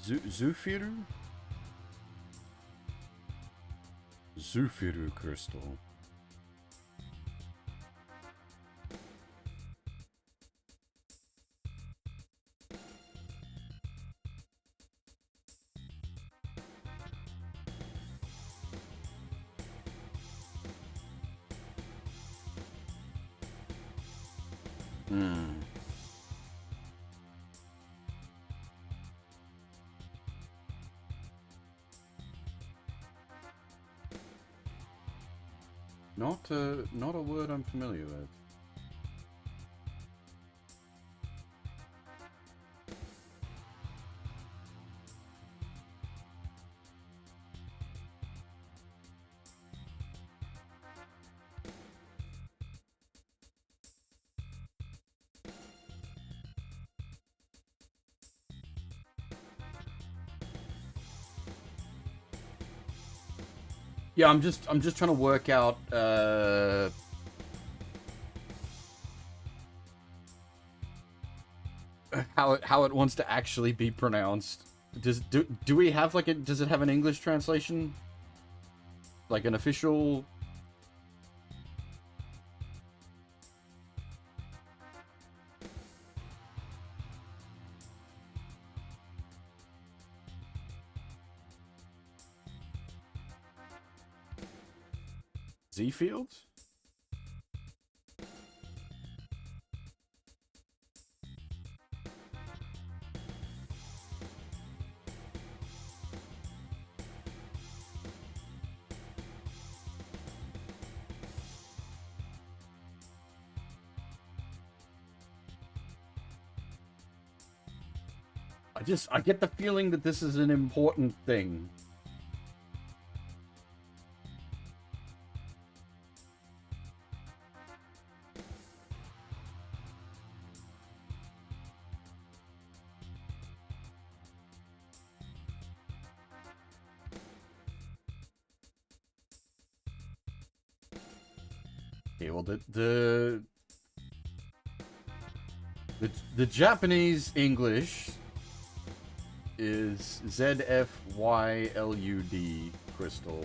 S1: Zufiru? Zufiru crystal. Not a word I'm familiar with. Yeah, I'm just trying to work out how it wants to actually be pronounced. Do we have like does it have an English translation? Like an official? Z-Field? I get the feeling that this is an important thing. Okay, well the Japanese English is ZFYLUD crystal.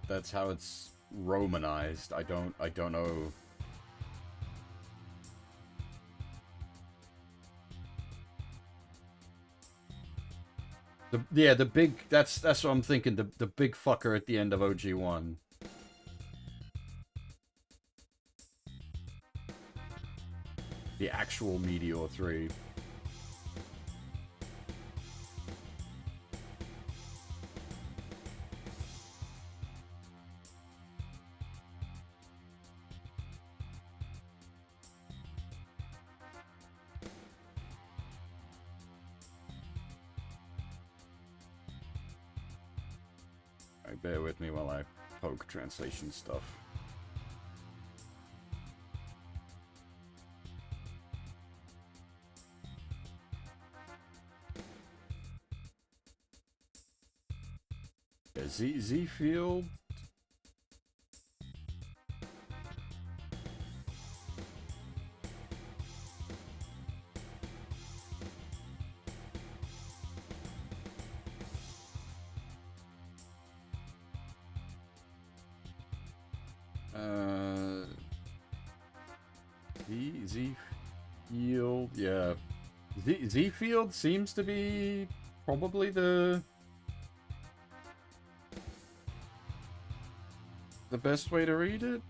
S1: That's how it's Romanized. I don't know. The big, that's what I'm thinking, the big fucker at the end of OG1. The actual Meteor 3. Bear with me while I poke translation stuff. Yeah, Z field. Z field, yeah. Z field seems to be probably the best way to read it.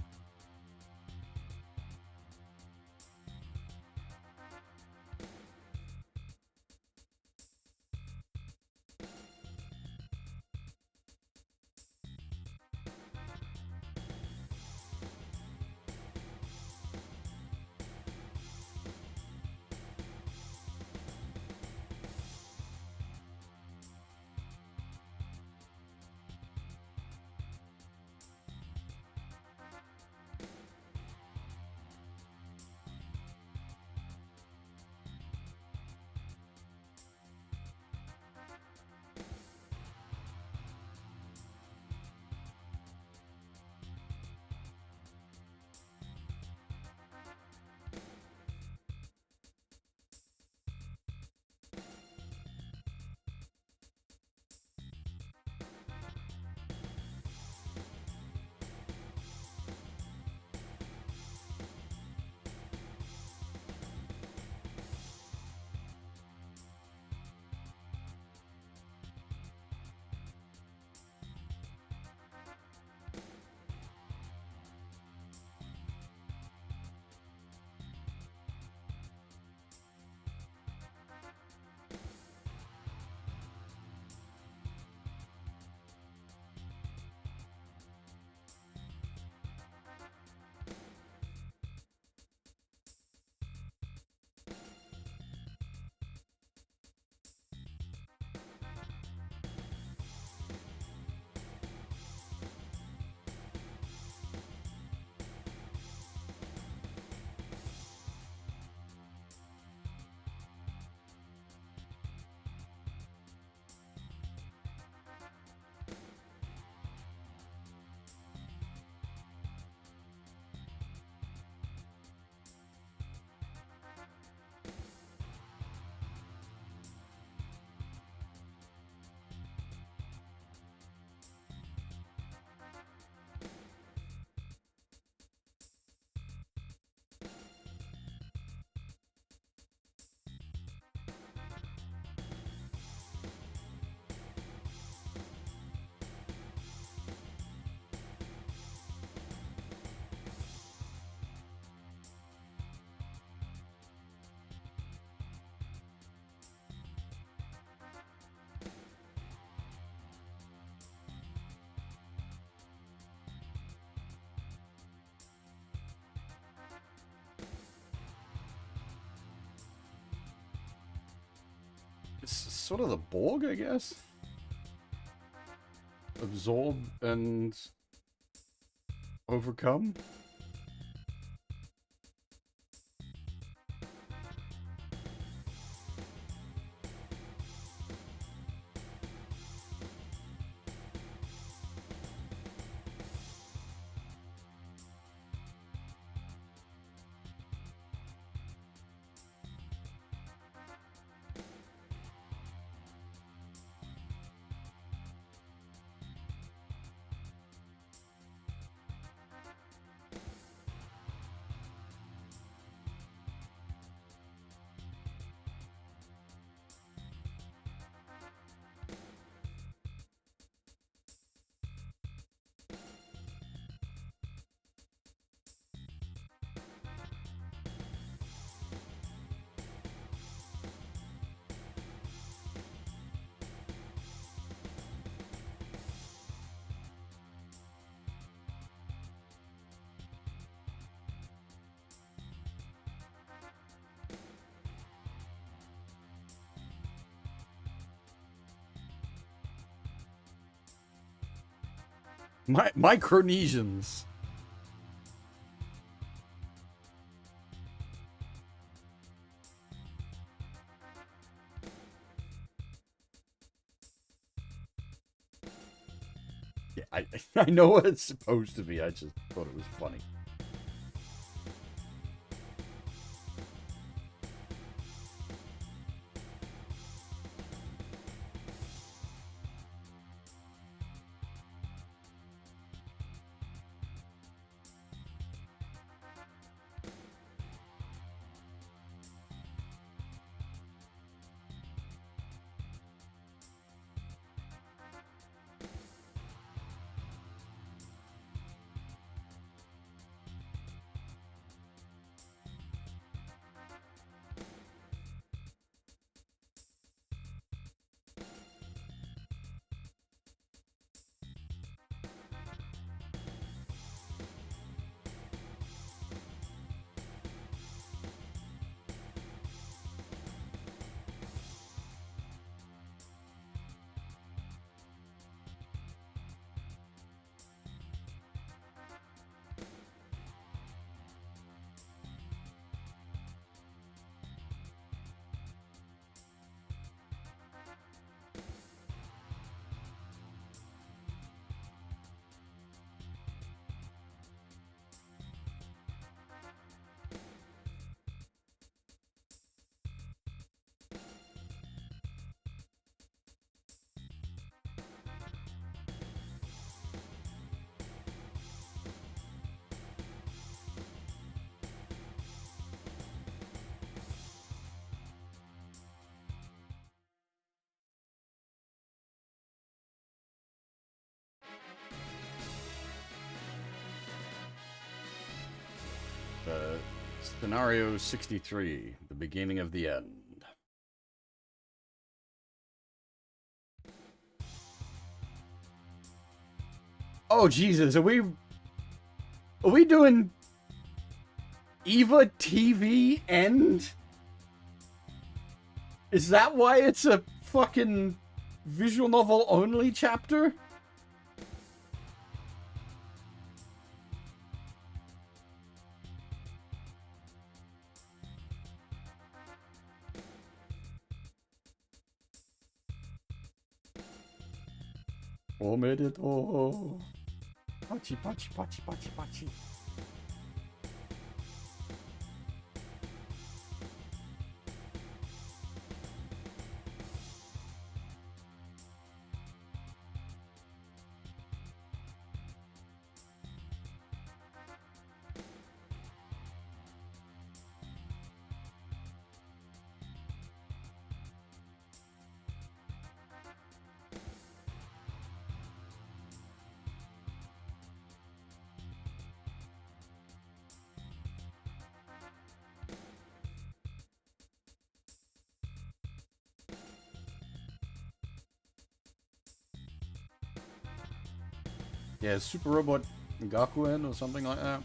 S1: It's sort of the Borg, I guess. Absorb and overcome.
S5: Micronesians. Yeah, I know what it's supposed to be. I just thought it was funny. Scenario 63, the beginning of the end. Oh Jesus, are we doing Eva TV end? Is that why it's a fucking visual novel only chapter? Omedetou. Pachi, pachi, pachi, pachi, pachi. Yeah, Suparobo Gakuen or something like that.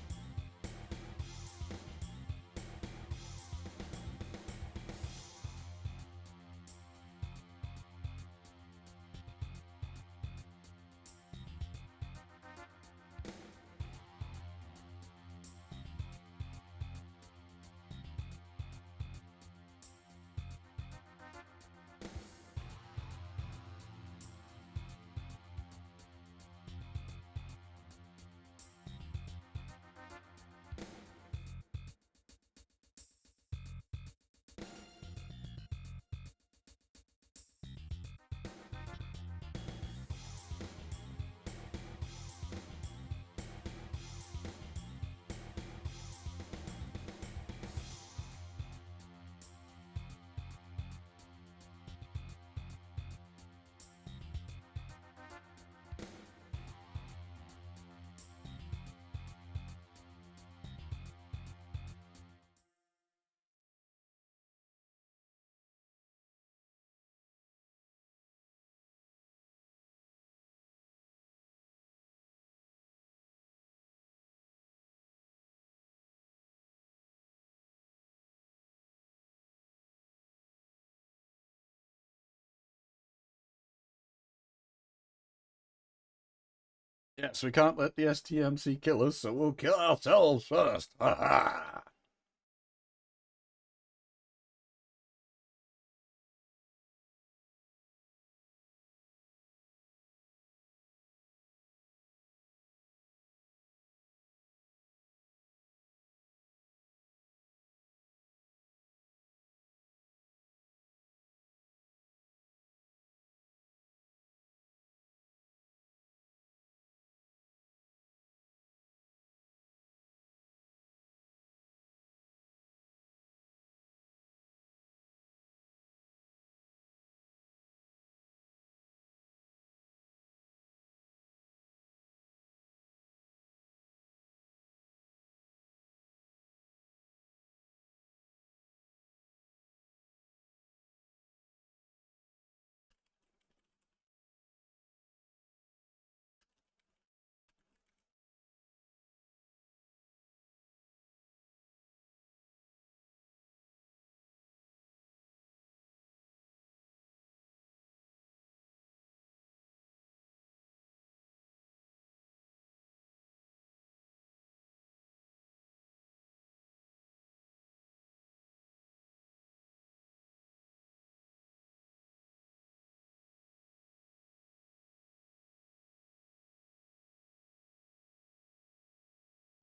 S5: Yes, we can't let the STMC kill us, so we'll kill ourselves first. Ha ha!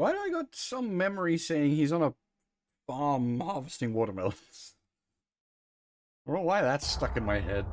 S5: Why do I got some memory saying he's on a farm harvesting watermelons? I don't know why that's stuck in my head.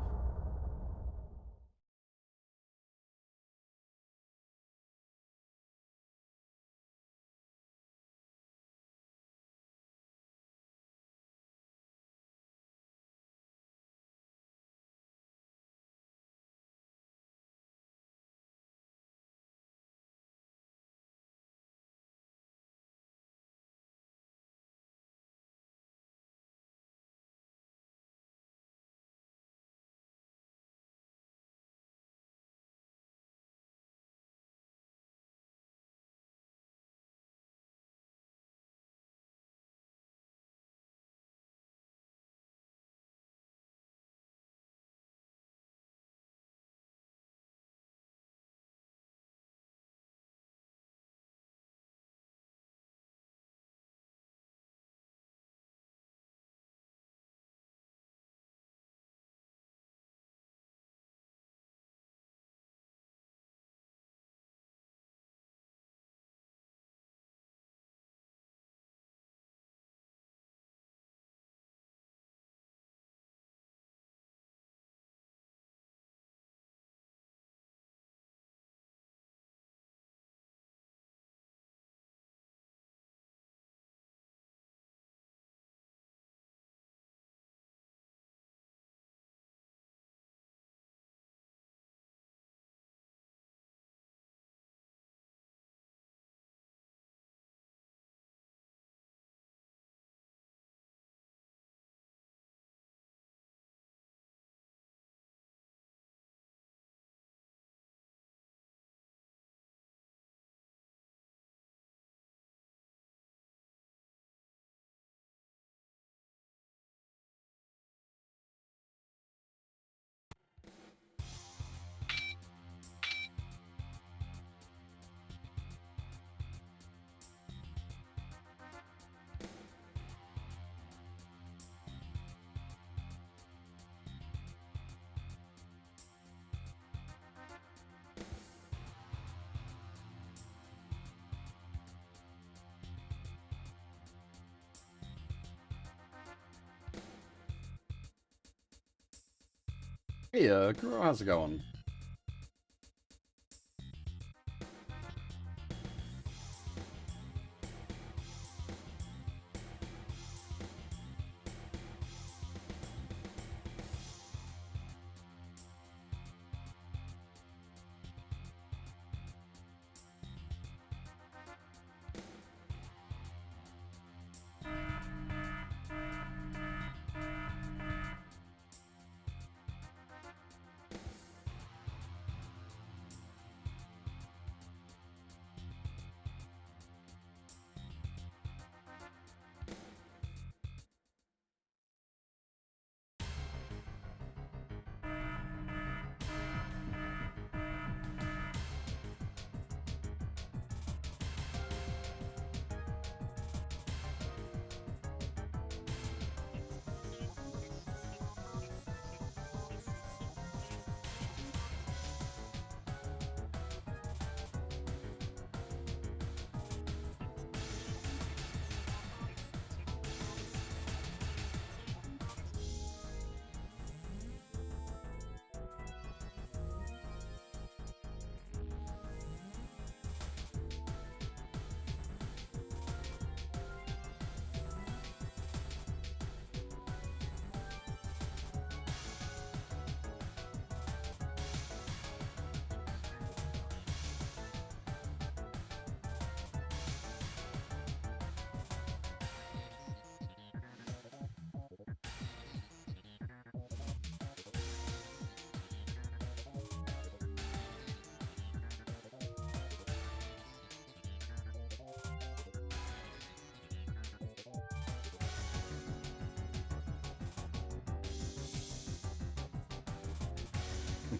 S5: Hey, Kuro, how's it going?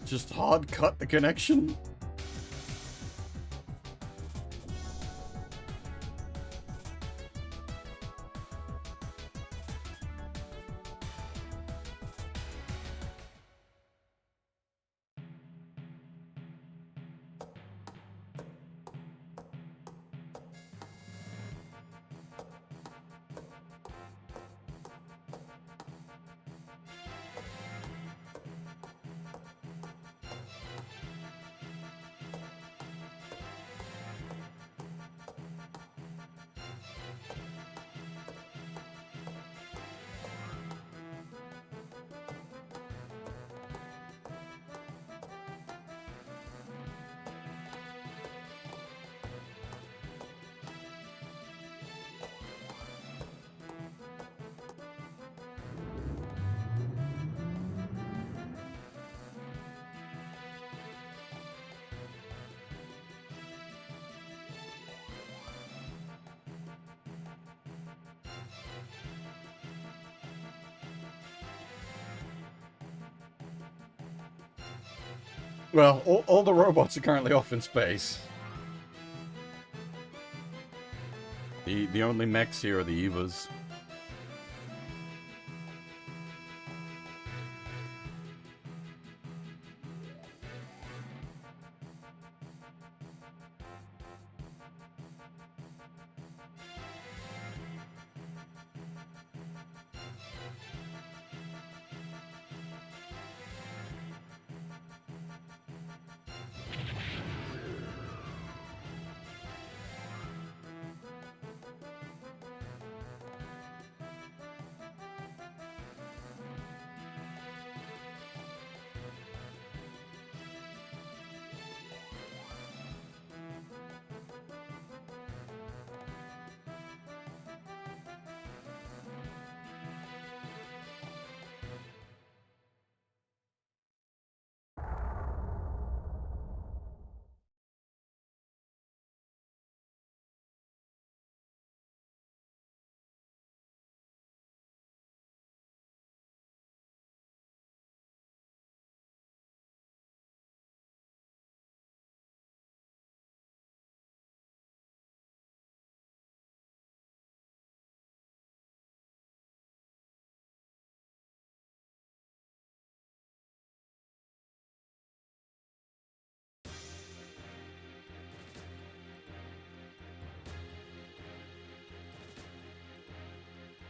S5: just hard cut the connection. Well, all the robots are currently off in space. The only mechs here are the Evas.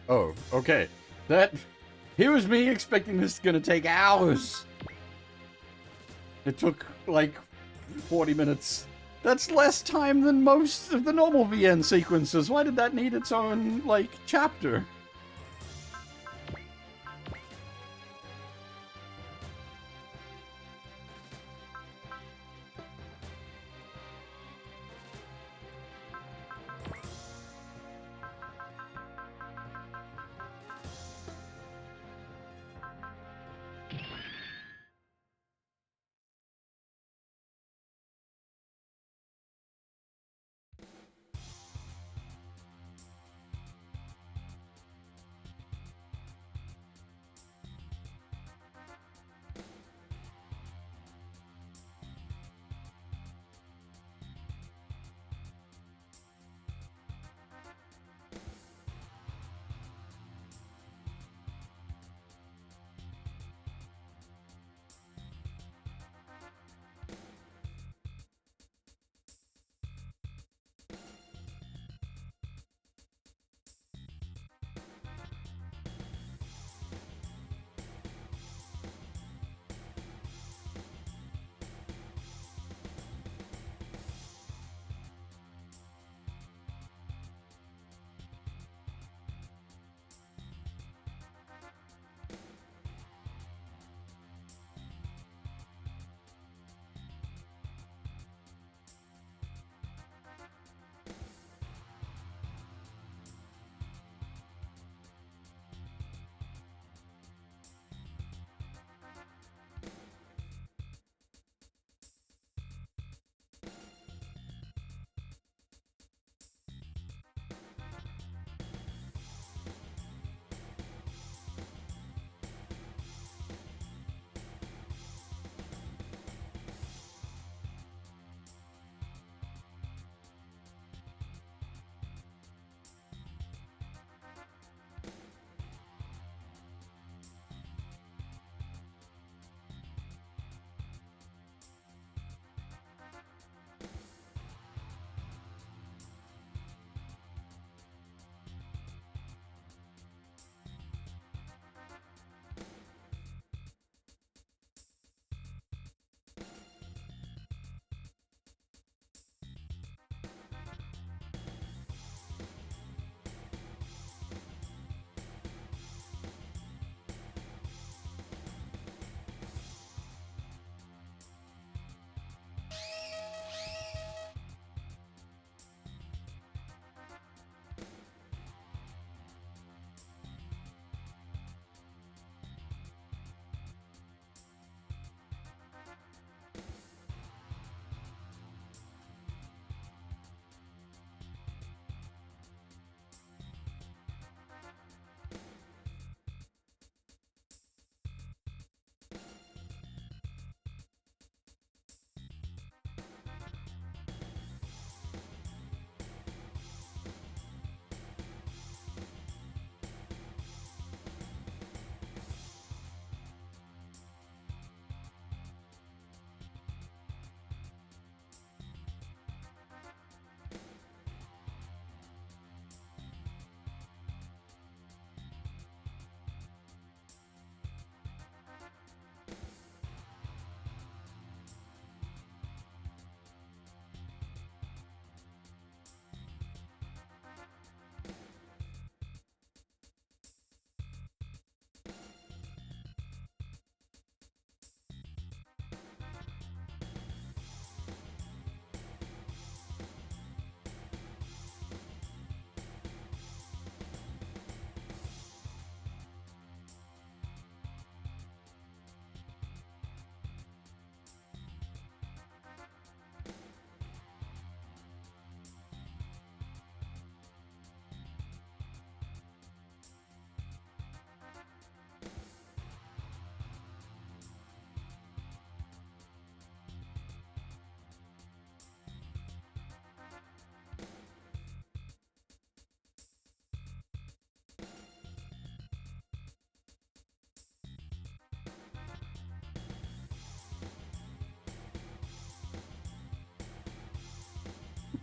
S5: Oh, okay. Here was me expecting this is gonna take hours. It took, like, 40 minutes. That's less time than most of the normal VN sequences. Why did that need its own, like, chapter?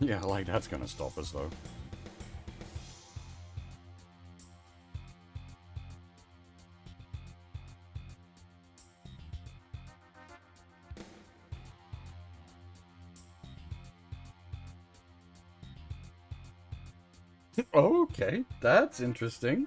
S1: Yeah, like, that's gonna stop us, though.
S5: Okay, that's interesting.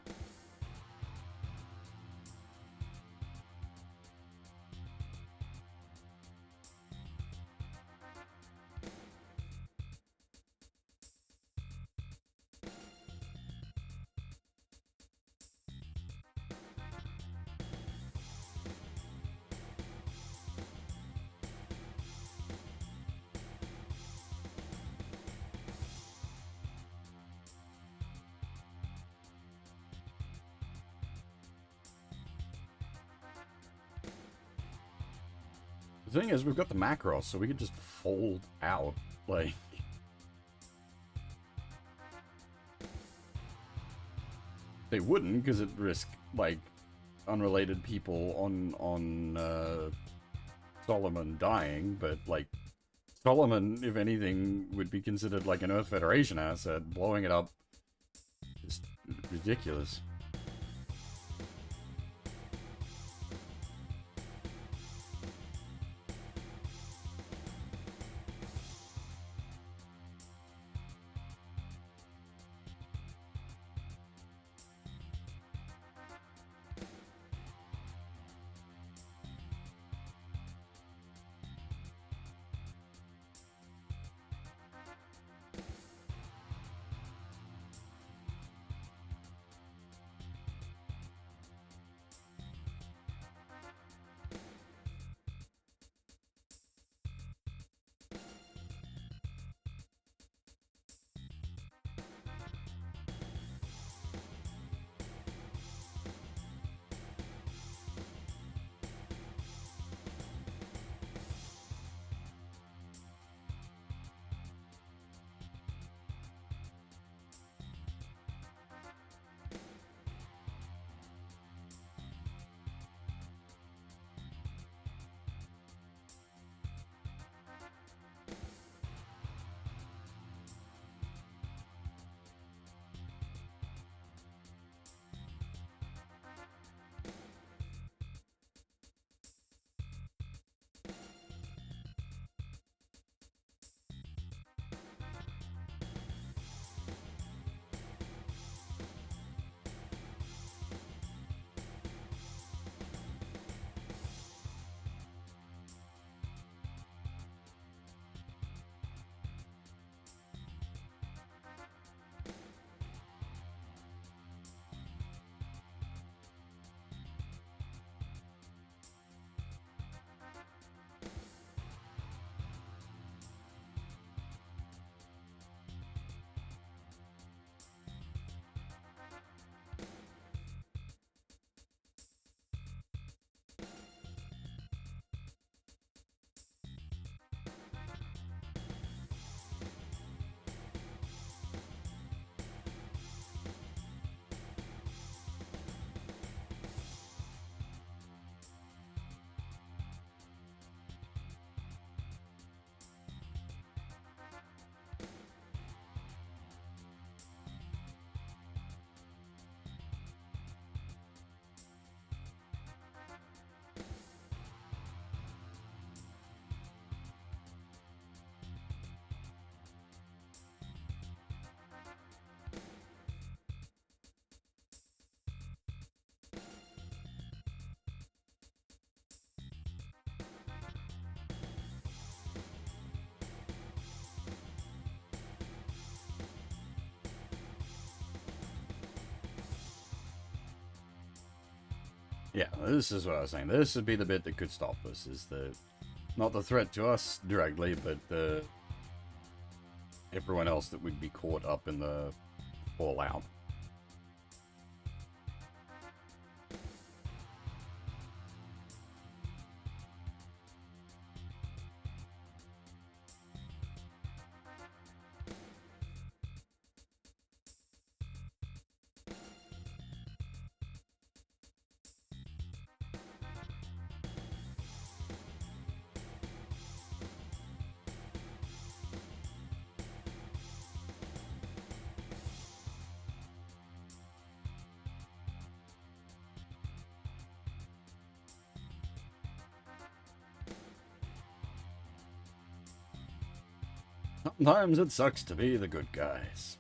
S1: The thing is, we've got the Macross, so we could just fold out, like... They wouldn't, because it'd risk, like, unrelated people on Solomon dying, but, like, Solomon, if anything, would be considered, like, an Earth Federation asset. Blowing it up is ridiculous. Yeah, this is what I was saying. This would be the bit that could stop us, is the... Not the threat to us directly, but the... everyone else that would be caught up in the fallout. Sometimes it sucks to be the good guys.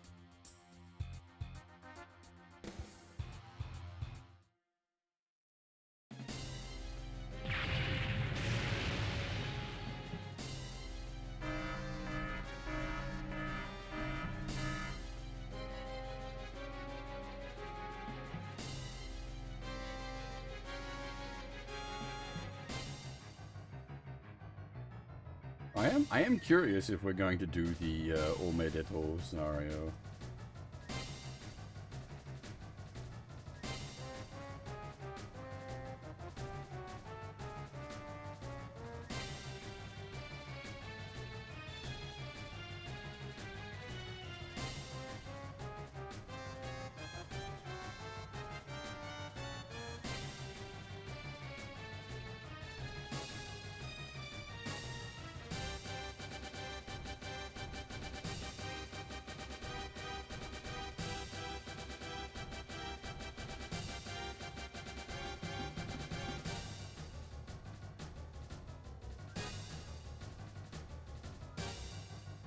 S1: I am curious if we're going to do the Omedeto scenario.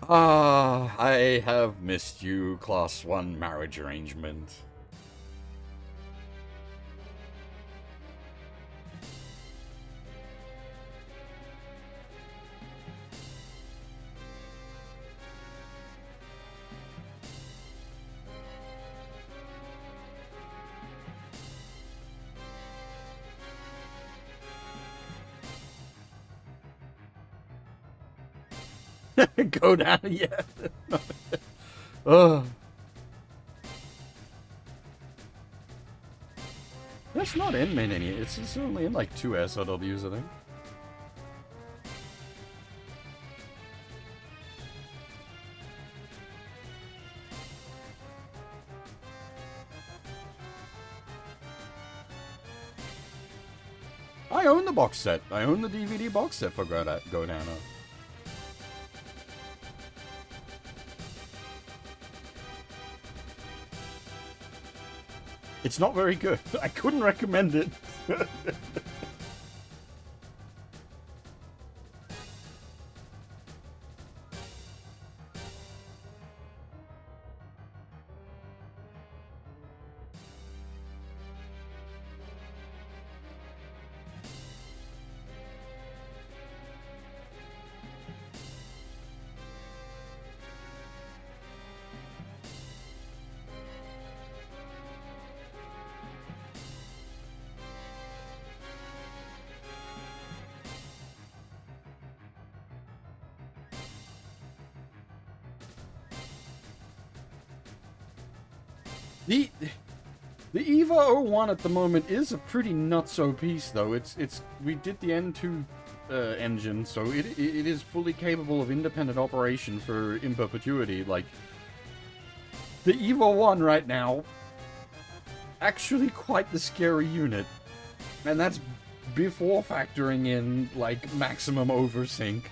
S1: Ah, I have missed you, Class 1 marriage arrangement. Go down, yeah. Ugh. That's not in many. It's only in like 2 SRWs, I think. I own the box set. I own the DVD box set for Go Down. It's not very good. I couldn't recommend it. The Eva 01 at the moment is a pretty nutso piece, though. We did the N2 engine, so it is fully capable of independent operation for in perpetuity. Like the Eva 1 right now, actually quite the scary unit, and that's before factoring in like maximum oversync.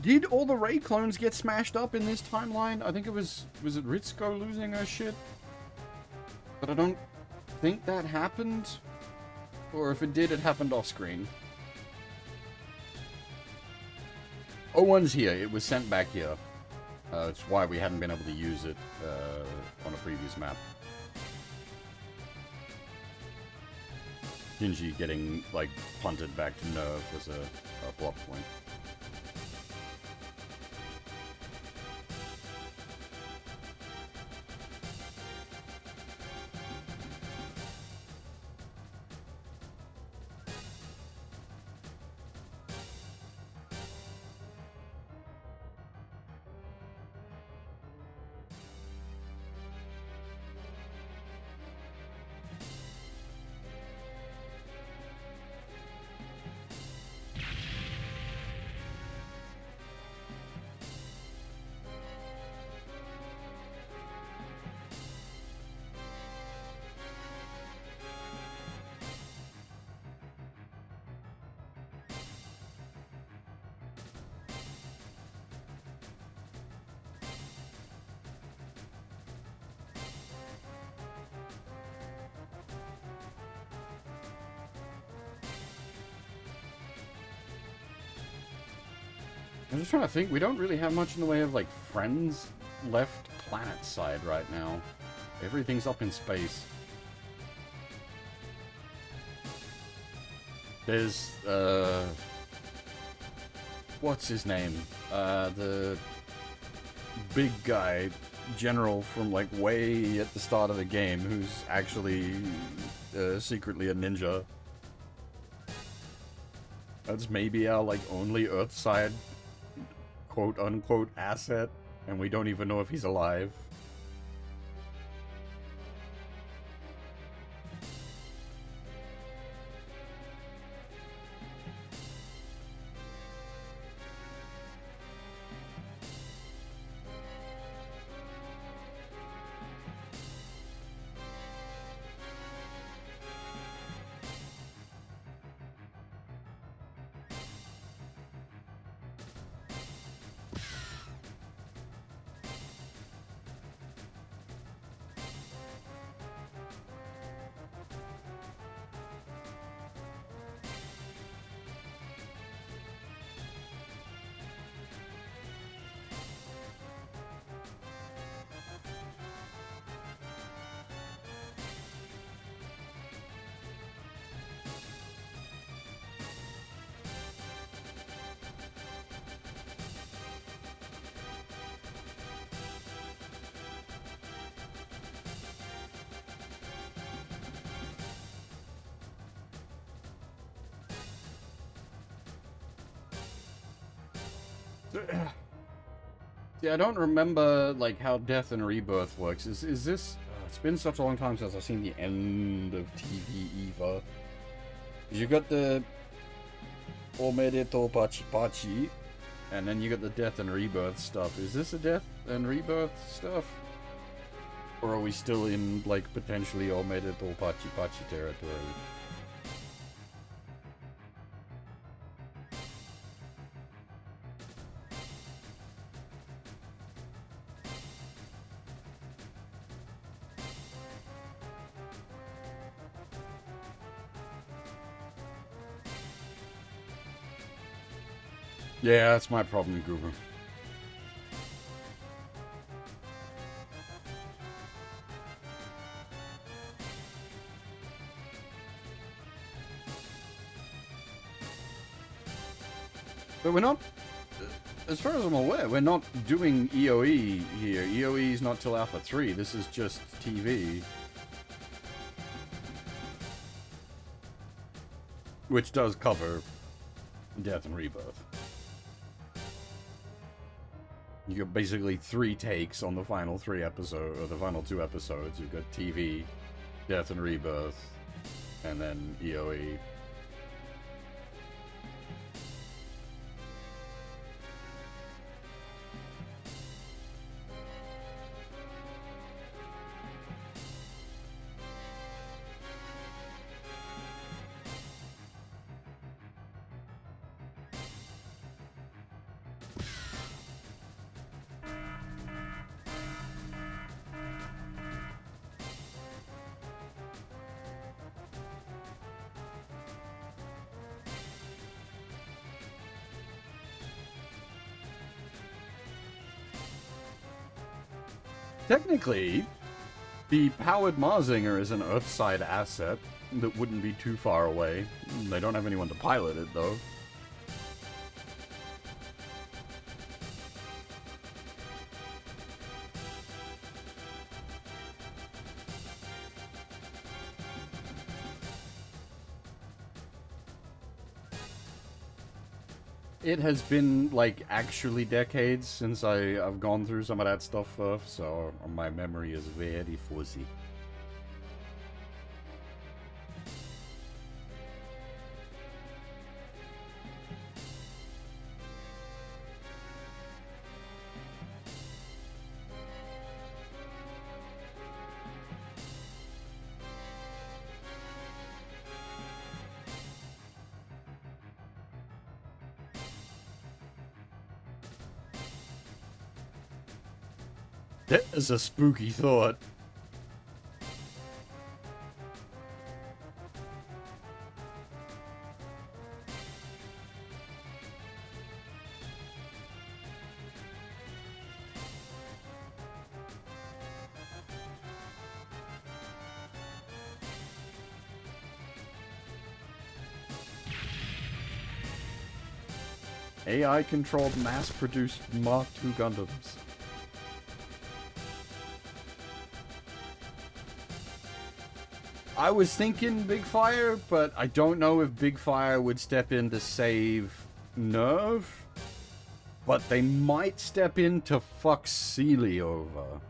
S1: Did all the Ray clones get smashed up in this timeline? I think it was it Ritsuko losing her shit? But I don't think that happened. Or if it did, it happened off screen. 01's here. It was sent back here. It's why we hadn't been able to use it on a previous map. Shinji getting, like, punted back to Nerve was a plot point.
S5: I'm just trying to think. We don't really have much in the way of, like, friends left planet side right now. Everything's up in space. There's, what's his name? The big guy, general from, like, way at the start of the game, who's actually, secretly a ninja. That's maybe our, like, only Earthside quote-unquote asset, and we don't even know if he's alive. Yeah, I don't remember, like, how Death and Rebirth works. Is this... it's been such a long time since I've seen the end of TV Eva. You got the... Omedeto Pachi Pachi, and then you got the Death and Rebirth stuff. Is this a Death and Rebirth stuff? Or are we still in, like, potentially Omedeto Pachi Pachi territory? Yeah, that's my problem, Goober. But we're not, as far as I'm aware, we're not doing EOE here. EOE is not till Alpha 3. This is just TV. Which does cover Death and Rebirth. You got basically 3 takes on the final 3 episodes, or the final 2 episodes. You've got TV, Death and Rebirth, and then EOE. Technically, the powered Marzinger is an Earthside asset that wouldn't be too far away. They don't have anyone to pilot it, though. It has been, like, actually decades since I've gone through some of that stuff, so my memory is very fuzzy. That is a spooky thought. AI-controlled, mass-produced Mark II Gundams. I was thinking Big Fire, but I don't know if Big Fire would step in to save Nerve. But they might step in to fuck Sealy over.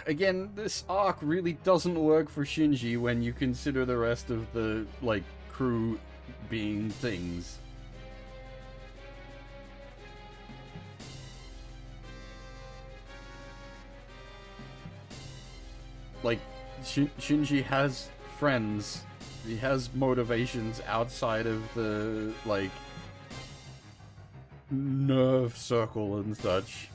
S5: Again, this arc really doesn't work for Shinji when you consider the rest of the, like, crew being things. Like, Shinji has friends. He has motivations outside of the, like, nerve circle and such.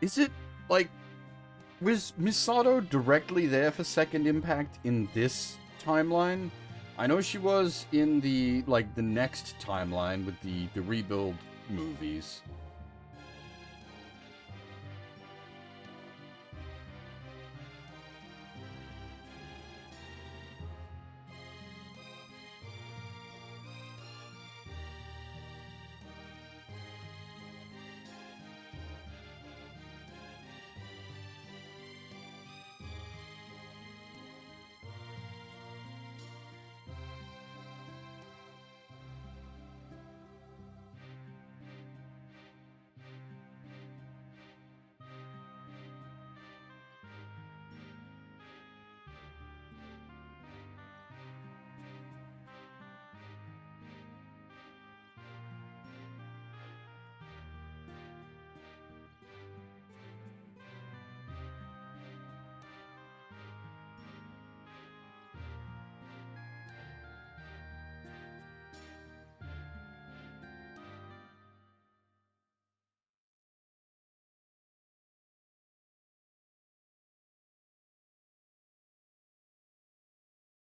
S5: Is it, like, was Misato directly there for Second Impact in this timeline? I know she was in the, like, the next timeline with the Rebuild movies.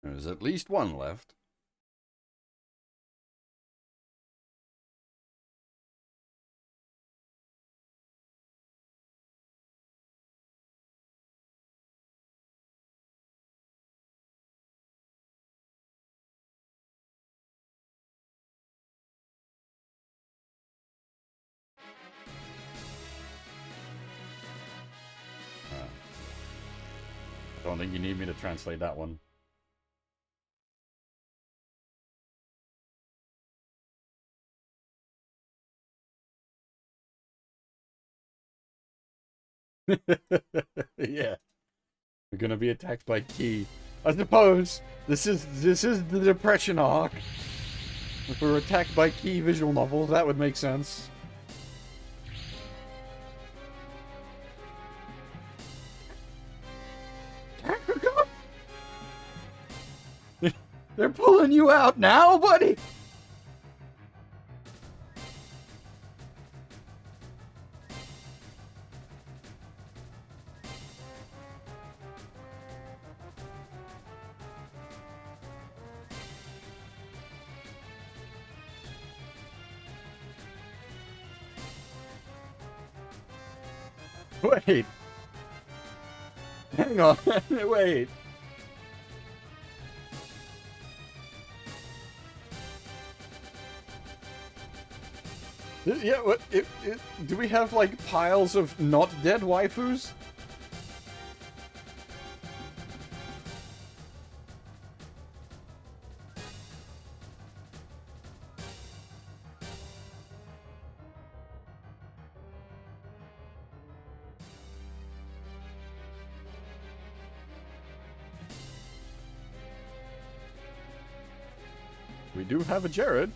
S1: There's at least one left. I don't think you need me to translate that one. Yeah. We're gonna be attacked by Key. I suppose this is the Depression arc. If we're attacked by Key visual novels, that would make sense. They're pulling you out now, buddy! Wait. Hang on. Wait. Yeah, what? Do we have, like, piles of not dead waifus? We do have a Jared.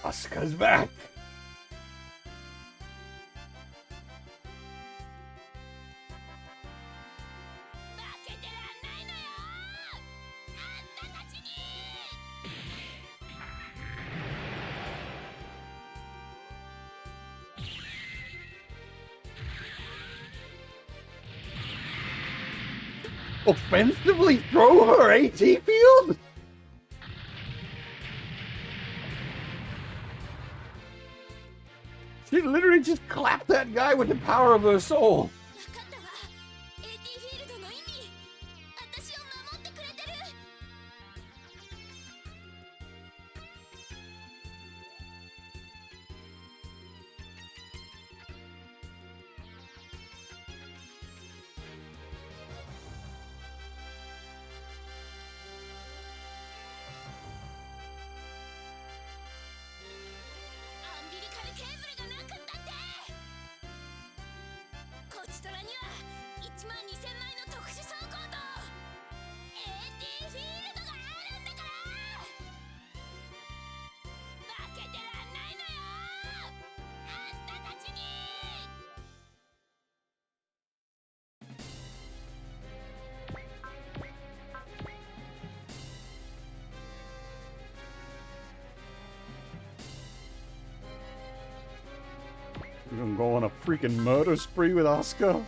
S1: Asuka's back!
S5: offensively throw her AT field? She literally just clapped that guy with the power of her soul.
S3: 分かったわ。AT フィールドの意味。私を守ってくれてる。アンビリカルケーブルがなくったって。こちとらには1万2000枚の特殊装甲と AT フィールドがあるんだから。負けてらんないのよ。あんたたちに。
S5: You gonna go on a freaking murder spree with Asuka?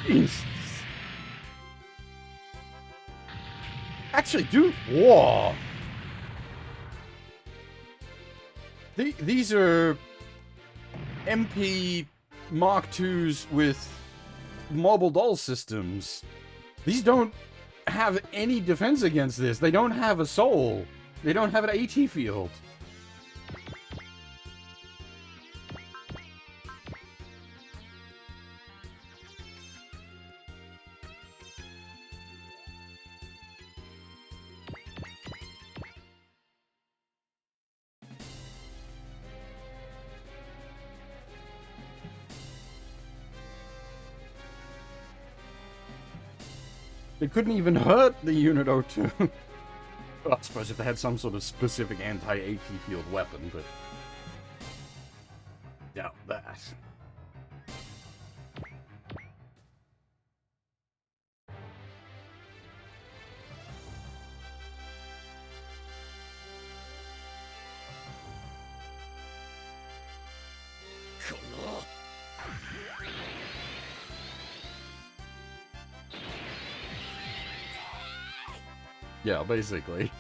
S5: Jesus. Actually, dude, whoa. These are MP Mark IIs with mobile doll systems. These don't have any defense against this. They don't have a soul. They don't have an AT field. They couldn't even hurt the Unit 02. Well, I suppose if they had some sort of specific anti-AT field weapon, but doubt that. Yeah, basically.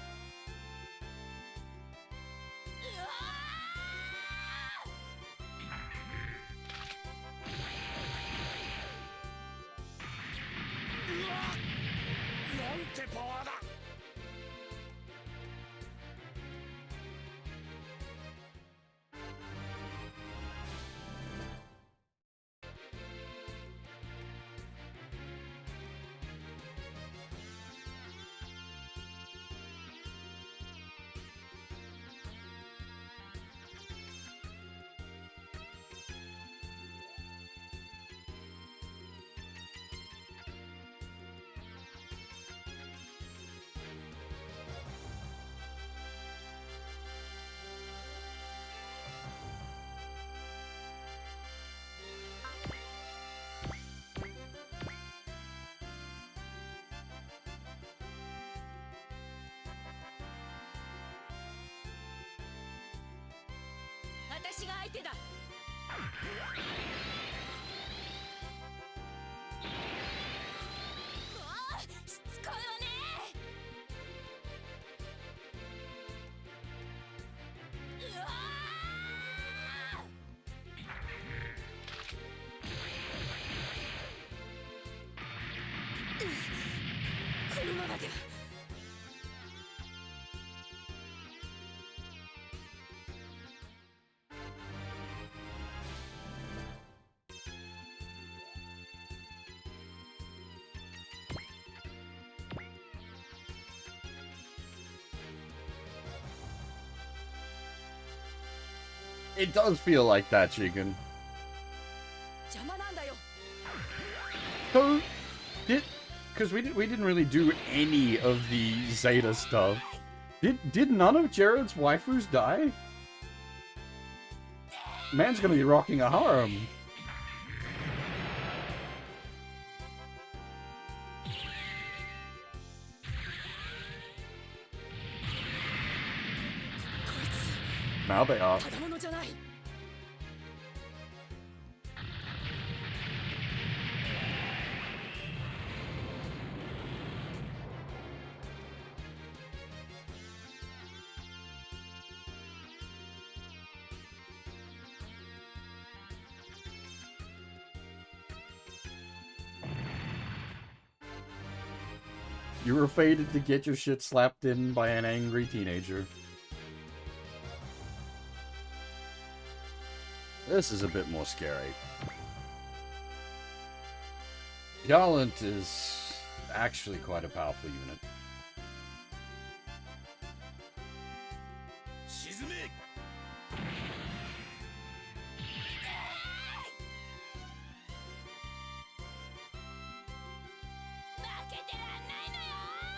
S3: 私が相手だ。もうしつこいわね。うわこのままでは
S1: It does feel like that, Chicken.
S3: 邪魔なんだよ。
S1: So, because we didn't really do any of the Zeta stuff.
S5: Did none of Jared's waifus die? Man's gonna be rocking a harem. Now they are.
S3: ただものじゃない。
S5: You were fated to get your shit slapped in by an angry teenager.
S1: This is a bit more scary. Gallant is actually quite a powerful unit.
S2: 沈め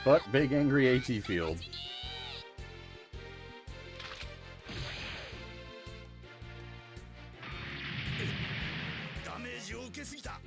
S5: But big angry AT field.
S2: ダメージを受けすぎた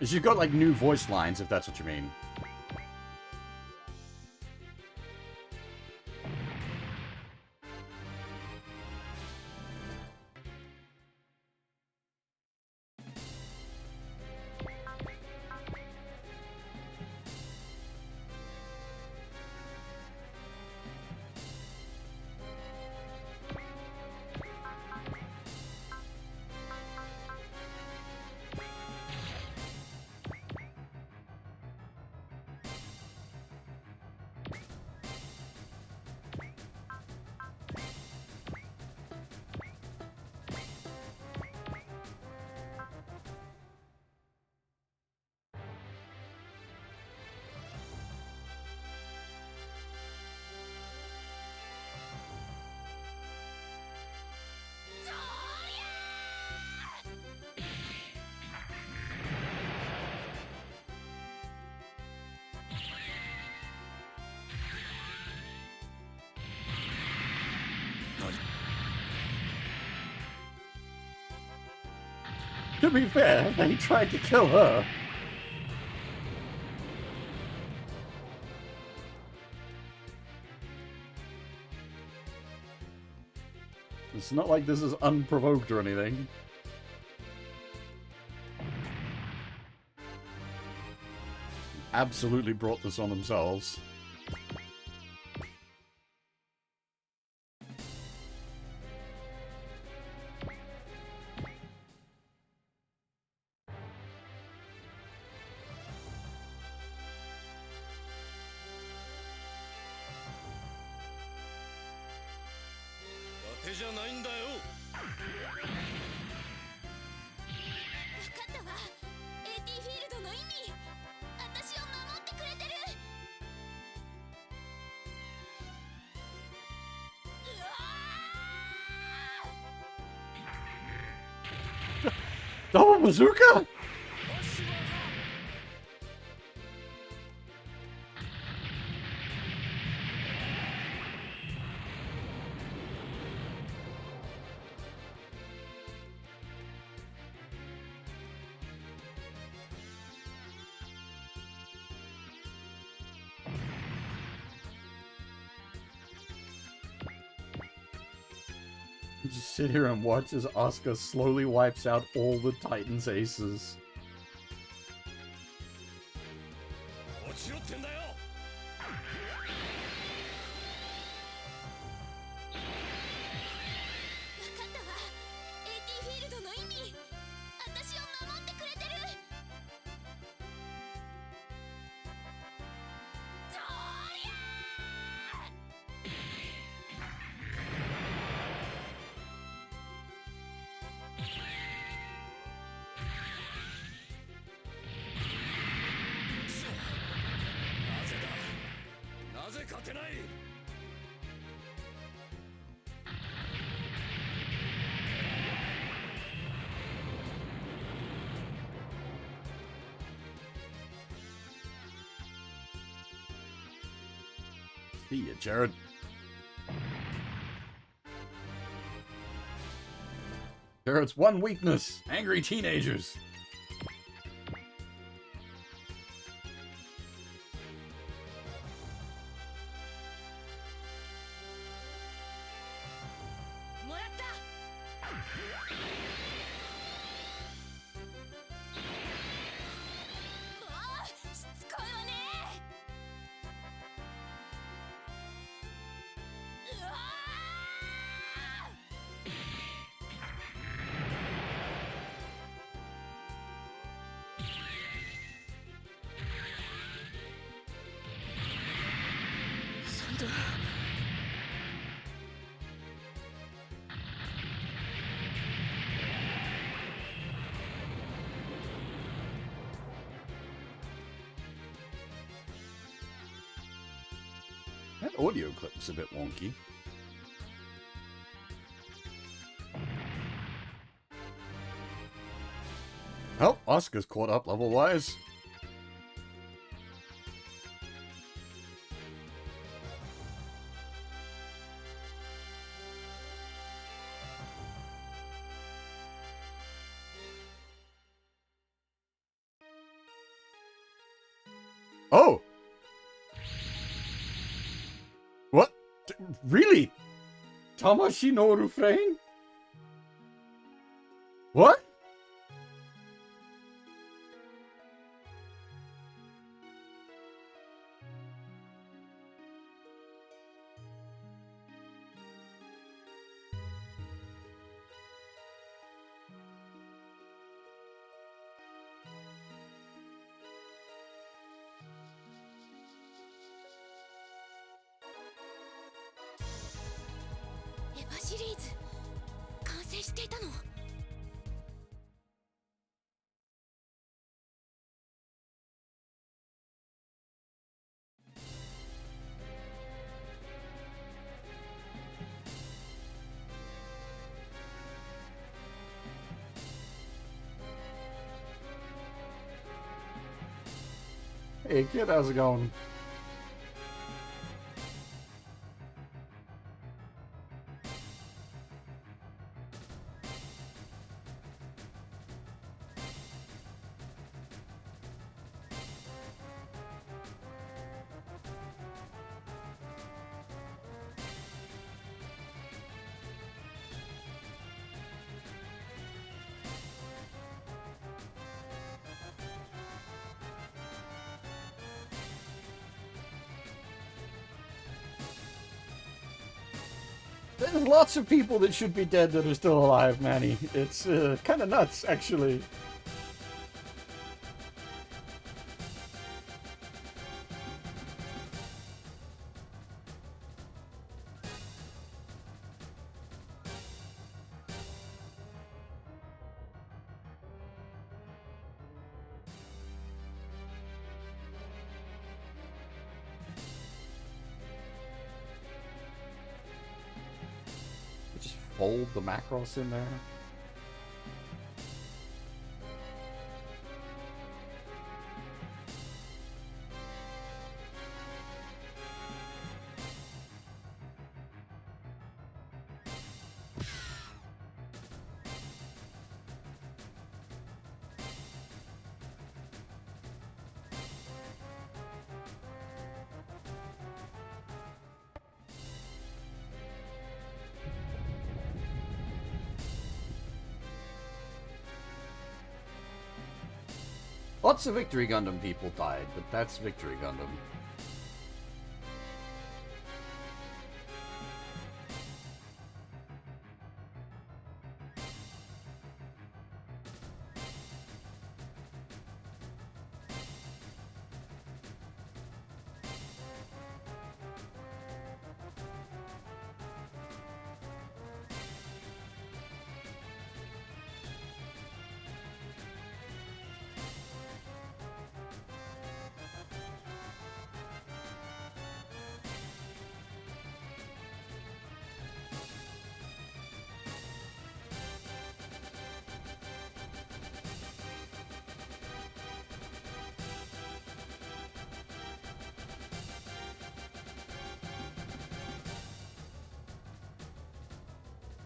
S1: She's got like new voice lines, if that's what you mean.
S5: To be fair, they tried to kill her. It's not like this is unprovoked or anything.
S1: Absolutely brought this on themselves.
S5: Double bazooka? Just sit here and watch as Asuka slowly wipes out all the Titan's aces.
S2: 落ちろってんだよ。
S3: 分かったわ。 AT フィールドの意味、私を守ってくれてる。そりゃ
S2: なぜだ。なぜ勝てない。
S1: See ya, Jared. Jared's one weakness: angry teenagers. That audio clip's a bit wonky. Oh, Asuka's caught up level-wise. Oh! What? Really?
S5: Tamashi no refrain? What?
S3: EVA シリーズ完成していたの。
S5: Hey kid, how's it going? There's lots of people that should be dead that are still alive, Manny. It's kind of nuts, actually.
S1: Just fold the Macross in there. Lots of Victory Gundam people died, but that's Victory Gundam.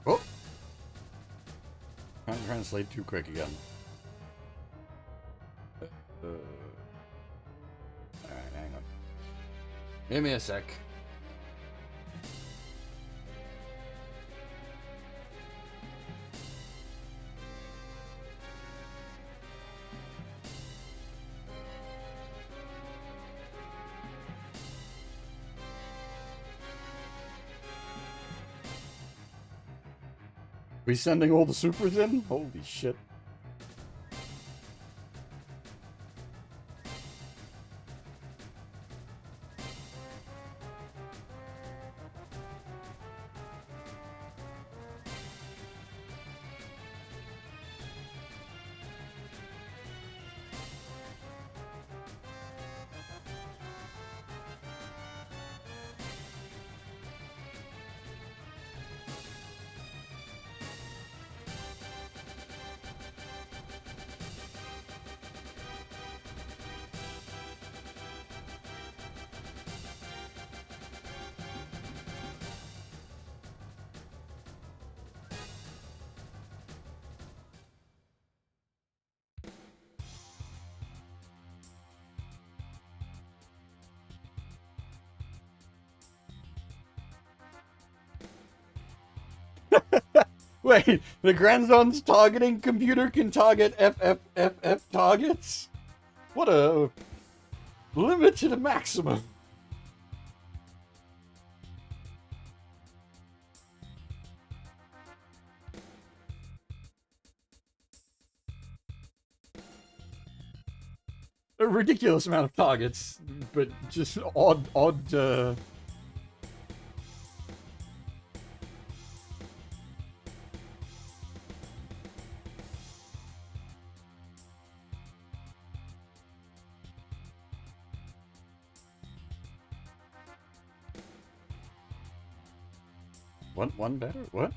S1: Oh! Can't translate too quick again. Alright, hang on. Give me a sec. We sending all the supers in? Holy shit. Wait, the Grandzone's targeting computer can target FFFF targets? What a limit to the maximum. A ridiculous amount of targets, but just odd, One better? What?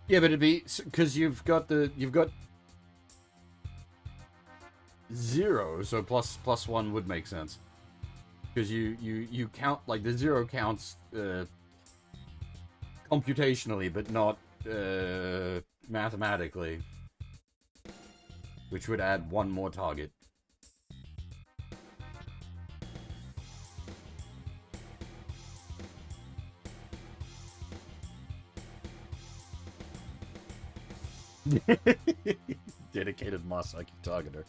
S1: Yeah, but it'd be because you've got 0, so plus 1 would make sense. Because you count, like, the 0 counts computationally, but not mathematically, which would add 1 more target. Dedicated Masaki targeter.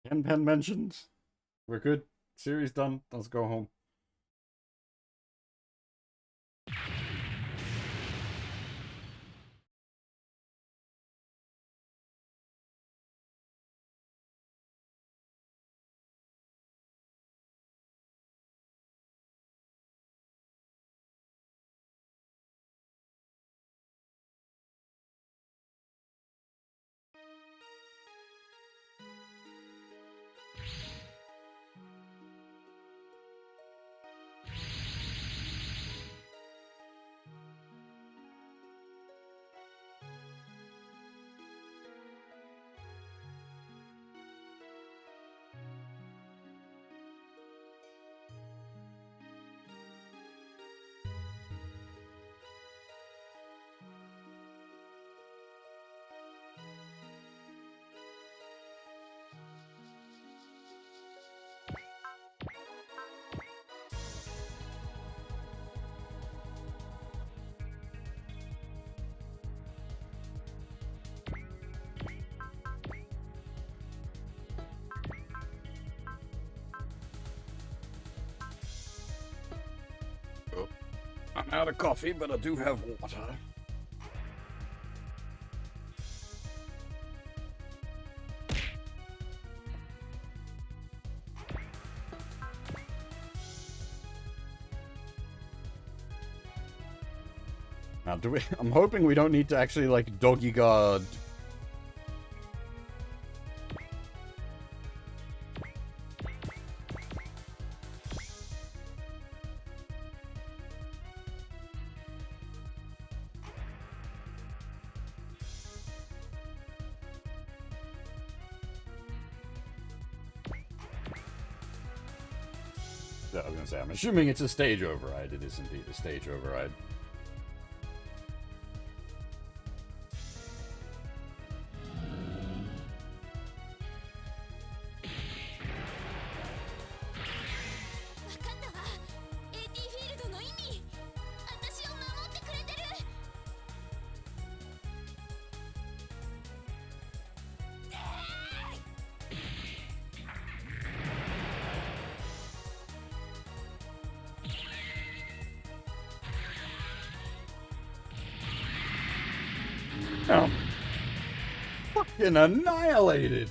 S5: Pen mentioned. We're good. Series done. Let's go home. I'm out of coffee, but I do have water. Now, do we? I'm hoping we don't need to actually, like, doggy guard. I was gonna say, I'm assuming it's a stage override. It is indeed a stage override. Fucking annihilated.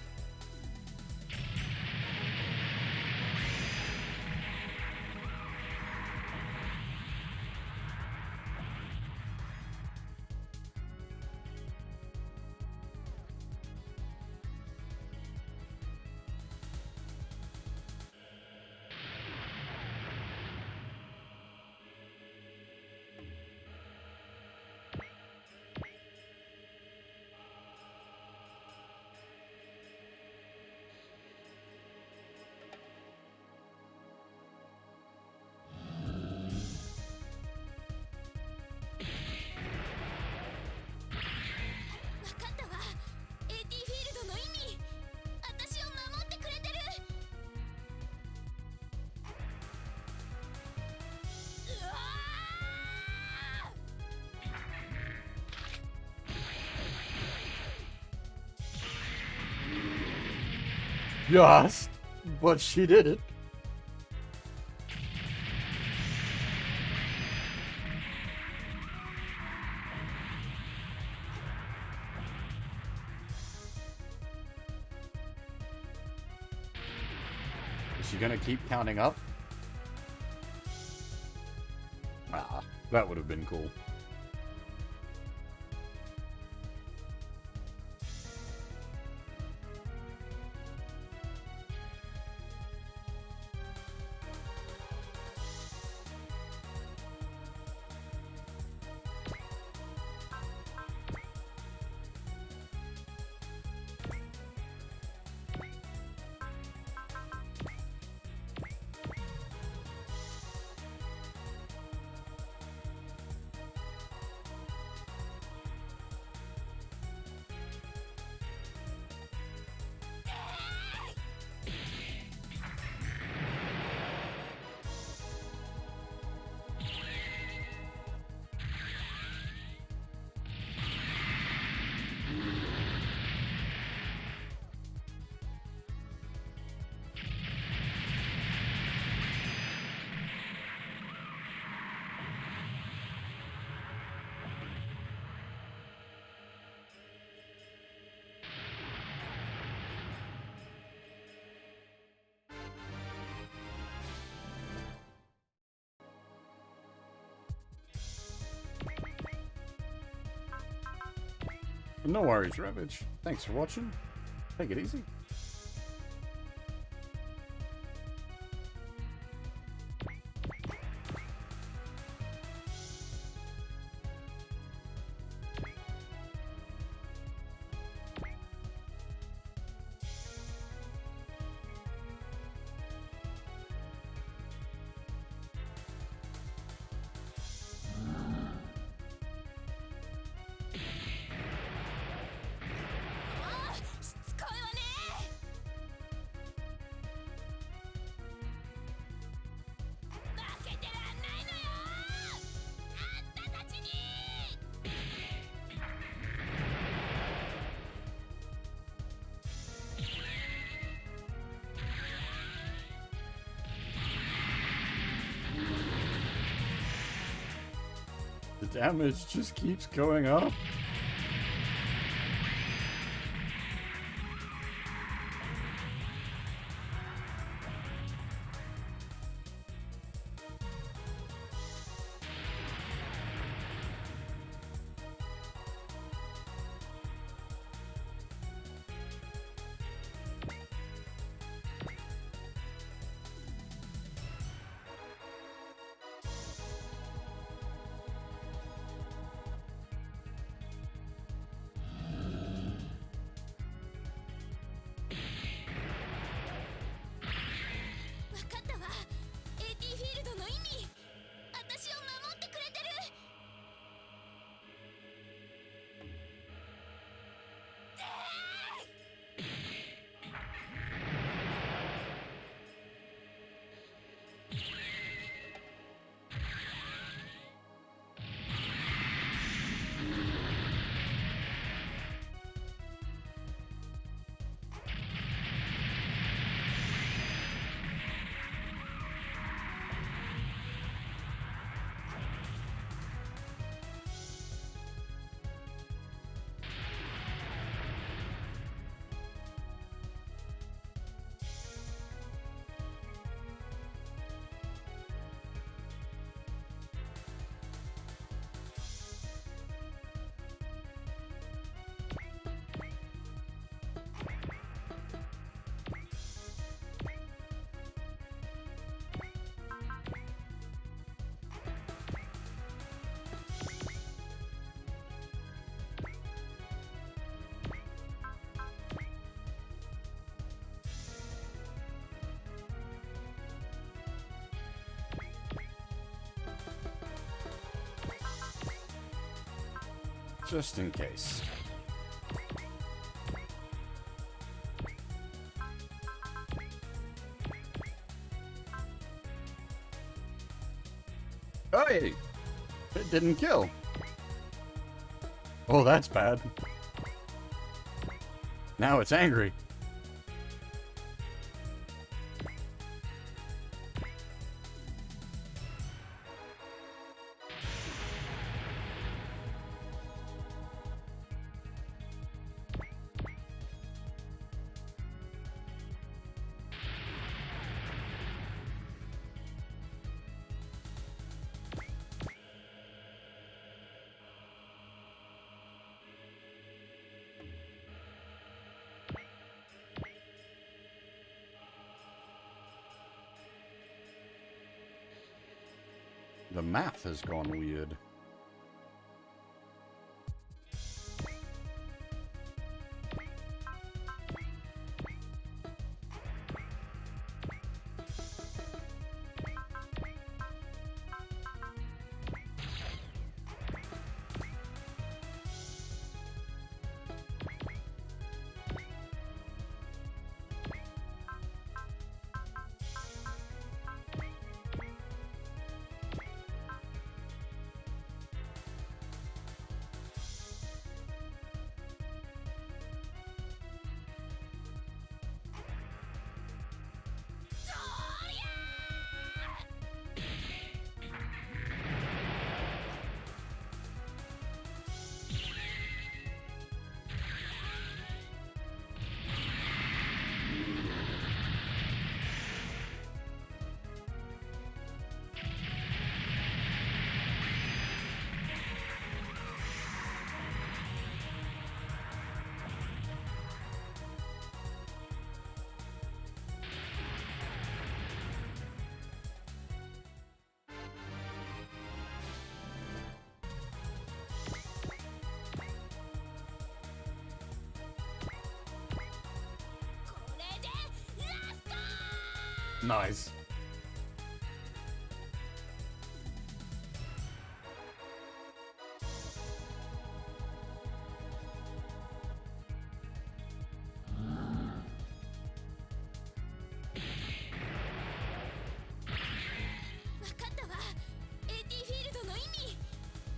S5: Yes, but she did it. Is she gonna keep counting up? Ah, that would have been cool. No worries, Ravage. Thanks for watching. Take it easy. The damage just keeps going up. Just in case. Hey! It didn't kill. Oh, that's bad. Now it's angry. The math has gone weird. Nice.
S3: AT フィールドの意味、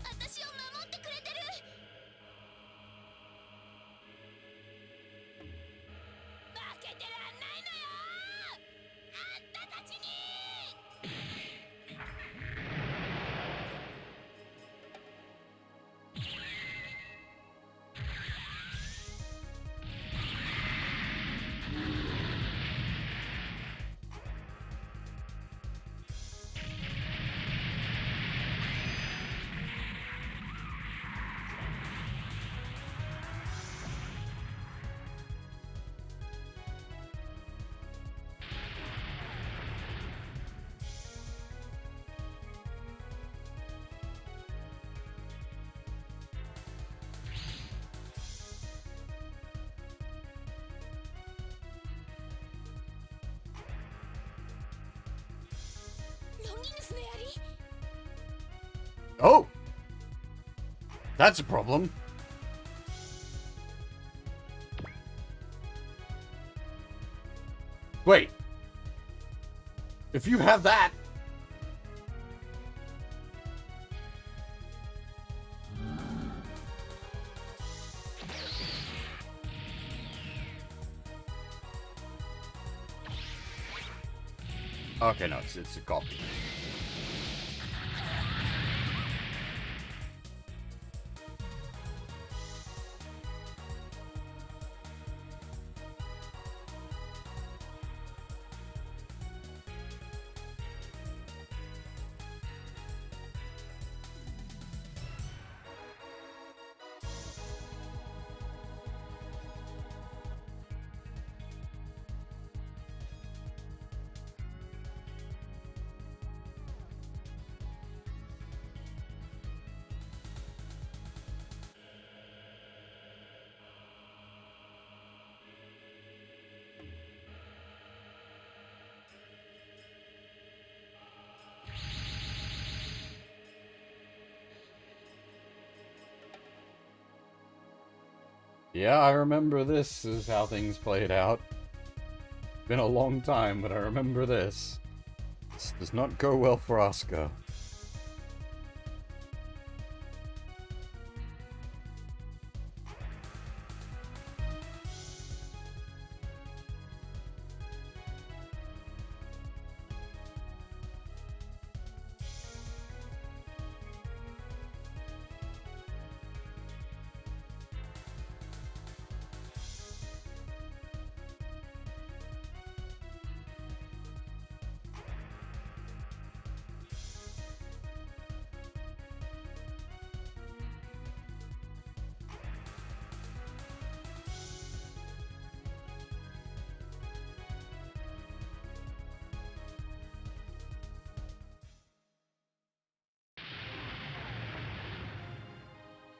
S3: 私を守ってくれてる。負けてらんないのよ、あんたたちに。ロンギヌスの槍。
S5: Oh! That's a problem. Wait. If you have that... Okay, no, it's a copy. Yeah, I remember this is how things played out. Been a long time, but I remember this. This does not go well for Asuka.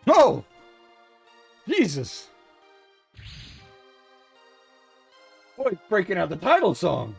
S5: Oh! Jesus! Boy, it's breaking out the title song!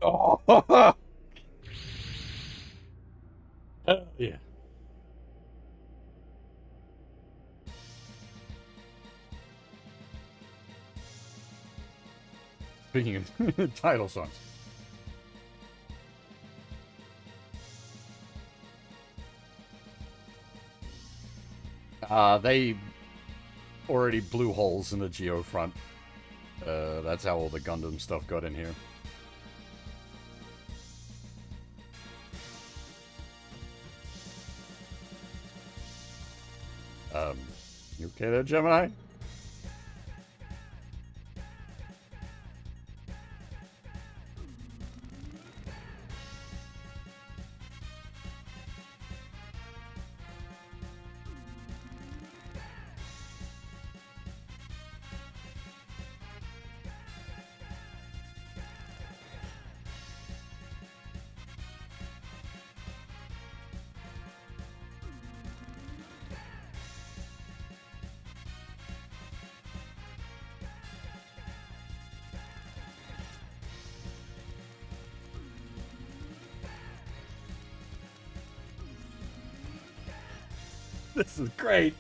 S5: Oh, yeah. Speaking of title songs. They already blew holes in the geofront. That's how all the Gundam stuff got in here. You okay there, Gemini? This is great.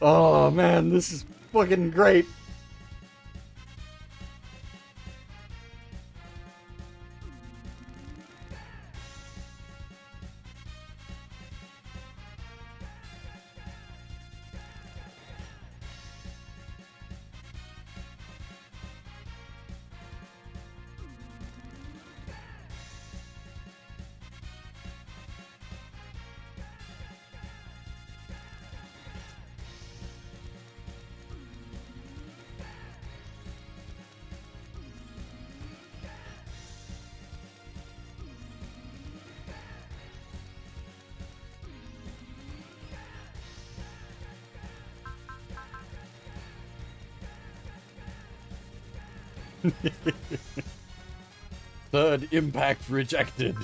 S5: Oh man, this is fucking great. Third impact rejected.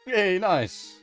S5: Yay, nice.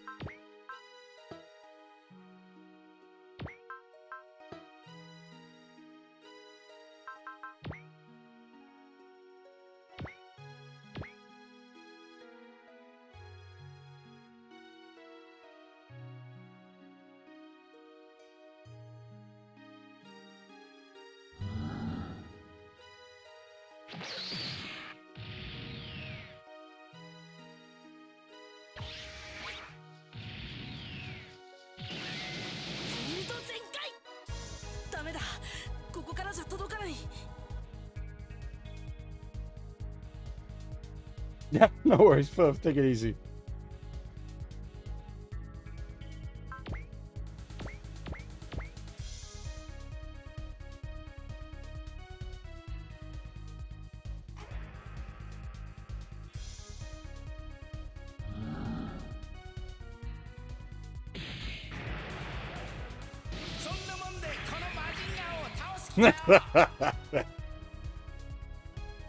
S5: Yeah, no worries, Perf. Take it easy.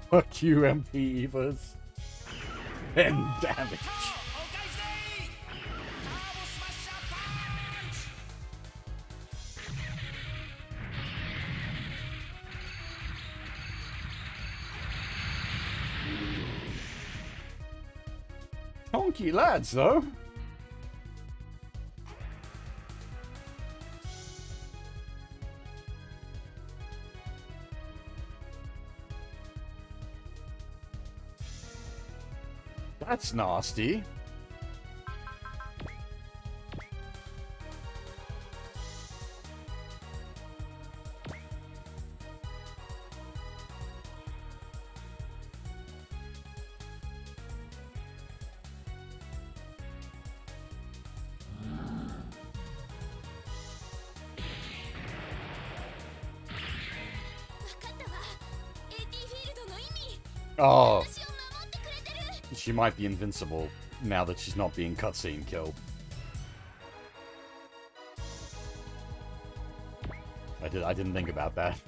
S5: Fuck you, MP Evas. And damage. Honky lads, though. That's nasty. Oh. She might be invincible now that she's not being cutscene killed. I didn't think about that.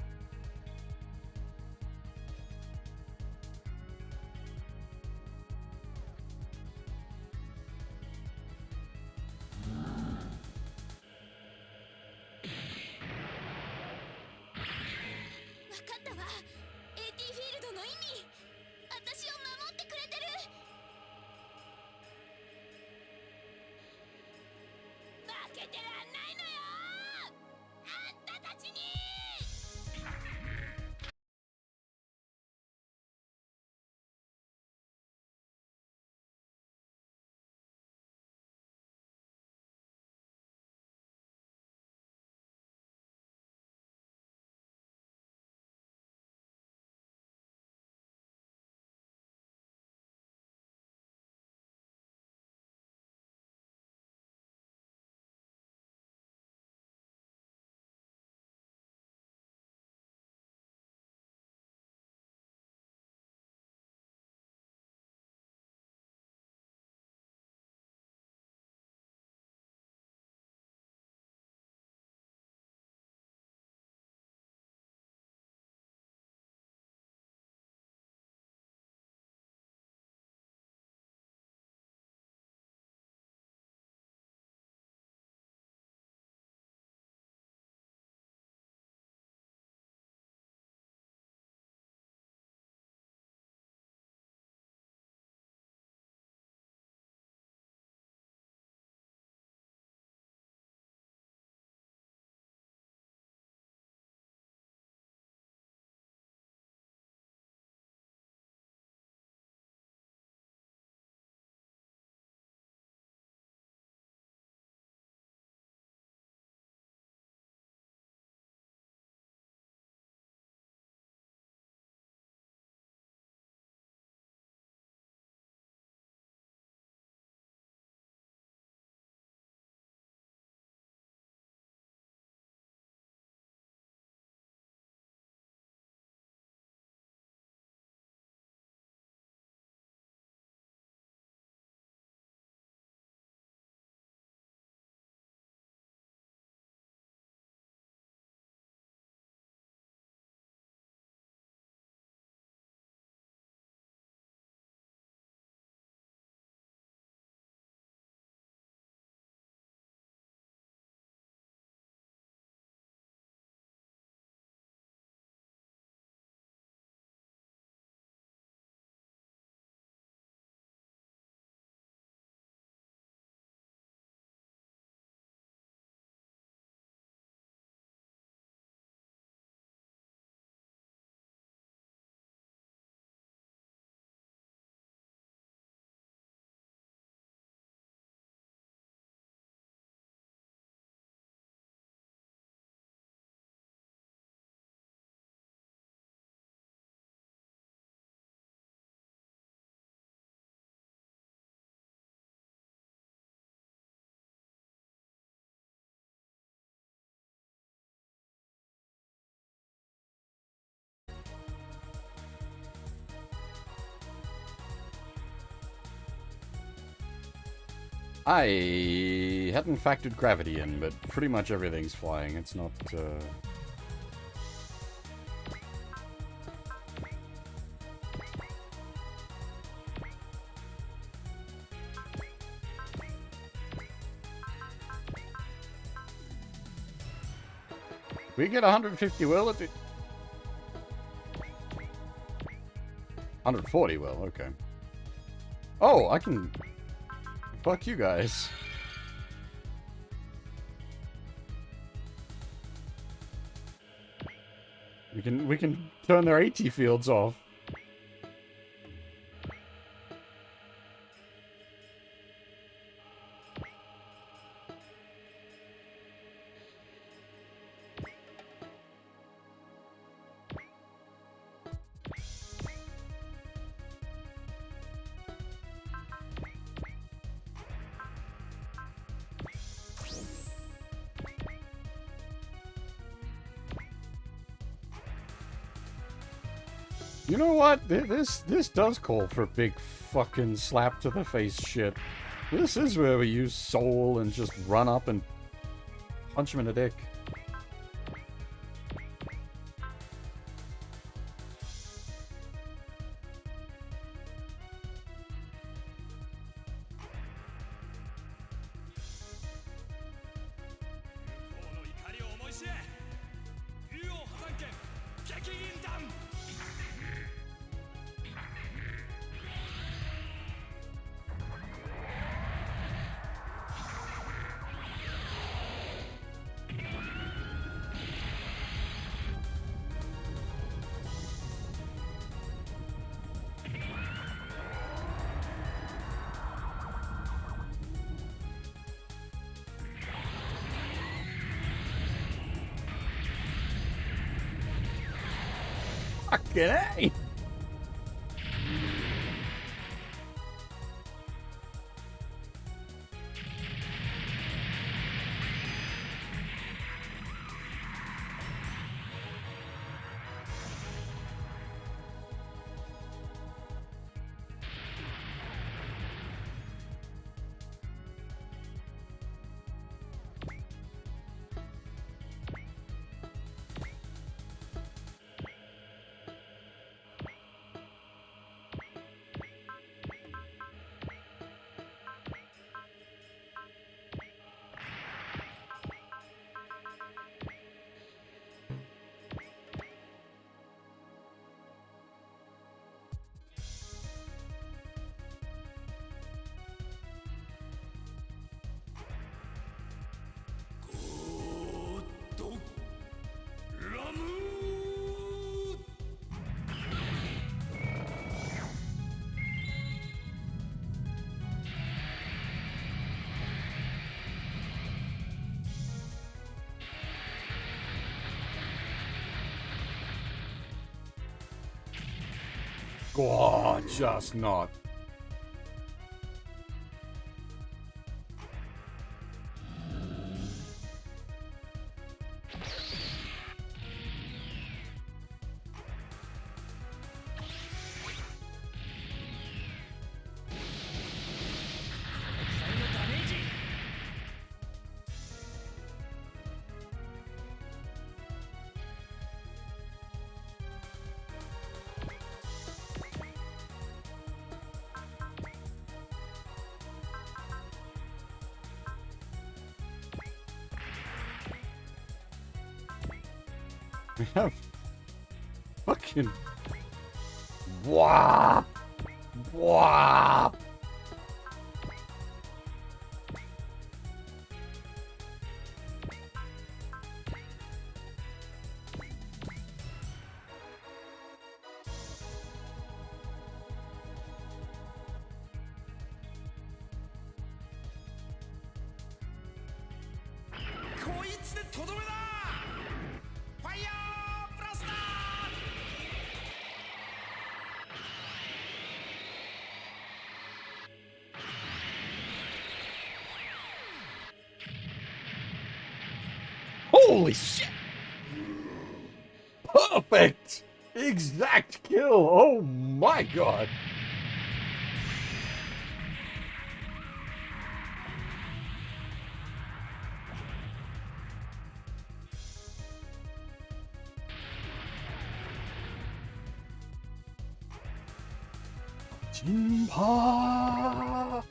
S5: I hadn't factored gravity in, but pretty much everything's flying. It's not, We get 150 will at the... 140 will, okay. Oh, I can... Fuck you guys. We can turn their AT fields off. You know what? This does call for big fucking slap to the face shit. This is where we use soul and just run up and punch him in the dick. Fucking A! Oh, just not. We have fucking whop, whop. Holy shit! Perfect! Exact kill! Oh my god! Jinpa!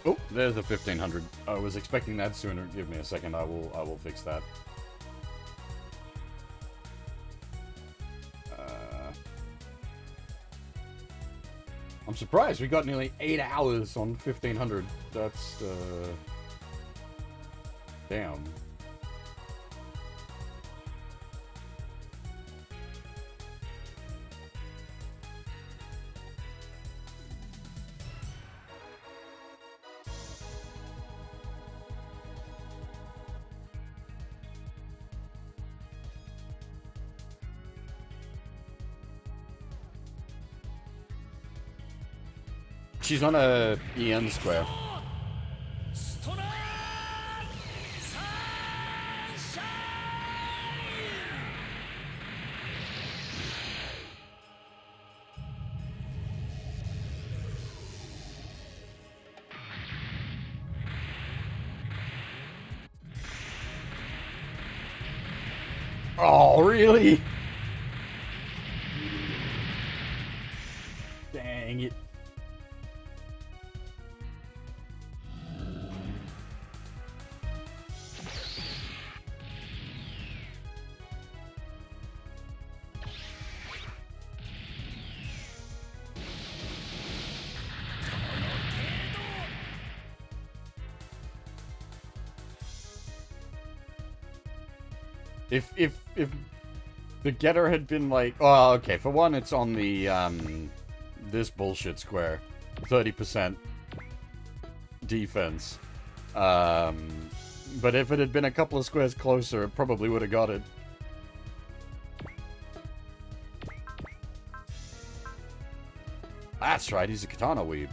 S5: Oh, there's the 1500. I was expecting that sooner. Give me a second. I will fix that. I'm surprised we got nearly 8 hours on 1500. That's damn. She's on a EN square. Oh, really? Dang it. If the getter had been like, oh, okay, for one, it's on the this bullshit square, 30% defense. But if it had been a couple of squares closer, it probably would have got it. That's right, he's a katana weeb.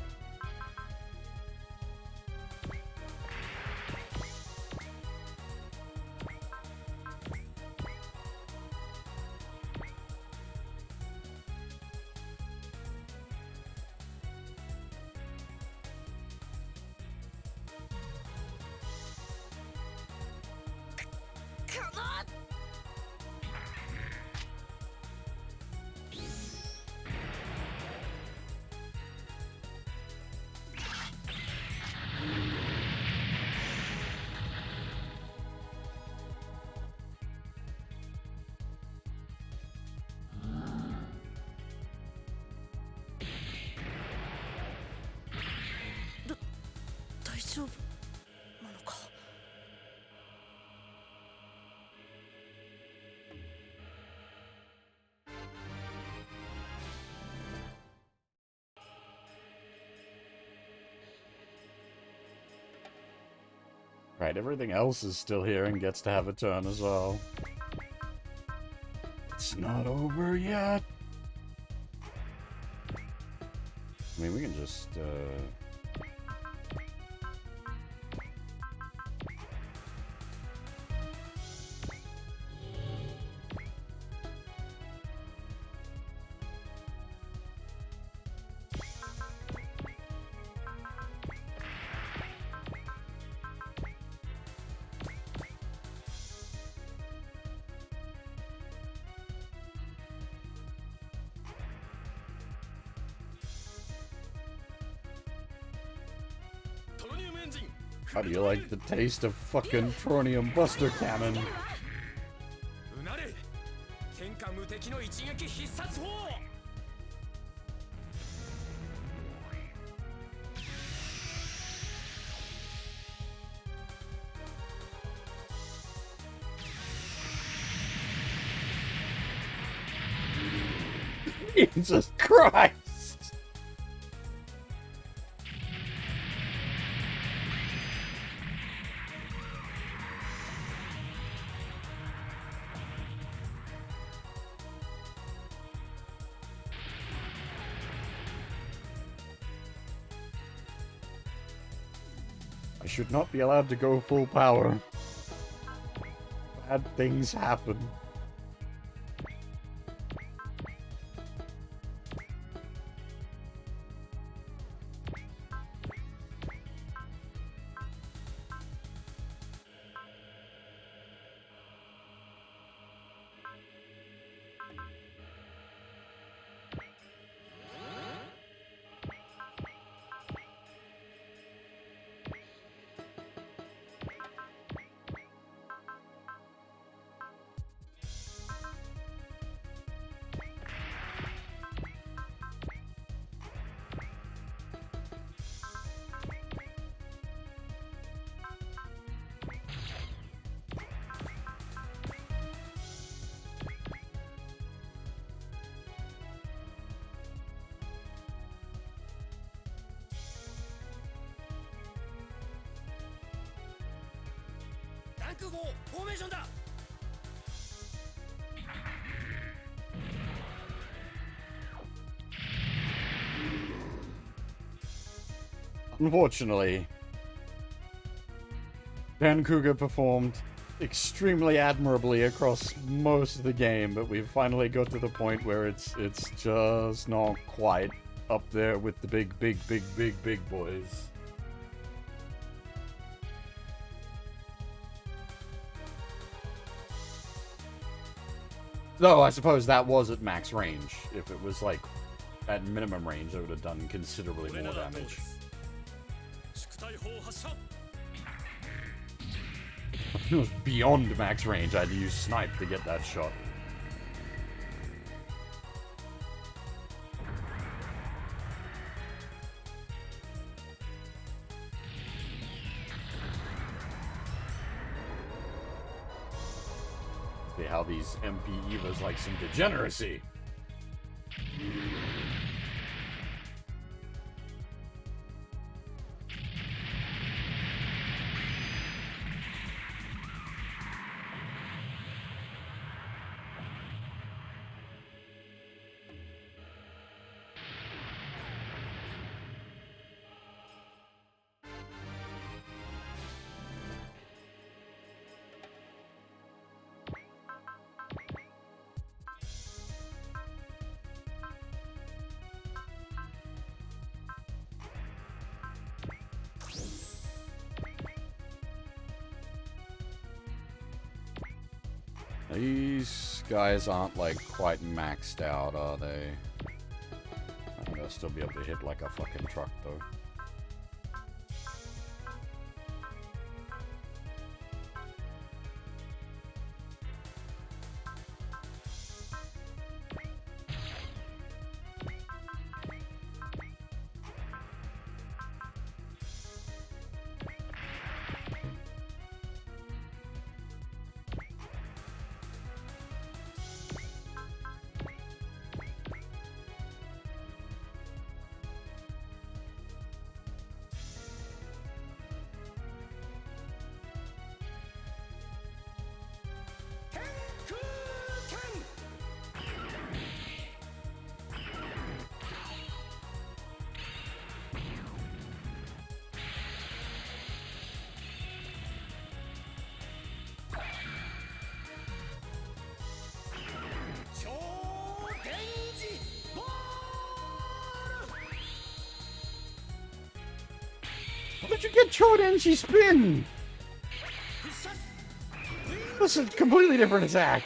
S5: Right, everything else is still here and gets to have a turn as well. It's not over yet. I mean, we can just, how do you like the taste of fucking Tronium Buster Cannon? Jesus Christ! I should not be allowed to go full power. Bad things happen. Unfortunately, Vancouver performed extremely admirably across most of the game, but we've finally got to the point where it's just not quite up there with the big boys. Though I suppose that was at max range. If it was like at minimum range, I would have done considerably more damage. It was beyond max range. I had to use snipe to get that shot. See how these MP Evas like some degeneracy. These guys aren't like quite maxed out, are they? I think they'll still be able to hit like a fucking truck though. How did you get Chodenshi spin? This is a completely different attack.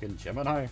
S5: In Gemini.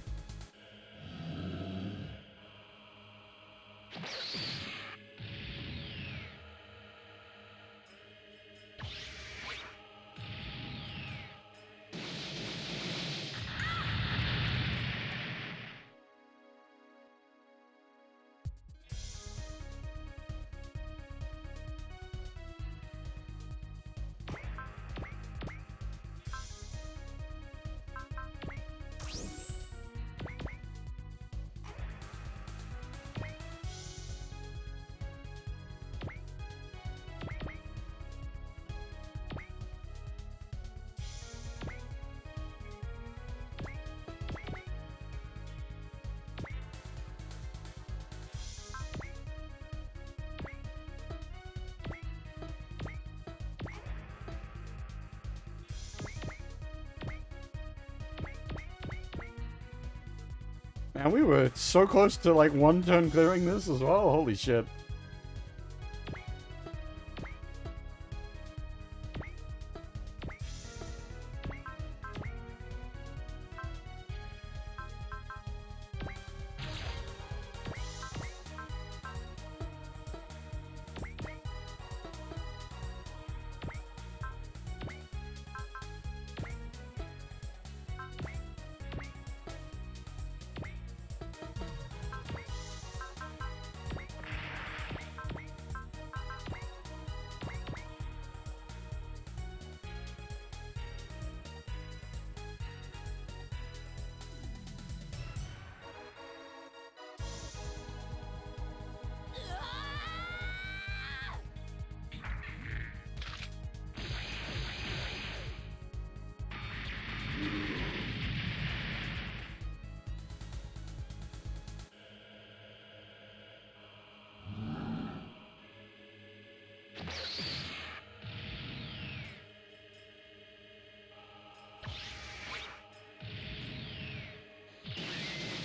S5: Man, we were so close to like one turn clearing this as well. Holy shit.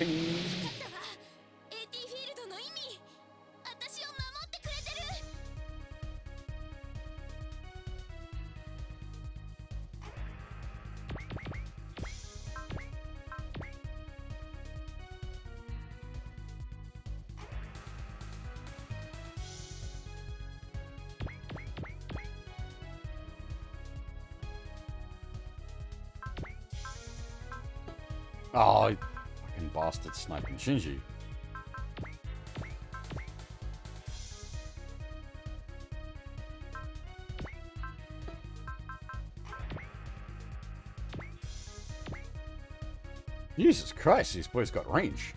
S5: Ping.
S3: だったわ AT フィールドの意味私を守ってくれてる
S5: Oh, fucking bastard sniping Shinji. Jesus Christ, these boys got range.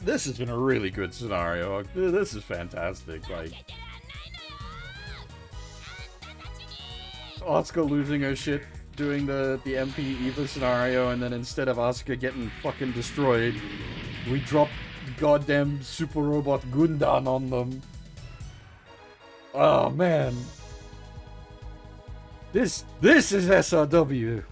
S5: This has been a really good scenario. This is fantastic. Like, Asuka losing her shit doing the MP Eva scenario, and then instead of Asuka getting fucking destroyed, we drop goddamn Super Robot Gundam on them. Oh man, this is SRW.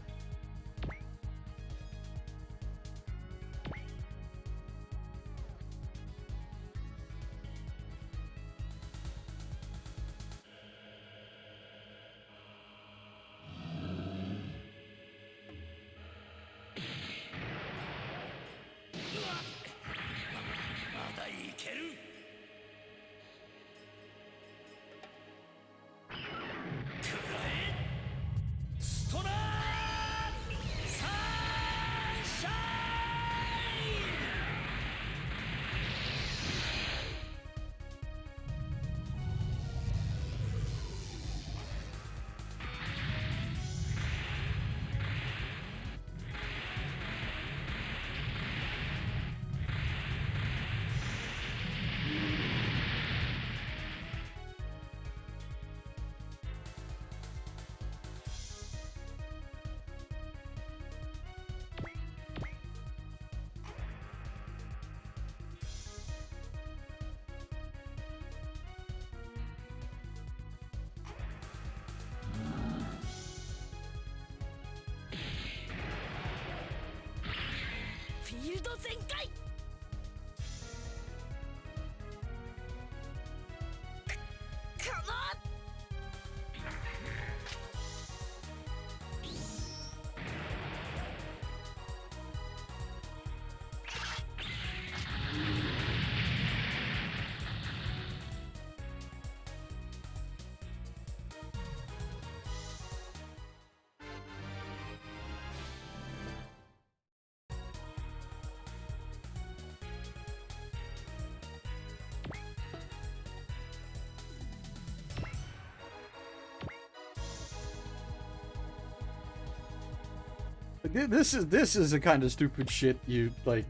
S5: This is the kind of stupid shit you like.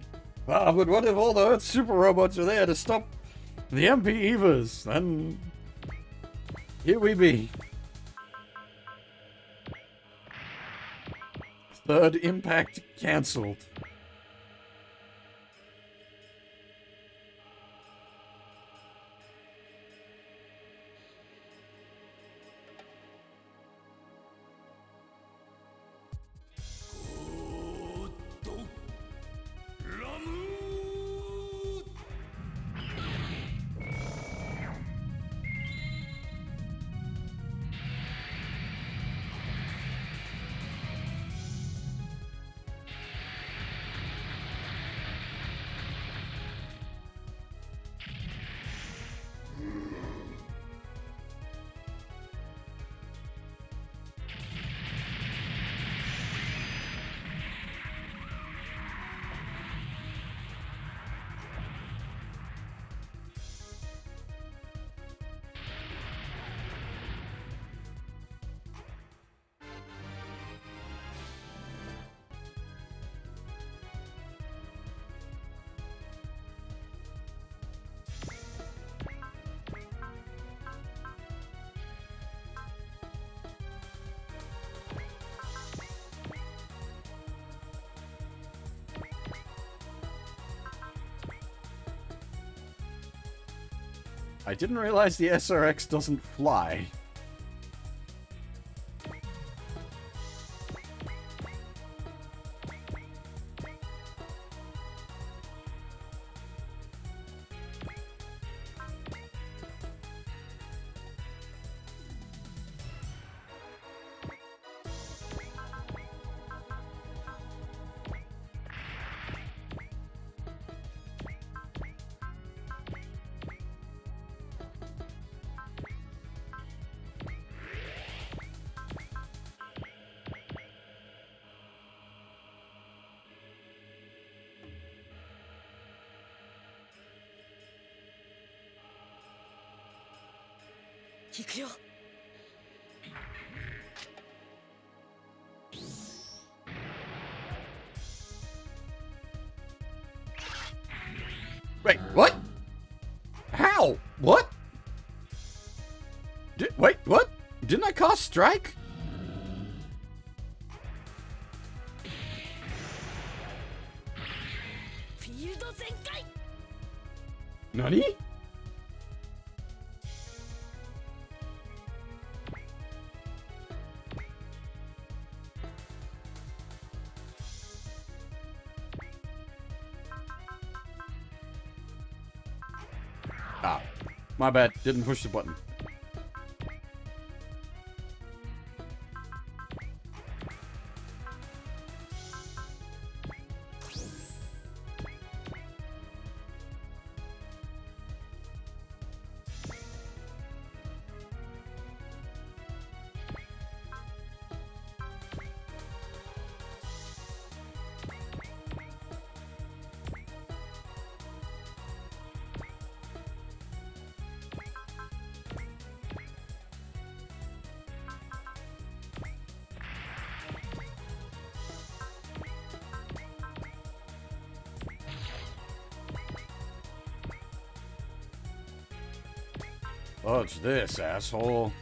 S5: Ah, but what if all the Earth super robots are there to stop The MP Evas, then here we be. Third impact cancelled. I didn't realize the SRX doesn't fly. Wait, what? How? What? Wait, what? Didn't I cast strike? Nani? Ah, my bad. Didn't push the button. Fudge this, asshole.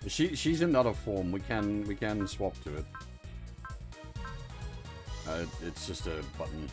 S1: She's in other form. We can swap to it. It's just a button.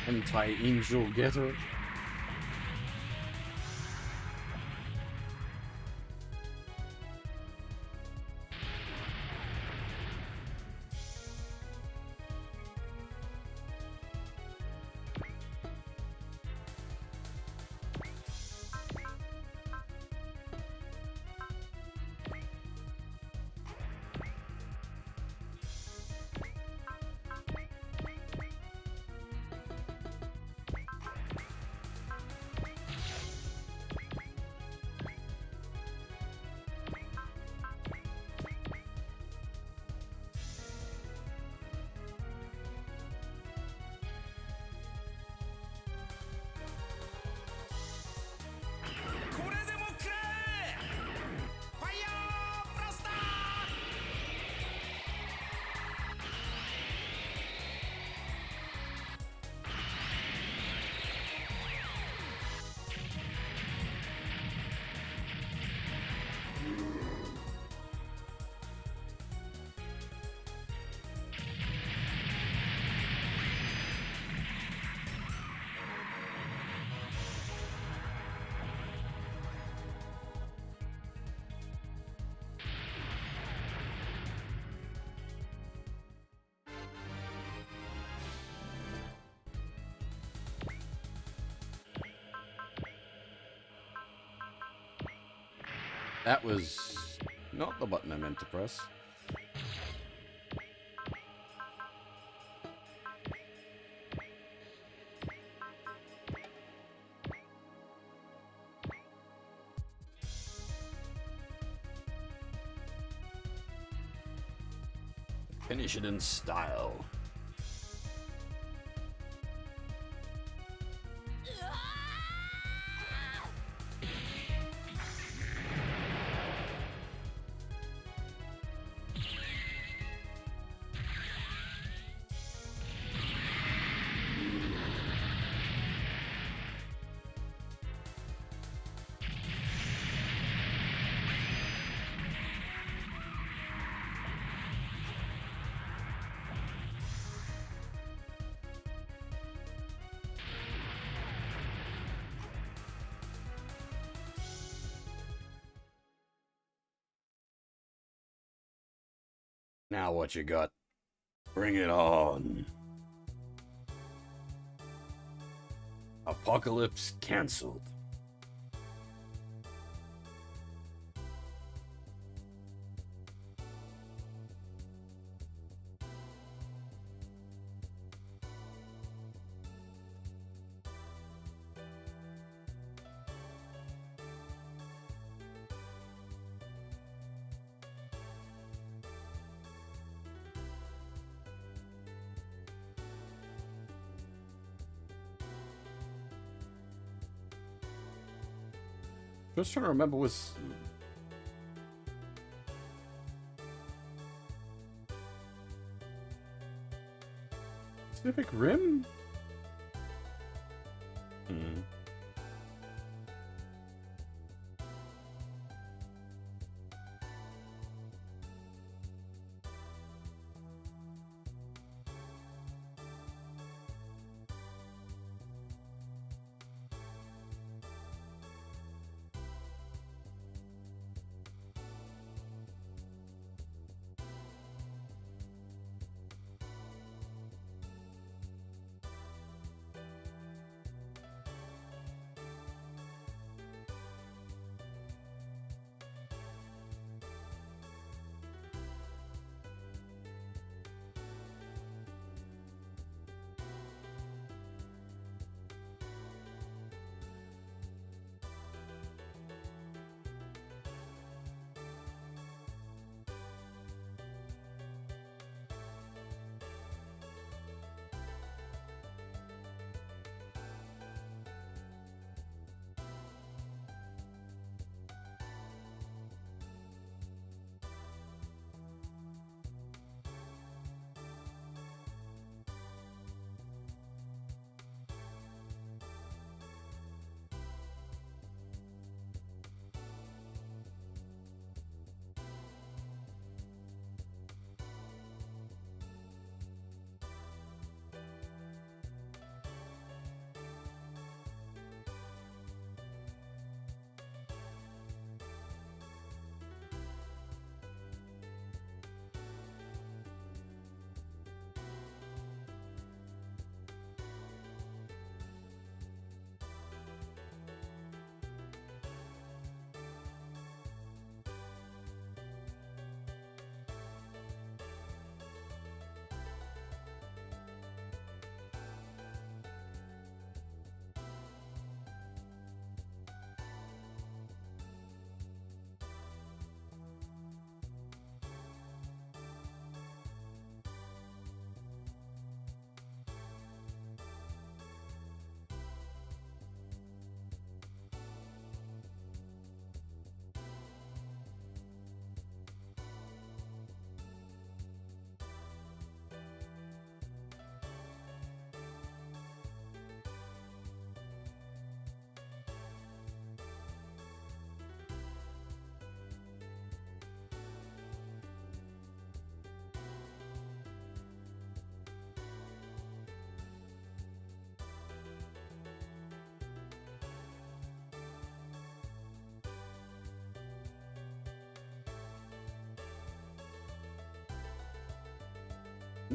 S1: Anti-angel getter. That was not the button I meant to press. Finish it in style. Now what you got? Bring it on. Apocalypse canceled. Just trying to remember, was Pacific Rim?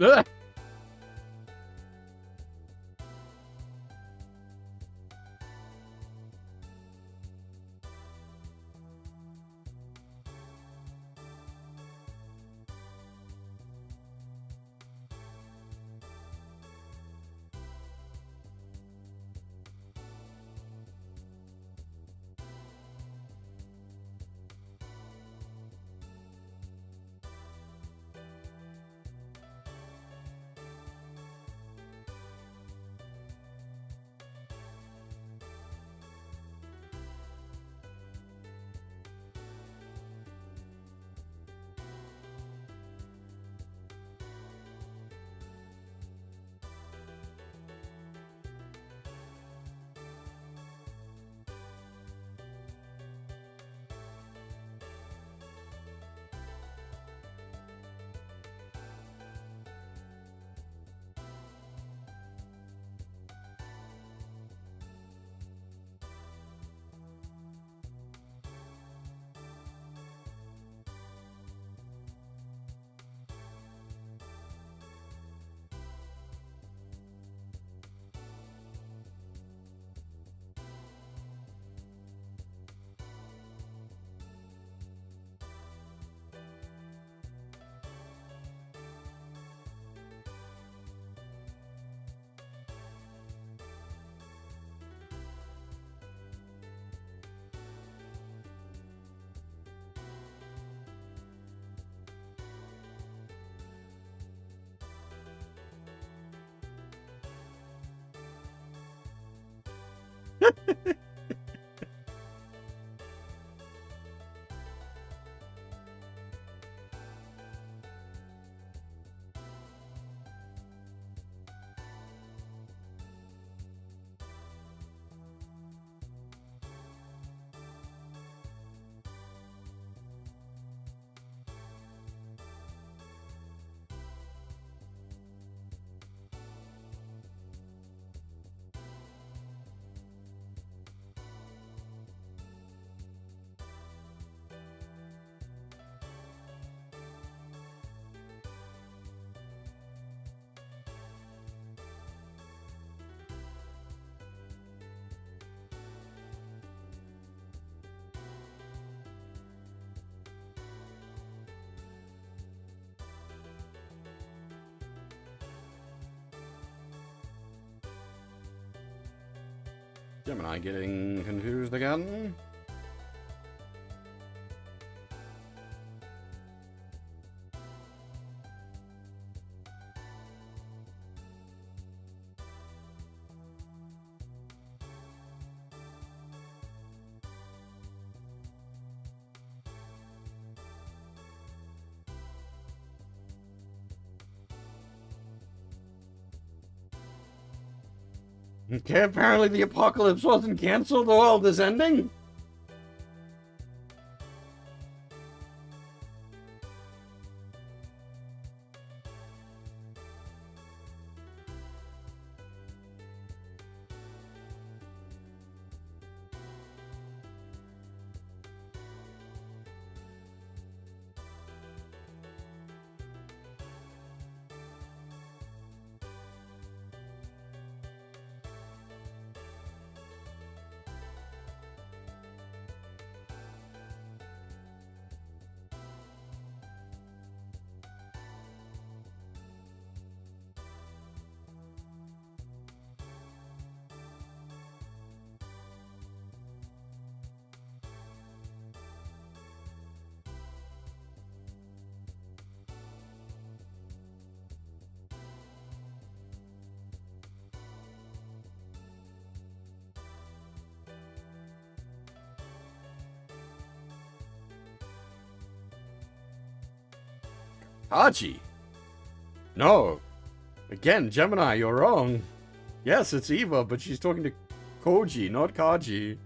S5: Ugh.
S1: Gemini getting confused again? Okay, apparently the apocalypse wasn't cancelled, the world is ending. Kaji? No. Again, Gemini, you're wrong. Yes, it's Eva, but she's talking to Koji, not Kaji.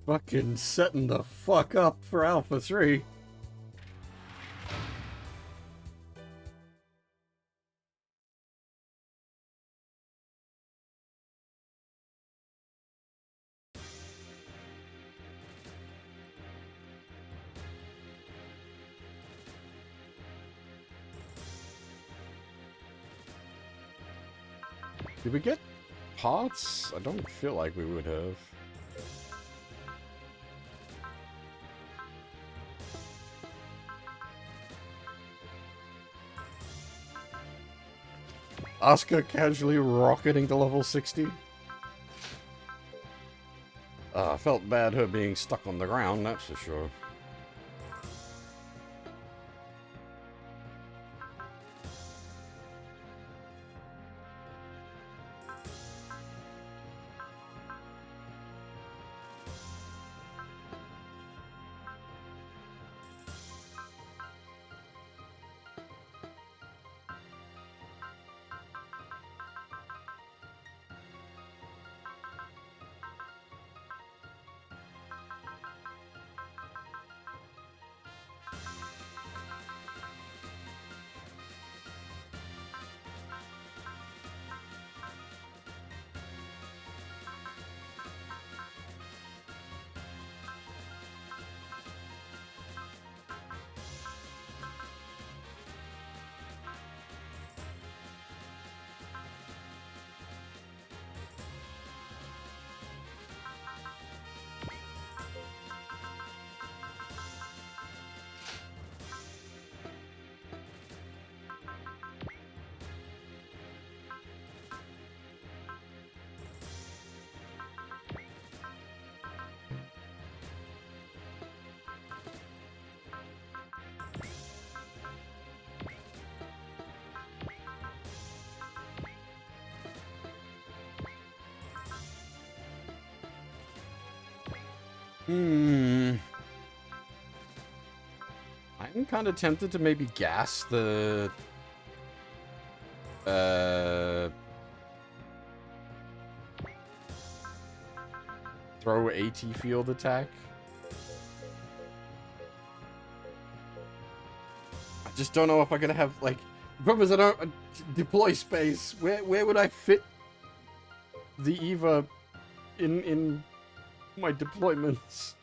S5: Fucking setting the fuck up for Alpha 3. Did we get parts? I don't feel like we would have. Asuka casually rocketing to level 60. I felt bad her being stuck on the ground, that's for sure. I'm kind of tempted to maybe gas the throw AT field attack. I just don't know if I'm gonna have, like, the problem is I don't deploy space. Where would I fit the Eva in my deployments?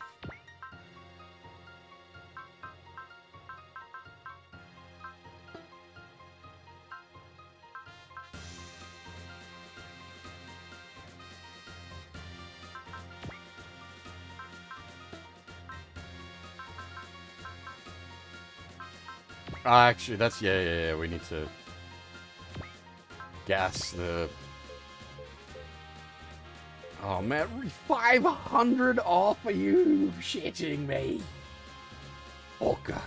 S5: Actually, that's, yeah, we need to gas the... Oh man, 500 off? Are you shitting me? Oh god.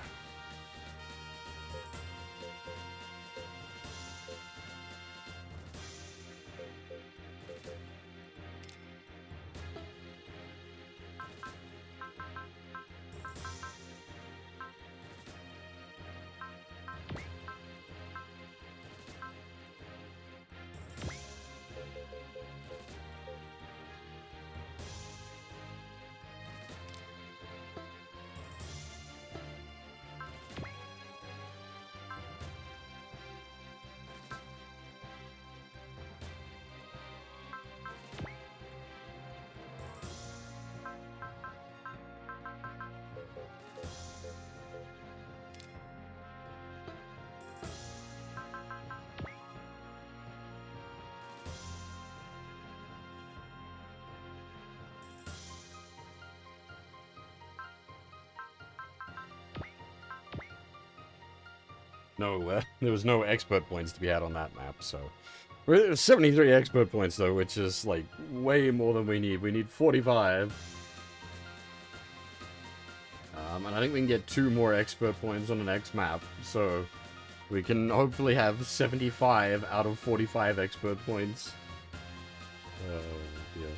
S5: No, there was no expert points to be had on that map, so... We're at 73 expert points, though, which is, like, way more than we need. We need 45. And I think we can get 2 more expert points on the next map, so... We can hopefully have 75 out of 45 expert points. Oh, dear.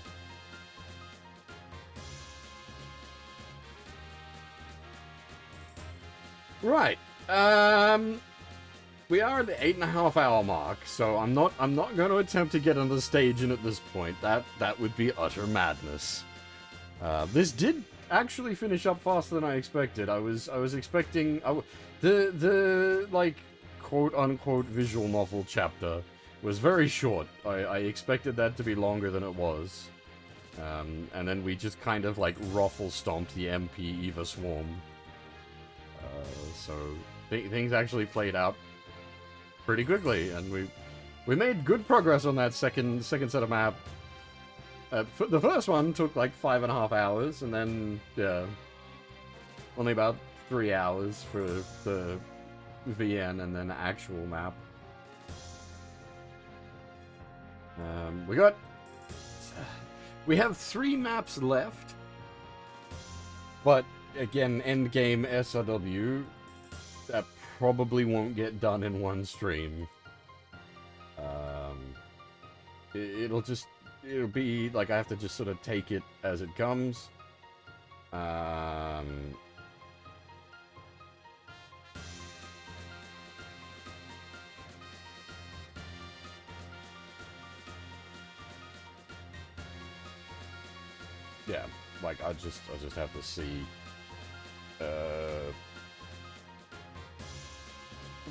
S5: Right. We are at the 8.5 hour mark, so I'm not going to attempt to get on the stage in at this point. That would be utter madness. This did actually finish up faster than I expected. I was expecting the like quote unquote visual novel chapter was very short. I expected that to be longer than it was. And then we just kind of like ruffle stomped the MP Eva Swarm. So things actually played out pretty quickly, and we made good progress on that second set of map. The first one took like 5.5 hours, and then yeah, only about 3 hours for the VN and then the actual map. We have 3 maps left, but again, endgame SRW, that probably won't get done in one stream. It'll be like I have to just sort of take it as it comes. Yeah, like I just have to see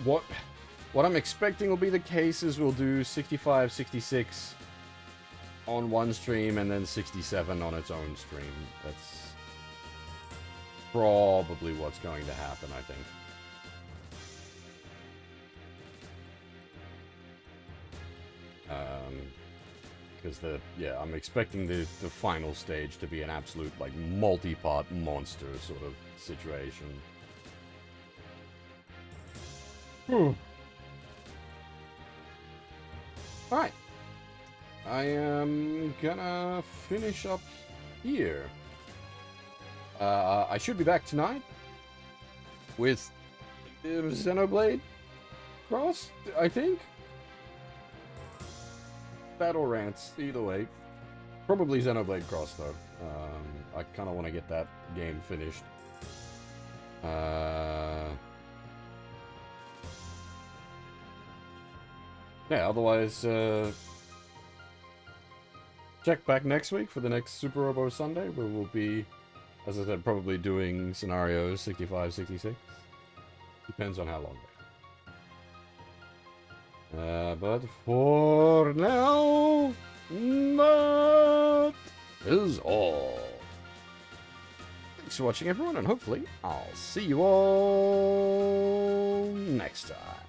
S5: what I'm expecting will be the case is we'll do 65, 66 on one stream and then 67 on its own stream. That's probably what's going to happen, I think. Because I'm expecting the final stage to be an absolute, like, multi-part monster sort of situation. Alright. I am gonna finish up here. I should be back tonight with Xenoblade Cross, I think? Battle Rants, either way. Probably Xenoblade Cross, though. I kind of want to get that game finished. Yeah, otherwise, check back next week for the next Suparobo Sunday, where we'll be, as I said, probably doing scenarios 65, 66. Depends on how long they are. But for now, that is all. Thanks for watching, everyone, and hopefully I'll see you all next time.